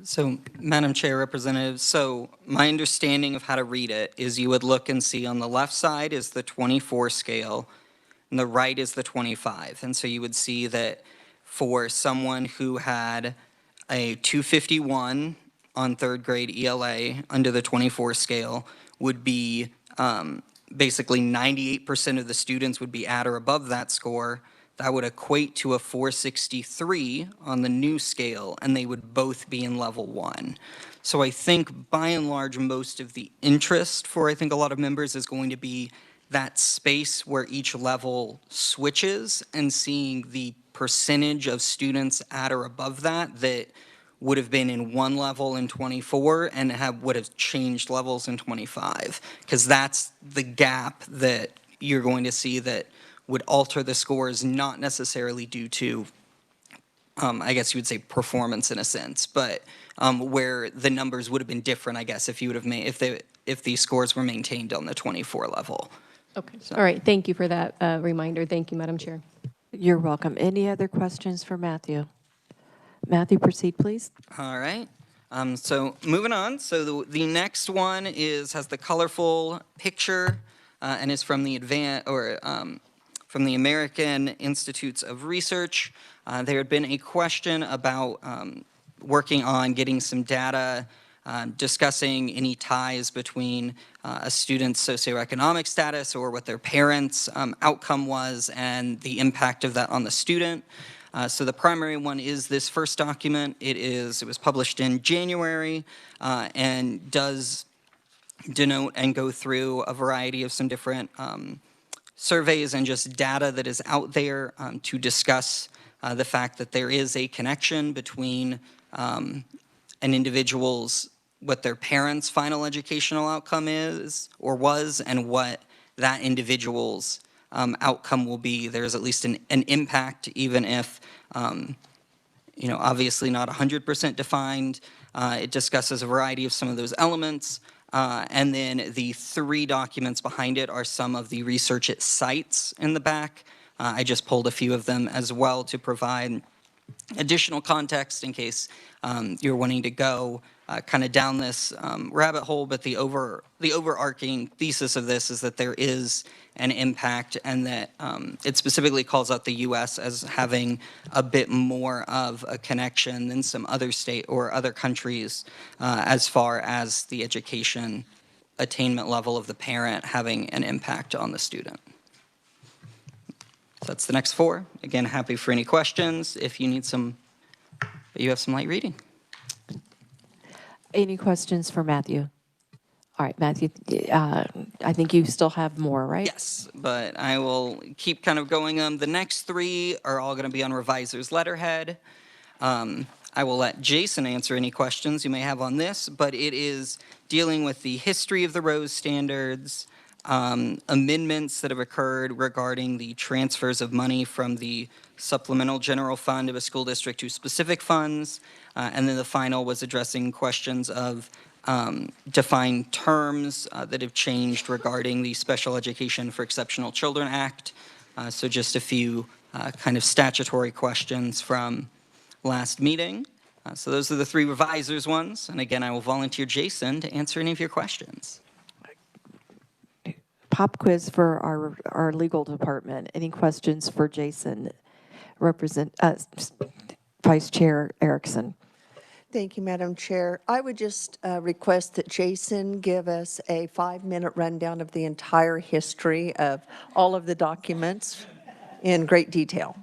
So, Madam Chair, Representative, so my understanding of how to read it is you would look and see on the left side is the 24 scale, and the right is the 25. And so you would see that for someone who had a 251 on third grade ELA under the 24 scale would be basically 98% of the students would be at or above that score. That would equate to a 463 on the new scale, and they would both be in level 1. So I think by and large, most of the interest for I think a lot of members is going to be that space where each level switches and seeing the percentage of students at or above that would have been in one level in 24 and would have changed levels in 25, because that's the gap that you're going to see that would alter the scores, not necessarily due to, I guess you would say performance in a sense, but where the numbers would have been different, I guess, if you would have made, if these scores were maintained on the 24 level. Okay. So. All right. Thank you for that reminder. Thank you, Madam Chair. You're welcome. Any other questions for Matthew? Matthew, proceed, please. All right. So moving on. So the next one has the colorful picture and is from the from the American Institutes of Research. There had been a question about working on getting some data, discussing any ties between a student's socioeconomic status or what their parents' outcome was and the impact of that on the student. So the primary one is this first document. It was published in January and does denote and go through a variety of some different surveys and just data that is out there to discuss the fact that there is a connection between an individual's, what their parents' final educational outcome is or was, and what that individual's outcome will be. There's at least an impact, even if, obviously not 100% defined. It discusses a variety of some of those elements. And then the 3 documents behind it are some of the research it cites in the back. I just pulled a few of them as well to provide additional context in case you're wanting to go kind of down this rabbit hole. But the overarching thesis of this is that there is an impact, and that it specifically calls out the U.S. as having a bit more of a connection than some other state or other countries as far as the education attainment level of the parent having an impact on the student. So that's the next 4. Again, happy for any questions if you need some, but you have some light reading. Any questions for Matthew? All right, Matthew, I think you still have more, right? Yes, but I will keep kind of going. The next 3 are all going to be on reviser's letterhead. I will let Jason answer any questions you may have on this, but it is dealing with the history of the Rose standards, amendments that have occurred regarding the transfers of money from the supplemental general fund of a school district to specific funds, and then the final was addressing questions of defined terms that have changed regarding the Special Education for Exceptional Children Act. So just a few kind of statutory questions from last meeting. So those are the 3 revisers ones. And again, I will volunteer Jason to answer any of your questions. Pop quiz for our legal department. Any questions for Jason? Vice Chair Erickson. Thank you, Madam Chair. I would just request that Jason give us a 5-minute rundown of the entire history of all of the documents in great detail.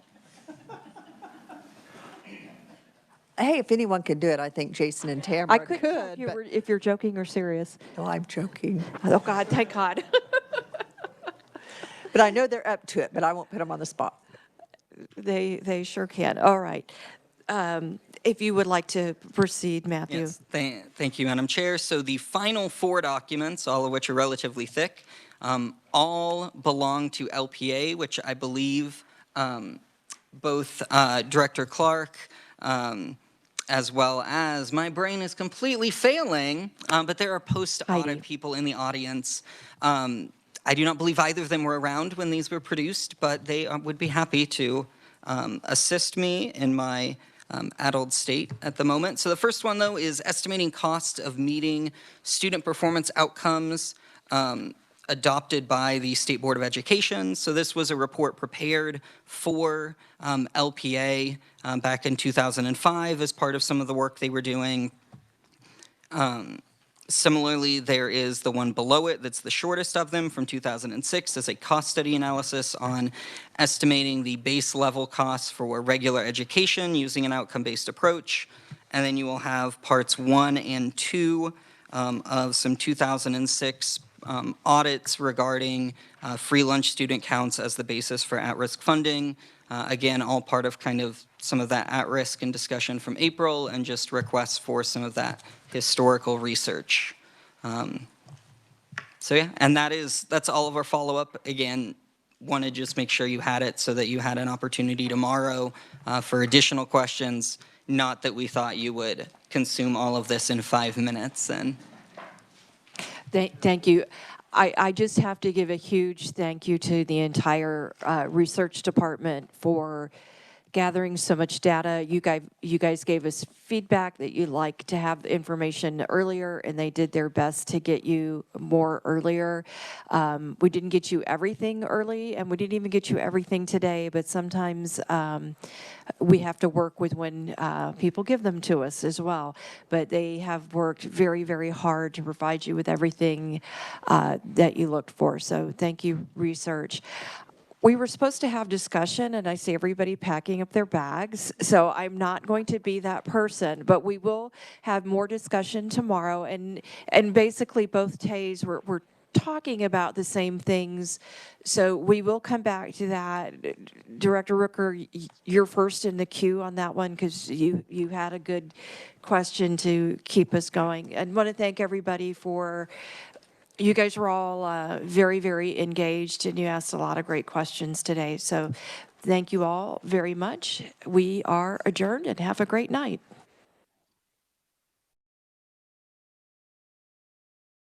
Hey, if anyone could do it, I think Jason and Tamara I couldn't tell if you're joking or serious. No, I'm joking. Oh, God, thank God. But I know they're up to it, but I won't put them on the spot. They sure can. All right. If you would like to proceed, Matthew. Yes, thank you, Madam Chair. So the final 4 documents, all of which are relatively thick, all belong to LPA, which I believe both Director Clark as well as my brain is completely failing, but there are post-audit people in the audience. I do not believe either of them were around when these were produced, but they would be happy to assist me in my addled state at the moment. So the first one, though, is estimating cost of meeting student performance outcomes adopted by the State Board of Education. So this was a report prepared for LPA back in 2005 as part of some of the work they were doing. Similarly, there is the one below it that's the shortest of them from 2006 as a cost study analysis on estimating the base level costs for regular education using an outcome-based approach. And then you will have parts 1 and 2 of some 2006 audits regarding free lunch student counts as the basis for at-risk funding. Again, all part of kind of some of that at-risk and discussion from April and just requests for some of that historical research. So yeah, and that's all of our follow-up. Again, want to just make sure you had it so that you had an opportunity tomorrow for additional questions, not that we thought you would consume all of this in 5 minutes. And Thank you. I just have to give a huge thank you to the entire research department for gathering so much data. You guys gave us feedback that you'd like to have the information earlier, and they did their best to get you more earlier. We didn't get you everything early, and we didn't even get you everything today, but sometimes we have to work with when people give them to us as well. But they have worked very, very hard to provide you with everything that you looked for. So thank you, research. We were supposed to have discussion, and I see everybody packing up their bags, so I'm not going to be that person, but we will have more discussion tomorrow, and basically both days we're talking about the same things, so we will come back to that. Director Rooker, you're first in the queue on that one because you had a good question to keep us going. And want to thank everybody for you guys were all very, very engaged, and you asked a lot of great questions today. So thank you all very much. We are adjourned, and have a great night.